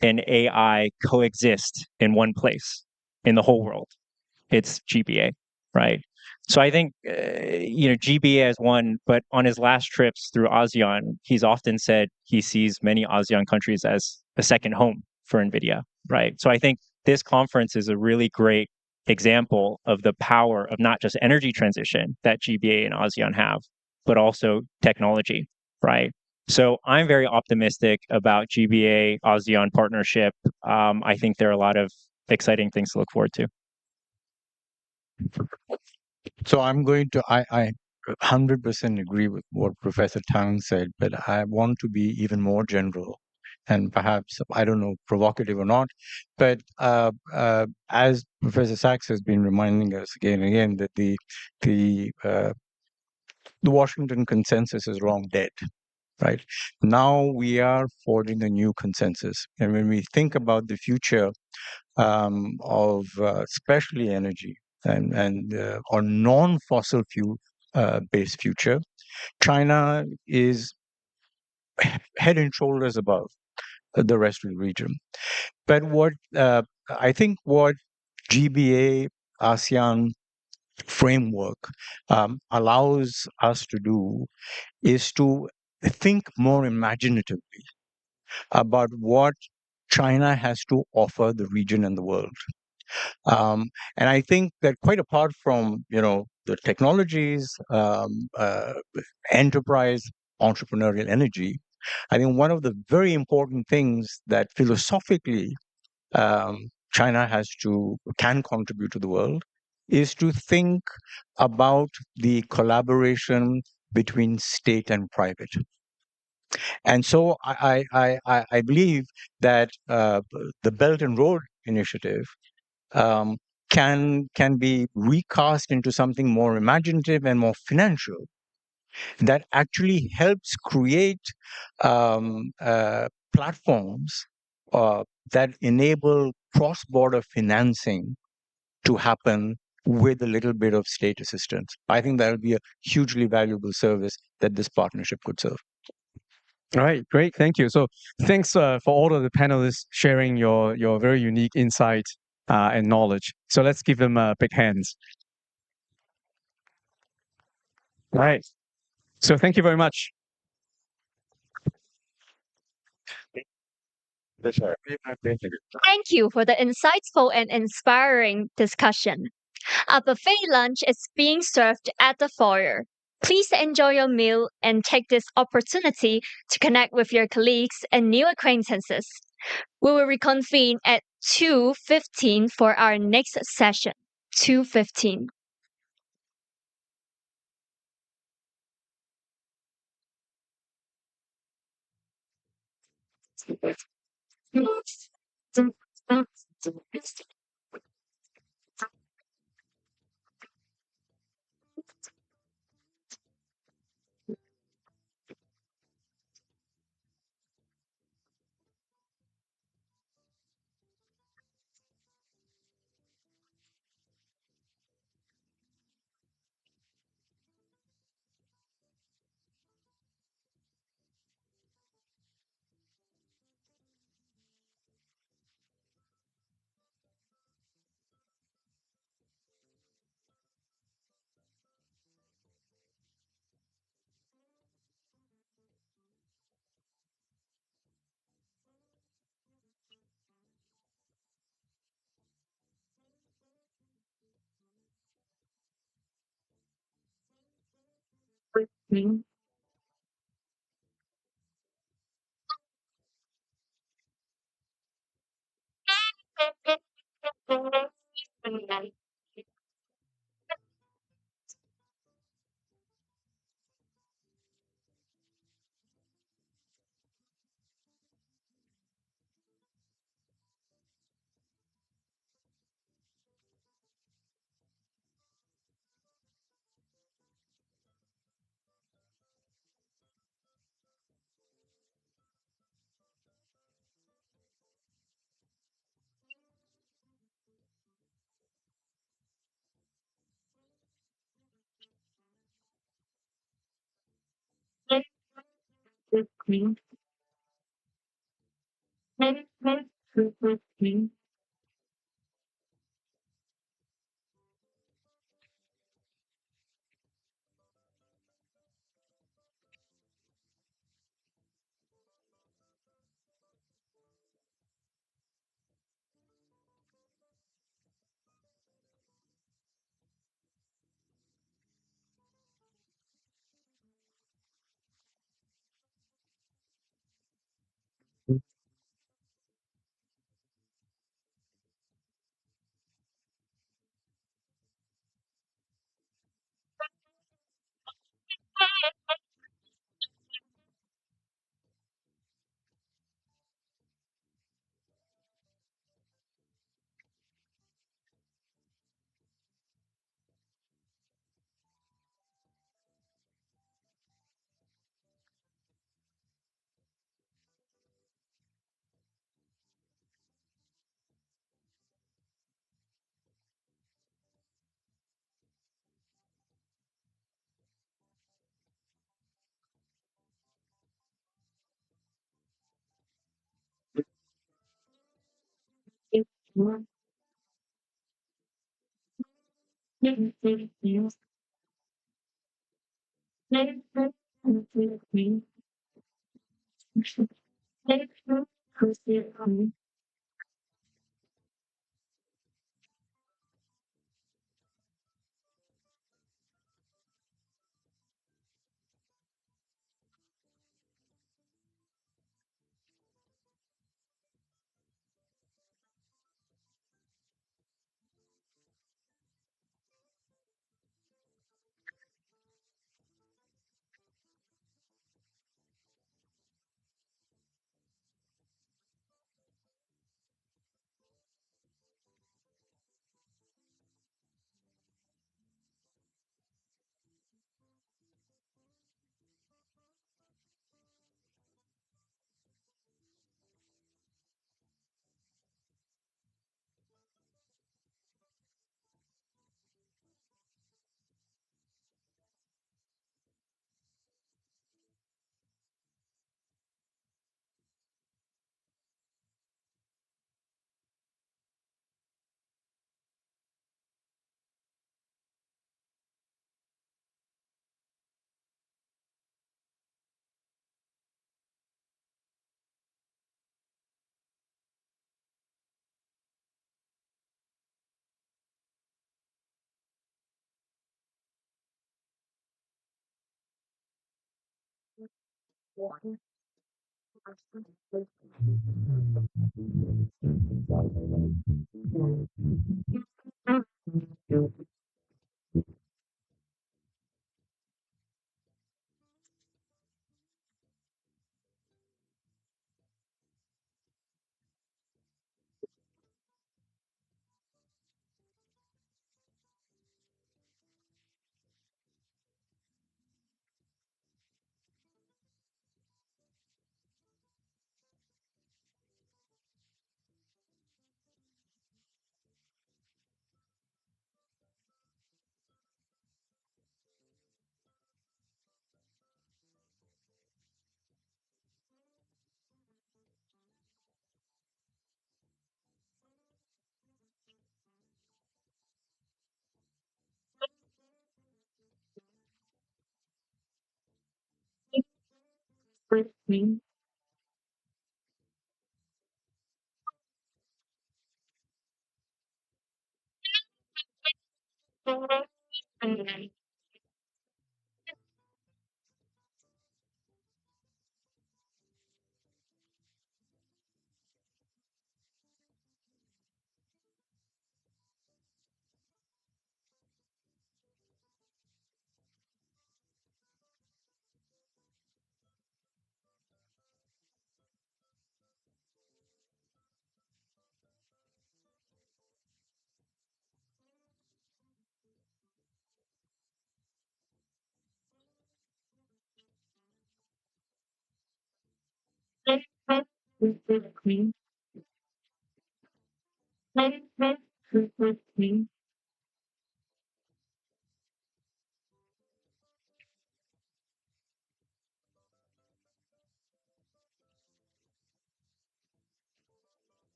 and AI coexist in one place in the whole world. It's GBA, right? So I think, GBA is one, but on his last trips through ASEAN, he's often said he sees many ASEAN countries as a second home for NVIDIA, right? So I think this conference is a really great example of the power of not just energy transition that GBA and ASEAN have, but also technology, right? So I'm very optimistic about GBA ASEAN partnership. I think there are a lot of exciting things to look forward to. So I'm going to 100% agree with what Professor Tang said, but I want to be even more general and perhaps, I don't know, provocative or not. But as Professor Sachs has been reminding us again and again, that the Washington consensus is long dead. Right now, we are forging a new consensus, and when we think about the future of especially energy and or non-fossil fuel based future, China is head and shoulders above the rest of the region. But what I think what GBA ASEAN framework allows us to do is to think more imaginatively about what China has to offer the region and the world. And I think that quite apart from the technologies, enterprise, entrepreneurial energy, I think one of the very important things that philosophically China can contribute to the world is to think about the collaboration between state and private. And so I believe that the Belt and Road Initiative can be recast into something more imaginative and more financial that actually helps create platforms that enable cross-border financing to happen with a little bit of state assistance. I think that will be a hugely valuable service that this partnership could serve. All right, great, thank you. So thanks for all of the panelists sharing your very unique insight and knowledge. So let's give them big hands. All right. So thank you very much. Thank you for the insightful and inspiring discussion. A buffet lunch is being served at the foyer. Please enjoy your meal and take this opportunity to connect with your colleagues and new acquaintances. We will reconvene at 2:15 for our next session. 2:15.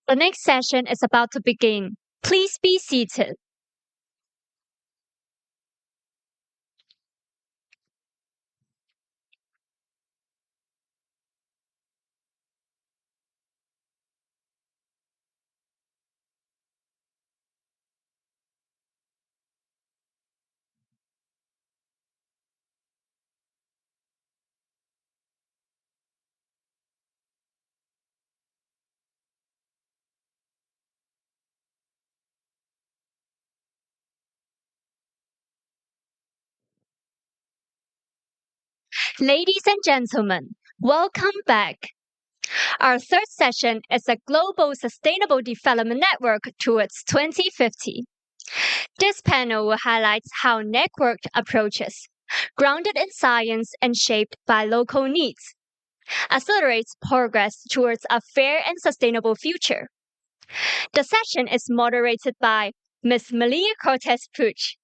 The next session is about to begin. Please be seated. Ladies and gentlemen, welcome back. Our third session is a Global Sustainable Development Network towards 2050. This panel will highlight how networked approaches, grounded in science and shaped by local needs, accelerates progress towards a fair and sustainable future. The session is moderated by Ms. Malia Cortez Puch,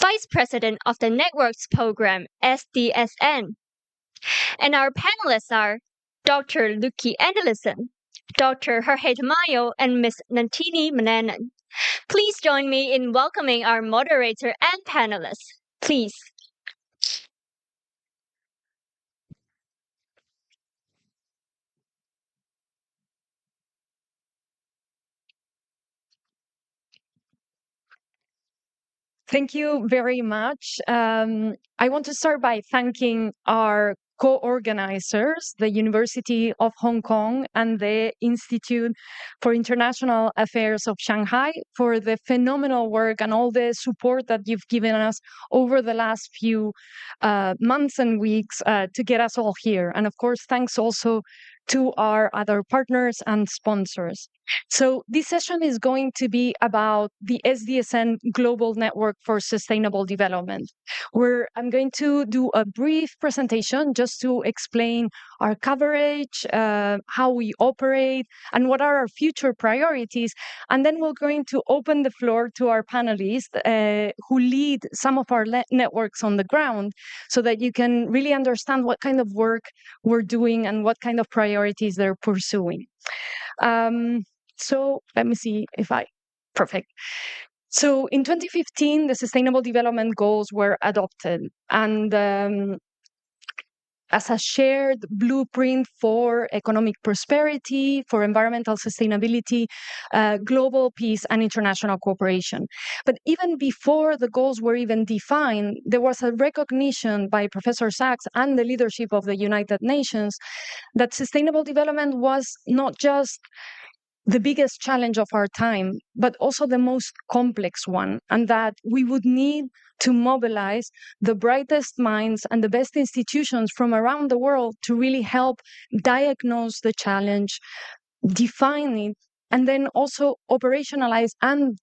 Vice President of the Networks Program SDSN. And our panelists are Dr. Luki Anderson, Dr. Jorge Tamayo, and Ms. Nantini Mananan. Please join me in welcoming our moderator and panelists. Please. Thank you very much. I want to start by thanking our co-organizers, the University of Hong Kong and the Institute for International Affairs of Shanghai, for the phenomenal work and all the support that you've given us over the last few months and weeks to get us all here. And of course, thanks also to our other partners and sponsors. So this session is going to be about the SDSN Global Network for Sustainable Development, where I'm going to do a brief presentation just to explain our coverage, how we operate, and what are our future priorities. And then we're going to open the floor to our panelists who lead some of our networks on the ground so that you can really understand what kind of work we're doing and what kind of priorities they're pursuing. So let me see if perfect. So in 2015, the Sustainable Development Goals were adopted, and as a shared blueprint for economic prosperity, for environmental sustainability, global peace, and international cooperation. But even before the goals were even defined, there was a recognition by Professor Sachs and the leadership of the United Nations that sustainable development was not just the biggest challenge of our time, but also the most complex one, and that we would need to mobilize the brightest minds and the best institutions from around the world to really help diagnose the challenge, define it, and then also operationalize and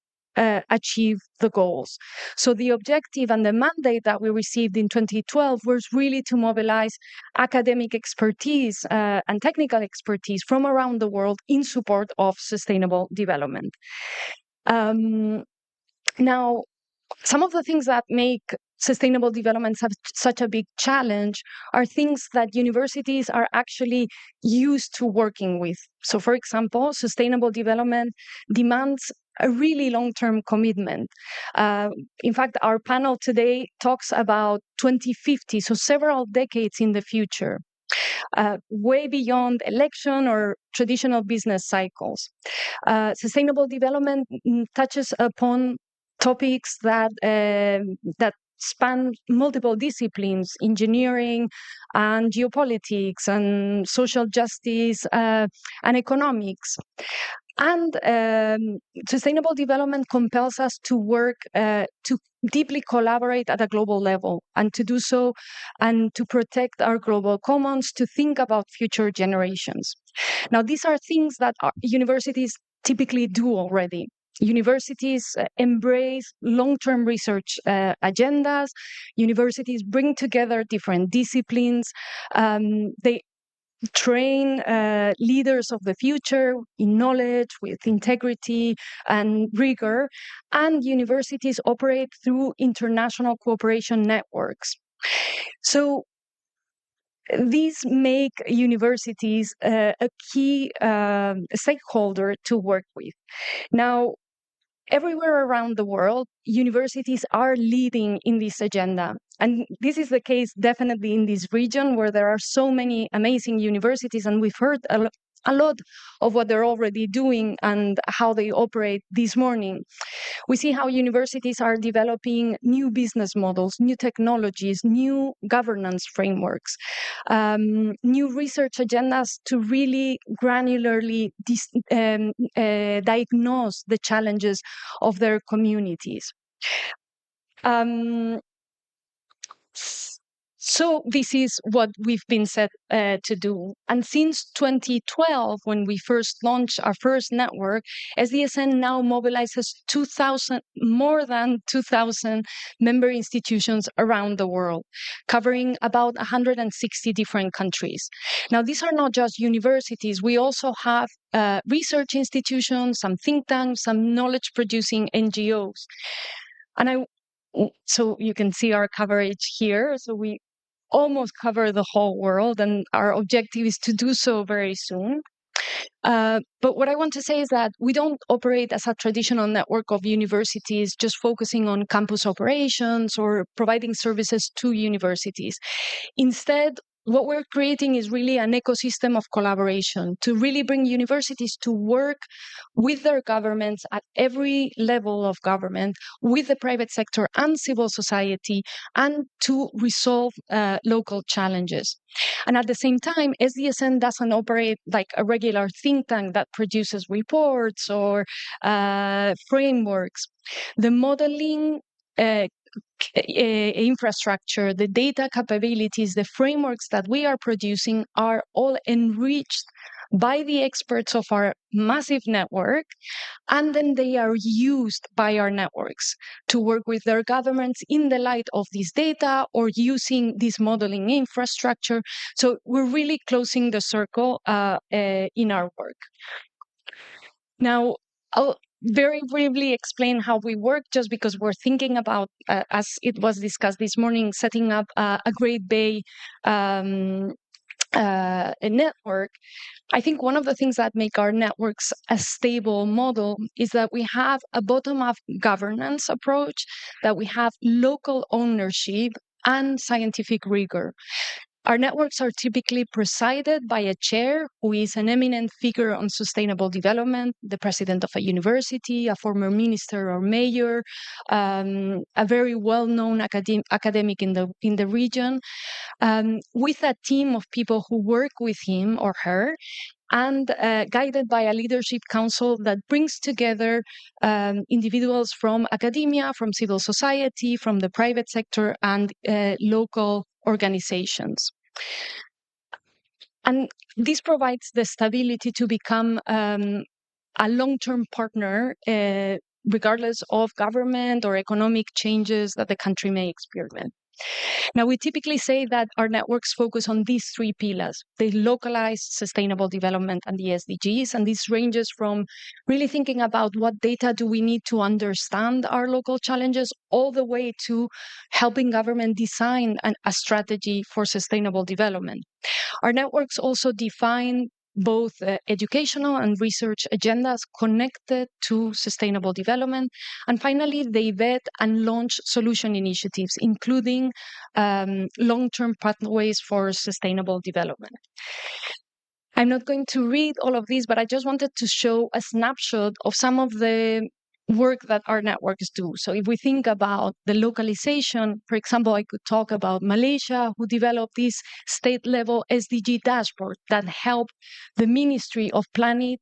achieve the goals. So the objective and the mandate that we received in 2012 was really to mobilize academic expertise and technical expertise from around the world in support of sustainable development. Now, some of the things that make sustainable development such a big challenge are things that universities are actually used to working with. So, for example, sustainable development demands a really long-term commitment. In fact, our panel today talks about 2050, so several decades in the future, way beyond election or traditional business cycles. Sustainable development touches upon topics that span multiple disciplines: engineering and geopolitics and social justice and economics. And sustainable development compels us to work to deeply collaborate at a global level, and to do so and to protect our global commons, to think about future generations. Now, these are things that universities typically do already. Universities embrace long-term research agendas. Universities bring together different disciplines. They train leaders of the future in knowledge, with integrity and rigor, and universities operate through international cooperation networks. So these make universities a key stakeholder to work with. Now, everywhere around the world, universities are leading in this agenda. And this is the case definitely in this region, where there are so many amazing universities, and we've heard a lot of what they're already doing and how they operate this morning. We see how universities are developing new business models, new technologies, new governance frameworks, new research agendas to really granularly diagnose the challenges of their communities. So this is what we've been set to do. And since 2012, when we first launched our first network, SDSN now mobilizes more than 2,000 member institutions around the world, covering about 160 different countries. Now, these are not just universities. We also have research institutions, some think tanks, some knowledge-producing NGOs. And so you can see our coverage here. So we almost cover the whole world, and our objective is to do so very soon. But what I want to say is that we don't operate as a traditional network of universities just focusing on campus operations or providing services to universities. Instead, what we're creating is really an ecosystem of collaboration to really bring universities to work with their governments at every level of government, with the private sector and civil society, and to resolve local challenges. And at the same time, SDSN doesn't operate like a regular think tank that produces reports or frameworks. The modeling infrastructure, the data capabilities, the frameworks that we are producing are all enriched by the experts of our massive network, and then they are used by our networks to work with their governments in the light of this data or using this modeling infrastructure. So we're really closing the circle in our work. Now, I'll very briefly explain how we work, just because we're thinking about, as it was discussed this morning, setting up a Great Bay a network. I think one of the things that make our networks a stable model is that we have a bottom-up governance approach, that we have local ownership and scientific rigor. Our networks are typically presided by a chair who is an eminent figure on sustainable development, the president of a university, a former minister or mayor, a very well-known academic in the region, with a team of people who work with him or her, and guided by a leadership council that brings together individuals from academia, from civil society, from the private sector, and local organizations. And this provides the stability to become a long-term partner, regardless of government or economic changes that the country may experience. Now, we typically say that our networks focus on these three pillars: the localized sustainable development and the SDGs. And this ranges from really thinking about what data do we need to understand our local challenges, all the way to helping government design a strategy for sustainable development. Our networks also define both educational and research agendas connected to sustainable development. And finally, they vet and launch solution initiatives, including long-term pathways for sustainable development. I'm not going to read all of these, but I just wanted to show a snapshot of some of the work that our networks do. So if we think about the localization, for example, I could talk about Malaysia, who developed this state-level SDG dashboard that helped the Ministry of Planning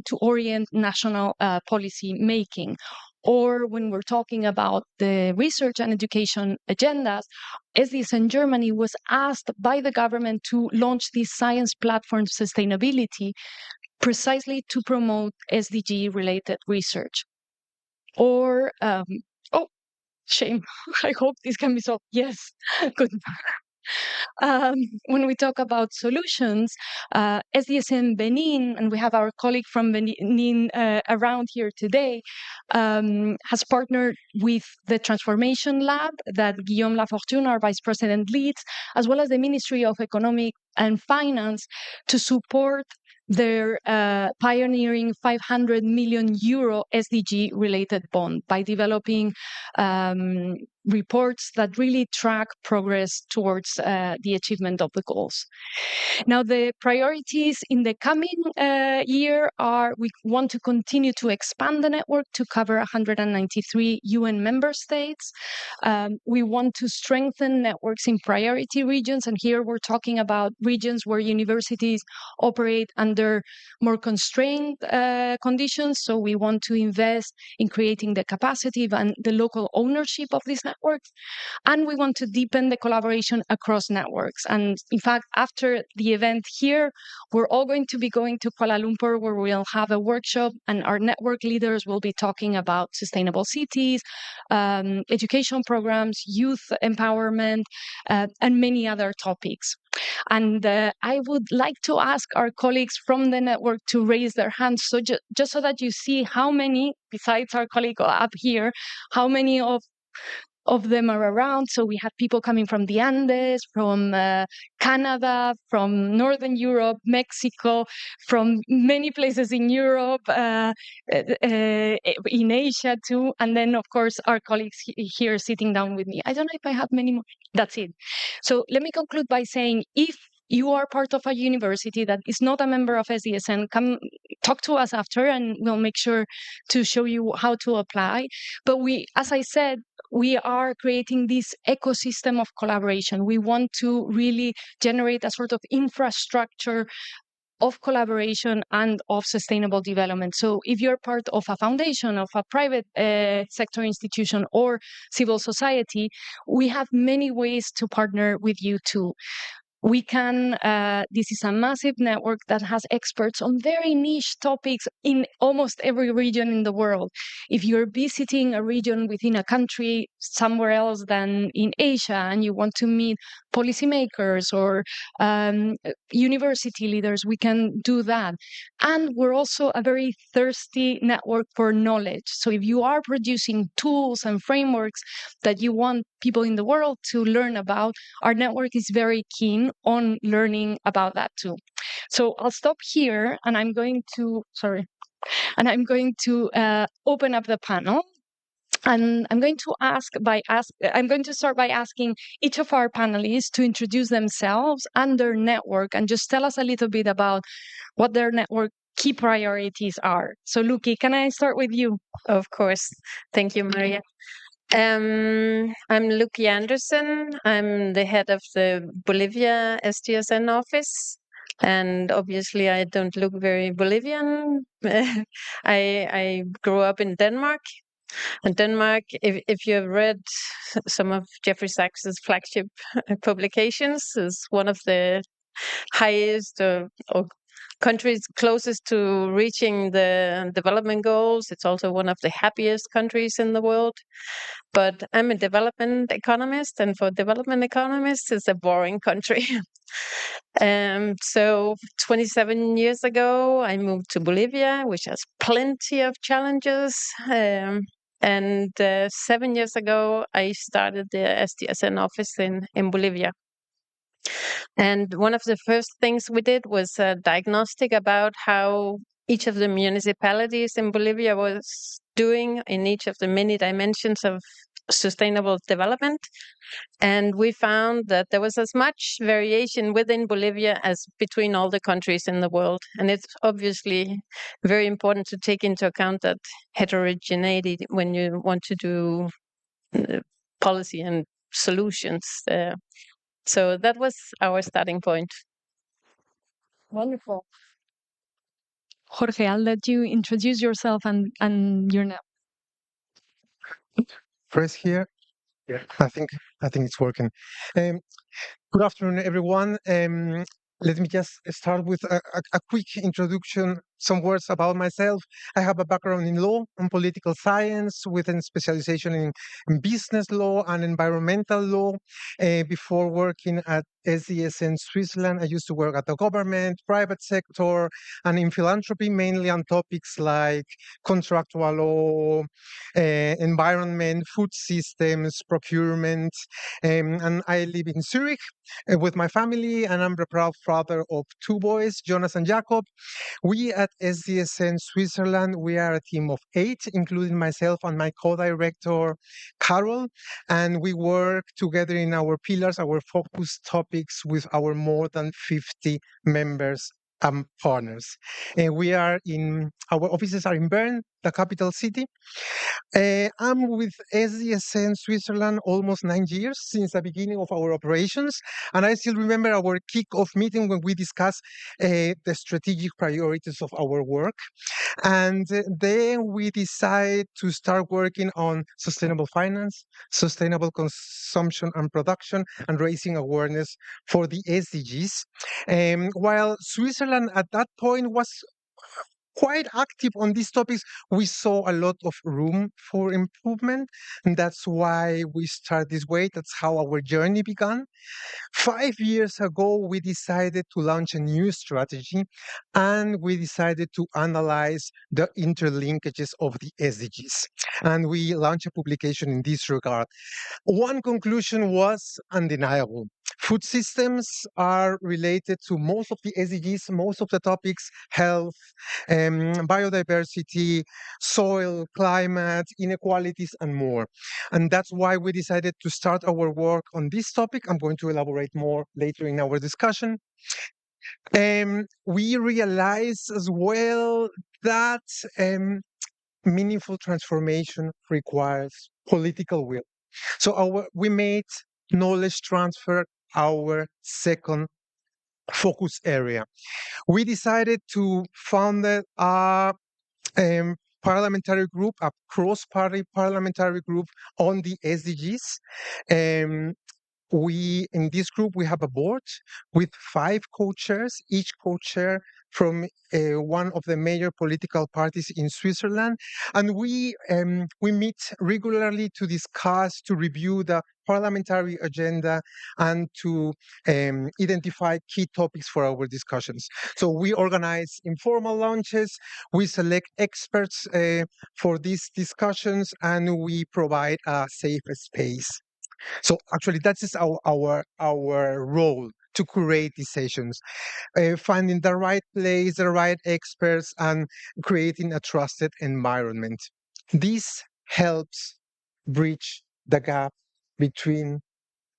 to orient national policy making. Or when we're talking about the research and education agendas, SDSN Germany was asked by the government to launch this science platform sustainability precisely to promote SDG-related research. Or, oh, shame. I hope this can be solved. Yes, good. When we talk about solutions, SDSN Benin, and we have our colleague from Benin around here today, has partnered with the Transformation Lab that Guillaume Lafortune, our vice president, leads, as well as the Ministry of Economic and Finance, to support their pioneering 500 million euro SDG-related bond by developing reports that really track progress towards the achievement of the goals. Now, the priorities in the coming year are: we want to continue to expand the network to cover 193 UN member states. We want to strengthen networks in priority regions, and here we're talking about regions where universities operate under more constrained conditions. So we want to invest in creating the capacity and the local ownership of these networks. And we want to deepen the collaboration across networks. And in fact, after the event here, we're all going to be going to Kuala Lumpur, where we'll have a workshop, and our network leaders will be talking about sustainable cities, education programs, youth empowerment, and many other topics. And I would like to ask our colleagues from the network to raise their hands, so just so that you see how many, besides our colleague up here, how many of of them are around. So we had people coming from the Andes, from Canada, from Northern Europe, Mexico, from many places in Europe, in Asia too. And then, of course, our colleagues here sitting down with me. I don't know if I have many more. That's it. So let me conclude by saying, if you are part of a university that is not a member of SDSN, come talk to us after and we'll make sure to show you how to apply. But we, as I said, we are creating this ecosystem of collaboration. We want to really generate a sort of infrastructure of collaboration and of sustainable development. So if you're part of a foundation, of a private sector institution or civil society, we have many ways to partner with you too. We can, this is a massive network that has experts on very niche topics in almost every region in the world. If you're visiting a region within a country somewhere else than in Asia and you want to meet policymakers or university leaders, we can do that. And we're also a very thirsty network for knowledge. So if you are producing tools and frameworks that you want people in the world to learn about, our network is very keen on learning about that too. So I'll stop here and I'm going to, open up the panel. And I'm going to start by asking each of our panelists to introduce themselves and their network and just tell us a little bit about what their network key priorities are. So Luki, can I start with you? Of course. Thank you, Maria. I'm Luki Anderson. I'm the head of the Bolivia SDSN office. And obviously, I don't look very Bolivian. I grew up in Denmark. And Denmark, if you have read some of Jeffrey Sachs's flagship publications, is one of the highest or countries closest to reaching the development goals. It's also one of the happiest countries in the world. But I'm a development economist, and for development economists, it's a boring country. So 27 years ago, I moved to Bolivia, which has plenty of challenges. And 7 years ago, I started the SDSN office in Bolivia. And one of the first things we did was a diagnostic about how each of the municipalities in Bolivia was doing in each of the many dimensions of sustainable development. And we found that there was as much variation within Bolivia as between all the countries in the world. And it's obviously very important to take into account that heterogeneity when you want to do policy and solutions. So that was our starting point. Wonderful. Jorge, I'll let you introduce yourself and your network. Press here. Yeah, I think it's working. Good afternoon, everyone. Let me just start with a quick introduction, some words about myself. I have a background in law and political science with a specialization in business law and environmental law. Before working at SDSN Switzerland, I used to work at the government, private sector, and in philanthropy, mainly on topics like contractual law, environment, food systems, procurement. And I live in Zurich with my family, and I'm the proud father of two boys, Jonas and Jacob. We at SDSN Switzerland, we are a team of 8, including myself and my co-director, Carol, and we work together in our pillars, our focus topics with our more than 50 members and partners. Our offices are in Bern, the capital city. I'm with SDSN Switzerland almost 9 years since the beginning of our operations, and I still remember our kick-off meeting when we discussed the strategic priorities of our work. And then we decide to start working on sustainable finance, sustainable consumption and production, and raising awareness for the SDGs. While Switzerland at that point was quite active on these topics. We saw a lot of room for improvement, and that's why we start this way. That's how our journey began. 5 years ago, we decided to launch a new strategy, and we decided to analyze the interlinkages of the SDGs. And we launched a publication in this regard. One conclusion was undeniable. Food systems are related to most of the SDGs, most of the topics: health, biodiversity, soil, climate, inequalities, and more. And that's why we decided to start our work on this topic. I'm going to elaborate more later in our discussion. We realize as well that meaningful transformation requires political will. So we made knowledge transfer our second focus area. We decided to found a parliamentary group, a cross-party parliamentary group on the SDGs. In this group, we have a board with 5 co-chairs, each co-chair from one of the major political parties in Switzerland. And we meet regularly to discuss, to review the parliamentary agenda, and to identify key topics for our discussions. So we organize informal lunches, we select experts for these discussions, and we provide a safe space. So actually, that is our role, to create these sessions, finding the right place, the right experts, and creating a trusted environment. This helps bridge the gap between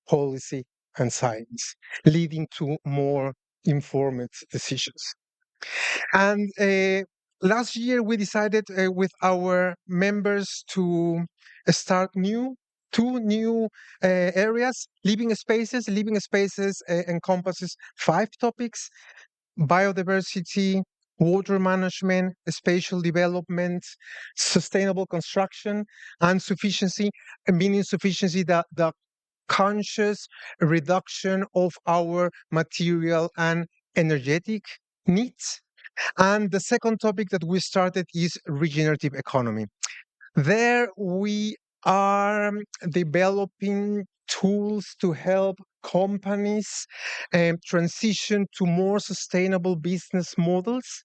policy and science, leading to more informed decisions. And last year, we decided with our members to start two new areas: living spaces. Living spaces encompasses 5 topics: biodiversity, water management, spatial development, sustainable construction, and sufficiency, meaning sufficiency, the conscious reduction of our material and energetic needs. And the second topic that we started is regenerative economy. There we are developing tools to help companies transition to more sustainable business models,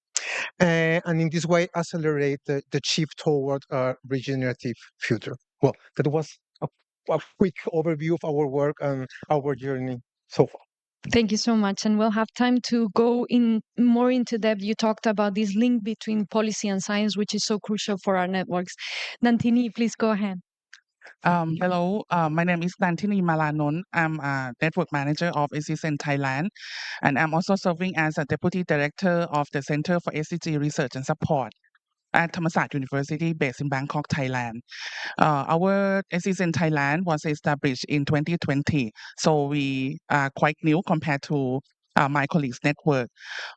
and in this way accelerate the shift toward a regenerative future. Well, that was a quick overview of our work and our journey so far. Thank you so much. And we'll have time to go in more into depth. You talked about this link between policy and science, which is so crucial for our networks. Nantini, please go ahead. Hello, my name is Nantini Malanon. I'm a network manager of SDSN Thailand, and I'm also serving as a deputy director of the Center for SDG Research and Support at Thammasat University, based in Bangkok, Thailand. Our SDSN Thailand was established in 2020, so we are quite new compared to my colleagues' network.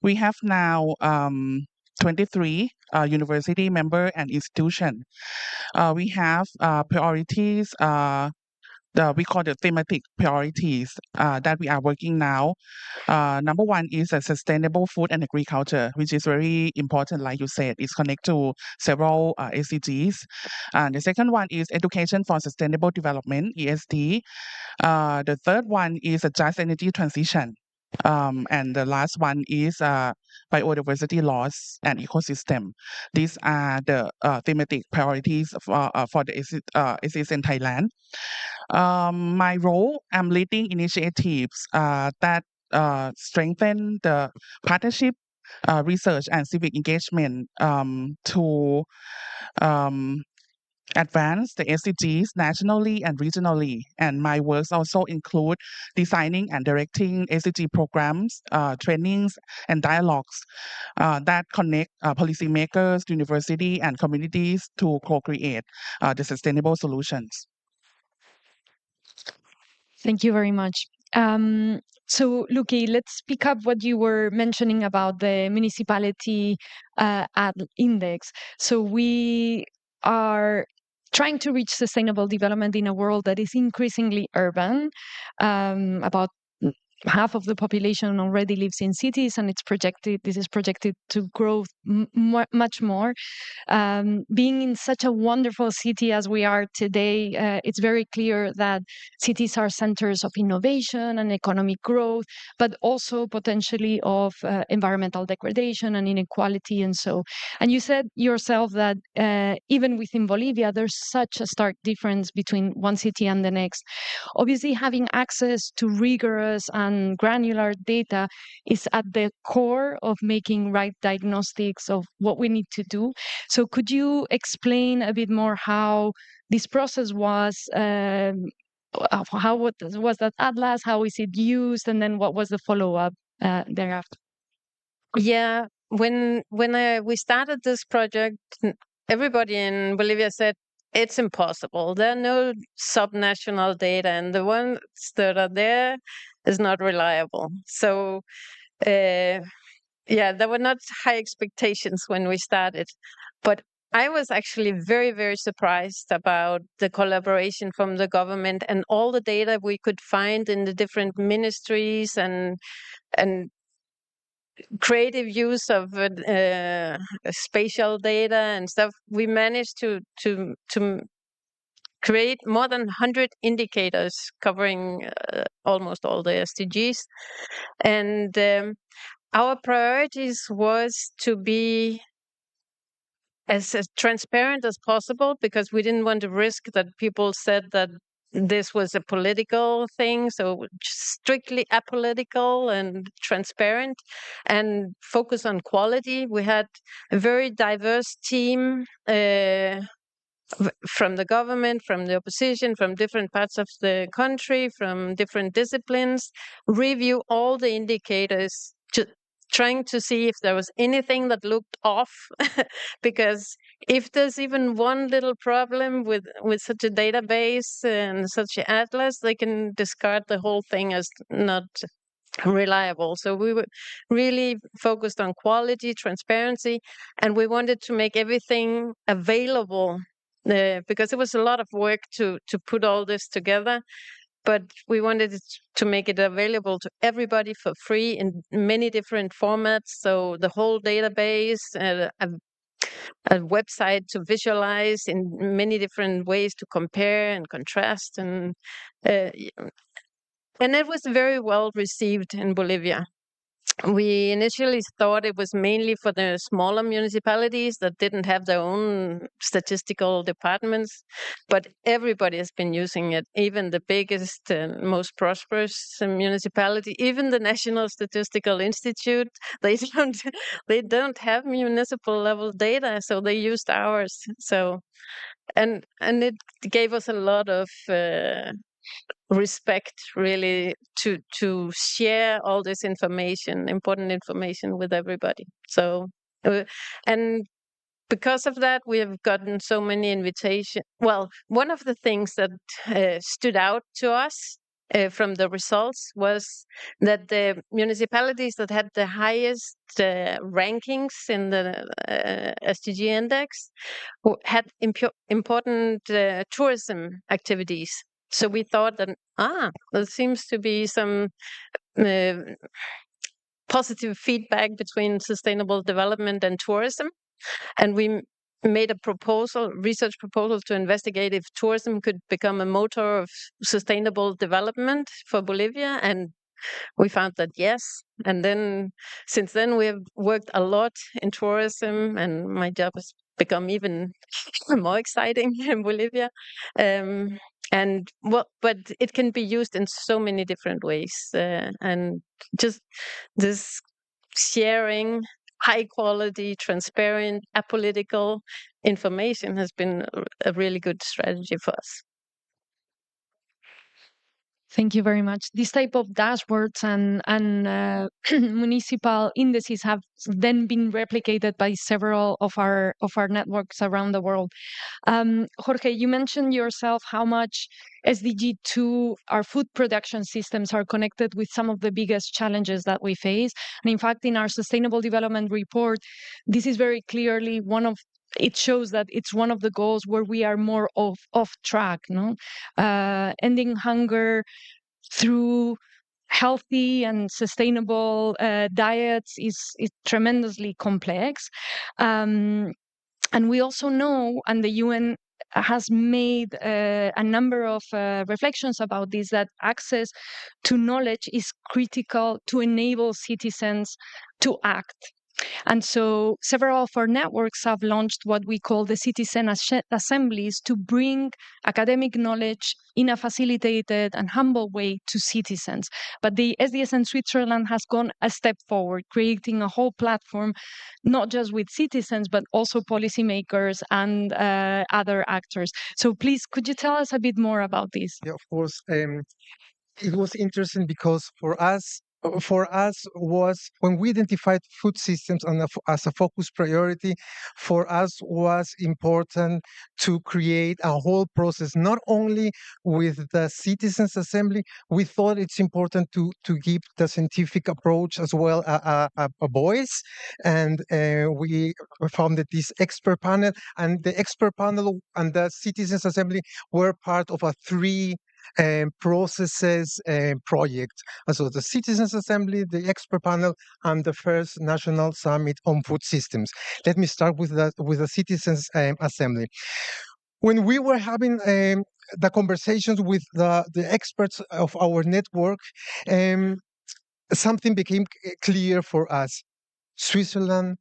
We have now 23 university member and institution. We have priorities. We call the thematic priorities that we are working now. Number one is a sustainable food and agriculture, which is very important, like you said. It's connected to several SDGs. The second one is education for sustainable development, ESD. The third one is a just energy transition. And the last one is biodiversity loss and ecosystem. These are the thematic priorities for the SDSN Thailand. My role, I'm leading initiatives that strengthen the partnership, research, and civic engagement to advance the SDGs nationally and regionally. And my works also include designing and directing SDG programs, trainings, and dialogues that connect policymakers, university, and communities to co-create the sustainable solutions. Thank you very much. So, Luki, let's pick up what you were mentioning about the municipality ad index. So we are trying to reach sustainable development in a world that is increasingly urban. About half of the population already lives in cities, and this is projected to grow much more. Being in such a wonderful city as we are today, it's very clear that cities are centers of innovation and economic growth, but also potentially of environmental degradation and inequality. And you said yourself that even within Bolivia, there's such a stark difference between one city and the next. Obviously, having access to rigorous and granular data is at the core of making right diagnostics of what we need to do. So could you explain a bit more how this process was? How was that atlas? How is it used? And then what was the follow-up thereafter? Yeah, when we started this project, everybody in Bolivia said it's impossible. There are no subnational data, and the ones that are there is not reliable. So, yeah, there were not high expectations when we started, but I was actually very, very surprised about the collaboration from the government and all the data we could find in the different ministries and creative use of spatial data and stuff. We managed to create more than 100 indicators covering almost all the SDGs, and our priorities was to be as transparent as possible, because we didn't want to risk that people said that this was a political thing. So strictly apolitical and transparent, and focus on quality. We had a very diverse team from the government, from the opposition, from different parts of the country, from different disciplines, review all the indicators, trying to see if there was anything that looked off. Because if there's even one little problem with such a database and such an atlas, they can discard the whole thing as not reliable. So we were really focused on quality, transparency, and we wanted to make everything available, because it was a lot of work to put all this together. But we wanted to make it available to everybody for free in many different formats. So the whole database, a website to visualize in many different ways to compare and contrast, and it was very well received in Bolivia. We initially thought it was mainly for the smaller municipalities that didn't have their own statistical departments, but everybody has been using it, even the biggest and most prosperous municipality, even the National Statistical Institute. They don't have municipal level data, so they used ours. So, and it gave us a lot of respect, really, to share all this information, important information, with everybody. So and because of that, we have gotten so many invitations. Well, one of the things that stood out to us from the results was that the municipalities that had the highest rankings in the SDG index had important tourism activities. So we thought that, there seems to be some positive feedback between sustainable development and tourism. And we made a research proposal to investigate if tourism could become a motor of sustainable development for Bolivia. And we found that yes. And then since then, we have worked a lot in tourism, and my job has become even more exciting in Bolivia. But it can be used in so many different ways, and just this sharing high quality, transparent, apolitical information has been a really good strategy for us. Thank you very much. This type of dashboards and municipal indices have then been replicated by several of our networks around the world. Jorge, you mentioned yourself how much SDG 2, our food production systems, are connected with some of the biggest challenges that we face. And in fact, in our Sustainable Development Report, this is very clearly it shows that it's one of the goals where we are more off track, no? Ending hunger through healthy and sustainable diets is tremendously complex. And we also know, and the UN has made a number of reflections about this, that access to knowledge is critical to enable citizens to act. And so several of our networks have launched what we call the citizen assemblies to bring academic knowledge in a facilitated and humble way to citizens. But the SDSN Switzerland has gone a step forward, creating a whole platform, not just with citizens, but also policymakers and other actors. So please, could you tell us a bit more about this? Yeah, of course. It was interesting because for us was when we identified food systems as a focus priority, for us was important to create a whole process, not only with the citizens assembly. We thought it's important to give the scientific approach as well a voice, and we founded this expert panel, and the expert panel and the citizens assembly were part of a three processes project. So the Citizens Assembly, the expert panel, and the first National Summit on Food Systems. Let me start with the Citizens Assembly. When we were having the conversations with the experts of our network, something became clear for us. Switzerland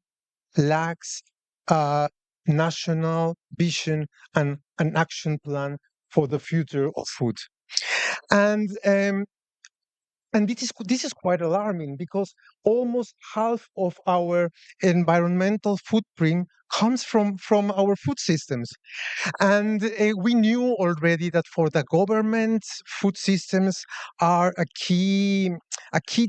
lacks a national vision and an action plan for the future of food. And this is quite alarming because almost half of our environmental footprint comes from our food systems. And we knew already that for the government, food systems are a key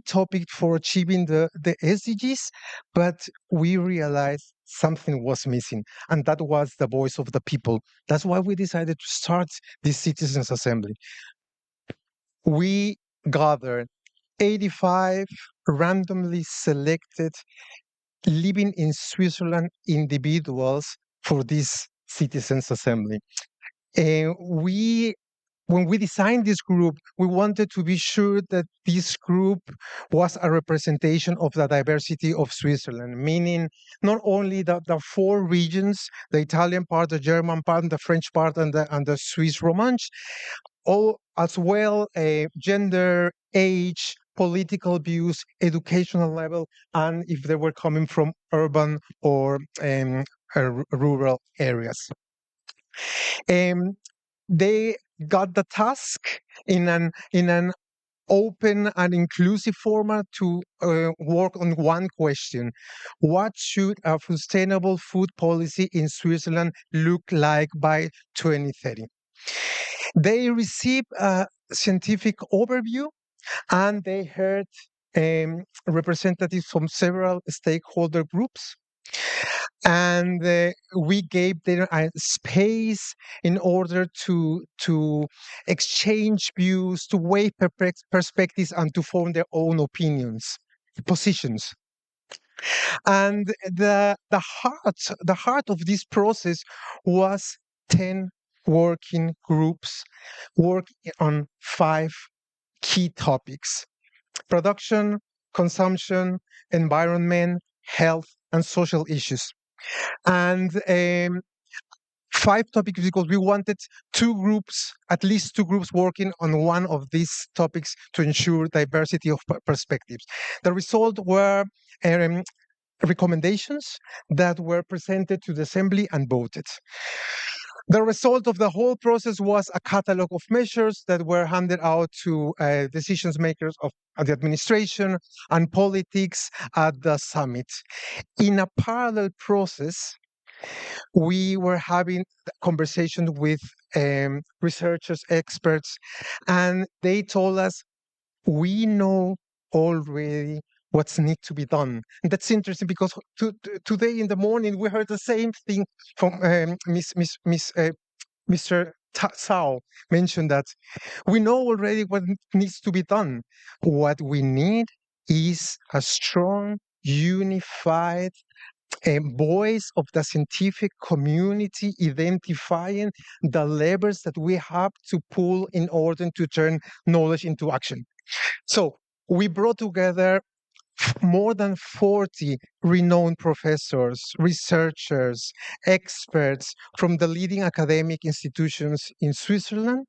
topic for achieving the SDGs, but we realized something was missing, and that was the voice of the people. That's why we decided to start this Citizens Assembly. We gathered 85 randomly selected living in Switzerland individuals for this Citizens Assembly. When we designed this group, we wanted to be sure that this group was a representation of the diversity of Switzerland, meaning not only the four regions, the Italian part, the German part, the French part, and the Swiss Romansh, all as well gender, age, political views, educational level, and if they were coming from urban or rural areas. They got the task in an open and inclusive format to work on one question: what should a sustainable food policy in Switzerland look like by 2030? They received a scientific overview, and they heard representatives from several stakeholder groups. And we gave them a space in order to exchange views, to weigh perspectives, and to form their own opinions, positions. And the heart of this process was 10 working groups working on 5 key topics: production, consumption, environment, health, and social issues. And 5 topics because we wanted at least two groups working on one of these topics to ensure diversity of perspectives. The result were recommendations that were presented to the Assembly and voted. The result of the whole process was a catalog of measures that were handed out to decision makers of the administration and politics at the summit. In a parallel process, we were having conversations with researchers, experts, and they told us, we know already what's need to be done. And that's interesting because today in the morning we heard the same thing from Mr. Tsao mentioned that we know already what needs to be done. What we need is a strong, unified voice of the scientific community identifying the levers that we have to pull in order to turn knowledge into action. So we brought together more than 40 renowned professors, researchers, experts from the leading academic institutions in Switzerland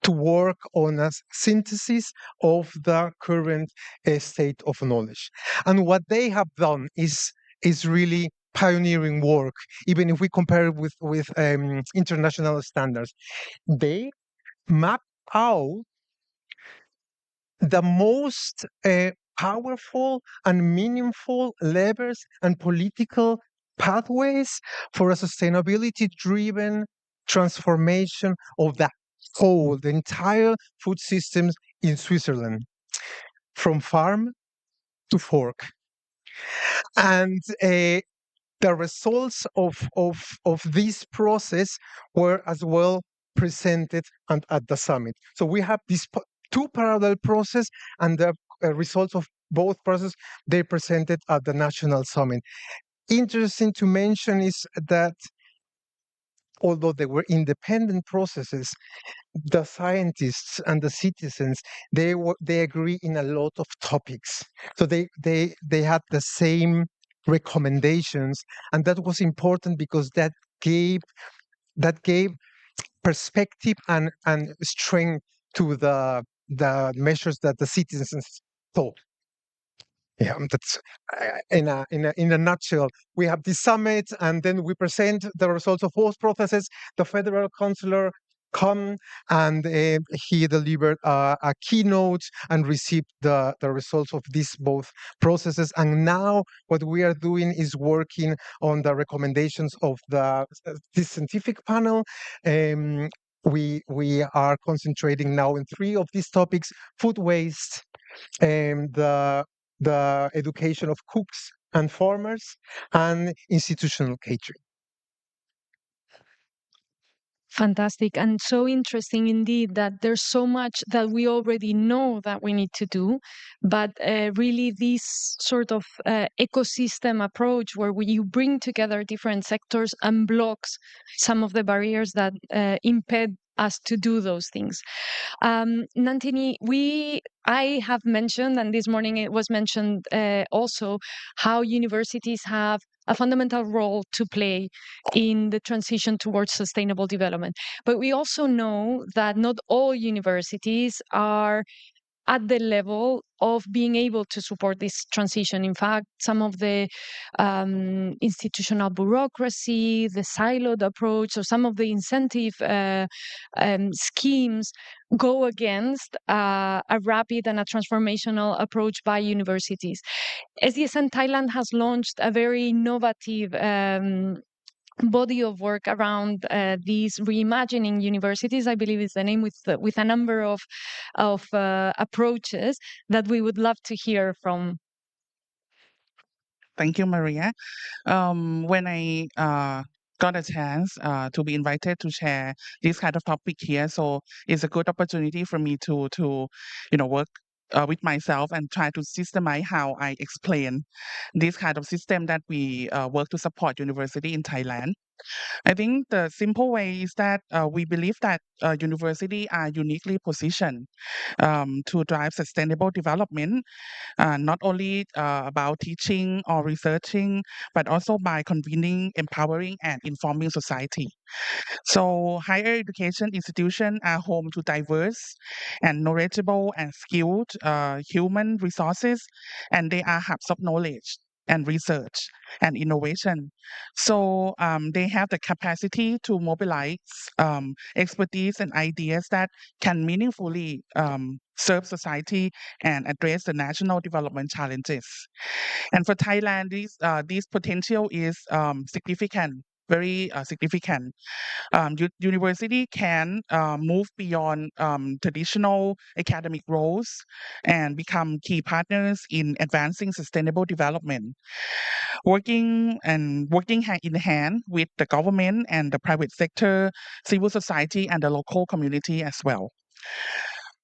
to work on a synthesis of the current state of knowledge. And what they have done is really pioneering work, even if we compare it with international standards. They map out the most powerful and meaningful levers and political pathways for a sustainability-driven transformation of the entire food systems in Switzerland, from farm to fork. And the results of this process were as well presented at the summit. So we have these two parallel processes, and the results of both processes, they presented at the national summit. Interesting to mention is that although they were independent processes, the scientists and the citizens, they agree in a lot of topics. So they had the same recommendations, and that was important because that gave perspective and strength to the measures that the citizens thought. Yeah, that's in a nutshell. We have this summit, and then we present the results of both processes. The federal councillor come, and he delivered a keynote and received the results of these both processes. And now what we are doing is working on the recommendations of this scientific panel. We are concentrating now in 3 of these topics: food waste, the education of cooks and farmers, and institutional catering. Fantastic, and so interesting indeed that there's so much that we already know that we need to do, but really this sort of ecosystem approach where you bring together different sectors and blocks some of the barriers that impede us to do those things. Nandini, I have mentioned, and this morning it was mentioned also, how universities have a fundamental role to play in the transition towards sustainable development. But we also know that not all universities are at the level of being able to support this transition. In fact, some of the institutional bureaucracy, the siloed approach, or some of the incentive schemes go against a rapid and a transformational approach by universities. SDSN Thailand has launched a very innovative body of work around these reimagining universities, I believe is the name, with a number of approaches that we would love to hear from. Thank you, Maria. When I got a chance to be invited to share this kind of topic here, so it's a good opportunity for me to work with myself and try to systemize how I explain this kind of system that we work to support university in Thailand. I think the simple way is that we believe that universities are uniquely positioned to drive sustainable development, not only about teaching or researching, but also by convening, empowering, and informing society. So higher education institutions are home to diverse and knowledgeable and skilled human resources, and they are hubs of knowledge and research and innovation. So they have the capacity to mobilize expertise and ideas that can meaningfully serve society and address the national development challenges. And for Thailand, this potential is significant, very significant. University can move beyond traditional academic roles and become key partners in advancing sustainable development, working hand in hand with the government and the private sector, civil society, and the local community as well.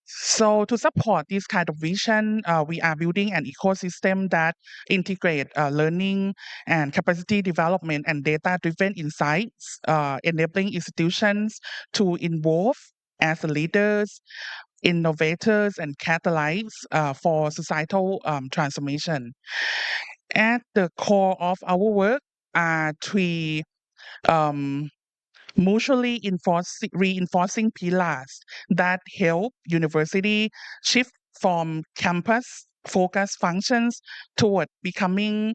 So to support this kind of vision, we are building an ecosystem that integrate learning and capacity development and data-driven insights, enabling institutions to involve as leaders innovators, and catalysts for societal transformation. At the core of our work are three um, mutually reinforcing pillars that help university shift from campus focused functions toward becoming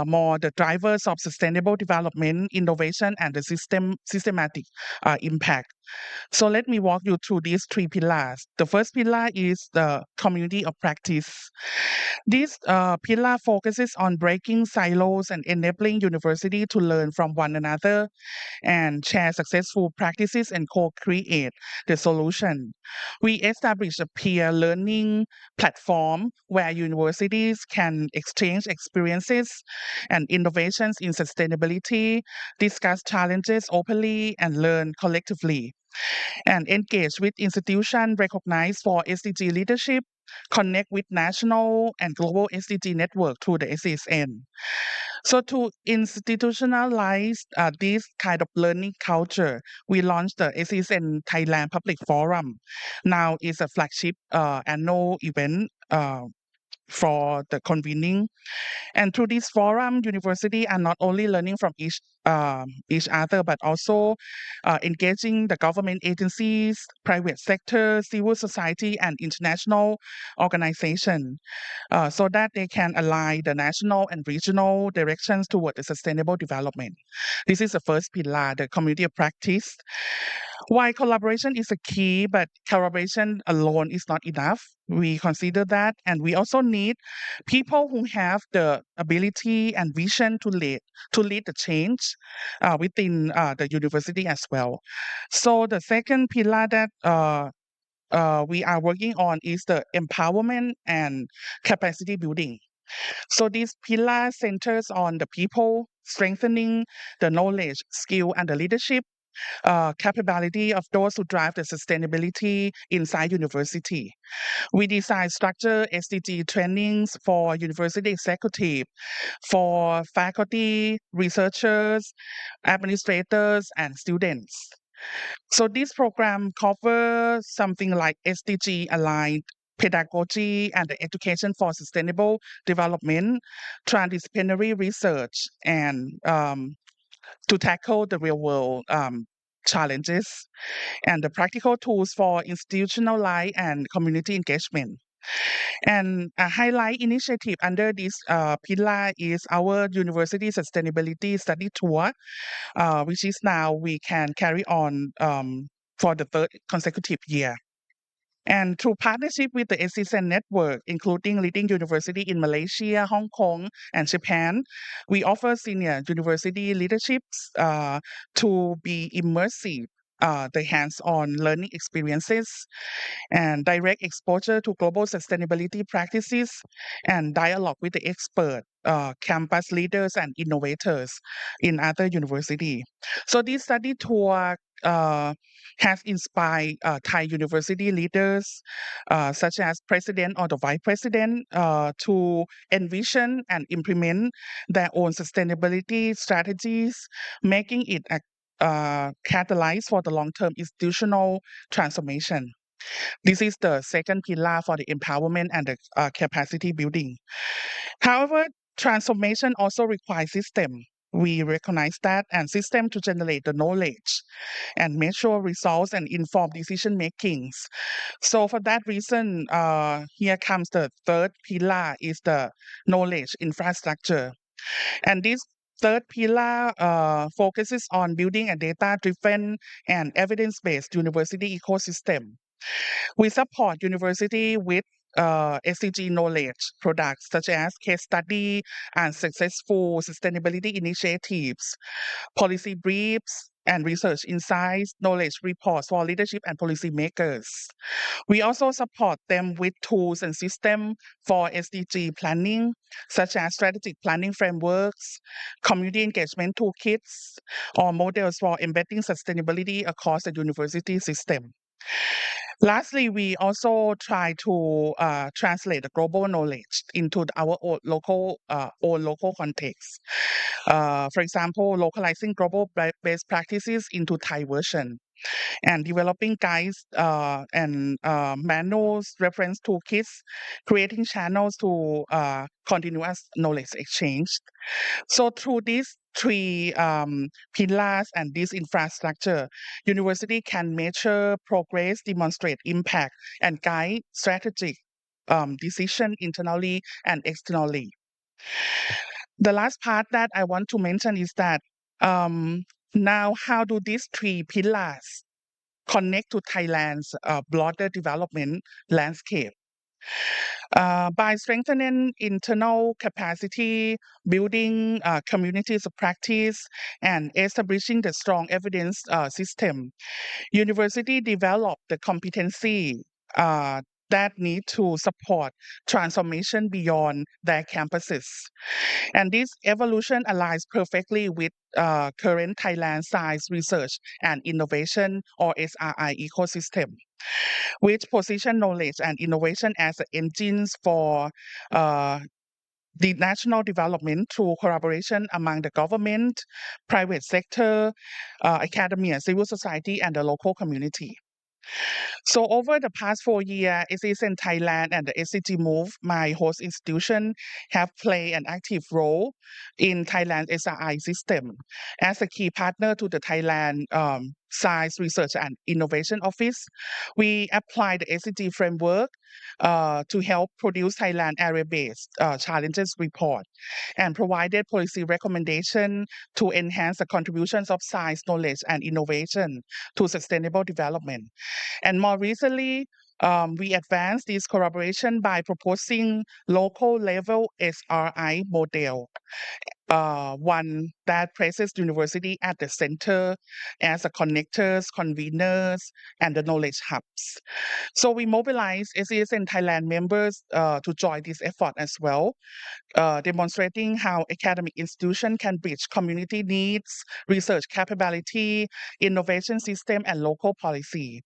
more the drivers of sustainable development, innovation, and the systematic impact. So let me walk you through these three pillars. The first pillar is the community of practice. This pillar focuses on breaking silos and enabling university to learn from one another and share successful practices and co-create the solution. We establish a peer learning platform where universities can exchange experiences and innovations in sustainability, discuss challenges openly, and learn collectively, and engage with institutions recognized for SDG leadership, connect with national and global SDG network through the SDSN. So to institutionalize this kind of learning culture, we launched the SDSN Thailand Public Forum. Now it's a flagship annual event for the convening. And through this forum, university are not only learning from each other, but also engaging the government agencies, private sector, civil society, and international organization, so that they can align the national and regional directions toward the sustainable development. This is the first pillar, the community of practice. Why collaboration is a key, but collaboration alone is not enough. We consider that, and we also need people who have the ability and vision to lead the change within the university as well. So the second pillar that we are working on is the empowerment and capacity building. So this pillar centers on the people, strengthening the knowledge, skill, and the leadership capability of those who drive the sustainability inside university. We design structured SDG trainings for university executive, for faculty, researchers, administrators, and students. So this program covers something like SDG aligned pedagogy and the education for sustainable development, transdisciplinary research, and to tackle the real world challenges, and the practical tools for institutional life and community engagement. And a highlight initiative under this pillar is our University Sustainability Study Tour, which is now we can carry on for the third consecutive year. And through partnership with the SDSN network, including leading university in Malaysia, Hong Kong, and Japan, we offer senior university leaderships to be immersive, the hands-on learning experiences, and direct exposure to global sustainability practices, and dialogue with the expert, campus leaders, and innovators in other universities. So this study tour has inspired Thai university leaders, such as president or the vice president, to envision and implement their own sustainability strategies, making it a catalyst for the long-term institutional transformation. This is the second pillar for the empowerment and the capacity building. However, transformation also requires system. We recognize that, and system to generate the knowledge and measure results and inform decision makings. So for that reason, here comes the third pillar is the knowledge infrastructure. And this third pillar focuses on building a data-driven and evidence-based university ecosystem. We support university with SDG knowledge products such as case study and successful sustainability initiatives, policy briefs, and research insights, knowledge reports for leadership and policy makers. We also support them with tools and systems for SDG planning, such as strategic planning frameworks, community engagement toolkits, or models for embedding sustainability across the university system. Lastly, we also try to translate the global knowledge into our own local context. For example, localizing global best practices into Thai version. and developing guides and manuals, reference toolkits, creating channels to continuous knowledge exchange. So through these three pillars and this infrastructure, university can measure progress, demonstrate impact, and guide strategic decision internally and externally. The last part that I want to mention is that now how do these three pillars connect to Thailand's broader development landscape? By strengthening internal capacity, building communities of practice, and establishing the strong evidence system, university develop the competency that need to support transformation beyond their campuses. And this evolution aligns perfectly with current Thailand Science Research and Innovation or SRI ecosystem, which position knowledge and innovation as engines for the national development through collaboration among the government, private sector, academia, civil society, and the local community. So over the past 4 years, SDSN Thailand and the SCG Move, my host institution, have played an active role in Thailand's SRI system as a key partner to the Thailand Science Research and Innovation Office. We apply the SCG framework to help produce Thailand area-based challenges report and provided policy recommendation to enhance the contributions of science, knowledge, and innovation to sustainable development. And more recently, we advanced this collaboration by proposing local level SRI model, one that places university at the center as the connectors, conveners, and the knowledge hubs. So we mobilize SDSN Thailand members to join this effort as well, demonstrating how academic institution can bridge community needs, research capability, innovation system, and local policy.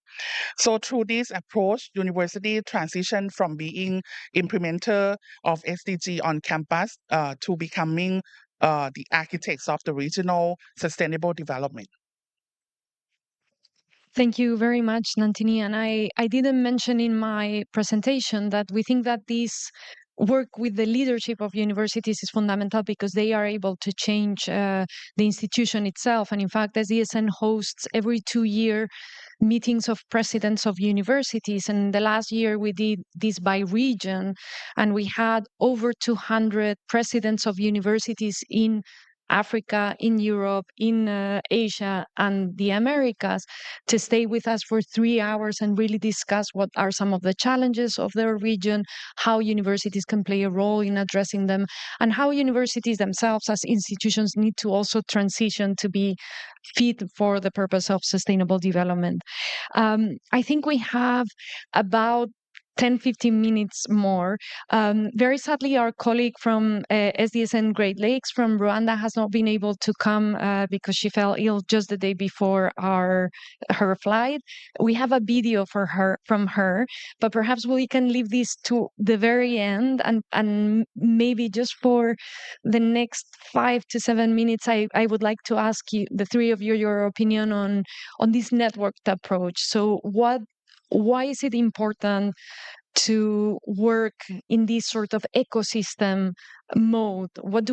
So through this approach, university transitioned from being implementer of SDG on campus to becoming the architects of the regional sustainable development. Thank you very much, Nantini. And I didn't mention in my presentation that we think that this work with the leadership of universities is fundamental because they are able to change the institution itself. And in fact, SDSN hosts every 2-year meetings of presidents of universities. And the last year we did this by region, and we had over 200 presidents of universities in Africa, in Europe, in Asia, and the Americas to stay with us for 3 hours and really discuss what are some of the challenges of their region, how universities can play a role in addressing them, and how universities themselves as institutions need to also transition to be fit for the purpose of sustainable development. I think we have about 10-15 minutes more. Very sadly, our colleague from SDSN Great Lakes from Rwanda has not been able to come because she fell ill just the day before her flight. We have a video from her, but perhaps we can leave this to the very end and maybe just for the next 5 to 7 minutes, I would like to ask you, the three of you, your opinion on this networked approach. So why is it important to work in this sort of ecosystem mode? What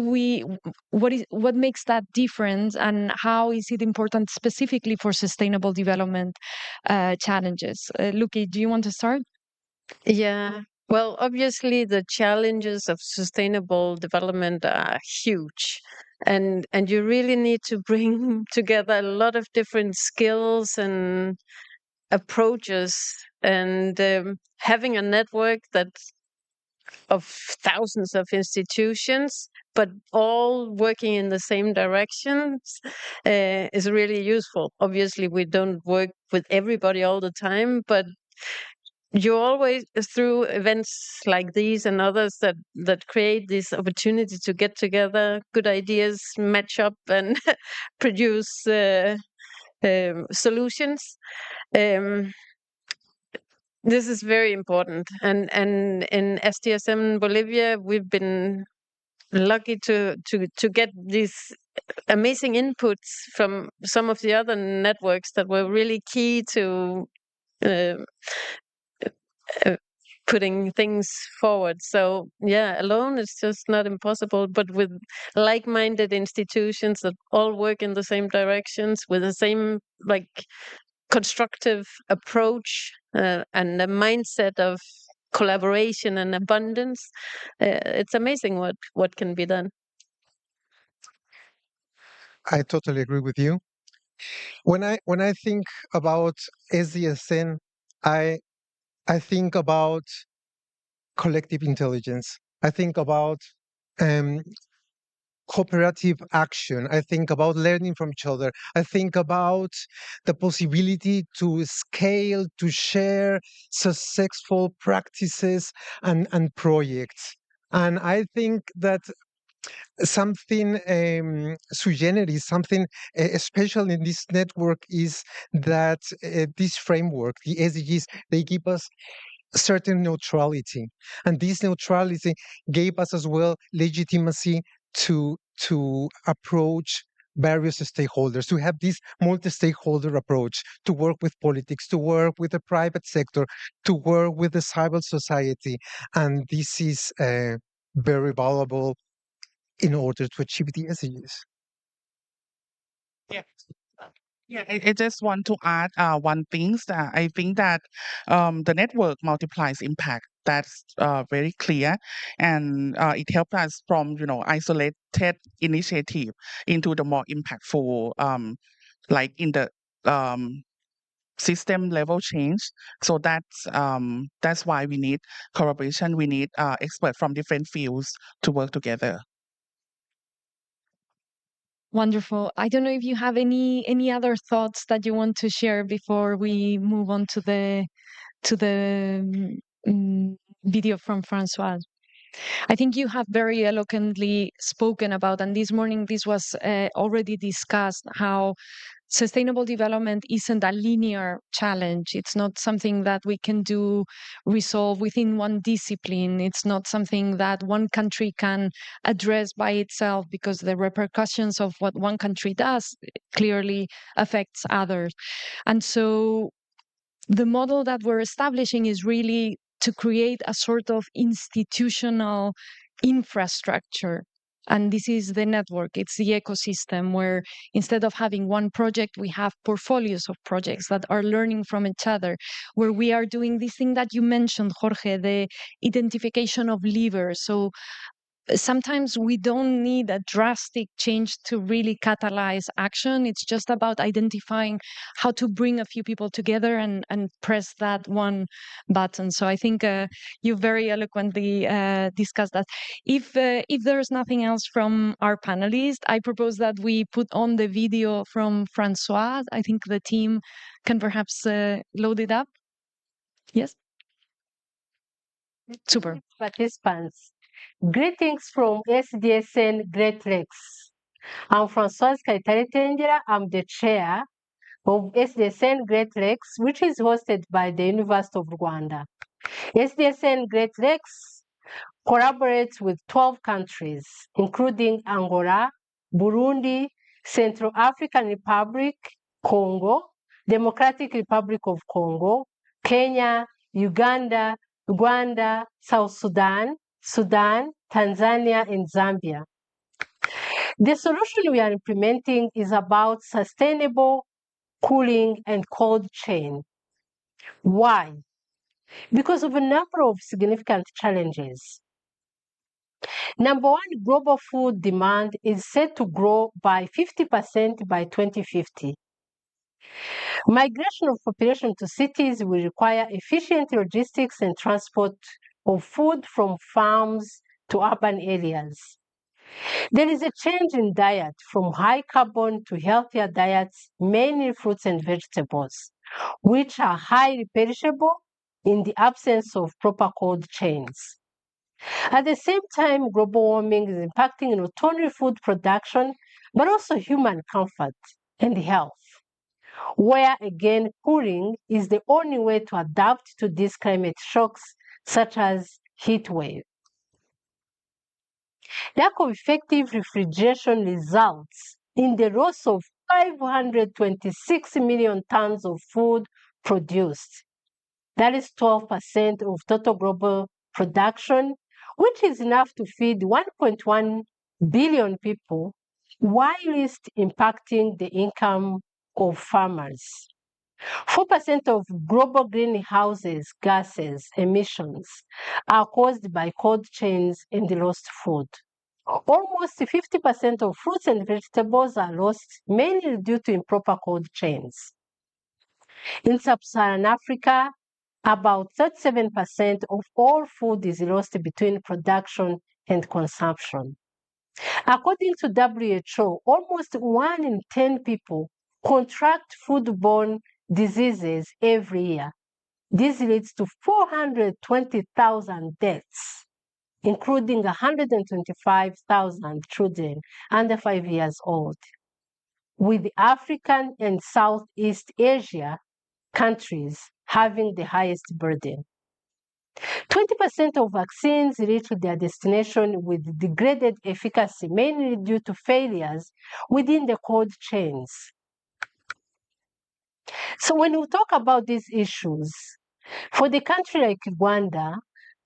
makes that difference, and how is it important specifically for sustainable development challenges? Luki, do you want to start? Yeah. Well, obviously the challenges of sustainable development are huge. And you really need to bring together a lot of different skills and approaches, and having a network that of thousands of institutions, but all working in the same directions, is really useful. Obviously, we don't work with everybody all the time, but you always, through events like these and others that create this opportunity to get together, good ideas match up and produce solutions. This is very important, and in SDSN Bolivia, we've been lucky to get these amazing inputs from some of the other networks that were really key to uh, putting things forward. So yeah, alone it's just not impossible, but with like-minded institutions that all work in the same directions with the same like constructive approach and a mindset of collaboration and abundance, it's amazing what can be done. I totally agree with you. When I think about SDSN, I think about collective intelligence. I think about um, cooperative action. I think about learning from each other. I think about the possibility to scale, to share successful practices and projects. And I think that something sui generis, something special in this network is that this framework, the SDGs, they give us certain neutrality, and this neutrality gave us as well legitimacy to approach various stakeholders, to have this multi-stakeholder approach, to work with politics, to work with the private sector, to work with the civil society, and this is very valuable in order to achieve the SDGs. Yeah. Yeah, I just want to add one thing that I think that the network multiplies impact. That's very clear, and it helps us from isolated initiative into the more impactful, like in the system level change. So that's why we need collaboration. We need experts from different fields to work together. Wonderful. I don't know if you have any other thoughts that you want to share before we move on to the video from Francois. I think you have very eloquently spoken about, and this morning this was already discussed, how sustainable development isn't a linear challenge. It's not something that we can resolve within one discipline. It's not something that one country can address by itself, because the repercussions of what one country does clearly affects others. And so the model that we're establishing is really to create a sort of institutional infrastructure. And this is the network, it's the ecosystem where instead of having one project, we have portfolios of projects that are learning from each other, where we are doing this thing that you mentioned, Jorge, the identification of levers. So sometimes we don't need a drastic change to really catalyze action. It's just about identifying how to bring a few people together and press that one button. So I think you very eloquently discussed that. If there's nothing else from our panelists, I propose that we put on the video from Francois. I think the team can perhaps load it up. Yes? Super. Participants. Greetings from SDSN Great Lakes. I'm Françoise Kaitaritengera. I'm the chair of SDSN Great Lakes, which is hosted by the University of Rwanda. SDSN Great Lakes collaborates with 12 countries, including Angola, Burundi, Central African Republic, Congo, Democratic Republic of Congo, Kenya, Uganda, Rwanda, South Sudan, Tanzania, and Zambia. The solution we are implementing is about sustainable cooling and cold chain. Why? Because of a number of significant challenges. Number one, global food demand is set to grow by 50% by 2050. Migration of population to cities will require efficient logistics and transport of food from farms to urban areas. There is a change in diet from high carbon to healthier diets, mainly fruits and vegetables, which are highly perishable in the absence of proper cold chains. At the same time, global warming is impacting not only food production, but also human comfort and health, where again cooling is the only way to adapt to these climate shocks, such as heat wave. Lack of effective refrigeration results in the loss of 526 million tons of food produced. That is 12% of total global production, which is enough to feed 1.1 billion people, whilst impacting the income of farmers. 4% of global greenhouse gases emissions are caused by cold chains and lost food. Almost 50% of fruits and vegetables are lost mainly due to improper cold chains. In sub-Saharan Africa, about 37% of all food is lost between production and consumption. According to WHO, almost 1 in 10 people contract foodborne diseases every year. This leads to 420,000 deaths, including 125,000 children under 5 years old, with African and Southeast Asia countries having the highest burden. 20% of vaccines reach their destination with degraded efficacy, mainly due to failures within the cold chains. So when we talk about these issues, for the country like Rwanda,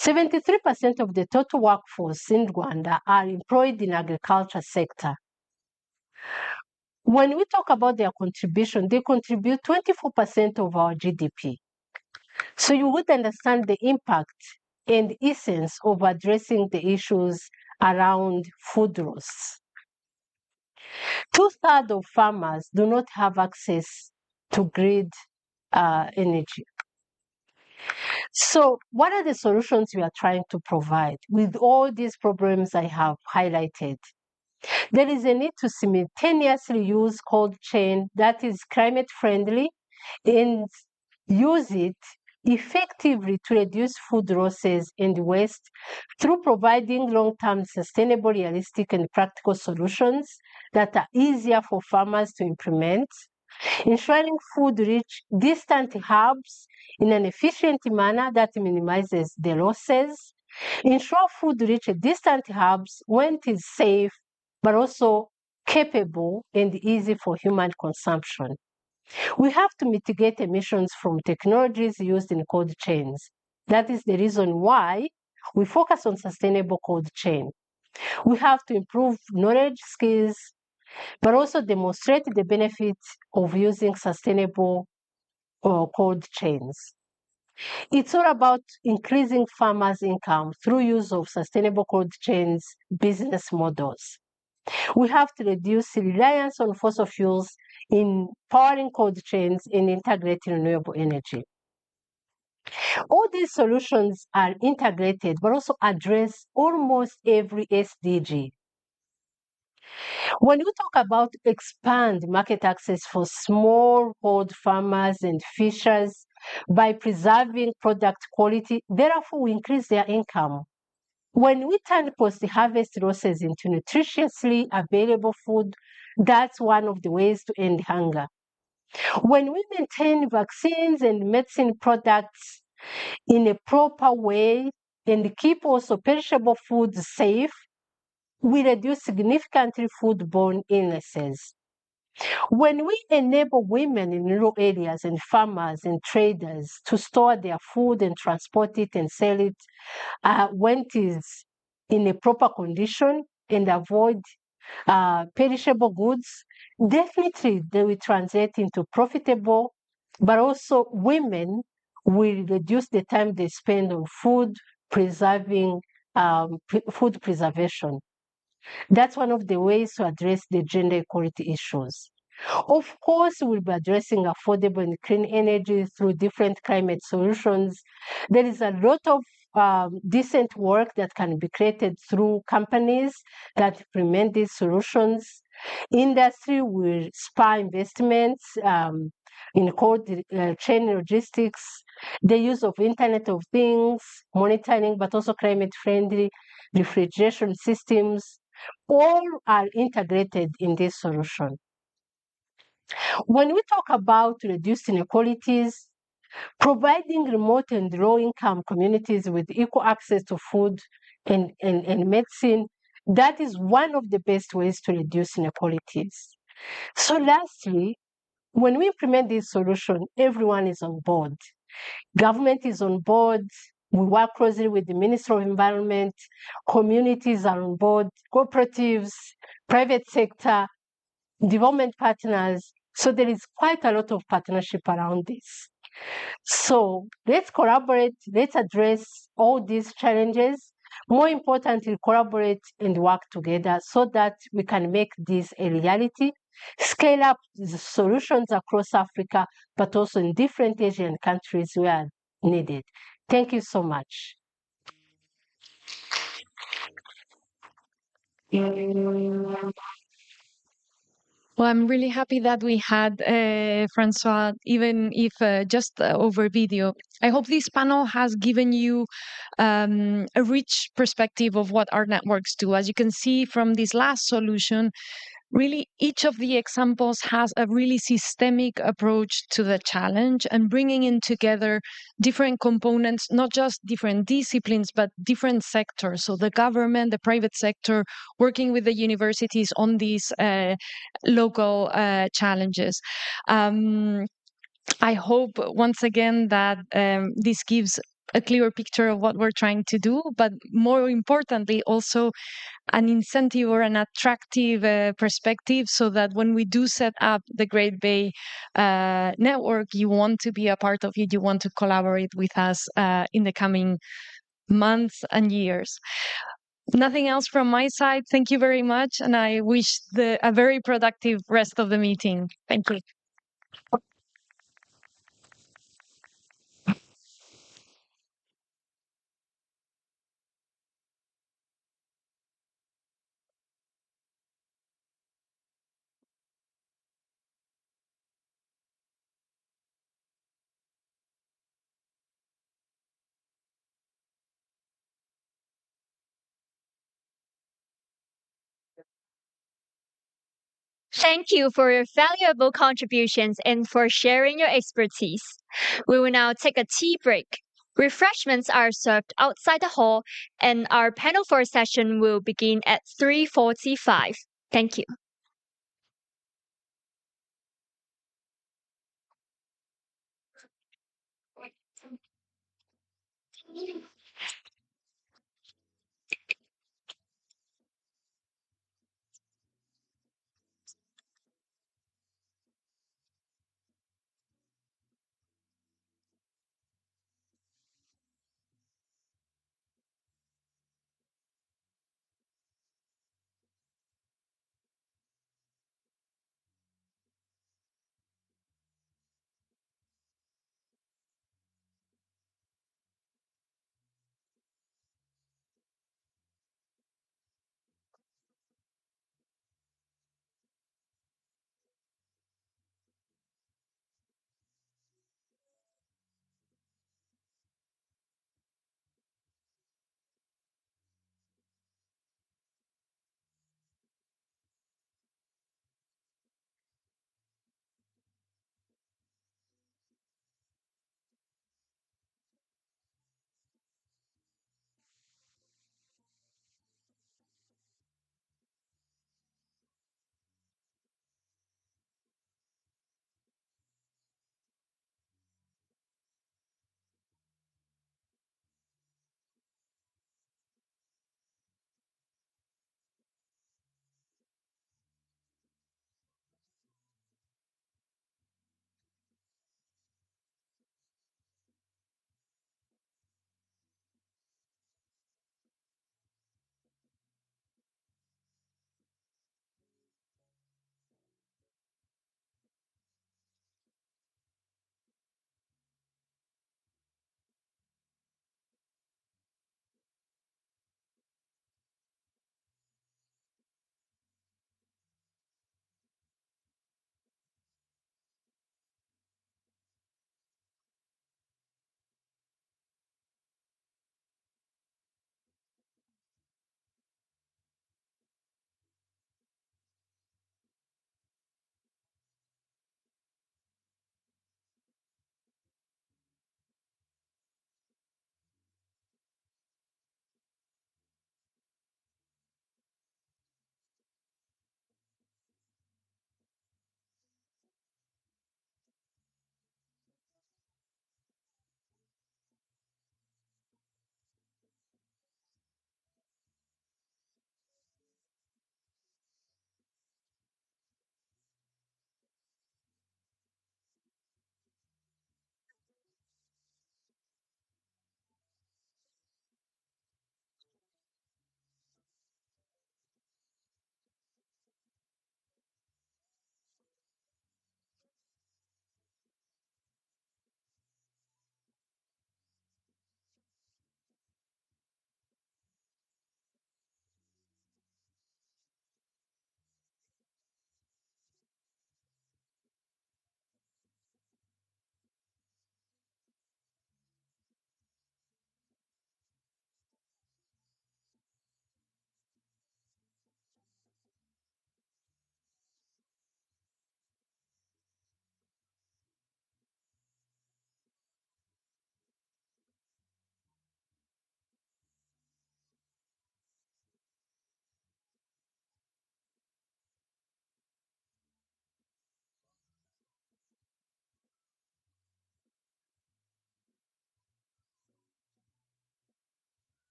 73% of the total workforce in Rwanda are employed in agriculture sector. When we talk about their contribution, they contribute 24% of our GDP. So you would understand the impact and essence of addressing the issues around food loss. 2/3 of farmers do not have access to grid energy. So what are the solutions we are trying to provide with all these problems I have highlighted? There is a need to simultaneously use cold chain that is climate friendly and use it effectively to reduce food losses and waste through providing long-term sustainable, realistic, and practical solutions that are easier for farmers to implement, ensuring food reach distant hubs in an efficient manner that minimizes the losses, ensure food reach distant hubs when it is safe, but also capable and easy for human consumption. We have to mitigate emissions from technologies used in cold chains. That is the reason why we focus on sustainable cold chain. We have to improve knowledge, skills, but also demonstrate the benefits of using sustainable cold chains. It's all about increasing farmers' income through use of sustainable cold chains business models. We have to reduce reliance on fossil fuels in powering cold chains and integrating renewable energy. All these solutions are integrated but also address almost every SDG. When we talk about expand market access for smallholder farmers and fishers by preserving product quality, therefore we increase their income. When we turn post-harvest losses into nutritiously available food, that's one of the ways to end hunger. When we maintain vaccines and medicine products in a proper way and keep also perishable foods safe, we reduce significantly foodborne illnesses. When we enable women in rural areas and farmers and traders to store their food and transport it and sell it when it is in a proper condition and avoid perishable goods, definitely they will translate into profitable, but also women will reduce the time they spend on food preservation. That's one of the ways to address the gender equality issues. Of course, we'll be addressing affordable and clean energy through different climate solutions. There is a lot of decent work that can be created through companies that implement these solutions. Industry will spur investments in cold chain logistics, the use of Internet of Things, monitoring, but also climate-friendly refrigeration systems, all are integrated in this solution. When we talk about reducing inequalities, providing remote and low-income communities with equal access to food and medicine That is one of the best ways to reduce inequalities. So lastly, when we implement this solution, everyone is on board. Government is on board. We work closely with the Ministry of Environment. Communities are on board, cooperatives, private sector, development partners. So there is quite a lot of partnership around this. So let's collaborate, let's address all these challenges. More importantly, collaborate and work together so that we can make this a reality, scale up the solutions across Africa, but also in different Asian countries where needed. Thank you so much. Well, I'm really happy that we had Francois, even if just over video. I hope this panel has given you a rich perspective of what our networks do. As you can see from this last solution, really each of the examples has a really systemic approach to the challenge and bringing in together different components, not just different disciplines, but different sectors. So the government, the private sector, working with the universities on these local challenges. I hope once again that this gives a clear picture of what we're trying to do, but more importantly, also an incentive or an attractive perspective so that when we do set up the Great Bay Network, you want to be a part of it, you want to collaborate with us in the coming months and years. Nothing else from my side. Thank you very much, and I wish a very productive rest of the meeting. Thank you. Thank you for your valuable contributions and for sharing your expertise. We will now take a tea break. Refreshments are served outside the hall, and our panel for session will begin at 3:45. Thank you.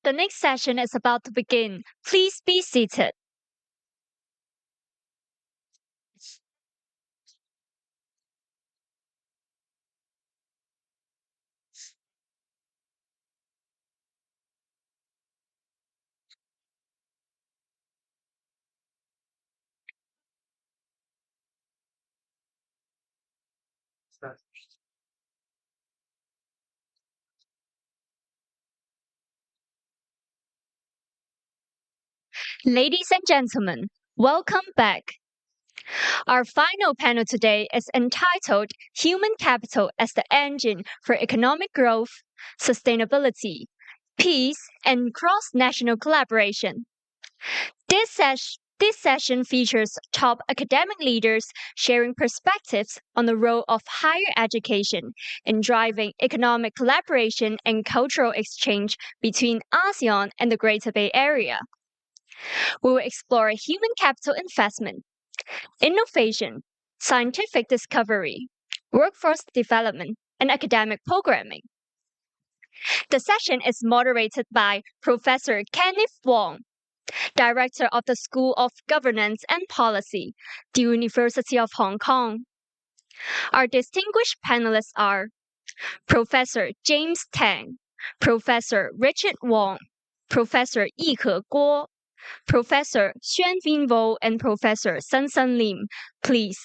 The next session is about to begin. Please be seated. Ladies and gentlemen, welcome back. Our final panel today is entitled Human Capital as the Engine for Economic Growth, Sustainability, Peace, and Cross-National Collaboration. This session features top academic leaders sharing perspectives on the role of higher education in driving economic collaboration and cultural exchange between ASEAN and the Greater Bay Area. We will explore human capital investment, innovation, scientific discovery, workforce development, and academic programming. The session is moderated by Professor Kenneth Wong, Director of the School of Governance and Policy, the University of Hong Kong. Our distinguished panelists are Professor James Tang, Professor Richard Wong, Professor Yihe Guo, Professor Xuanbin Vo, and Professor Sun Lim. Please.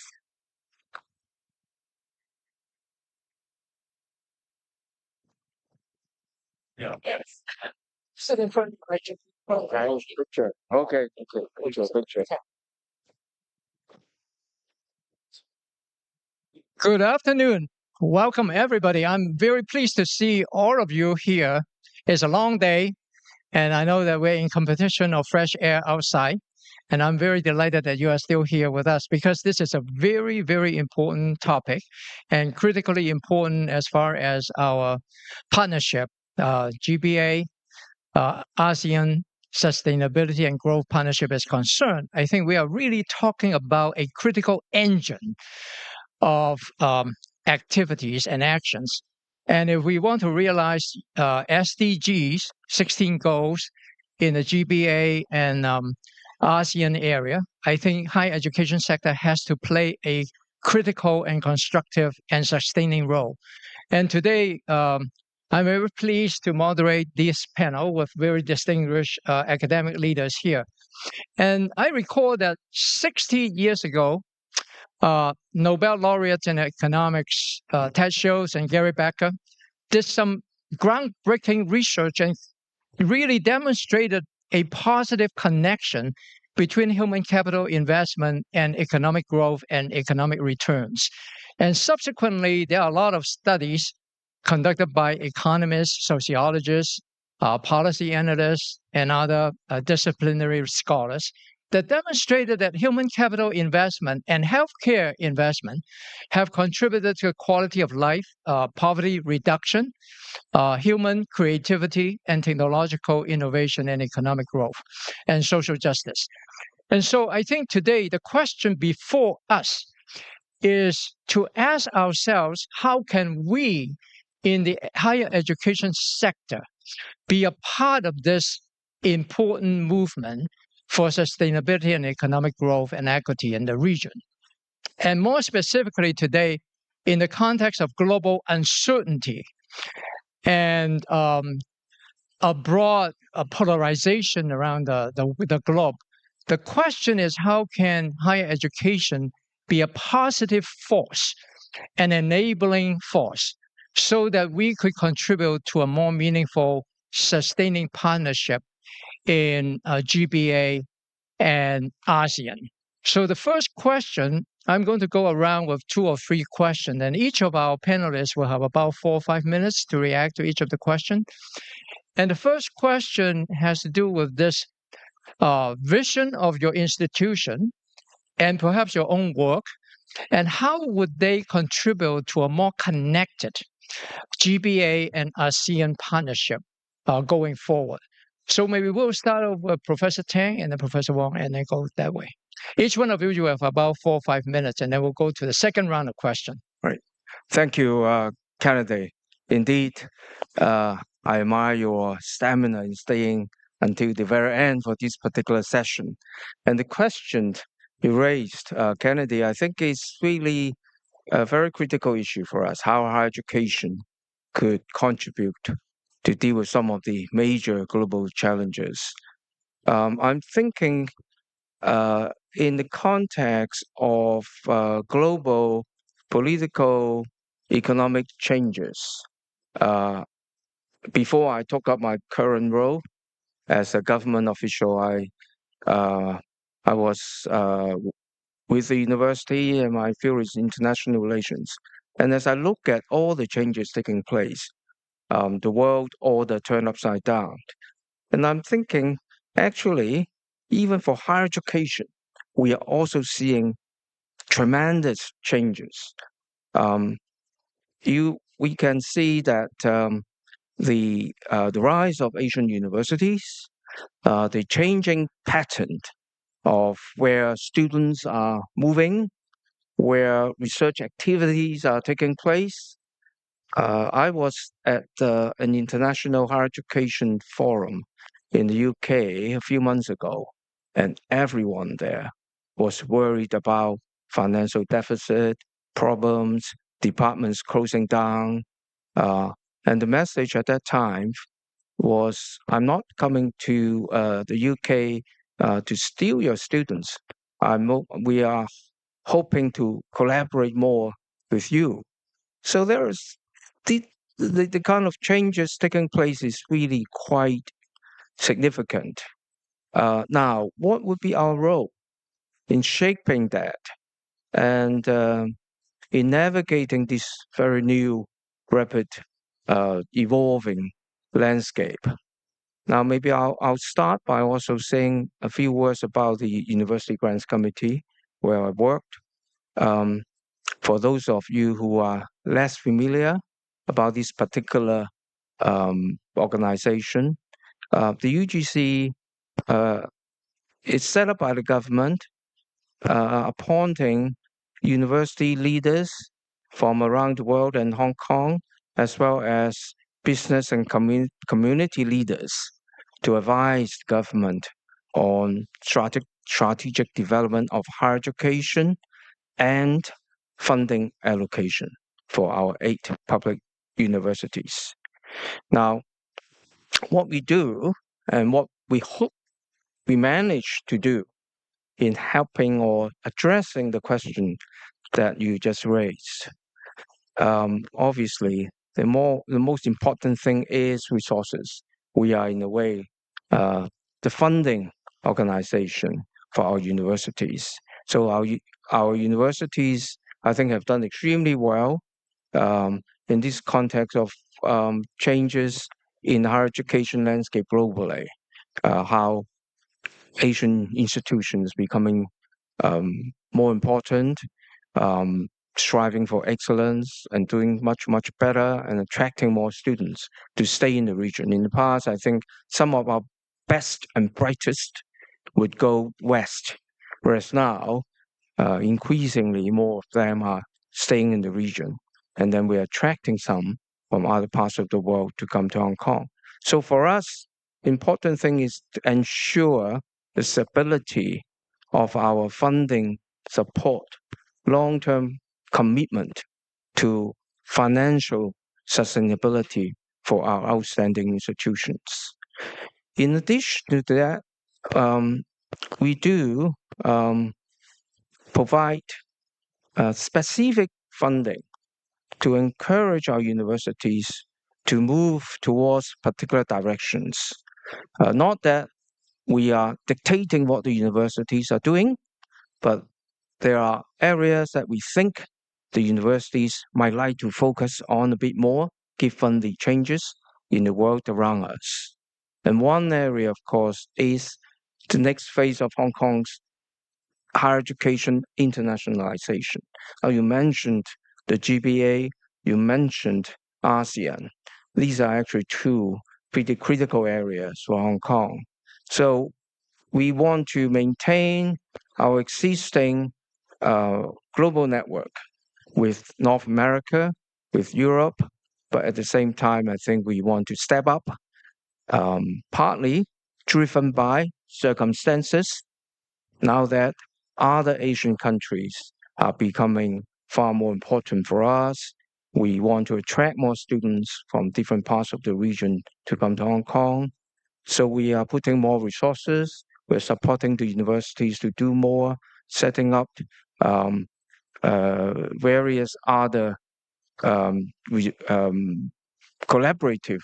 Yeah. Sit in front of the picture. Okay. Picture. Good afternoon. Welcome, everybody. I'm very pleased to see all of you here. It's a long day, and I know that we're in competition of fresh air outside. And I'm very delighted that you are still here with us because this is a very, very important topic and critically important as far as our partnership, GBA, ASEAN Sustainability and Growth Partnership is concerned. I think we are really talking about a critical engine of activities and actions. And if we want to realize SDGs, 16 goals in the GBA and ASEAN area, I think higher education sector has to play a critical and constructive and sustaining role. And today, I'm very pleased to moderate this panel with very distinguished academic leaders here. And I recall that 60 years ago, Nobel laureates in economics, Ted Shields and Gary Becker, did some groundbreaking research and really demonstrated a positive connection between human capital investment and economic growth and economic returns. And subsequently, there are a lot of studies conducted by economists, sociologists, policy analysts, and other disciplinary scholars that demonstrated that human capital investment and healthcare investment have contributed to quality of life, poverty reduction, human creativity, and technological innovation and economic growth, and social justice. And so I think today the question before us is to ask ourselves, how can we in the higher education sector be a part of this important movement for sustainability and economic growth and equity in the region? And more specifically today, in the context of global uncertainty and a broad polarization around the globe, the question is, how can higher education be a positive force, an enabling force, so that we could contribute to a more meaningful, sustaining partnership in GBA and ASEAN? So the first question, I'm going to go around with 2 or 3 questions, and each of our panelists will have about 4 or 5 minutes to react to each of the questions. And the first question has to do with this vision of your institution and perhaps your own work, and how would they contribute to a more connected GBA and ASEAN partnership going forward? So maybe we'll start off with Professor Tang and then Professor Wong, and then go that way. Each one of you have about 4 or 5 minutes, and then we'll go to the second round of questions. Right. Thank you, Kennedy. Indeed, I admire your stamina in staying until the very end for this particular session. And the question you raised, Kennedy, I think is really a very critical issue for us, how higher education could contribute to deal with some of the major global challenges. I'm thinking in the context of global political economic changes. Before I took up my current role as a government official, I was with the university, and my field is international relations. And as I look at all the changes taking place, the world order turned upside down. And I'm thinking, actually, even for higher education, we are also seeing tremendous changes. We can see that the rise of Asian universities, the changing pattern of where students are moving, where research activities are taking place. I was at an international higher education forum in the UK a few months ago, and everyone there was worried about financial deficit, problems, departments closing down. And the message at that time was, I'm not coming to the UK to steal your students. We are hoping to collaborate more with you. So there is the kind of changes taking place is really quite significant. Now, what would be our role in shaping that and in navigating this very new, rapid, evolving landscape? Now, maybe I'll start by also saying a few words about the University Grants Committee where I worked. For those of you who are less familiar about this particular organization, the UGC is set up by the government, appointing university leaders from around the world and Hong Kong, as well as business and community leaders to advise the government on strategic development of higher education and funding allocation for our 8 public universities. Now, what we do and what we hope we manage to do in helping or addressing the question that you just raised, obviously, the most important thing is resources. We are, in a way, the funding organization for our universities. So our universities, I think, have done extremely well in this context of changes in higher education landscape globally. How Asian institutions becoming more important, striving for excellence and doing much better and attracting more students to stay in the region. In the past, I think some of our best and brightest would go west, whereas now increasingly more of them are staying in the region. And then we're attracting some from other parts of the world to come to Hong Kong. So for us, the important thing is to ensure the stability of our funding support, long-term commitment to financial sustainability for our outstanding institutions. In addition to that, we do provide specific funding to encourage our universities to move towards particular directions. Not that we are dictating what the universities are doing, but there are areas that we think the universities might like to focus on a bit more, given the changes in the world around us. And one area, of course, is the next phase of Hong Kong's higher education internationalization. You mentioned the GBA, you mentioned ASEAN. These are actually 2 pretty critical areas for Hong Kong. So we want to maintain our existing global network with North America, with Europe, but at the same time, I think we want to step up, partly driven by circumstances. Now that other Asian countries are becoming far more important for us, we want to attract more students from different parts of the region to come to Hong Kong. So we are putting more resources. We're supporting the universities to do more, setting up various other collaborative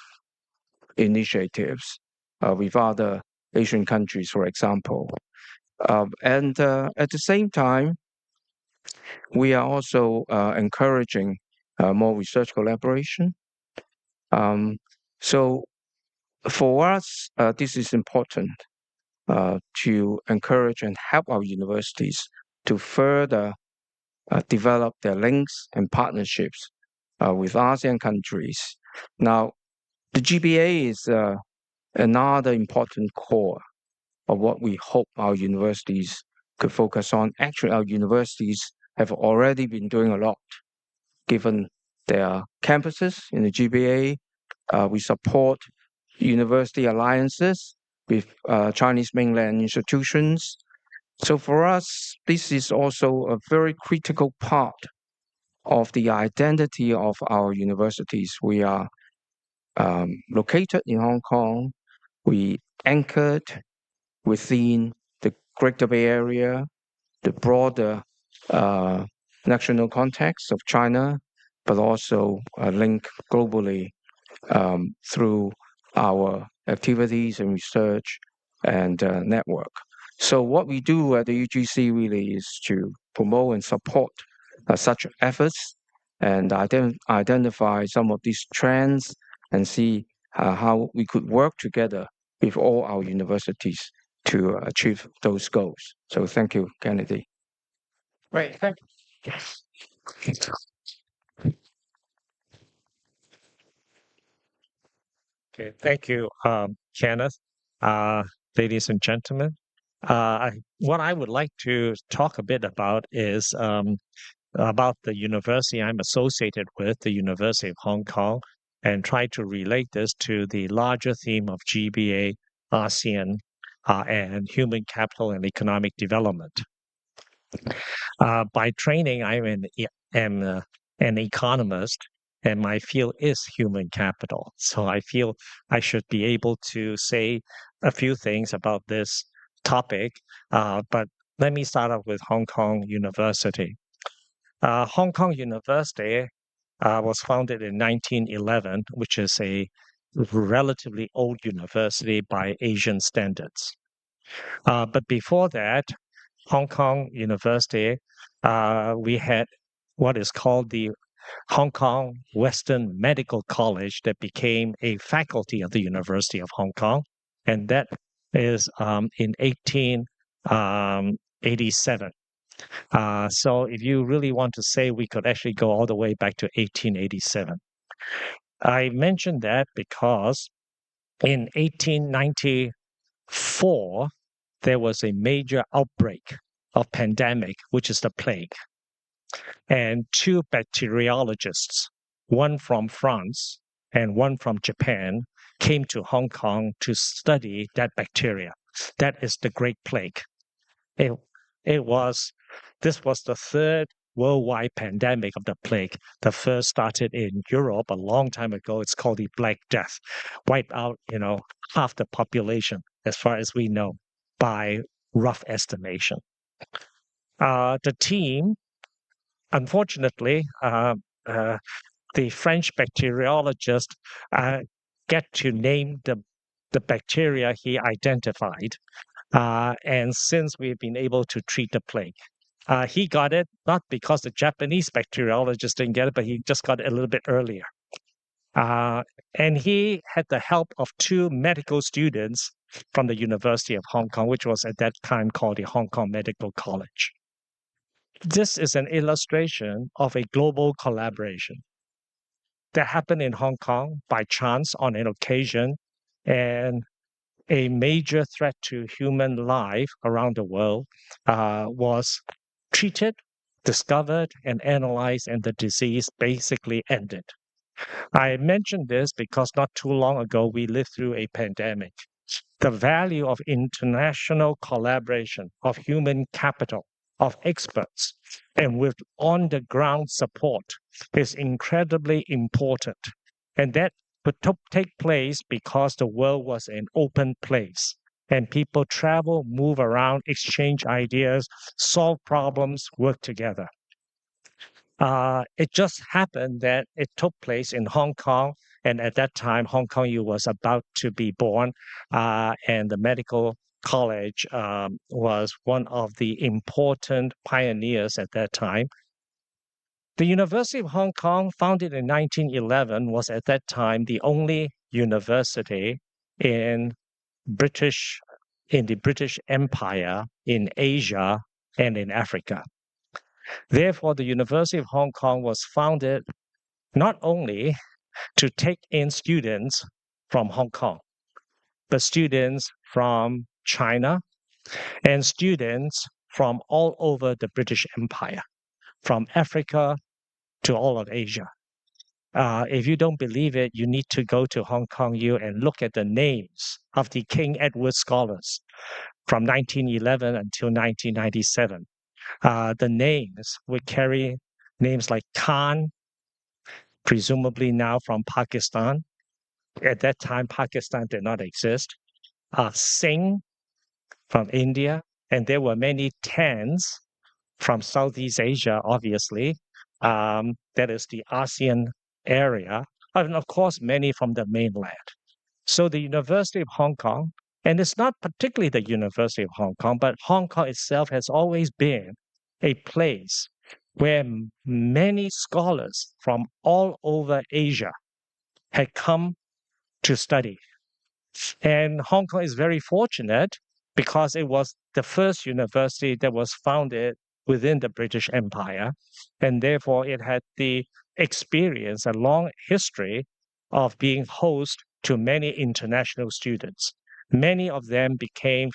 initiatives with other Asian countries, for example. And at the same time, we are also encouraging more research collaboration. So for us, this is important to encourage and help our universities to further develop their links and partnerships with ASEAN countries. Now, the GBA is another important core of what we hope our universities could focus on. Actually, our universities have already been doing a lot, given their campuses in the GBA. We support university alliances with Chinese mainland institutions. So for us, this is also a very critical part of the identity of our universities. We are located in Hong Kong. We anchored within the Greater Bay Area, the broader national context of China, but also linked globally through our activities and research and network. So what we do at the UGC really is to promote and support such efforts and identify some of these trends and see how we could work together with all our universities to achieve those goals. So thank you, Kennedy. Great, thank you. Okay, thank you, Kenneth. Ladies and gentlemen, what I would like to talk a bit about is about the university I'm associated with, the University of Hong Kong, and try to relate this to the larger theme of GBA, ASEAN, and human capital and economic development. By training, I am an economist, and my field is human capital. So I feel I should be able to say a few things about this topic. But let me start off with Hong Kong University. Hong Kong University was founded in 1911, which is a relatively old university by Asian standards. But before that, Hong Kong University, we had what is called the Hong Kong Western Medical College that became a faculty of the University of Hong Kong, and that is in 1887. So if you really want to say, we could actually go all the way back to 1887. I mentioned that because in 1894, there was a major outbreak of pandemic, which is the plague. And two bacteriologists, one from France and one from Japan, came to Hong Kong to study that bacteria. That is the Great Plague. This was the third worldwide pandemic of the plague. The first started in Europe a long time ago. It's called the Black Death. Wiped out, half the population, as far as we know, by rough estimation. The team, unfortunately, the French bacteriologist get to name the bacteria he identified. And since we've been able to treat the plague, he got it not because the Japanese bacteriologist didn't get it, but he just got it a little bit earlier. And he had the help of two medical students from the University of Hong Kong, which was at that time called the Hong Kong Medical College. This is an illustration of a global collaboration that happened in Hong Kong by chance on an occasion, and a major threat to human life around the world was treated, discovered, and analyzed, and the disease basically ended. I mention this because not too long ago we lived through a pandemic. The value of international collaboration, of human capital, of experts, and with on-the-ground support is incredibly important. And that could take place because the world was an open place and people travel, move around, exchange ideas, solve problems, work together. It just happened that it took place in Hong Kong, and at that time, Hong Kong U was about to be born, and the medical college was one of the important pioneers at that time. The University of Hong Kong, founded in 1911, was at that time the only university in the British Empire, in Asia, and in Africa. Therefore, the University of Hong Kong was founded not only to take in students from Hong Kong, but students from China and students from all over the British Empire, from Africa to all of Asia. If you don't believe it, you need to go to Hong Kong U and look at the names of the King Edward scholars from 1911 until 1997. The names would carry names like Khan, presumably now from Pakistan. At that time, Pakistan did not exist. Singh from India, and there were many Tans from Southeast Asia, obviously. That is the ASEAN area, and of course, many from the mainland. So the University of Hong Kong, and it's not particularly the University of Hong Kong, but Hong Kong itself has always been a place where many scholars from all over Asia had come to study. And Hong Kong is very fortunate because it was the first university that was founded within the British Empire, and therefore it had the experience, a long history of being host to many international students. Many of them became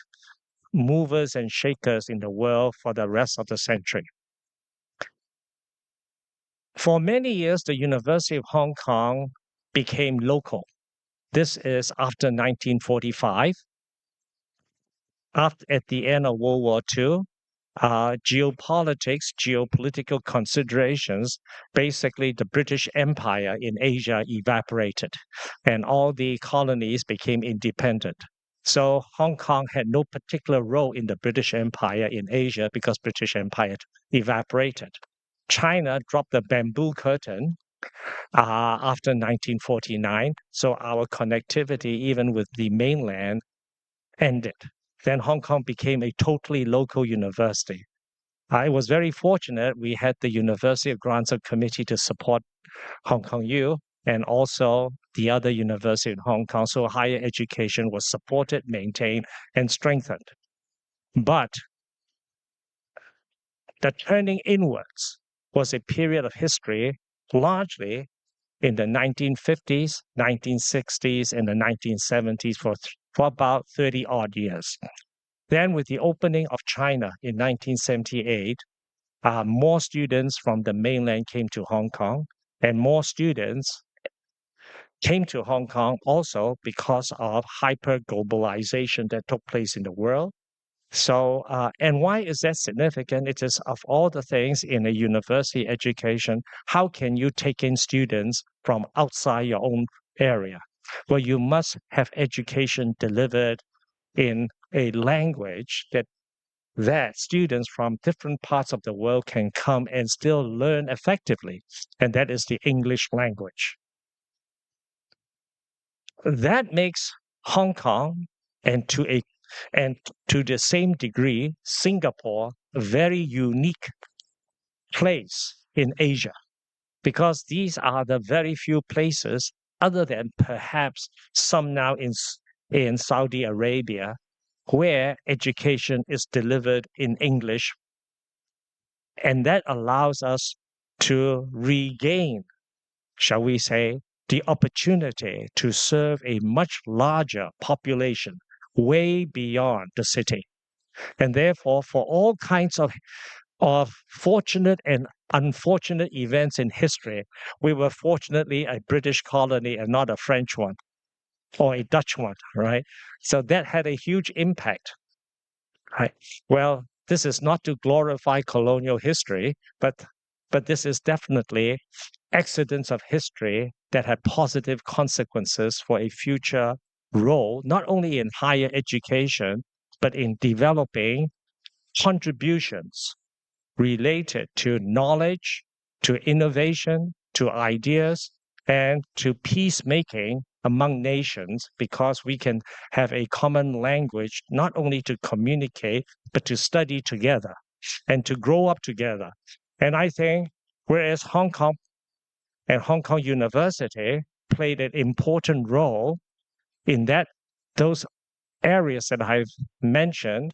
movers and shakers in the world for the rest of the century. For many years, the University of Hong Kong became local. This is after 1945. At the end of World War II, geopolitical considerations, basically the British Empire in Asia evaporated and all the colonies became independent. So Hong Kong had no particular role in the British Empire in Asia because British Empire evaporated. China dropped the bamboo curtain after 1949, so our connectivity, even with the mainland, ended. Then Hong Kong became a totally local university. I was very fortunate we had the University of Guangzhou Committee to support Hong Kong U and also the other university in Hong Kong, so higher education was supported, maintained, and strengthened. But the turning inwards was a period of history largely in the 1950s, 1960s, and the 1970s for about 30 odd years. Then with the opening of China in 1978, more students from the mainland came to Hong Kong, and more students came to Hong Kong also because of hyper-globalization that took place in the world. So, and why is that significant? It is of all the things in a university education, how can you take in students from outside your own area? Well, you must have education delivered in a language that students from different parts of the world can come and still learn effectively, and that is the English language. That makes Hong Kong and to the same degree, Singapore, a very unique place in Asia, because these are the very few places, other than perhaps some now in Saudi Arabia, where education is delivered in English. And that allows us to regain, shall we say, the opportunity to serve a much larger population way beyond the city. And therefore, for all kinds of of fortunate and unfortunate events in history. We were fortunately a British colony and not a French one or a Dutch one, right? So that had a huge impact, right? Well, this is not to glorify colonial history, but this is definitely accidents of history that had positive consequences for a future role, not only in higher education, but in developing contributions related to knowledge, to innovation, to ideas, and to peacemaking among nations, because we can have a common language, not only to communicate, but to study together and to grow up together. And I think whereas Hong Kong and Hong Kong University played an important role in those areas that I've mentioned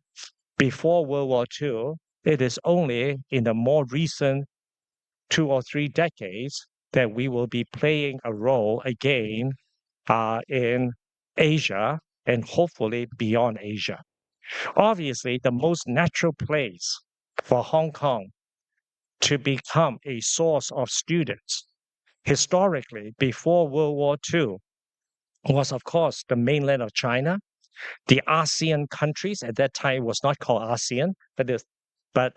before World War II, it is only in the more recent 2 or 3 decades that we will be playing a role again in Asia and hopefully beyond Asia. Obviously, the most natural place for Hong Kong to become a source of students historically before World War II was, of course, the mainland of China. The ASEAN countries at that time was not called ASEAN, but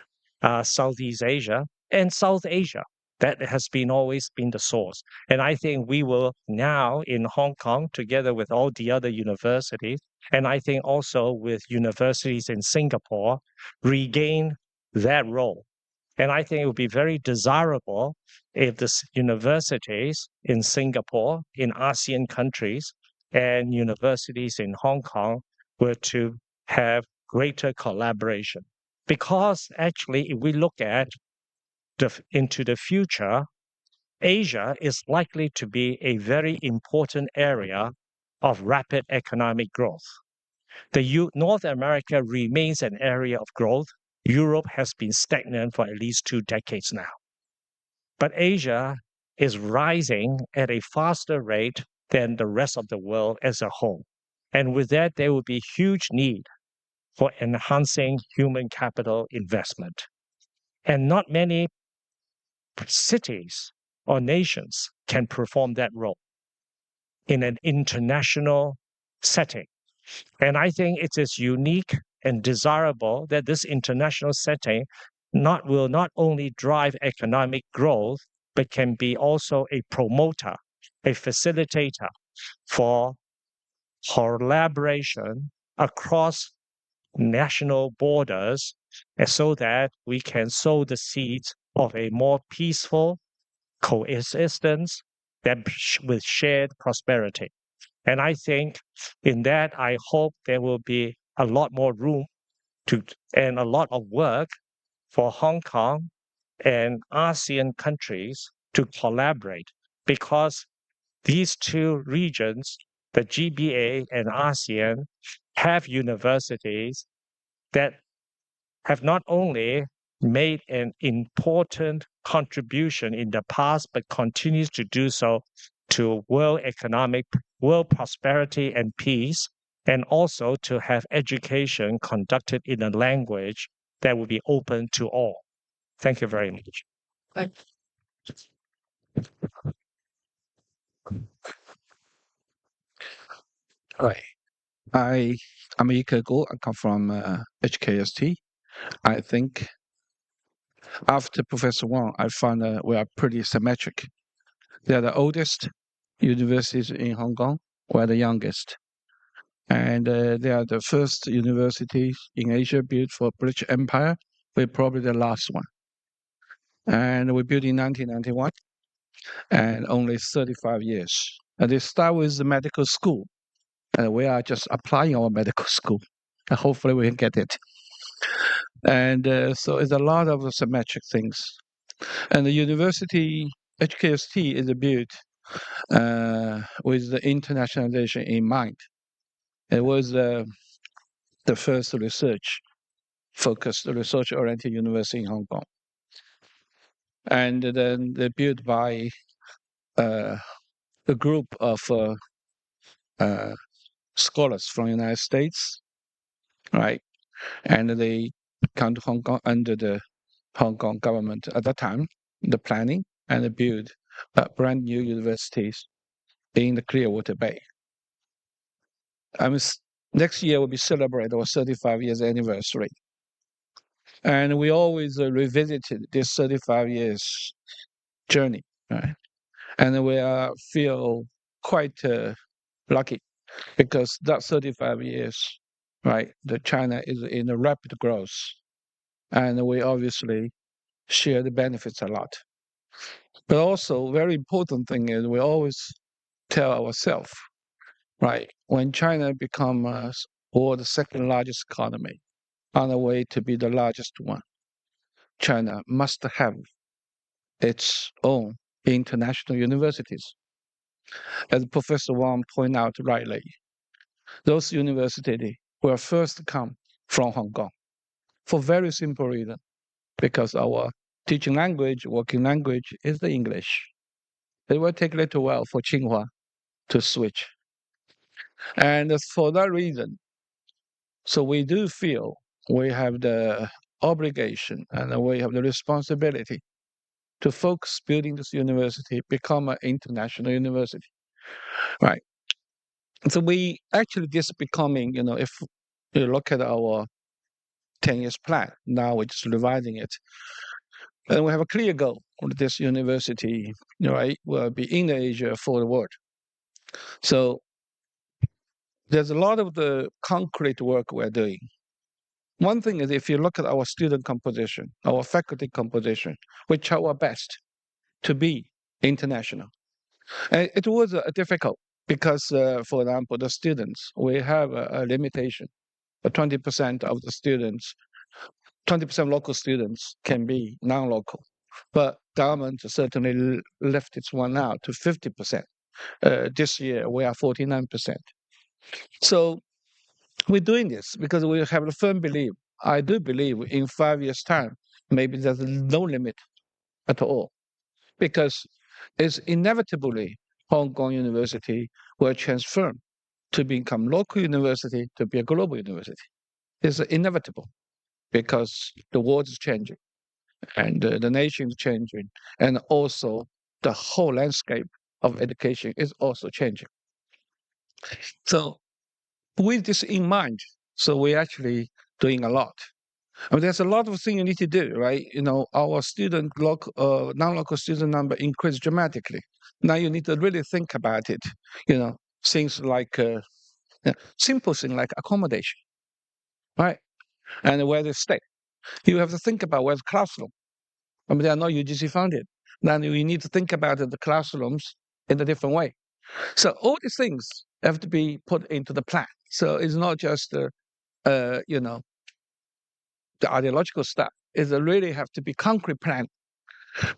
Southeast Asia and South Asia. That has always been the source. And I think we will now in Hong Kong, together with all the other universities, and I think also with universities in Singapore, regain that role. And I think it would be very desirable if the universities in Singapore, in ASEAN countries, and universities in Hong Kong were to have greater collaboration. Because actually, if we look at into the future, Asia is likely to be a very important area of rapid economic growth. North America remains an area of growth. Europe has been stagnant for at least 2 decades now. But Asia is rising at a faster rate than the rest of the world as a whole. And with that, there will be huge need for enhancing human capital investment. And not many cities or nations can perform that role in an international setting. And I think it is unique and desirable that this international setting will not only drive economic growth, but can be also a promoter, a facilitator for collaboration across national borders, so that we can sow the seeds of a more peaceful coexistence with shared prosperity. And I think in that, I hope there will be a lot more room and a lot of work for Hong Kong and ASEAN countries to collaborate, because these two regions, the GBA and ASEAN, have universities that have not only made an important contribution in the past, but continues to do so to world prosperity and peace, and also to have education conducted in a language that will be open to all. Thank you very much. Hi, I'm Ike Go. I come from HKST. I think after Professor Wang, I found we are pretty symmetric. They are the oldest universities in Hong Kong. We are the youngest. And they are the first universities in Asia built for British Empire. We're probably the last one. And we built in 1991, and only 35 years. And they start with the medical school. And we are just applying our medical school. And hopefully we can get it. And so it's a lot of symmetric things. And the university, HKST, is built with the internationalization in mind. It was the first research-focused, research-oriented university in Hong Kong. And then they're built by a group of scholars from the United States, right? And they come to Hong Kong under the Hong Kong government at that time, the planning and the build brand new universities in the Clearwater Bay. Next year will be celebrate our 35 years anniversary. And we always revisited this 35 years journey, right? And we feel quite lucky because that 35 years, right, the China is in a rapid growth, and we obviously share the benefits a lot. But also, very important thing is we always tell ourselves, right, when China becomes world's second largest economy, on the way to be the largest one, China must have its own international universities. As Professor Wang pointed out rightly, those universities will first come from Hong Kong for very simple reason, because our teaching language, working language is the English. It will take a little while for Tsinghua to switch. And for that reason, so we do feel we have the obligation and we have the responsibility to focus building this university, become an international university, right? So we actually this becoming, if you look at our 10 years plan, now we're just revising it. And we have a clear goal of this university, right, will be in Asia for the world. So there's a lot of the concrete work we're doing. One thing is if you look at our student composition, our faculty composition, we try our best to be international. And it was difficult because, for example, the students, we have a limitation. 20% of the students, 20% local students can be non-local. But government certainly left its one out to 50%. This year, we are 49%. So we're doing this because we have a firm belief. I do believe in 5 years' time, maybe there's no limit at all, because it's inevitably Hong Kong University will transform to become local university to be a global university. It's inevitable because the world is changing and the nation is changing, and also the whole landscape of education is also changing. So with this in mind, so we're actually doing a lot. I mean, there's a lot of things you need to do, right? Our non-local student number increased dramatically. Now you need to really think about it. Things like simple things like accommodation, right? And where they stay. You have to think about where's the classroom. I mean, they are not UGC funded. Then you need to think about the classrooms in a different way. So all these things have to be put into the plan. So it's not just the ideological stuff. It really have to be concrete plan.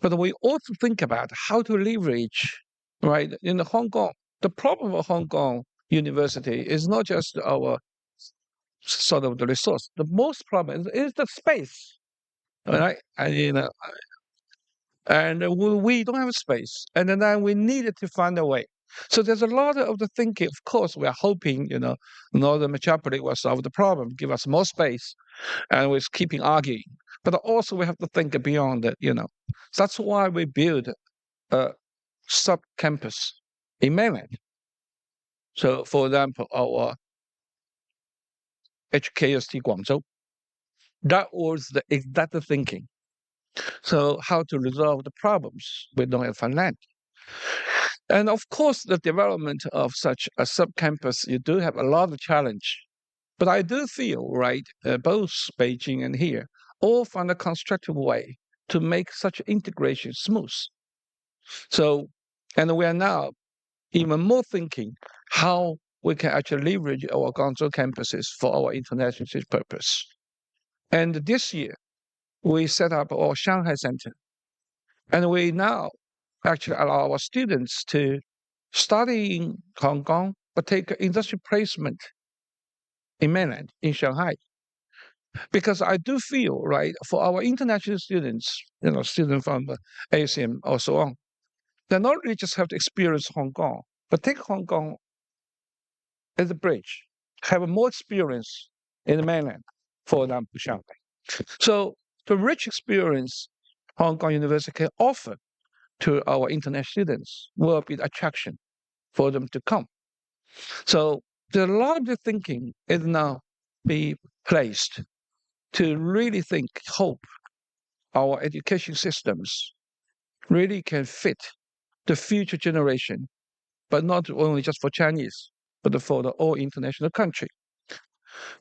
But we also think about how to leverage, right? In Hong Kong, the problem of Hong Kong University is not just our sort of the resource. The most problem is the space, right? And we don't have space, and then we needed to find a way. So there's a lot of the thinking. Of course, we are hoping, Northern Metropolis will solve the problem, give us more space, and we're keeping arguing. But also we have to think beyond that, That's why we build a sub-campus in mainland. So, for example, our HKST Guangzhou, that was the exact thinking. So how to resolve the problems we don't have land. And of course, the development of such a sub-campus, you do have a lot of challenge. But I do feel, right, both Beijing and here, all find a constructive way to make such integration smooth. So, and we are now even more thinking how we can actually leverage our Guangzhou campuses for our international purpose. And this year, we set up our Shanghai Center. And we now actually allow our students to study in Hong Kong, but take industry placement in mainland, in Shanghai. Because I do feel, right, for our international students, students from ASEAN or so on, they not really just have to experience Hong Kong, but take Hong Kong as a bridge, have more experience in the mainland, for example, Shanghai. So the rich experience Hong Kong University can offer to our international students will be the attraction for them to come. So a lot of the thinking is now be placed to really think, hope our education systems really can fit the future generation, but not only just for Chinese, but for the all international country.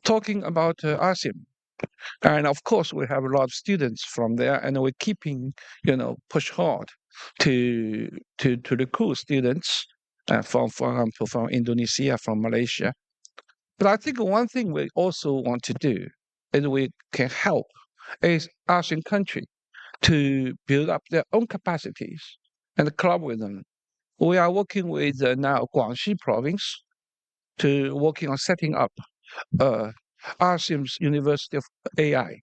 Talking about ASEAN, and of course we have a lot of students from there, and we're keeping, push hard to recruit students from Indonesia, from Malaysia. But I think one thing we also want to do is we can help ASEAN country to build up their own capacities and club with them. We are working with now Guangxi province to working on setting up ASEAN's University of AI.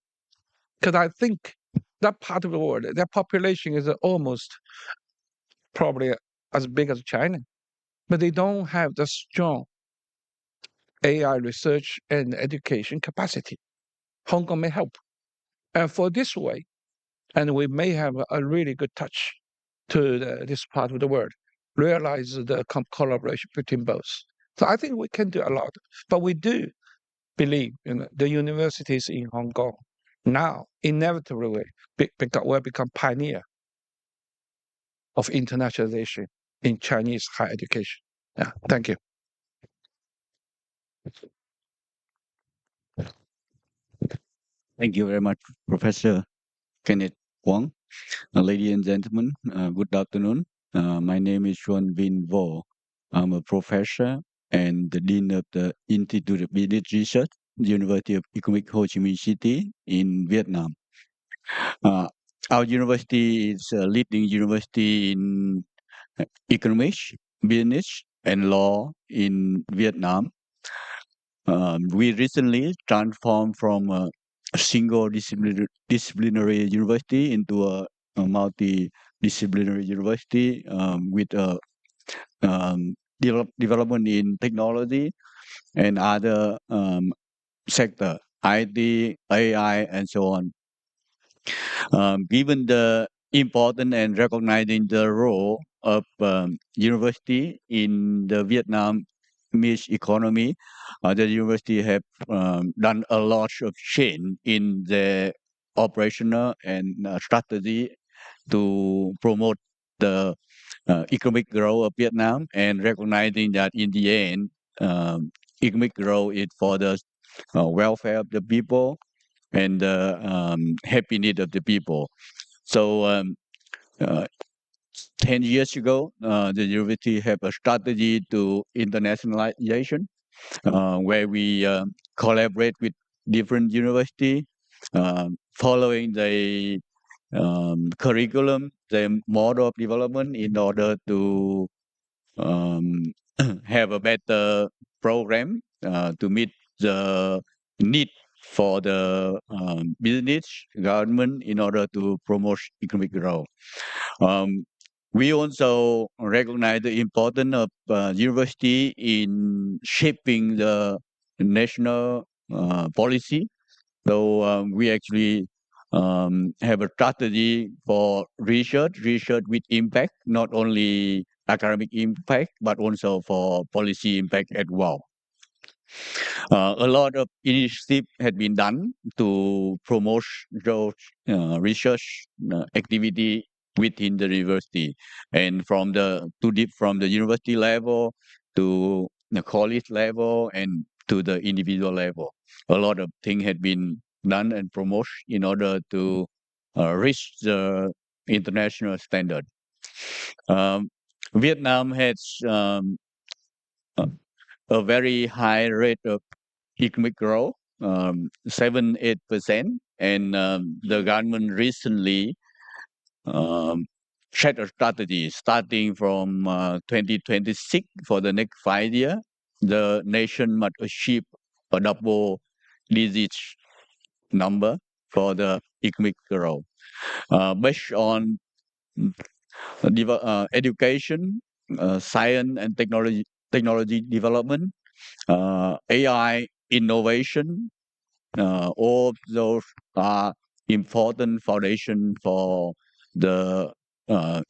Because I think that part of the world, their population is almost probably as big as China, but they don't have the strong AI research and education capacity. Hong Kong may help. And for this way, and we may have a really good touch to this part of the world, realize the collaboration between both. So I think we can do a lot, but we do believe the universities in Hong Kong now inevitably will become pioneer of internationalization in Chinese higher education. Yeah, thank you. Thank you very much, Professor Kenneth Wong. Ladies and gentlemen, good afternoon. My name is Chuan Vin Vo. I'm a professor and the Dean of the Institute of Business Research, University of Economic Ho Chi Minh City in Vietnam. Our university is a leading university in economics, business, and law in Vietnam. We recently transformed from a single disciplinary university into a multidisciplinary university with a development in technology and other sector, IT, AI, and so on. Given the important and recognizing the role of university in the Vietnamese economy, the university have done a lot of change in the operational and strategy to promote the economic growth of Vietnam, and recognizing that in the end, economic growth is for the welfare of the people and the happy need of the people. So 10 years ago, the university have a strategy to internationalization, where we collaborate with different university, following the curriculum, the model of development in order to have a better program to meet the need for the business government in order to promote economic growth. We also recognize the importance of university in shaping the national policy. So we actually have a strategy for research with impact, not only academic impact, but also for policy impact as well. A lot of initiative had been done to promote those research activity within the university, and from the university level to the college level and to the individual level, a lot of things had been done and promoted in order to reach the international standard. Vietnam has a very high rate of economic growth, 7-8%, and the government recently set a strategy starting from 2026 for the next 5 years. The nation must achieve a double-digit number for the economic growth, based on education, science and technology development, AI innovation. All those are important foundation for the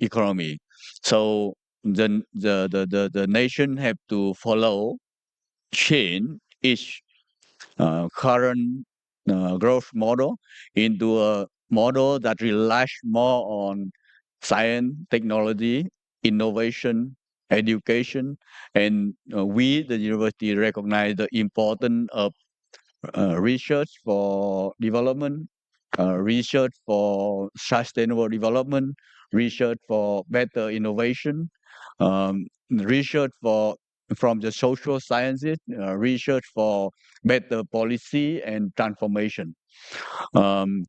economy. So the nation have to follow change its current growth model into a model that relies more on science, technology, innovation, education, and we, the university, recognize the importance of research for development, research for sustainable development, research for better innovation, research for from the social sciences, research for better policy and transformation. Um,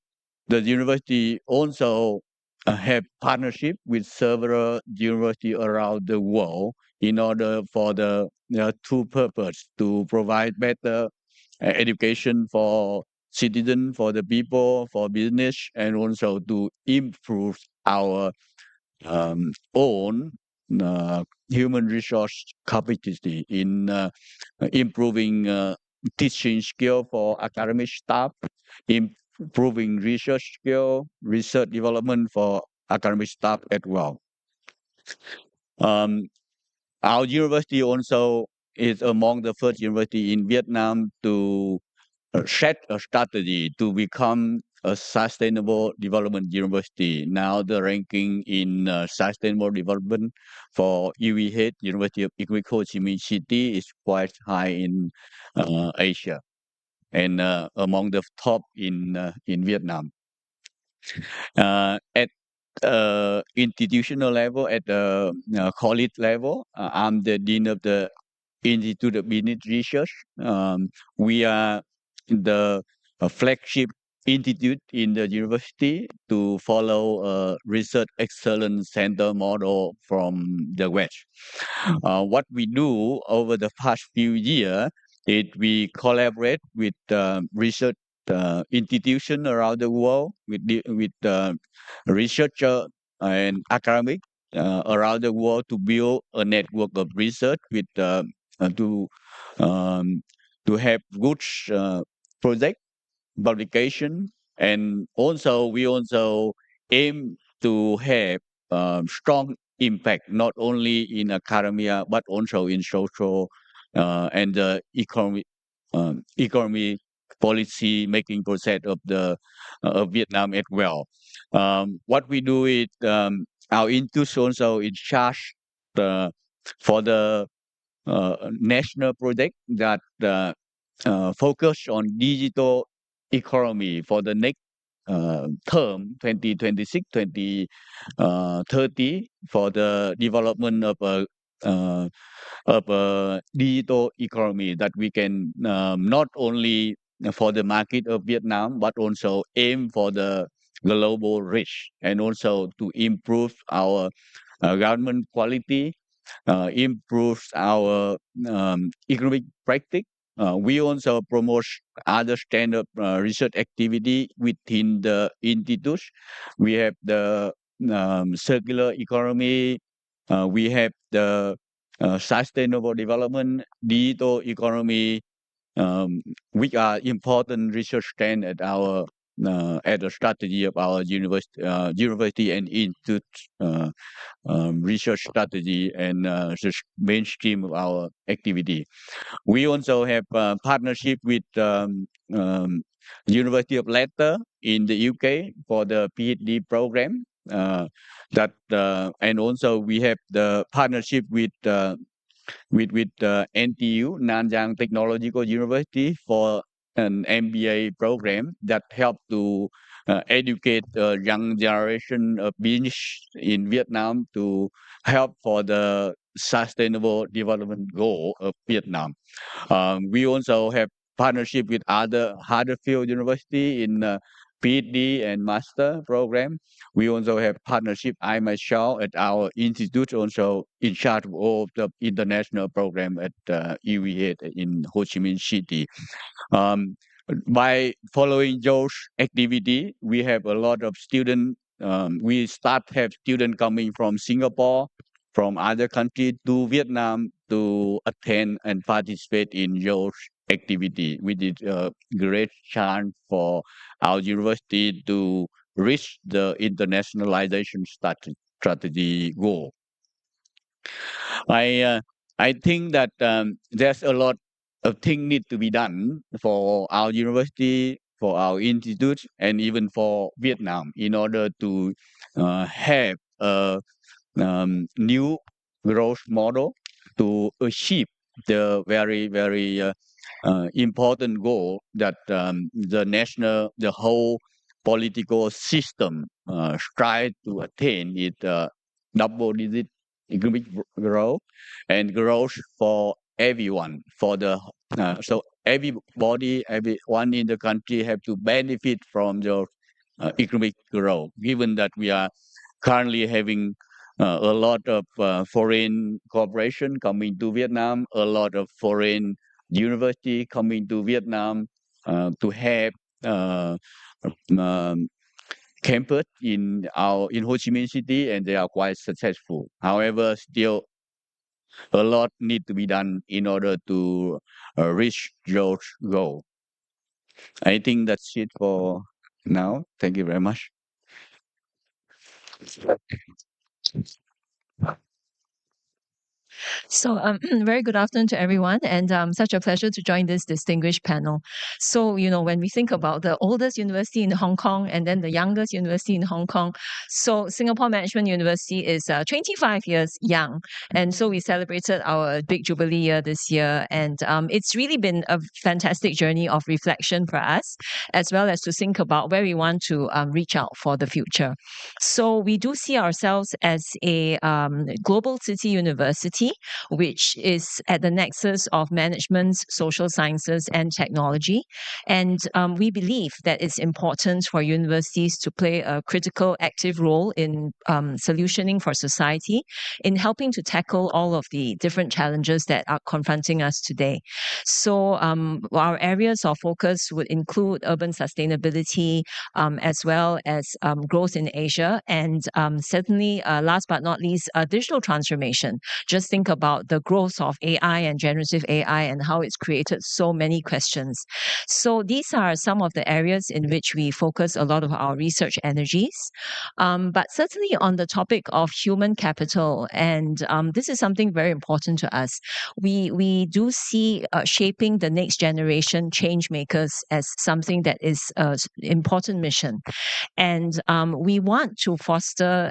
the university also have partnership with several universities around the world in order for the two purpose to provide better education for citizens, for the people, for business, and also to improve our own human resource capacity in improving teaching skill for academic staff, improving research skill, research development for academic staff as well. Our university also is among the first university in Vietnam to set a strategy to become a sustainable development university. Now the ranking in sustainable development for UEH, University of Economic Ho Chi Minh City, is quite high in Asia and among the top in Vietnam. At institutional level, at the college level, I'm the dean of the Institute of Business Research. We are the flagship institute in the university to follow a research excellence center model from the West. What we do over the past few years is we collaborate with research institutions around the world, with researchers and academic around the world to build a network of research with to have good project publication, and also we also aim to have strong impact not only in academia but also in social and the economy policy making process of the of Vietnam as well. What we do is our institute also in charge for the national project that focus on digital economy for the next term 2026-2030 for the development of a digital economy that we can not only for the market of Vietnam but also aim for the global reach, and also to improve our government quality, improve our economic practice. We also promote other standard research activity within the institute. We have the circular economy. We have the sustainable development, digital economy, which are important research trend at our at the strategy of our university and institute research strategy and the mainstream of our activity. We also have partnership with University of Leicester in the UK for the PhD program. And also we have the partnership with NTU, Nanyang Technological University, for an MBA program that help to educate the young generation of business in Vietnam to help for the sustainable development goal of Vietnam. We also have partnership with other Huddersfield University in PhD and master program. We also have partnership, I myself at our institute also in charge of all the international program at UEH in Ho Chi Minh City. By following those activity, we have a lot of students. We start have students coming from Singapore, from other countries to Vietnam to attend and participate in those activity, which is a great chance for our university to reach the internationalization strategy goal. I think that there's a lot of things need to be done for our university, for our institute, and even for Vietnam in order to have a new growth model to achieve the very important goal that the whole political system strive to attain is double-digit economic growth and growth for everyone. So everyone in the country have to benefit from the economic growth. Given that we are currently having a lot of foreign corporation coming to Vietnam, a lot of foreign university coming to Vietnam to have campus in Ho Chi Minh City, and they are quite successful. However, still a lot need to be done in order to reach those goals. I think that's it for now. Thank you very much. So, very good afternoon to everyone, and such a pleasure to join this distinguished panel. So, when we think about the oldest university in Hong Kong and then the youngest university in Hong Kong, so Singapore Management University is 25 years young, and so we celebrated our big jubilee year this year, and it's really been a fantastic journey of reflection for us, as well as to think about where we want to reach out for the future. So, we do see ourselves as a global city university, which is at the nexus of management, social sciences, and technology. And we believe that it's important for universities to play a critical, active role in solutioning for society, in helping to tackle all of the different challenges that are confronting us today. So our areas of focus would include urban sustainability, as well as growth in Asia, and certainly, last but not least, digital transformation. Just think about the growth of AI and generative AI and how it's created so many questions. So these are some of the areas in which we focus a lot of our research energies. But certainly on the topic of human capital, and this is something very important to us. We do see shaping the next generation change makers as something that is an important mission. And we want to foster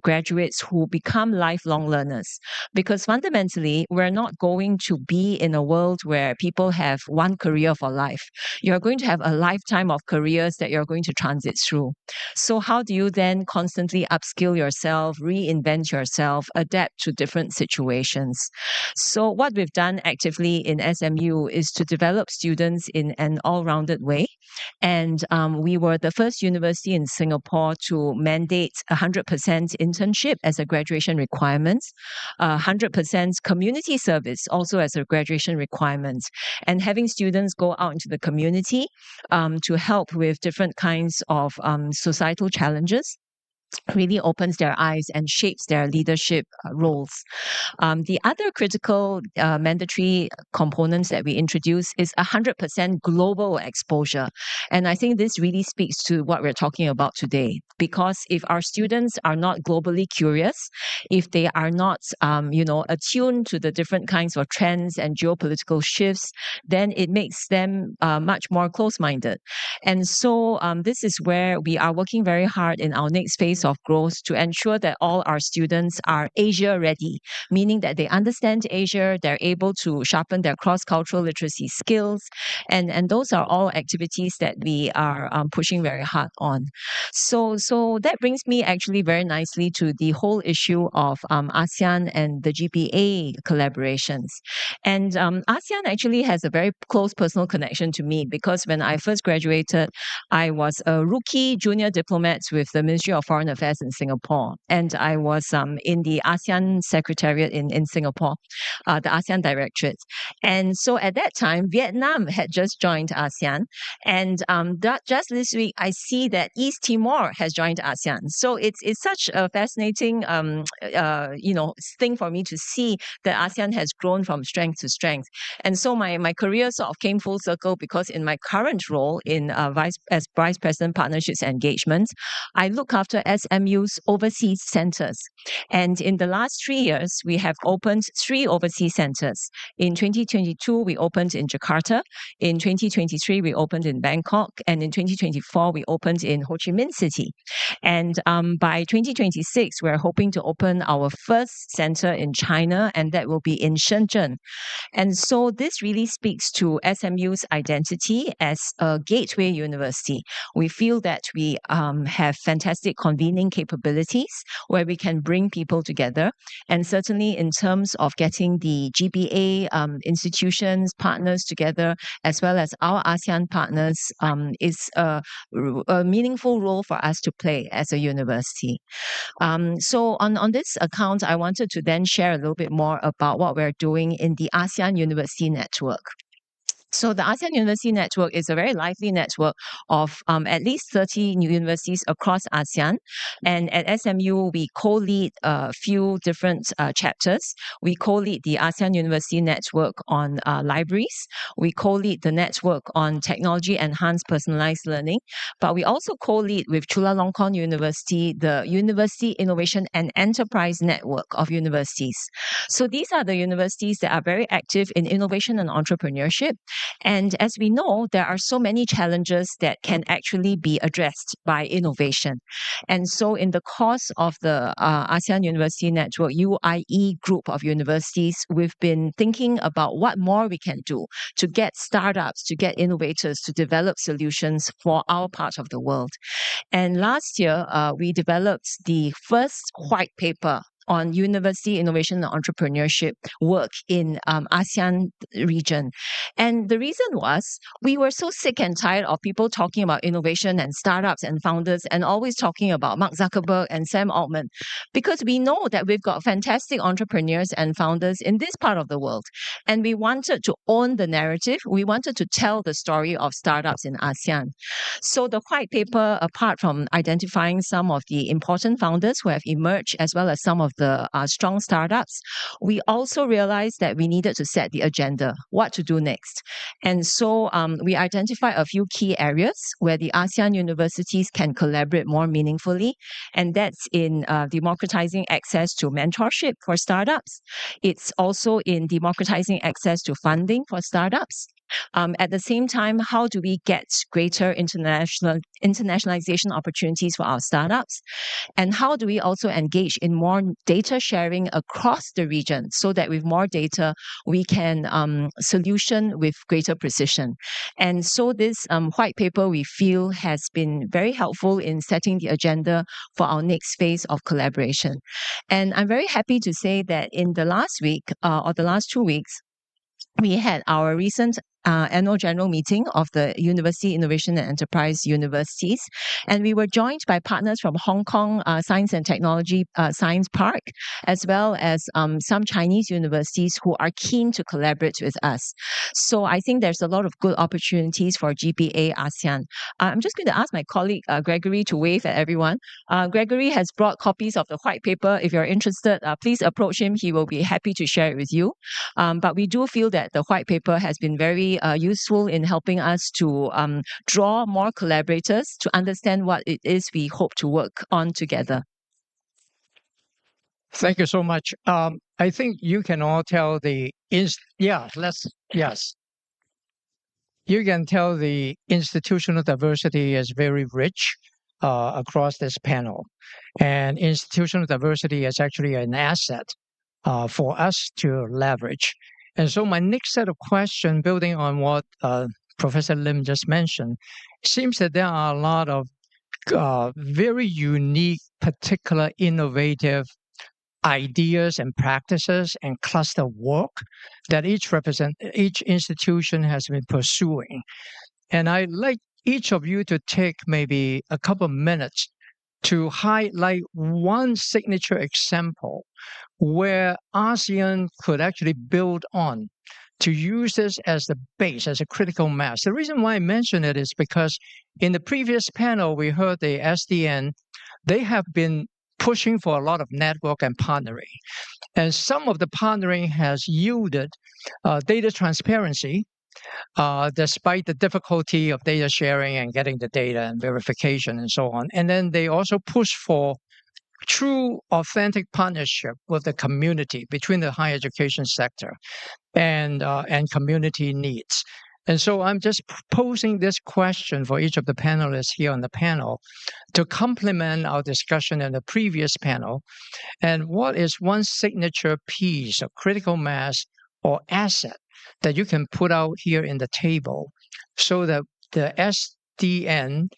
graduates who become lifelong learners, because fundamentally, we're not going to be in a world where people have one career for life. You're going to have a lifetime of careers that you're going to transit through. So how do you then constantly upskill yourself, reinvent yourself, adapt to different situations? So what we've done actively in SMU is to develop students in an all-rounded way. And we were the first university in Singapore to mandate 100% internship as a graduation requirement, 100% community service also as a graduation requirement, and having students go out into the community to help with different kinds of societal challenges really opens their eyes and shapes their leadership roles. The other critical mandatory components that we introduce is 100% global exposure. And I think this really speaks to what we're talking about today, because if our students are not globally curious, if they are not, attuned to the different kinds of trends and geopolitical shifts, then it makes them much more close-minded. And so this is where we are working very hard in our next phase of growth to ensure that all our students are Asia ready, meaning that they understand Asia, they're able to sharpen their cross-cultural literacy skills, and those are all activities that we are pushing very hard on. So that brings me actually very nicely to the whole issue of ASEAN and the GBA collaborations. And ASEAN actually has a very close personal connection to me, because when I first graduated, I was a rookie junior diplomat with the Ministry of Foreign Affairs in Singapore, and I was in the ASEAN Secretariat in Singapore, the ASEAN Directorate. And so at that time, Vietnam had just joined ASEAN, and just this week, I see that East Timor has joined ASEAN. So it's such a fascinating thing for me to see that ASEAN has grown from strength to strength. And so my career sort of came full circle, because in my current role as Vice President Partnerships and Engagements, I look after SMU's overseas centers. And in the last 3 years, we have opened 3 overseas centers. In 2022, we opened in Jakarta. In 2023, we opened in Bangkok. And in 2024, we opened in Ho Chi Minh City. And by 2026, we're hoping to open our first center in China, and that will be in Shenzhen. And so this really speaks to SMU's identity as a gateway university. We feel that we have fantastic convening capabilities where we can bring people together. And certainly in terms of getting the GBA institutions, partners together, as well as our ASEAN partners, is a meaningful role for us to play as a university. So on this account, I wanted to then share a little bit more about what we're doing in the ASEAN University Network. So the ASEAN University Network is a very lively network of at least 30 new universities across ASEAN. And at SMU, we co-lead a few different chapters. We co-lead the ASEAN University Network on libraries. We co-lead the network on technology-enhanced personalized learning. But we also co-lead with Chulalongkorn University, the University Innovation and Enterprise Network of universities. So these are the universities that are very active in innovation and entrepreneurship. And as we know, there are so many challenges that can actually be addressed by innovation. And so in the course of the ASEAN University Network, UIE group of universities, we've been thinking about what more we can do to get startups, to get innovators to develop solutions for our part of the world. And last year, we developed the first white paper on university innovation and entrepreneurship work in ASEAN region. And the reason was we were so sick and tired of people talking about innovation and startups and founders and always talking about Mark Zuckerberg and Sam Altman, because we know that we've got fantastic entrepreneurs and founders in this part of the world. And we wanted to own the narrative. We wanted to tell the story of startups in ASEAN. So the white paper, apart from identifying some of the important founders who have emerged, as well as some of the strong startups, we also realized that we needed to set the agenda, what to do next. And so we identify a few key areas where the ASEAN universities can collaborate more meaningfully. And that's in democratizing access to mentorship for startups. It's also in democratizing access to funding for startups. At the same time, how do we get greater internationalization opportunities for our startups? And how do we also engage in more data sharing across the region so that with more data, we can solution with greater precision? And so this white paper, we feel, has been very helpful in setting the agenda for our next phase of collaboration. And I'm very happy to say that in the last week or the last 2 weeks, we had our recent annual general meeting of the University Innovation and Enterprise Universities. And we were joined by partners from Hong Kong Science and Technology Science Park, as well as some Chinese universities who are keen to collaborate with us. So I think there's a lot of good opportunities for GBA-ASEAN. I'm just going to ask my colleague Gregory to wave at everyone. Gregory has brought copies of the white paper. If you're interested, please approach him. He will be happy to share it with you. But we do feel that the white paper has been very useful in helping us to draw more collaborators to understand what it is we hope to work on together. Thank you so much. I think you can all tell you can tell the institutional diversity is very rich across this panel. And institutional diversity is actually an asset for us to leverage. And so my next set of questions, building on what Professor Lim just mentioned, seems that there are a lot of very unique, particular, innovative ideas and practices and cluster work that each institution has been pursuing. And I'd like each of you to take maybe a couple of minutes to highlight one signature example where ASEAN could actually build on to use this as the base, as a critical mass. The reason why I mention it is because in the previous panel, we heard the SDN, they have been pushing for a lot of network and partnering. And some of the partnering has yielded data transparency, despite the difficulty of data sharing and getting the data and verification and so on. And then they also push for true, authentic partnership with the community between the higher education sector and community needs. And so I'm just posing this question for each of the panelists here on the panel to complement our discussion in the previous panel. And what is one signature piece of critical mass or asset that you can put out here in the table so that the SDN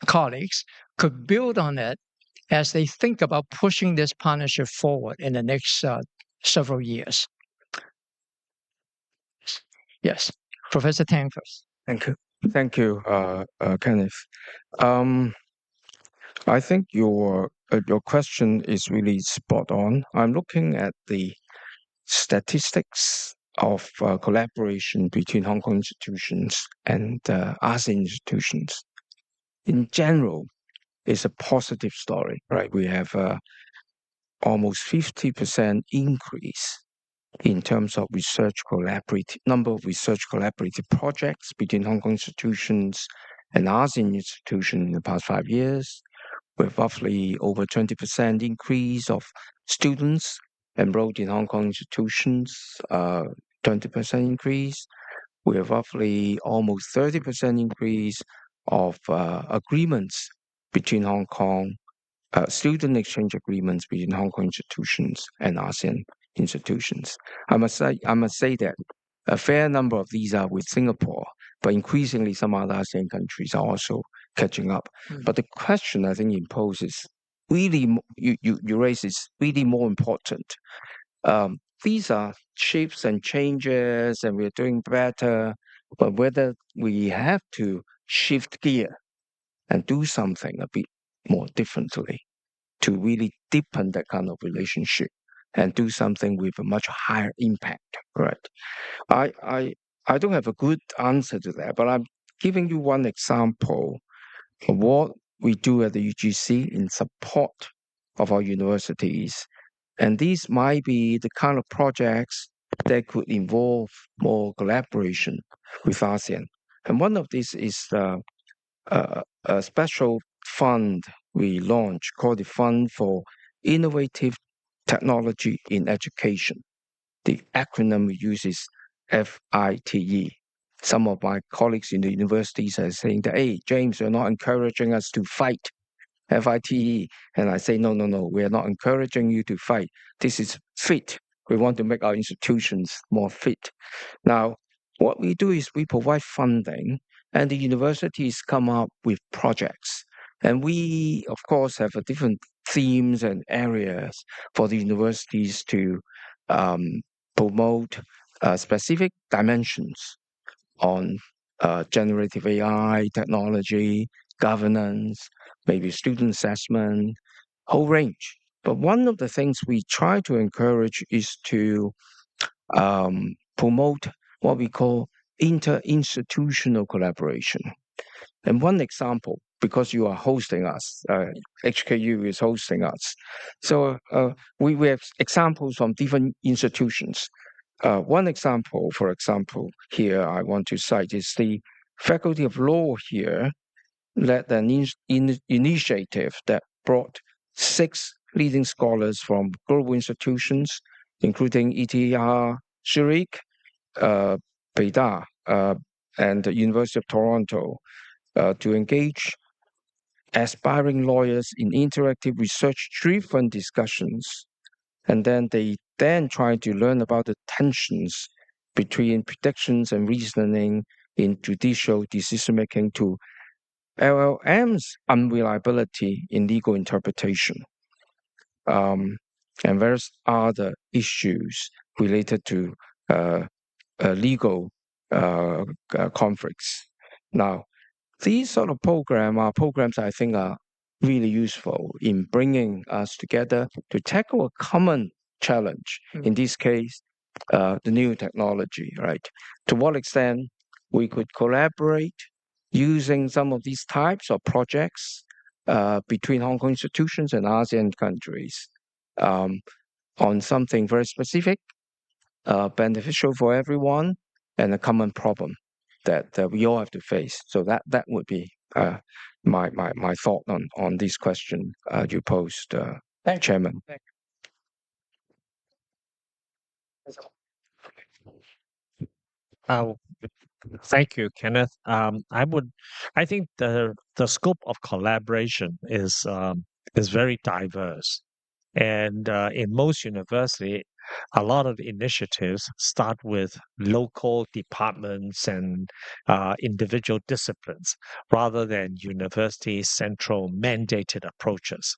colleagues could build on it as they think about pushing this partnership forward in the next several years? Yes, Professor Tang first. Thank you, Kenneth. I think your question is really spot on. I'm looking at the statistics of collaboration between Hong Kong institutions and ASEAN institutions. In general, it's a positive story, right? We have almost 50% increase in terms of number of research collaborative projects between Hong Kong institutions and ASEAN institutions in the past 5 years, with roughly over 20% increase of students enrolled in Hong Kong institutions, 20% increase, with roughly almost 30% increase of agreements between Hong Kong, student exchange agreements between Hong Kong institutions and ASEAN institutions. I must say that a fair number of these are with Singapore, but increasingly some other ASEAN countries are also catching up. But the question I think you pose is really, you raise is really more important. These are shifts and changes, and we're doing better, but whether we have to shift gear and do something a bit more differently to really deepen that kind of relationship and do something with a much higher impact, right? I don't have a good answer to that, but I'm giving you one example of what we do at the UGC in support of our universities. And these might be the kind of projects that could involve more collaboration with ASEAN. And one of these is a special fund we launched called the Fund for Innovative Technology in Education. The acronym we use is FITE. Some of my colleagues in the universities are saying that, hey, James, you're not encouraging us to fight FITE. And I say, no, we are not encouraging you to fight. This is fit. We want to make our institutions more fit. Now, what we do is we provide funding and the universities come up with projects. And we, of course, have different themes and areas for the universities to promote specific dimensions on generative AI, technology, governance, maybe student assessment, whole range. But one of the things we try to encourage is to promote what we call interinstitutional collaboration. And one example, because you are hosting us, HKU is hosting us. So we have examples from different institutions. One example, for example, here I want to cite is the Faculty of Law here led an initiative that brought 6 leading scholars from global institutions, including ETH Zurich, Beida, and the University of Toronto, to engage aspiring lawyers in interactive research-driven discussions. And then they try to learn about the tensions between predictions and reasoning in judicial decision-making to LLM's unreliability in legal interpretation, and various other issues related to legal conflicts. Now, these sort of programs I think are really useful in bringing us together to tackle a common challenge. In this case, the new technology, right? To what extent we could collaborate using some of these types of projects between Hong Kong institutions and ASEAN countries on something very specific, beneficial for everyone, and a common problem that we all have to face. So that would be my thought on this question you posed, Chairman. Thank you, Kenneth. I think the scope of collaboration is very diverse, and in most universities, a lot of initiatives start with local departments and individual disciplines rather than university central mandated approaches.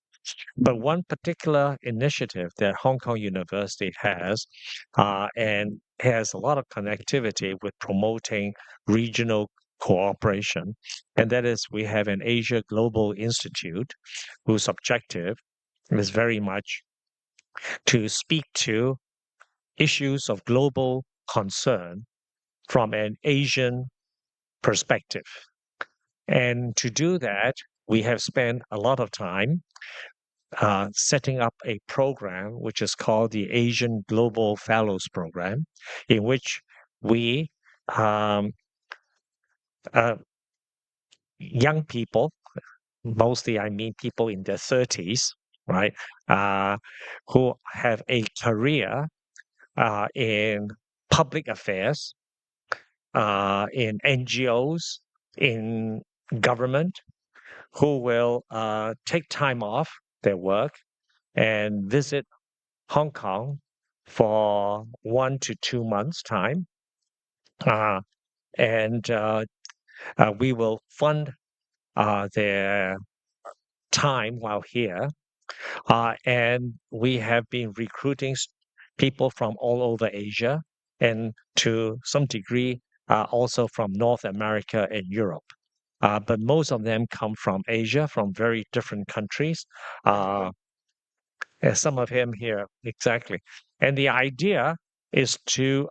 But one particular initiative that Hong Kong University has and has a lot of connectivity with promoting regional cooperation, and that is we have an Asia Global Institute whose objective is very much to speak to issues of global concern from an Asian perspective. And to do that, we have spent a lot of time setting up a program which is called the Asian Global Fellows Program, in which we young people, mostly I mean people in their 30s, right, who have a career in public affairs, in NGOs, in government, who will take time off their work and visit Hong Kong for 1 to 2 months' time. And we will fund their time while here. And we have been recruiting people from all over Asia and to some degree also from North America and Europe. But most of them come from Asia, from very different countries. Some of him here, exactly. And the idea is to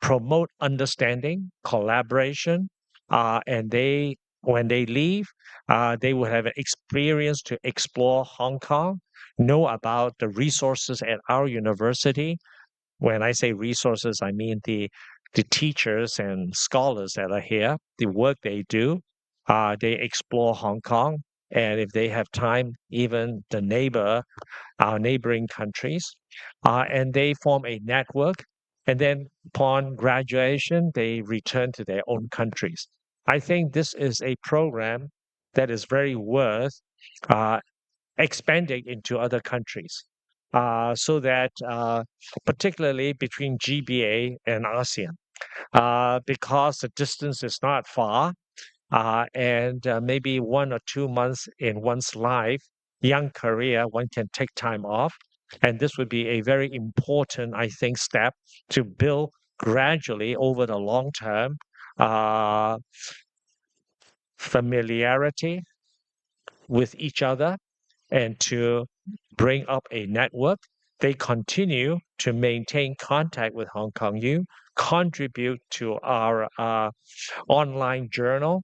promote understanding, collaboration, and when they leave, they will have an experience to explore Hong Kong, know about the resources at our university. When I say resources, I mean the teachers and scholars that are here, the work they do. They explore Hong Kong, and if they have time, even our neighboring countries, and they form a network. And then upon graduation, they return to their own countries. I think this is a program that is very worth expanding into other countries, so that particularly between GBA and ASEAN, because the distance is not far, and maybe 1 or 2 months in one's life, young career, one can take time off. And this would be a very important, I think, step to build gradually over the long term familiarity with each other and to bring up a network. They continue to maintain contact with Hong Kong U, contribute to our online journal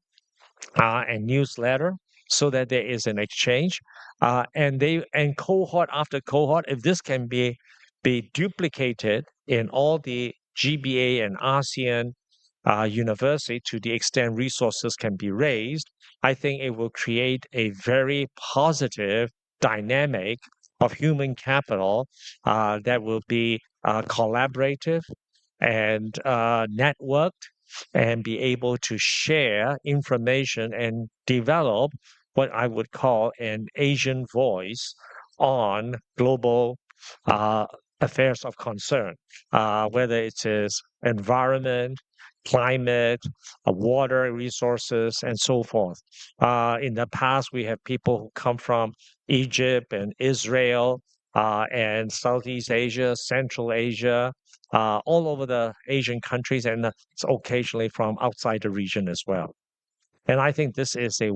and newsletter, so that there is an exchange, and cohort after cohort. If this can be duplicated in all the GBA and ASEAN university to the extent resources can be raised, I think it will create a very positive dynamic of human capital that will be collaborative and networked and be able to share information and develop what I would call an Asian voice on global affairs of concern, whether it is environment, climate, water resources, and so forth. In the past, we have people who come from Egypt and Israel and Southeast Asia, Central Asia, all over the Asian countries, and occasionally from outside the region as well. And I think this is a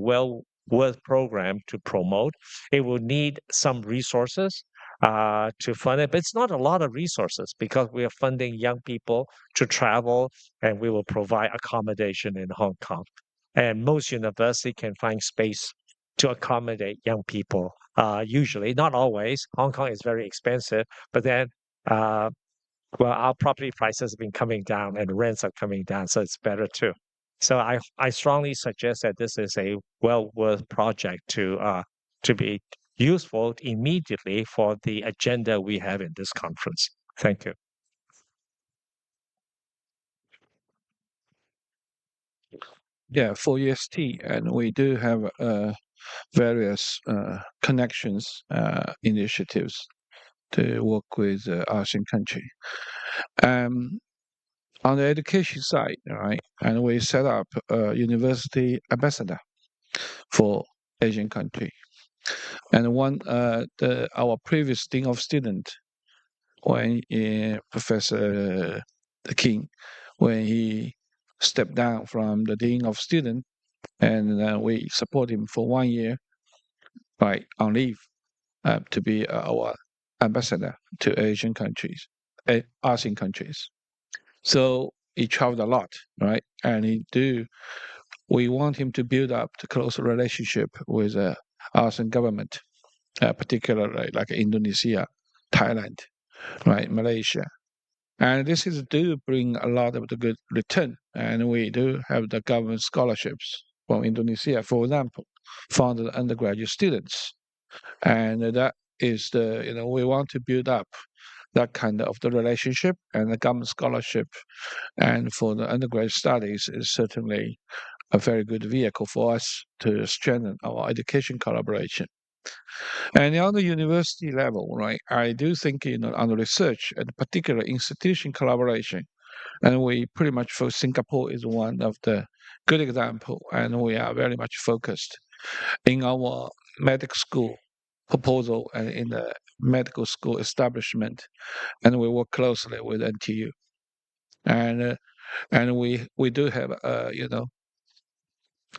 worth program to promote. It will need some resources to fund it, but it's not a lot of resources because we are funding young people to travel, and we will provide accommodation in Hong Kong. And most university can find space to accommodate young people. Usually, not always. Hong Kong is very expensive, but then well, our property prices have been coming down and rents are coming down, so it's better too. So I strongly suggest that this is a well worth project to be useful immediately for the agenda we have in this conference. Thank you. Yeah, for EST, and we do have various connections initiatives to work with ASEAN country. On the education side, right, and we set up a university ambassador for Asian country. And our previous dean of student, when Professor King, when he stepped down from the dean of student, and we support him for 1 year, right, on leave, to be our ambassador to Asian countries, ASEAN countries. So he traveled a lot, right? And we want him to build up the close relationship with ASEAN government, particularly like Indonesia, Thailand, right, Malaysia. And this do bring a lot of the good return. And we do have the government scholarships from Indonesia, for example, for the undergraduate students. And that is we want to build up that kind of the relationship, and the government scholarship and for the undergraduate studies is certainly a very good vehicle for us to strengthen our education collaboration. And on the university level, right, I do think on the research and particular institution collaboration, and we pretty much focus. Singapore is one of the good example, and we are very much focused in our medical school proposal and in the medical school establishment, and we work closely with NTU, and we do have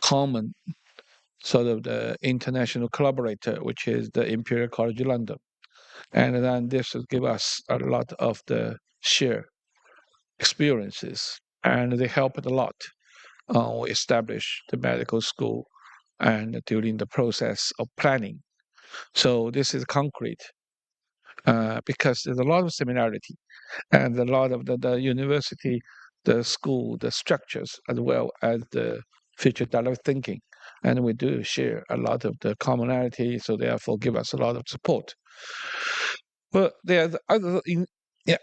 common sort of the international collaborator, which is the Imperial College London, and then this will give us a lot of the shared experiences, and they helped a lot. We established the medical school and during the process of planning. So this is concrete because there's a lot of similarity and a lot of the university, the school, the structures, as well as the future dialogue thinking. And we do share a lot of the commonality, so therefore give us a lot of support. But there's other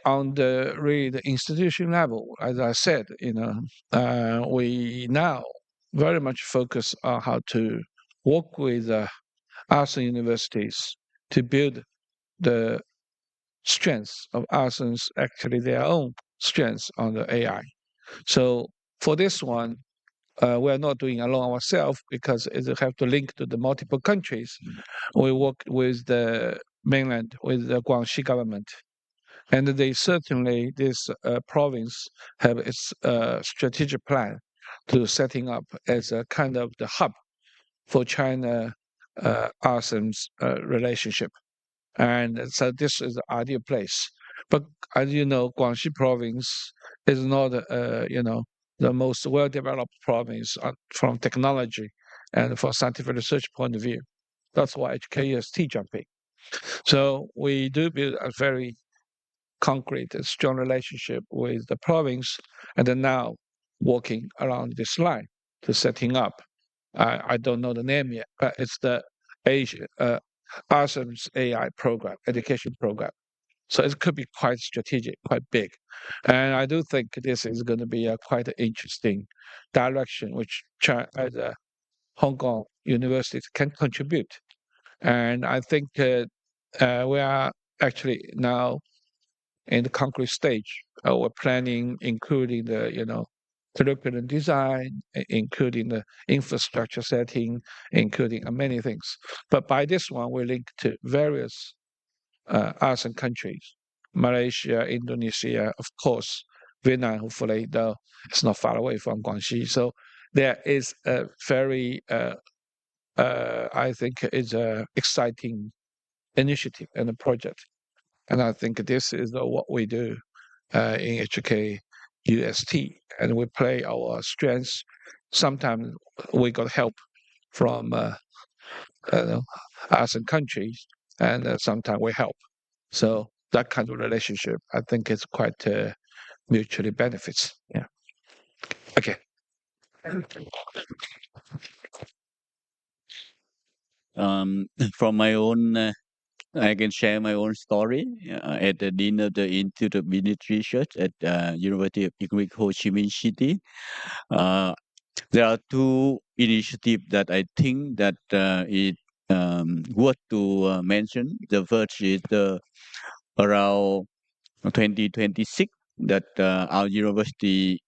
on the really the institution level, as I said, we now very much focus on how to work with ASEAN universities to build the strengths of ASEAN's actually their own strengths on the AI. So for this one, we are not doing alone ourselves because it have to link to the multiple countries. We work with the mainland, with the Guangxi government, and they certainly this province have its strategic plan to setting up as a kind of the hub for China ASEAN's relationship. And so this is the ideal place. But as you know, Guangxi province is not, the most well-developed province from technology and from scientific research point of view. That's why HKUST jumping. So we do build a very concrete and strong relationship with the province, and then now working around this line to setting up. I don't know the name yet, but it's the Asia ASEAN's AI program, education program. So it could be quite strategic, quite big. And I do think this is going to be a quite interesting direction which China, Hong Kong universities can contribute. And I think we are actually now in the concrete stage. We're planning, including the curriculum design, including the infrastructure setting, including many things. But by this one, we link to various ASEAN countries, Malaysia, Indonesia, of course, Vietnam, hopefully, though it's not far away from Guangxi. So there is a very I think is a exciting initiative and a project. And I think this is what we do in HK UST, and we play our strengths. Sometimes we got help from ASEAN countries, and sometimes we help. So that kind of relationship, I think, is quite mutually benefits. Yeah. Okay. From my own, I can share my own story. At the Dean of the Institute of Business Research at University of Economic Ho Chi Minh City, there are two initiatives that I think that it worth to mention. The first is around 2026 that our university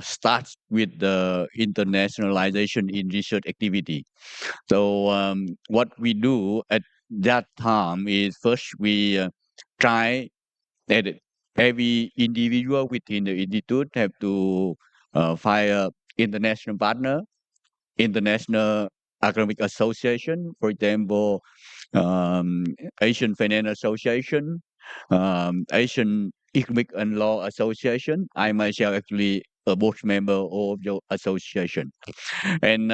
starts with the internationalization in research activity. So what we do at that time is first we try that every individual within the institute have to find a international partner, international academic association, for example, Asian Finance Association, Asian Economic and Law Association. I myself actually a board member of the association, and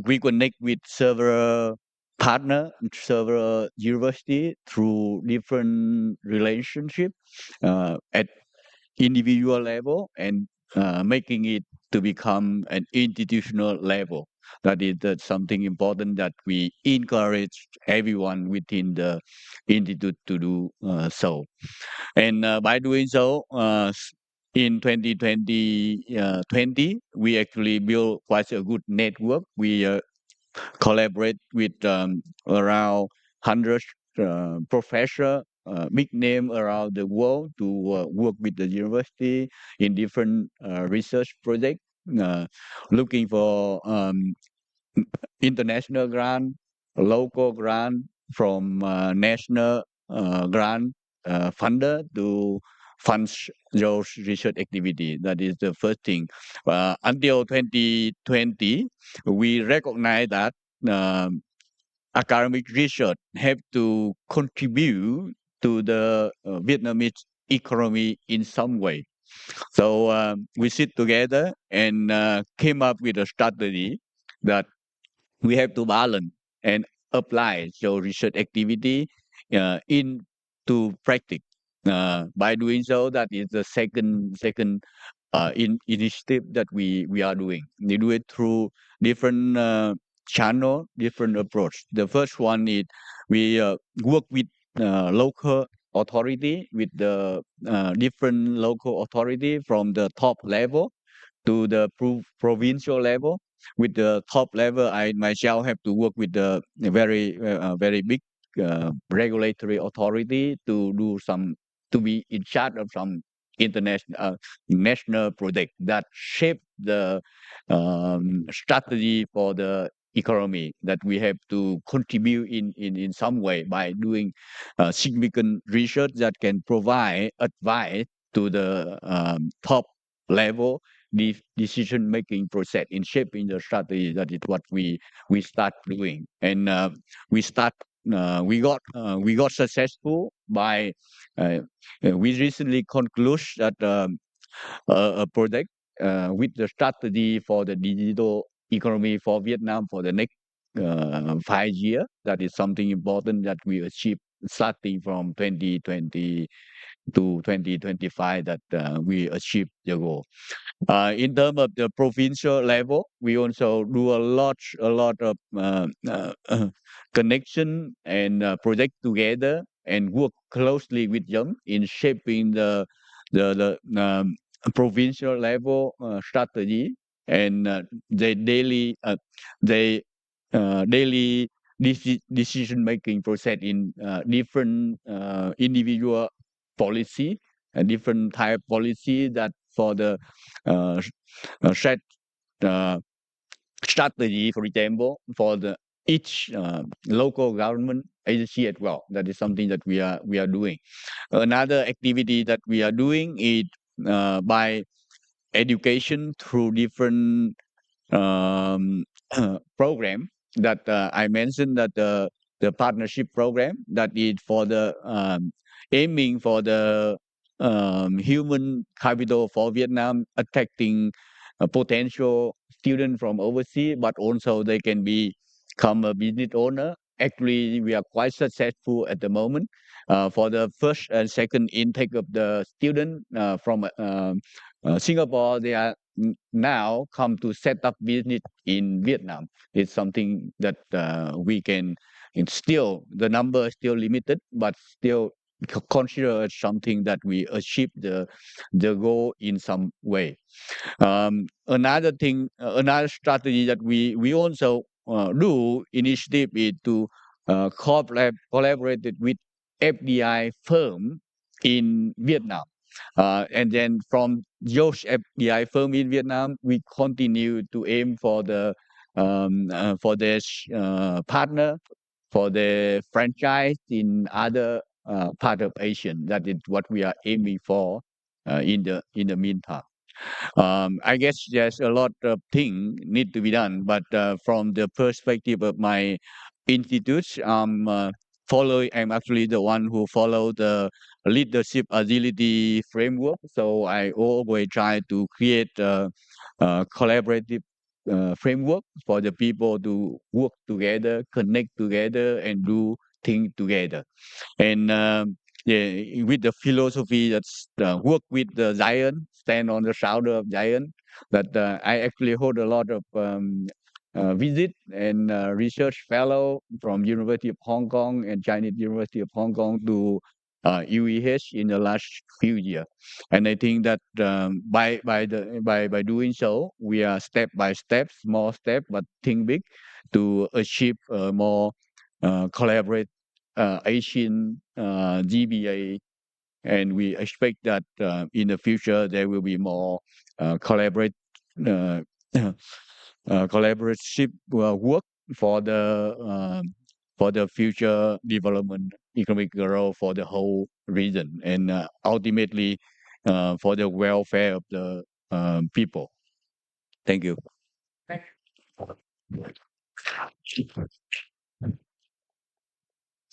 we connect with several partner, several university through different relationship at individual level and making it to become an institutional level. That is something important that we encourage everyone within the institute to do so. And by doing so, in 2020, we actually built quite a good network. We collaborate with around 100 professors, big name around the world to work with the university in different research projects, looking for international grant, local grant from national grant funder to fund those research activity. That is the first thing. Until 2020, we recognize that academic research have to contribute to the Vietnamese economy in some way. So we sit together and came up with a strategy that we have to balance and apply your research activity into practice. By doing so, that is the second initiative that we are doing. We do it through different channel, different approach. The first one is we work with local authority, with the different local authority from the top level to the provincial level. With the top level, I myself have to work with the very big regulatory authority to do some, to be in charge of some international national project that shape the strategy for the economy, that we have to contribute in some way by doing significant research that can provide advice to the top level decision making process in shaping the strategy. That is what we start doing, and we got successful by we recently conclude that a project with the strategy for the digital economy for Vietnam for the next 5 years. That is something important that we achieved starting from 2020 to 2025, that we achieved the goal. In terms of the provincial level, we also do a lot of connection and project together and work closely with them in shaping the provincial level strategy and the daily decision making process in different individual policy and different type policy that for the set strategy, for example, for the each local government agency as well. That is something that we are doing. Another activity that we are doing is by education through different program. that I mentioned that the partnership program that is for the aiming for the human capital for Vietnam, attracting potential students from overseas, but also they can become a business owner. Actually, we are quite successful at the moment. For the first and second intake of the student from Singapore, they are now come to set up business in Vietnam. It's something that we can. It's still the number is still limited, but still consider as something that we achieve the goal in some way. Another thing, another strategy that we also do initiative is to collaborate with FDI firm in Vietnam. And then from those FDI firm in Vietnam, we continue to aim for this partner for the franchise in other part of Asia. That is what we are aiming for in the meantime. I guess there's a lot of things need to be done, but from the perspective of my institutes, I'm actually the one who follow the leadership agility framework. So I always try to create a collaborative framework for the people to work together, connect together, and do things together. And yeah, with the philosophy that's work with the giant, stand on the shoulder of giant. That I actually hold a lot of visit and research fellow from University of Hong Kong and Chinese University of Hong Kong to UEH in the last few years. And I think that by doing so, we are step by step, small step, but think big to achieve more collaborate Asian GBA, and we expect that in the future there will be more uh, collaborative work for the future development, economic growth for the whole region, and ultimately for the welfare of the people. Thank you.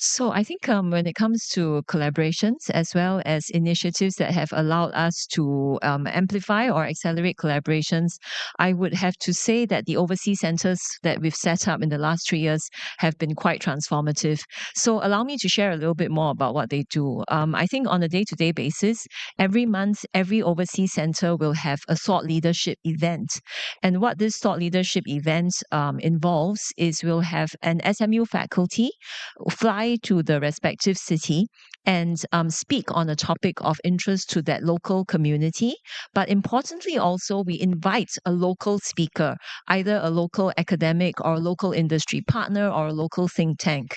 So I think when it comes to collaborations as well as initiatives that have allowed us to amplify or accelerate collaborations, I would have to say that the overseas centers that we've set up in the last 3 years have been quite transformative. So allow me to share a little bit more about what they do. I think on a day-to-day basis, every month, every overseas center will have a thought leadership event. And what this thought leadership event involves is we'll have an SMU faculty fly to the respective city and speak on a topic of interest to that local community. But importantly, also, we invite a local speaker, either a local academic or a local industry partner or a local think tank.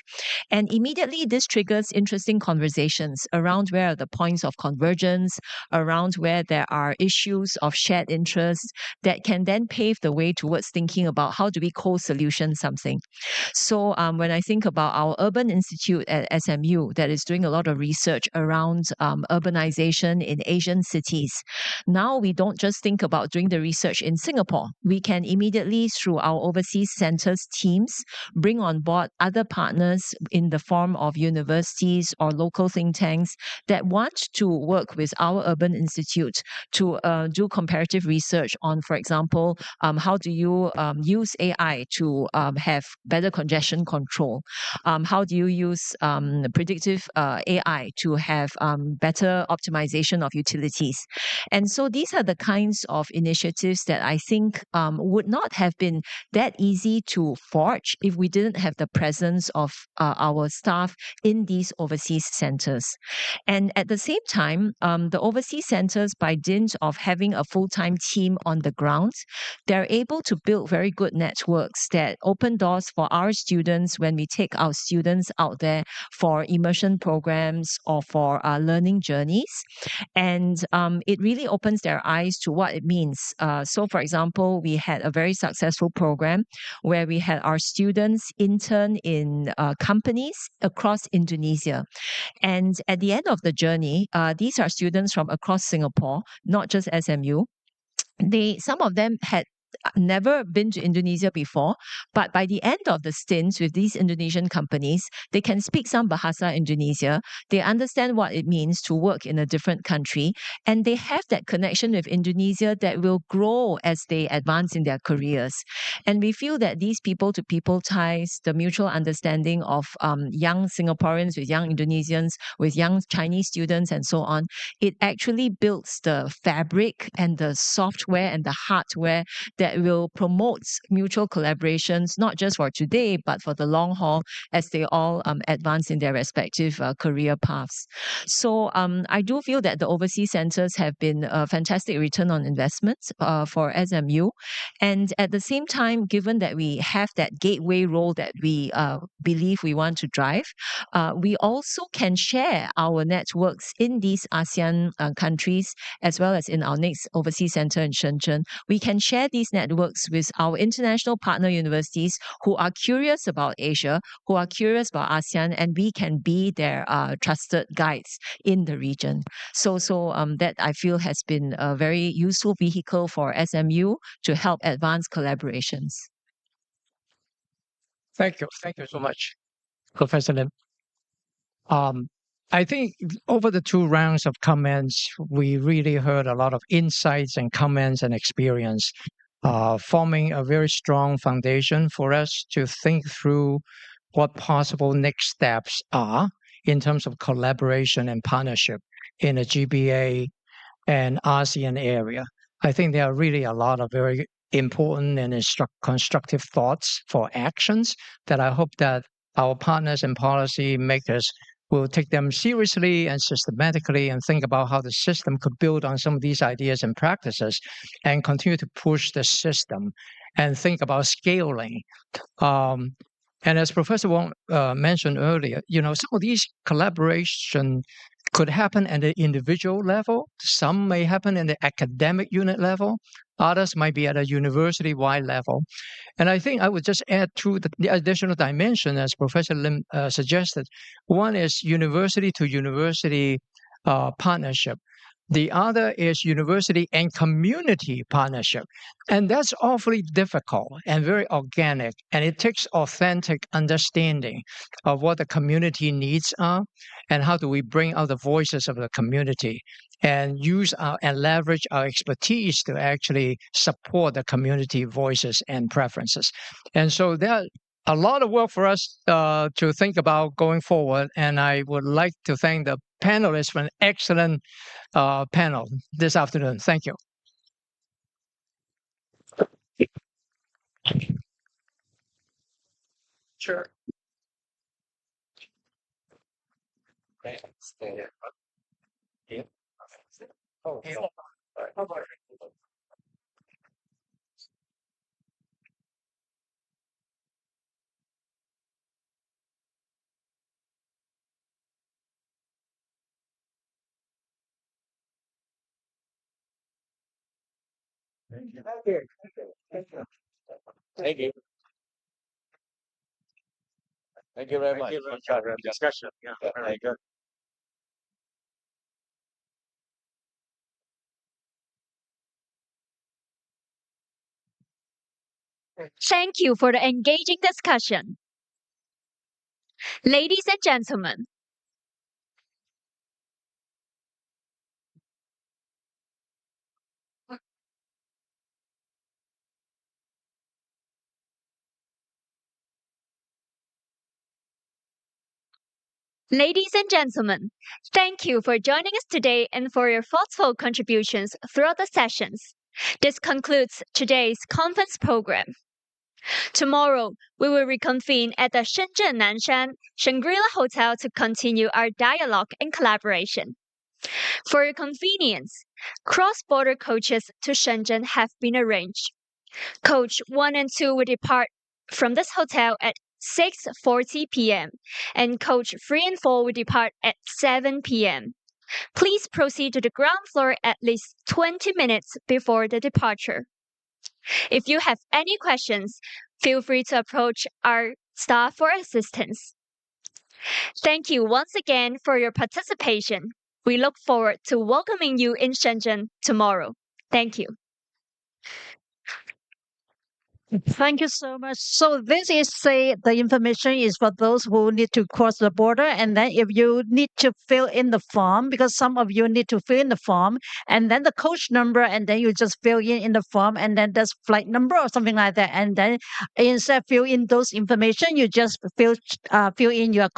And immediately, this triggers interesting conversations around where are the points of convergence, around where there are issues of shared interest that can then pave the way towards thinking about how do we co-solution something. So when I think about our Urban Institute at SMU that is doing a lot of research around urbanization in Asian cities, now we don't just think about doing the research in Singapore. We can immediately, through our overseas centers teams, bring on board other partners in the form of universities or local think tanks that want to work with our Urban Institute to do comparative research on, for example, how do you use AI to have better congestion control? How do you use predictive AI to have better optimization of utilities? And so these are the kinds of initiatives that I think would not have been that easy to forge if we didn't have the presence of our staff in these overseas centers. And at the same time, the overseas centers, by dint of having a full-time team on the ground, they're able to build very good networks that open doors for our students when we take our students out there for immersion programs or for learning journeys. And it really opens their eyes to what it means. So, for example, we had a very successful program where we had our students intern in companies across Indonesia. And at the end of the journey, these are students from across Singapore, not just SMU. Some of them had never been to Indonesia before, but by the end of the stints with these Indonesian companies, they can speak some Bahasa Indonesia. They understand what it means to work in a different country, and they have that connection with Indonesia that will grow as they advance in their careers. And we feel that these people-to-people ties, the mutual understanding of young Singaporeans with young Indonesians, with young Chinese students, and so on, it actually builds the fabric and the software and the hardware that will promote mutual collaborations, not just for today, but for the long haul as they all advance in their respective career paths. So I do feel that the overseas centers have been a fantastic return on investment for SMU. And at the same time, given that we have that gateway role that we believe we want to drive, we also can share our networks in these ASEAN countries, as well as in our next overseas center in Shenzhen. We can share these networks with our international partner universities who are curious about Asia, who are curious about ASEAN, and we can be their trusted guides in the region. So that I feel has been a very useful vehicle for SMU to help advance collaborations. Thank you. Thank you so much, Professor Lim. I think over the 2 rounds of comments, we really heard a lot of insights and comments and experience, forming a very strong foundation for us to think through what possible next steps are in terms of collaboration and partnership in the GBA and ASEAN area. I think there are really a lot of very important and constructive thoughts for actions that I hope that our partners and policy makers will take them seriously and systematically and think about how the system could build on some of these ideas and practices and continue to push the system and think about scaling. And as Professor Wong mentioned earlier, some of these collaboration could happen at the individual level. Some may happen in the academic unit level. Others might be at a university-wide level. And I think I would just add to the additional dimension, as Professor Lim suggested. One is university to university partnership. The other is university and community partnership. And that's awfully difficult and very organic. And it takes authentic understanding of what the community needs are and how do we bring out the voices of the community and use and leverage our expertise to actually support the community voices and preferences. And so there's a lot of work for us to think about going forward. And I would like to thank the panelists for an excellent panel this afternoon. Thank you. Sure. Thank you. Thank you. Thank you very much for the discussion. Yeah, very good. Thank you for the engaging discussion. Ladies and gentlemen, Ladies and gentlemen, thank you for joining us today and for your thoughtful contributions throughout the sessions. This concludes today's conference program. Tomorrow, we will reconvene at the Shenzhen Nanshan Shangri-La Hotel to continue our dialogue and collaboration. For your convenience, cross-border coaches to Shenzhen have been arranged. Coach 1 and 2 will depart from this hotel at 6:40 p.m. and coach 3 and 4 will depart at 7 p.m. Please proceed to the ground floor at least 20 minutes before the departure. If you have any questions, feel free to approach our staff for assistance. Thank you once again for your participation. We look forward to welcoming you in Shenzhen tomorrow. Thank you. Thank you so much. So this is say the information is for those who need to cross the border, and then if you need to fill in the form, because some of you need to fill in the form, and then the coach number, and then you just fill in the form, and then there's flight number or something like that, and then instead fill in those information, you just fill in your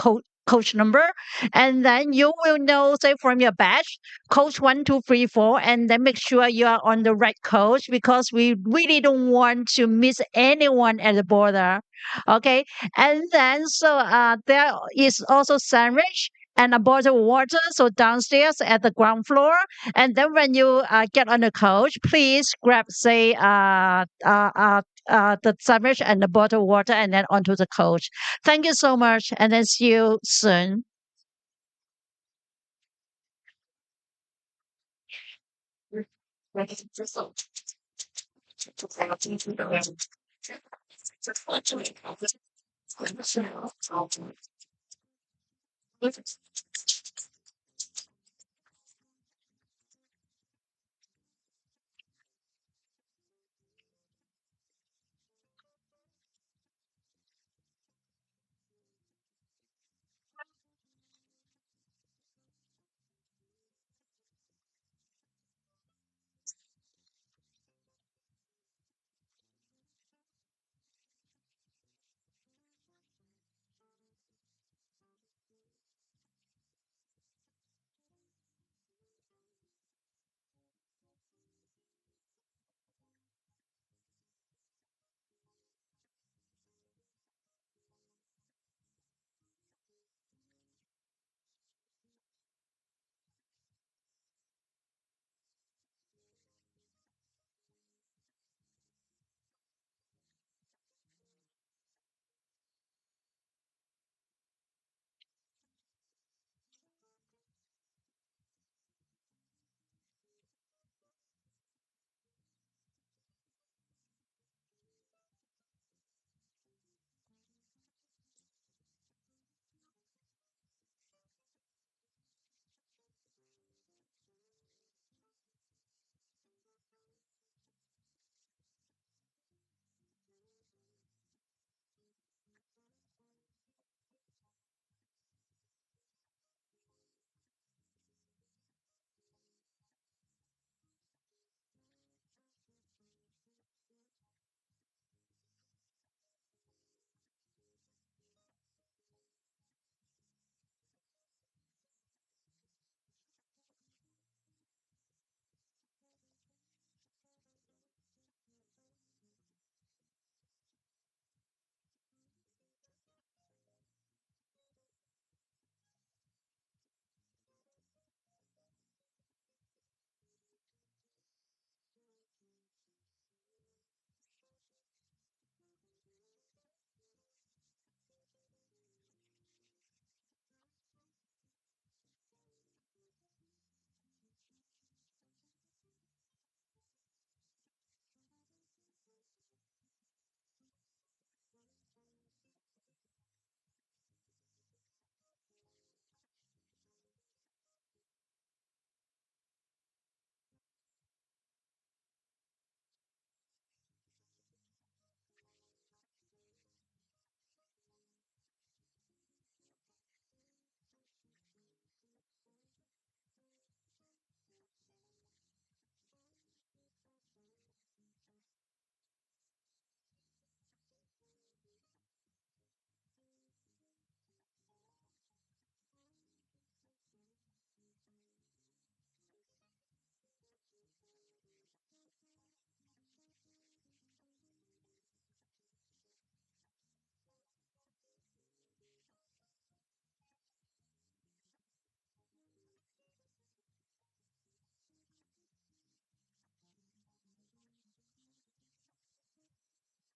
coach number, and then you will know, say from your badge, coach 1, 2, 3, 4, and then make sure you are on the right coach, because we really don't want to miss anyone at the border. Okay, and then so there is also sandwich and a bottle of water, so downstairs at the ground floor. And then when you get on the coach, please grab, say, the sandwich and the bottle of water, and then onto the coach. Thank you so much, and then see you soon.